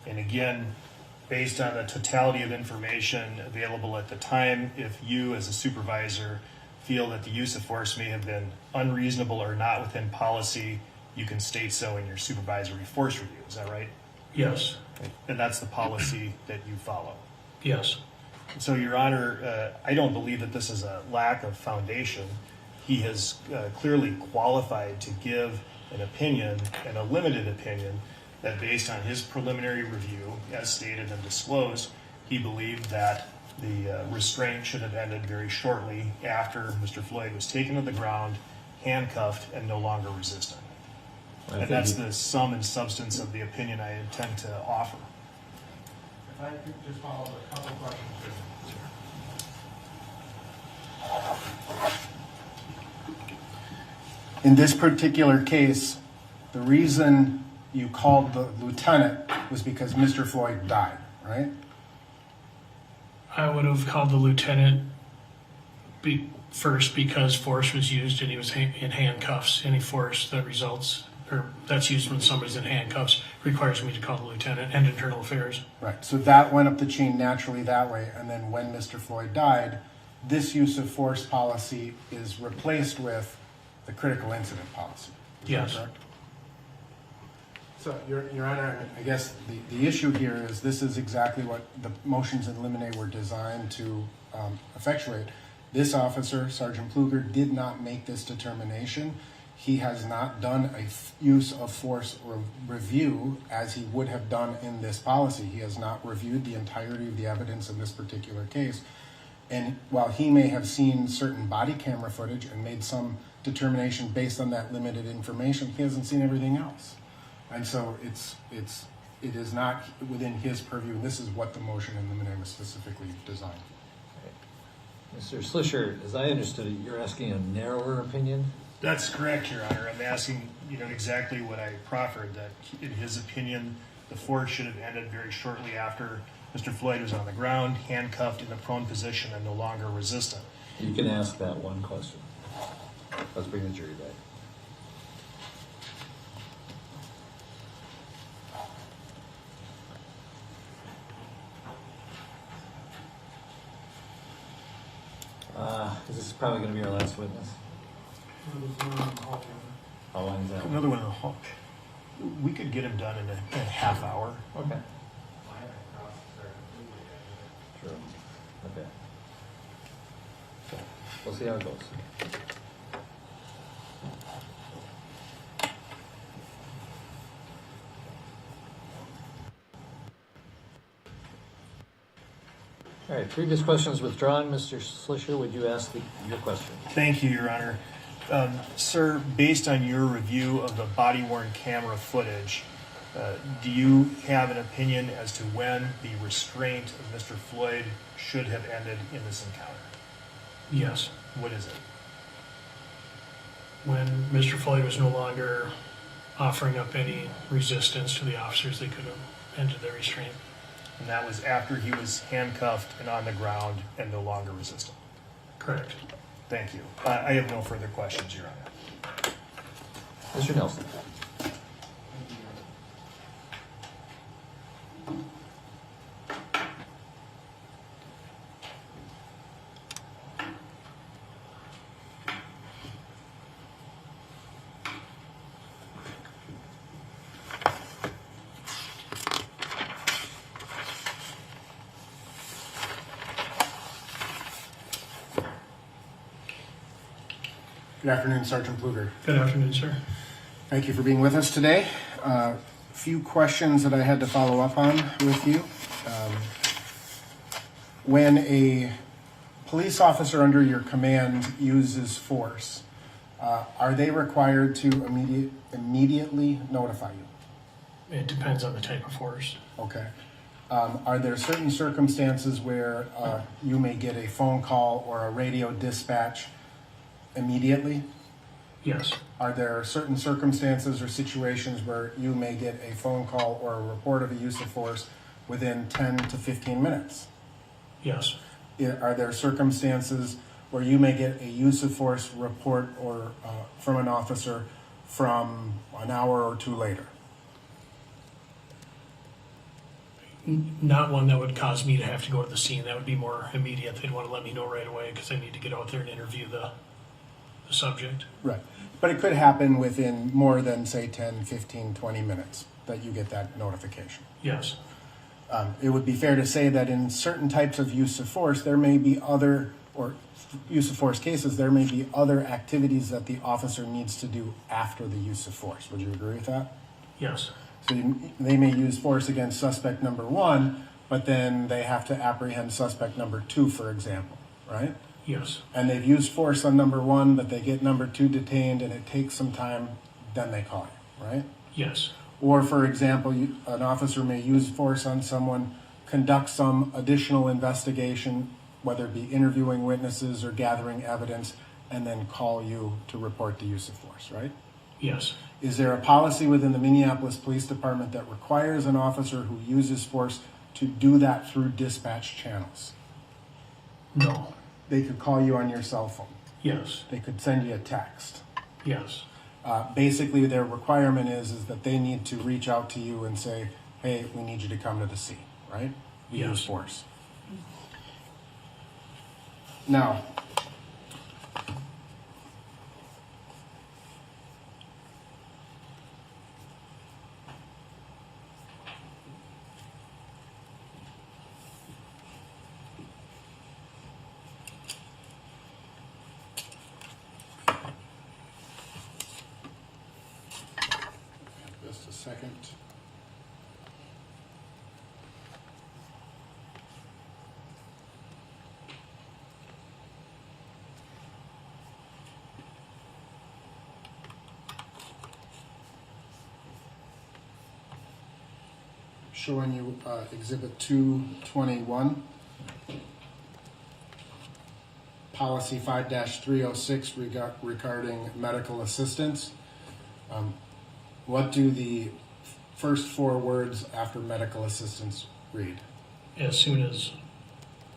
And again, based on the totality of information available at the time, if you as a supervisor feel that the use of force may have been unreasonable or not within policy, you can state so in your supervisory force review. Is that right? Yes. And that's the policy that you follow. Yes. So, Your Honor, I don't believe that this is a lack of foundation. He has clearly qualified to give an opinion, and a limited opinion, that based on his preliminary review, as stated and disclosed, he believed that the restraint should have ended very shortly after Mr. Floyd was taken to the ground, handcuffed, and no longer resisting. And that's the sum and substance of the opinion I intend to offer. If I could just follow up a couple questions. In this particular case, the reason you called the lieutenant was because Mr. Floyd died, right? I would have called the lieutenant first because force was used and he was in handcuffs. Any force that results, or that's used when somebody's in handcuffs, requires me to call the lieutenant and internal affairs. Right, so that went up the chain naturally that way, and then when Mr. Floyd died, this use of force policy is replaced with the critical incident policy. Is that Yes. correct? So, Your Honor, I guess the issue here is this is exactly what the motions in limine were designed to effectuate. This officer, Sergeant Pluger, did not make this determination. He has not done a use of force review as he would have done in this policy. He has not reviewed the entirety of the evidence in this particular case. And while he may have seen certain body camera footage and made some determination based on that limited information, he hasn't seen everything else. And so it is not within his purview. This is what the motion in limine was specifically designed. Mr. Slisher, as I understood it, you're asking a narrower opinion? That's correct, Your Honor. I'm asking, exactly what I proffered, that in his opinion, the force should have ended very shortly after Mr. Floyd was on the ground, handcuffed in the prone position and no longer resistant. You can ask that one question. Let's bring the jury back. This is probably going to be our last witness. How long is that? Another one in the hall. We could get him done in a half hour. Okay. Sure. Okay. We'll see how it goes. All right, previous questions withdrawn. Mr. Slisher, would you ask your question? Thank you, Your Honor. Sir, based on your review of the body-worn camera footage, do you have an opinion as to when the restraint of Mr. Floyd should have ended in this encounter? Yes. What is it? When Mr. Floyd was no longer offering up any resistance to the officers, they could have ended their restraint. And that was after he was handcuffed and on the ground and no longer resistant? Correct. Thank you. I have no further questions, Your Honor. Mr. Nelson. Good afternoon, Sergeant Pluger. Good afternoon, sir. Thank you for being with us today. A few questions that I had to follow up on with you. When a police officer under your command uses force, are they required to immediately notify you? It depends on the type of force. Okay. Are there certain circumstances where you may get a phone call or a radio dispatch immediately? Yes. Are there certain circumstances or situations where you may get a phone call or a report of a use of force within 10 to 15 minutes? Yes. Are there circumstances where you may get a use of force report or from an officer from an hour or two later? Not one that would cause me to have to go to the scene. That would be more immediate. They'd want to let me know right away because I need to get out there and interview the subject. Right. But it could happen within more than, say, 10, 15, 20 minutes that you get that notification. Yes. It would be fair to say that in certain types of use of force, there may be other, or use of force cases, there may be other activities that the officer needs to do after the use of force. Would you agree with that? Yes. So they may use force against suspect number 1, but then they have to apprehend suspect number 2, for example, right? Yes. And they've used force on number 1, but they get number 2 detained and it takes some time, then they call you, right? Yes. Or, for example, an officer may use force on someone, conduct some additional investigation, whether it be interviewing witnesses or gathering evidence, and then call you to report the use of force, right? Yes. Is there a policy within the Minneapolis Police Department that requires an officer who uses force to do that through dispatch channels? No. They could call you on your cell phone. Yes. They could send you a text. Yes. Basically, their requirement is that they need to reach out to you and say, hey, we need you to come to the scene, right? We Yes. use force. Now, second. Showing you Exhibit 221. Policy 5-306 regarding medical assistance. What do the first 4 words after medical assistance read? As soon as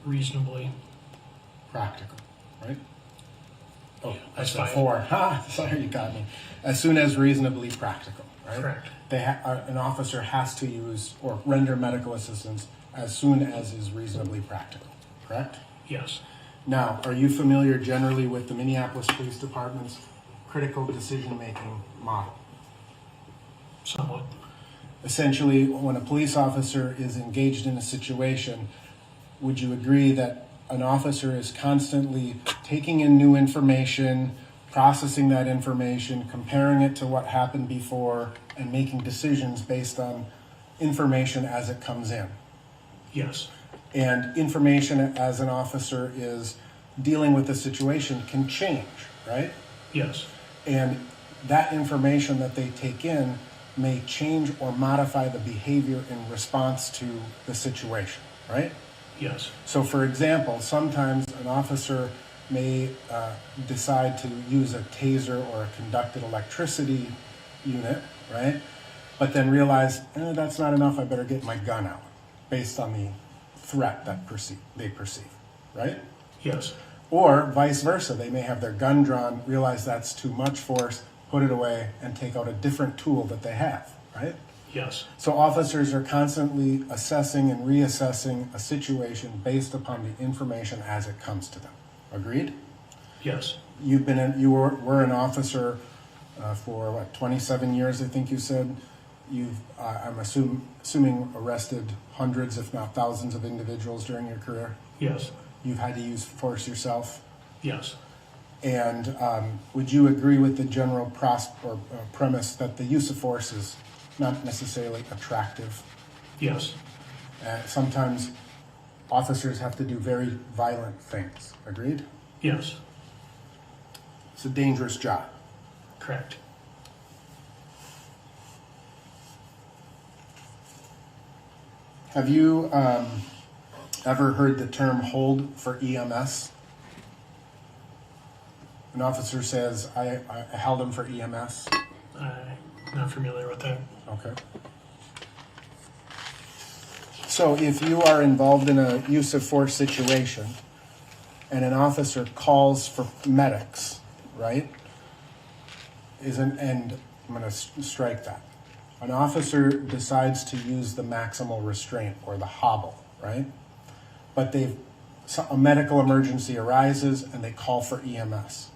reasonably practical, right? Oh, Yeah, that's that's fine. 4. Ha! Sorry, you got me. As soon as reasonably practical, right? Correct. An officer has to use or render medical assistance as soon as is reasonably practical, correct? Yes. Now, are you familiar generally with the Minneapolis Police Department's critical decision-making model? Somewhat. Essentially, when a police officer is engaged in a situation, would you agree that an officer is constantly taking in new information, processing that information, comparing it to what happened before, and making decisions based on information as it comes in? Yes. And information as an officer is dealing with the situation can change, right? Yes. And that information that they take in may change or modify the behavior in response to the situation, right? Yes. So for example, sometimes an officer may decide to use a taser or a conducted electricity unit, right? But then realize, that's not enough, I better get my gun out, based on the threat that they perceive, right? Yes. Or vice versa, they may have their gun drawn, realize that's too much force, put it away, and take out a different tool that they have, right? Yes. So officers are constantly assessing and reassessing a situation based upon the information as it comes to them. Agreed? Yes. You were an officer for what, 27 years, I think you said. You've, I'm assuming, arrested hundreds, if not thousands, of individuals during your career. Yes. You've had to use force yourself. Yes. And would you agree with the general premise that the use of force is not necessarily attractive? Yes. Sometimes officers have to do very violent things. Agreed? Yes. It's a dangerous job. Correct. Have you ever heard the term hold for EMS? An officer says, I held him for EMS. I'm not familiar with that. Okay. So if you are involved in a use of force situation and an officer calls for medics, right? And I'm going to strike that. An officer decides to use the maximal restraint or the hobble, right? But a medical emergency arises and they call for EMS.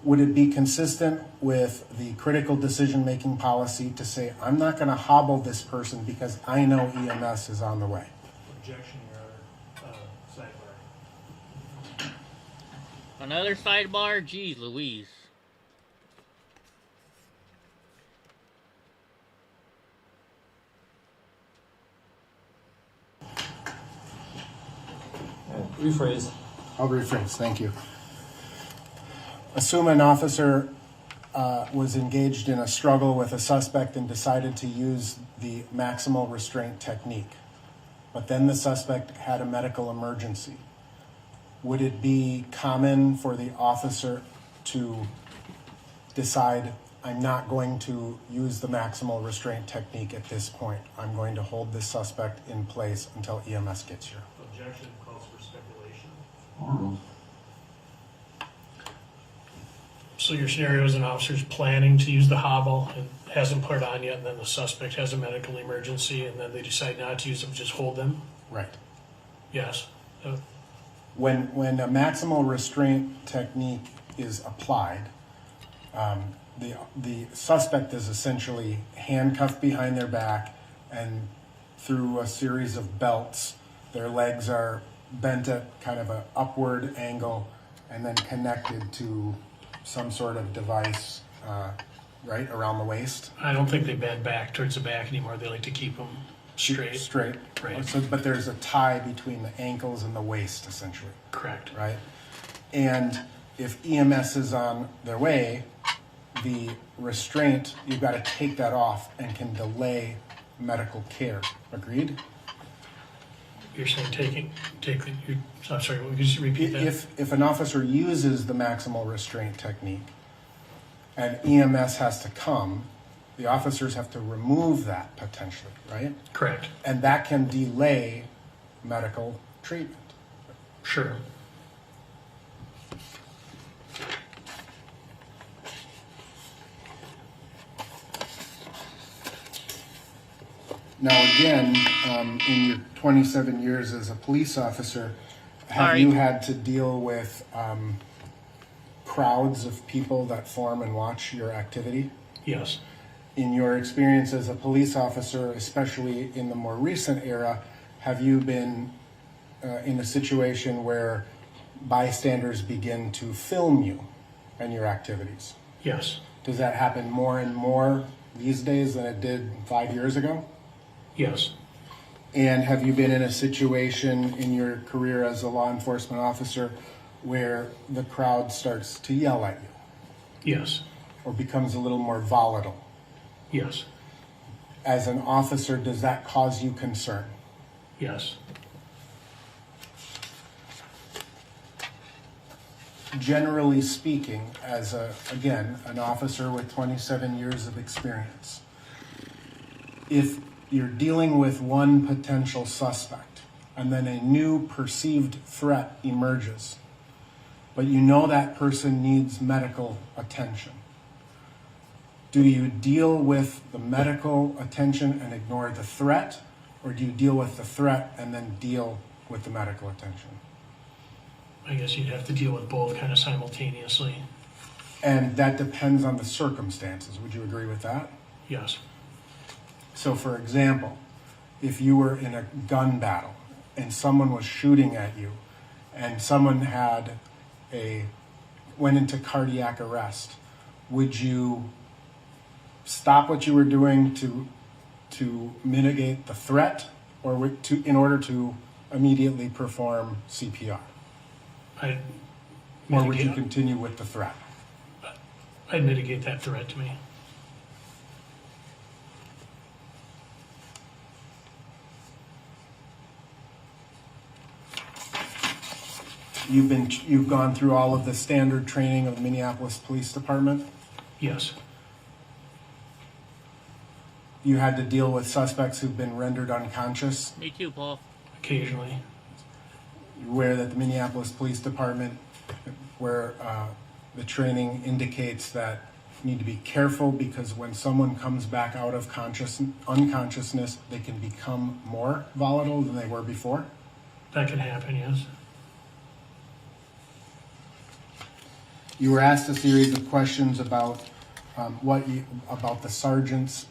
Would it be consistent with the critical decision-making policy to say, I'm not going to hobble this person because I know EMS is on the way? Objection, Your Honor. Sidebar. Another sidebar? Geez Louise. Rephrase. I'll rephrase, thank you. Assume an officer was engaged in a struggle with a suspect and decided to use the maximal restraint technique, but then the suspect had a medical emergency. Would it be common for the officer to decide, I'm not going to use the maximal restraint technique at this point. I'm going to hold this suspect in place until EMS gets here? Objection calls for speculation. So your scenario is an officer's planning to use the hobble and hasn't put it on yet, and then the suspect has a medical emergency, and then they decide not to use them, just hold them? Right. Yes. When a maximal restraint technique is applied, the suspect is essentially handcuffed behind their back, and through a series of belts, their legs are bent at kind of an upward angle and then connected to some sort of device right, around the waist. I don't think they bend back towards the back anymore. They like to keep them straight. Straight. Right. So, but there's a tie between the ankles and the waist, essentially. Correct. Right? And if EMS is on their way, the restraint, you've got to take that off and can delay medical care. Agreed? You're saying I'm sorry, would you just repeat that? If an officer uses the maximal restraint technique and EMS has to come, the officers have to remove that potentially, right? Correct. And that can delay medical treatment. Sure. Now, again, in your 27 years as a police officer, have Sorry. you had to deal with crowds of people that form and watch your activity? Yes. In your experience as a police officer, especially in the more recent era, have you been in a situation where bystanders begin to film you and your activities? Yes. Does that happen more and more these days than it did 5 years ago? Yes. And have you been in a situation in your career as a law enforcement officer where the crowd starts to yell at you? Yes. Or becomes a little more volatile? Yes. As an officer, does that cause you concern? Yes. Generally speaking, as an officer with 27 years of experience, if you're dealing with one potential suspect and then a new perceived threat emerges, but you know that person needs medical attention, do you deal with the medical attention and ignore the threat, or do you deal with the threat and then deal with the medical attention? I guess you'd have to deal with both kind of simultaneously. And that depends on the circumstances. Would you agree with that? Yes. So, for example, if you were in a gun battle and someone was shooting at you and someone went into cardiac arrest, would you stop what you were doing to mitigate the threat, or in order to immediately perform CPR? Or would you continue with the threat? I'd mitigate that threat to me. You've gone through all of the standard training of the Minneapolis Police Department? Yes. You had to deal with suspects who've been rendered unconscious? Me too, Paul. Occasionally. You're aware that the Minneapolis Police Department, where the training indicates that you need to be careful because when someone comes back out of unconsciousness, they can become more volatile than they were before? That can happen, yes. You were asked a series of questions about about the sergeant's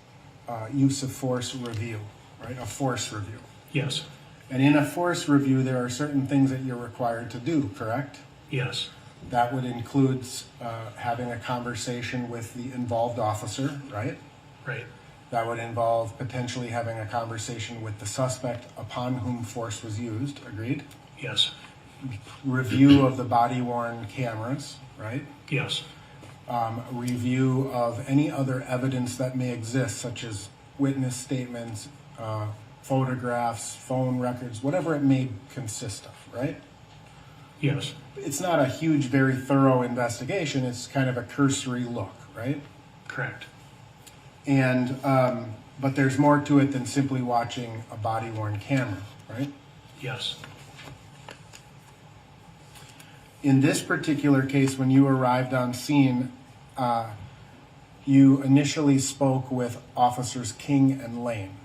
use of force review, right? A force review. Yes. And in a force review, there are certain things that you're required to do, correct? Yes. That would include having a conversation with the involved officer, right? Right. That would involve potentially having a conversation with the suspect upon whom force was used, agreed? Yes. Review of the body-worn cameras, right? Yes. Review of any other evidence that may exist, such as witness statements, photographs, phone records, whatever it may consist of, right? Yes. It's not a huge, very thorough investigation. It's kind of a cursory look, right? Correct. And, but there's more to it than simply watching a body-worn camera, right? Yes. In this particular case, when you arrived on scene, you initially spoke with Officers King and Lane,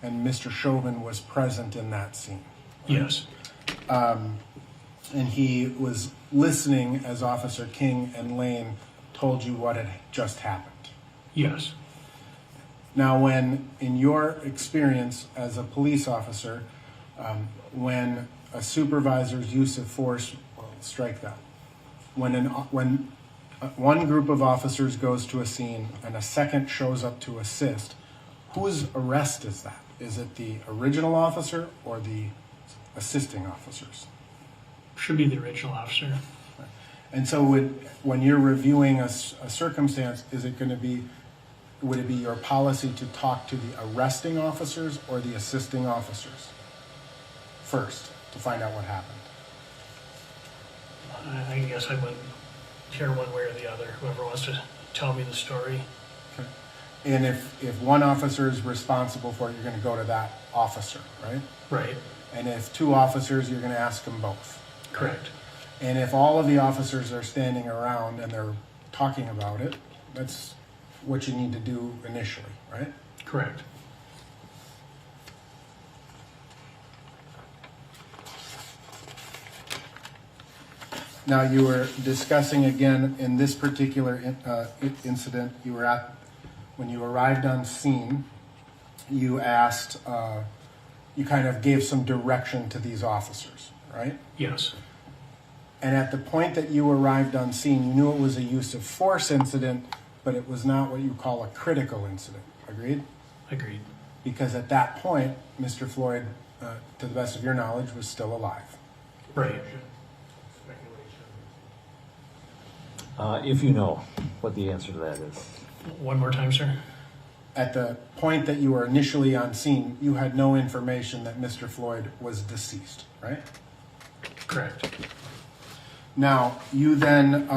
and Mr. Chauvin was present in that scene. Right? Yes. And he was listening as Officer King and Lane told you what had just happened. Yes. Now, when, in your experience as a police officer, when a supervisor's use of force, well, strike that. When one group of officers goes to a scene and a second shows up to assist, whose arrest is that? Is it the original officer or the assisting officers? Should be the original officer. And so when you're reviewing a circumstance, is it going to be, would it be your policy to talk to the arresting officers or the assisting officers first to find out what happened? I guess I wouldn't care one way or the other. Whoever wants to tell me the story. Okay. And if one officer is responsible for it, you're going to go to that officer, right? Right. And if two officers, you're going to ask them both. Correct. And if all of the officers are standing around and they're talking about it, that's what you need to do initially, right? Correct. Now, you were discussing again in this particular incident, you were at, when you arrived on scene, you asked, you kind of gave some direction to these officers, right? Yes. And at the point that you arrived on scene, you knew it was a use of force incident, but it was not what you call a critical incident. Agreed? Agreed. Because at that point, Mr. Floyd, to the best of your knowledge, was still alive. Right. If you know what the answer to that is. One more time, sir. At the point that you were initially on scene, you had no information that Mr. Floyd was deceased, right? Correct. Now, you then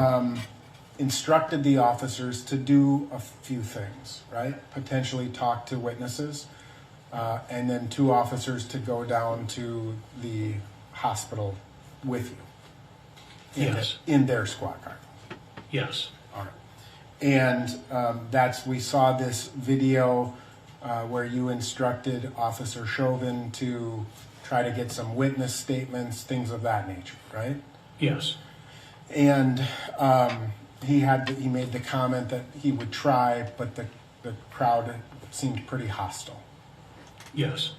instructed the officers to do a few things, right? Potentially talk to witnesses, and then two officers to go down to the hospital with you. Yes. In their squad car. Yes. All right. And we saw this video where you instructed Officer Chauvin to try to get some witness statements, things of that nature, right? Yes. And he made the comment that he would try, but the crowd seemed pretty hostile. Yes.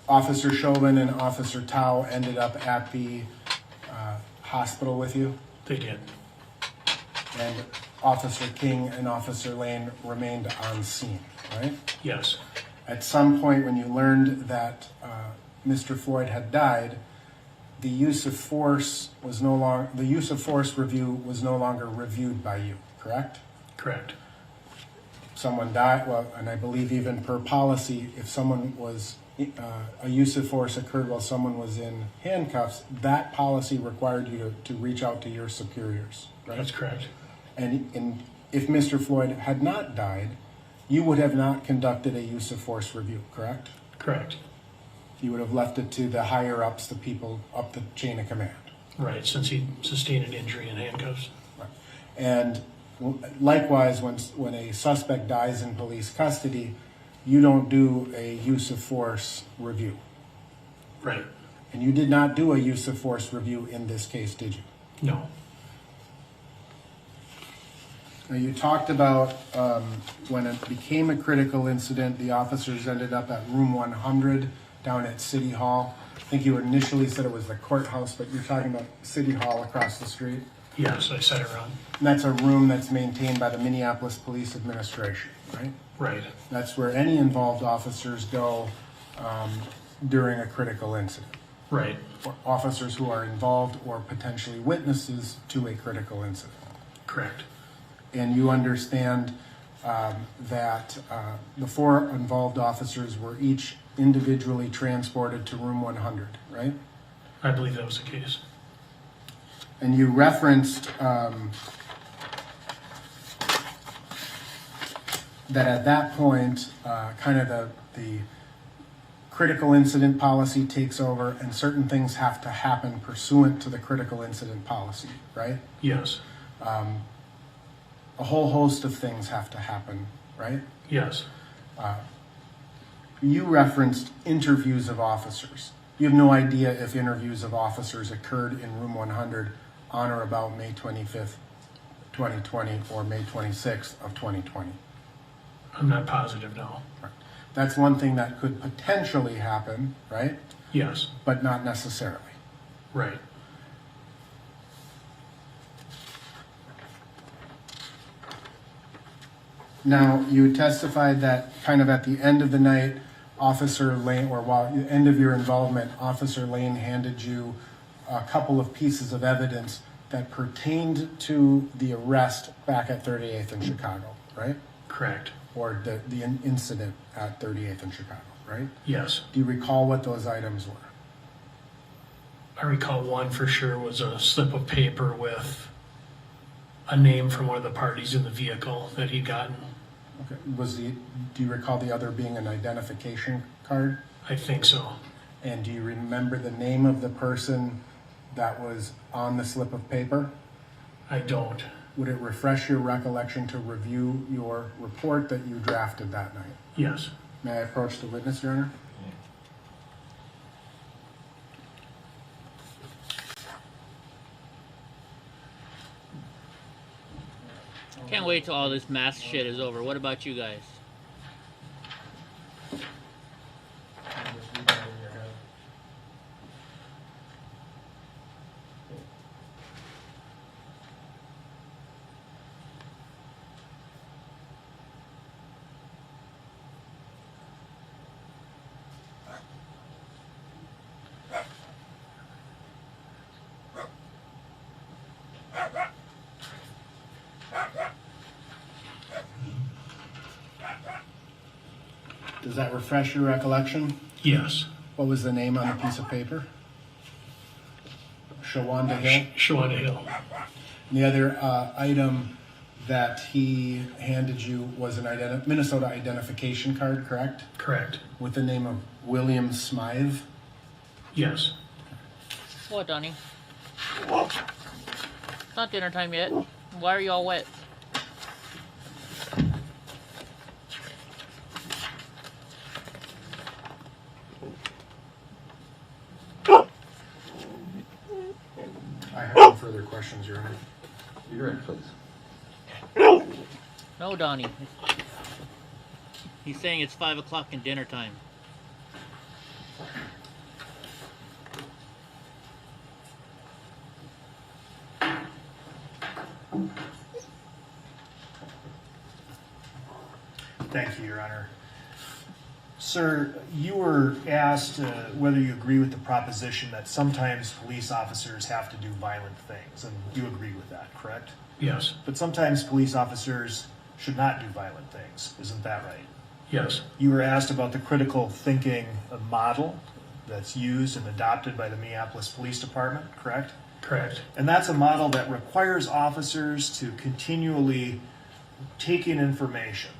Officer Chauvin and Officer Tao ended up at the hospital with you? They did. And Officer King and Officer Lane remained on scene, right? Yes. At some point when you learned that Mr. Floyd had died, the use of force review was no longer reviewed by you, correct? Correct. Someone died, well, and I believe even per policy, if someone was a use of force occurred while someone was in handcuffs, that policy required you to reach out to your superiors, right? That's correct. And if Mr. Floyd had not died, you would have not conducted a use of force review, correct? Correct. You would have left it to the higher ups, the people up the chain of command. Right, since he sustained an injury in handcuffs. Right. And likewise, when a suspect dies in police custody, you don't do a use of force review. Right. And you did not do a use of force review in this case, did you? No. Now, you talked about when it became a critical incident, the officers ended up at room 100 down at City Hall. I think you initially said it was the courthouse, but you're talking about City Hall across the street. Yes, I said it wrong. And that's a room that's maintained by the Minneapolis Police Administration, right? Right. That's where any involved officers go during a critical incident. Right. Or officers who are involved or potentially witnesses to a critical incident. Correct. And you understand that the four involved officers were each individually transported to room 100, right? I believe that was the case. And you referenced that at that point, kind of the critical incident policy takes over and certain things have to happen pursuant to the critical incident policy, right? Yes. A whole host of things have to happen, right? Yes. You referenced interviews of officers. You have no idea if interviews of officers occurred in room 100 on or about May 25th, 2020 or May 26th of 2020. I'm not positive, no. Right. That's one thing that could potentially happen, right? Yes. but not necessarily. Right. Now, you testified that kind of at the end of the night, Officer Lane, or while the end of your involvement, Officer Lane handed you a couple of pieces of evidence that pertained to the arrest back at 38th in Chicago, right? Correct. Or the incident at 38th in Chicago, right? Yes. Do you recall what those items were? I recall one for sure was a slip of paper with a name from one of the parties in the vehicle that he'd gotten. Okay. Do you recall the other being an identification card? I think so. And do you remember the name of the person that was on the slip of paper? I don't. Would it refresh your recollection to review your report that you drafted that night? Yes. May I approach the witness, Your Honor? Can't wait till all this mask shit is over. What about you guys? Does that refresh your recollection? Yes. What was the name on the piece of paper? Shawanda Hill? Shawanda Hill. And the other item that he handed you was an Minnesota identification card, correct? Correct. With the name of William Smythe? Yes. What, Donnie? It's not dinner time yet. Why are you all wet? I have no further questions, Your Honor. You're in, please. No, Donnie. He's saying it's 5 o'clock and dinner time. Thank you, Your Honor. Sir, you were asked whether you agree with the proposition that sometimes police officers have to do violent things, and you agree with that, correct? Yes. But sometimes police officers should not do violent things, isn't that right? Yes. You were asked about the critical thinking model that's used and adopted by the Minneapolis Police Department, correct? Correct. And that's a model that requires officers to continually take in information,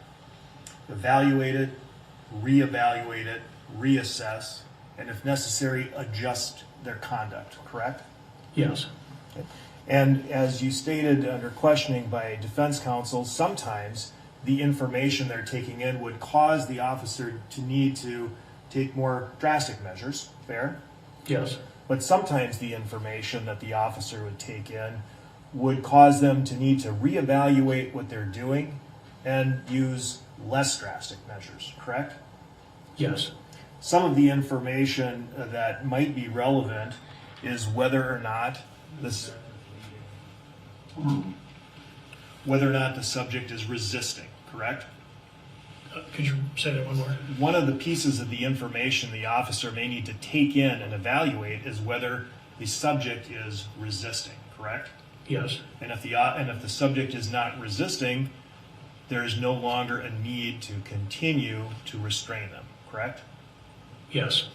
evaluate it, reevaluate it, reassess, and if necessary, adjust their conduct, correct? Yes. And as you stated under questioning by defense counsel, sometimes the information they're taking in would cause the officer to need to take more drastic measures, fair? Yes. But sometimes the information that the officer would take in would cause them to need to reevaluate what they're doing and use less drastic measures, correct? Yes. Some of the information that might be relevant is whether or not the subject is resisting, correct? Could you say that one more? One of the pieces of the information the officer may need to take in and evaluate is whether the subject is resisting, correct? Yes. And if the subject is not resisting, there is no longer a need to continue to restrain them, correct? Yes.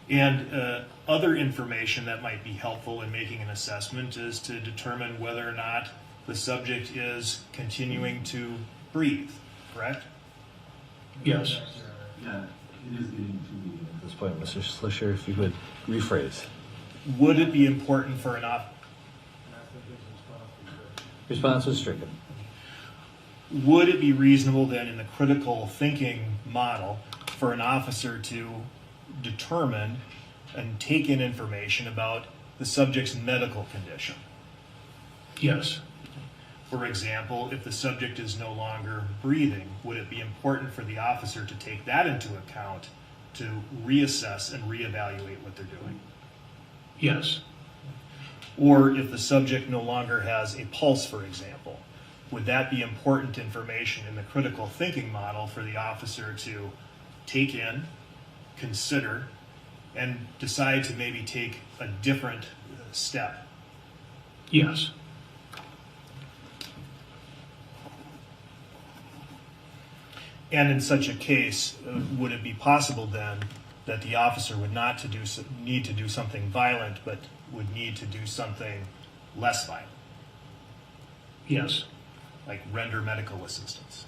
And other information that might be helpful in making an assessment is to determine whether or not the subject is continuing to breathe, correct? Yes. Yeah, it is getting to me at this point, Mr. Slisher, if you could rephrase. Would it be important for an Response was stricken. Would it be reasonable then in the critical thinking model for an officer to determine and take in information about the subject's medical condition? Yes. For example, if the subject is no longer breathing, would it be important for the officer to take that into account to reassess and reevaluate what they're doing? Yes. Or if the subject no longer has a pulse, for example, would that be important information in the critical thinking model for the officer to take in, consider, and decide to maybe take a different step? Yes. And in such a case, would it be possible then that the officer would not need to do something violent, but would need to do something less violent? Yes. Like render medical assistance?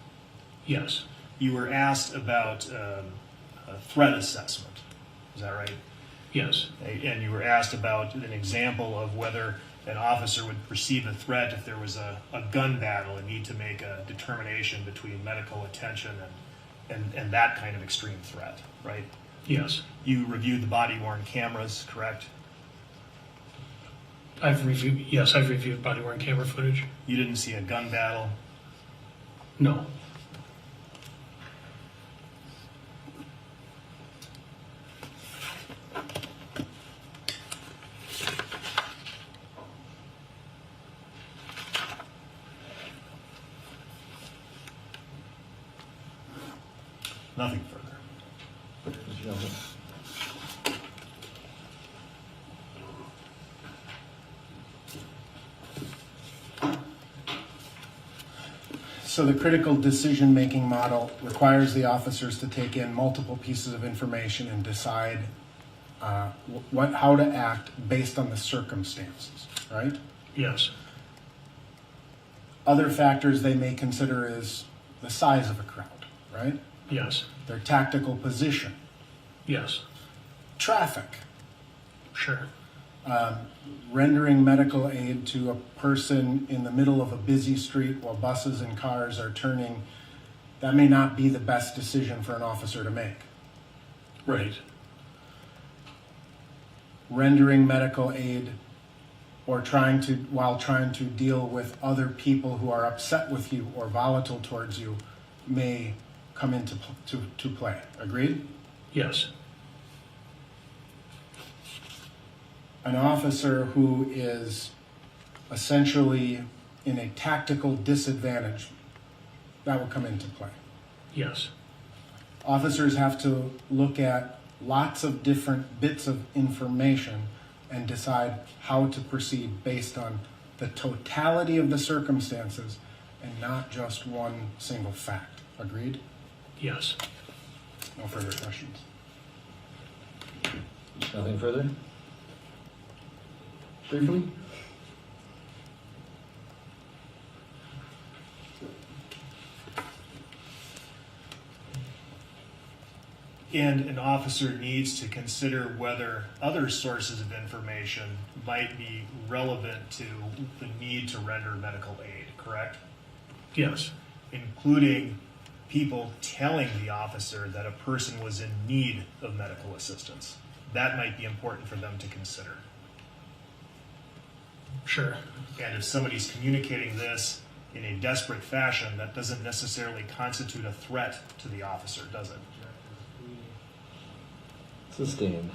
Yes. You were asked about a threat assessment, is that right? Yes. And you were asked about an example of whether an officer would perceive a threat if there was a gun battle and need to make a determination between medical attention and that kind of extreme threat, right? Yes. You reviewed the body-worn cameras, correct? I've reviewed body-worn camera footage. You didn't see a gun battle? No. Nothing further. So the critical decision-making model requires the officers to take in multiple pieces of information and decide how to act based on the circumstances, right? Yes. Other factors they may consider is the size of a crowd, right? Yes. Their tactical position. Yes. Traffic. Sure. Rendering medical aid to a person in the middle of a busy street while buses and cars are turning, that may not be the best decision for an officer to make. Right. Rendering medical aid or while trying to deal with other people who are upset with you or volatile towards you may come into to play. Agreed? Yes. An officer who is essentially in a tactical disadvantage, that will come into play. Yes. Officers have to look at lots of different bits of information and decide how to proceed based on the totality of the circumstances and not just one single fact. Agreed? Yes. No further questions. Nothing further? Briefly? And an officer needs to consider whether other sources of information might be relevant to the need to render medical aid, correct? Yes. Including people telling the officer that a person was in need of medical assistance. That might be important for them to consider. Sure. And if somebody's communicating this in a desperate fashion, that doesn't necessarily constitute a threat to the officer, does it? Sustained.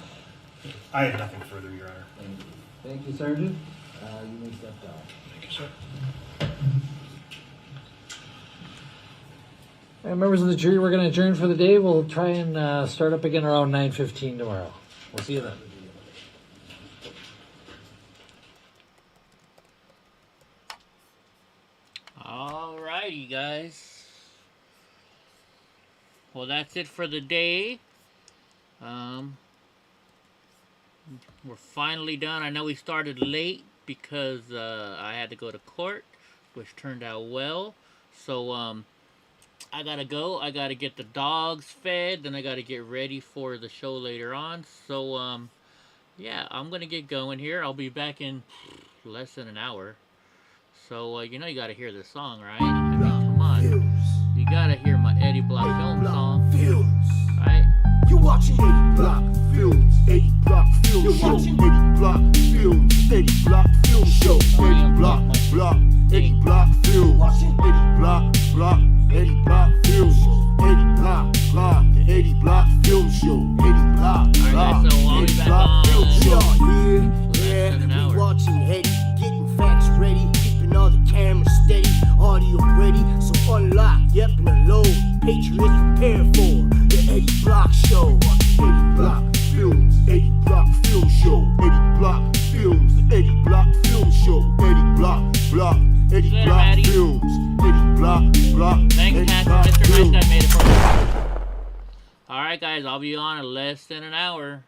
I have nothing further, Your Honor. Thank you. Thank you, Sergeant. You may step down. Thank you, sir. And members of the jury, we're going to adjourn for the day. We'll try and start up again around 9:15 tomorrow. We'll see you then. Alrighty, guys. Well, that's it for the day. We're finally done. I know we started late because I had to go to court, which turned out well. So I gotta go. I gotta get the dogs fed. Then I gotta get ready for the show later on. So yeah, I'm gonna get going here. I'll be back in less than an hour. So you know you gotta hear this song, right? I mean, come on. You gotta hear my Eddie Block film song, right? You're watching Eddie Block Films, Eddie Block Film Show, Eddie Block Films, Eddie Block Film Show, Eddie Block, Eddie Block Films, Eddie Block, Eddie Block Films, Eddie Block, the Eddie Block Film Show, Eddie Block, Eddie Block Films, Eddie Block, Thanks, Eddie Pastor. Block Mr. Nice Films. Guy made it for me. Alright, guys, I'll be on in less than an hour.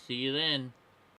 See you then.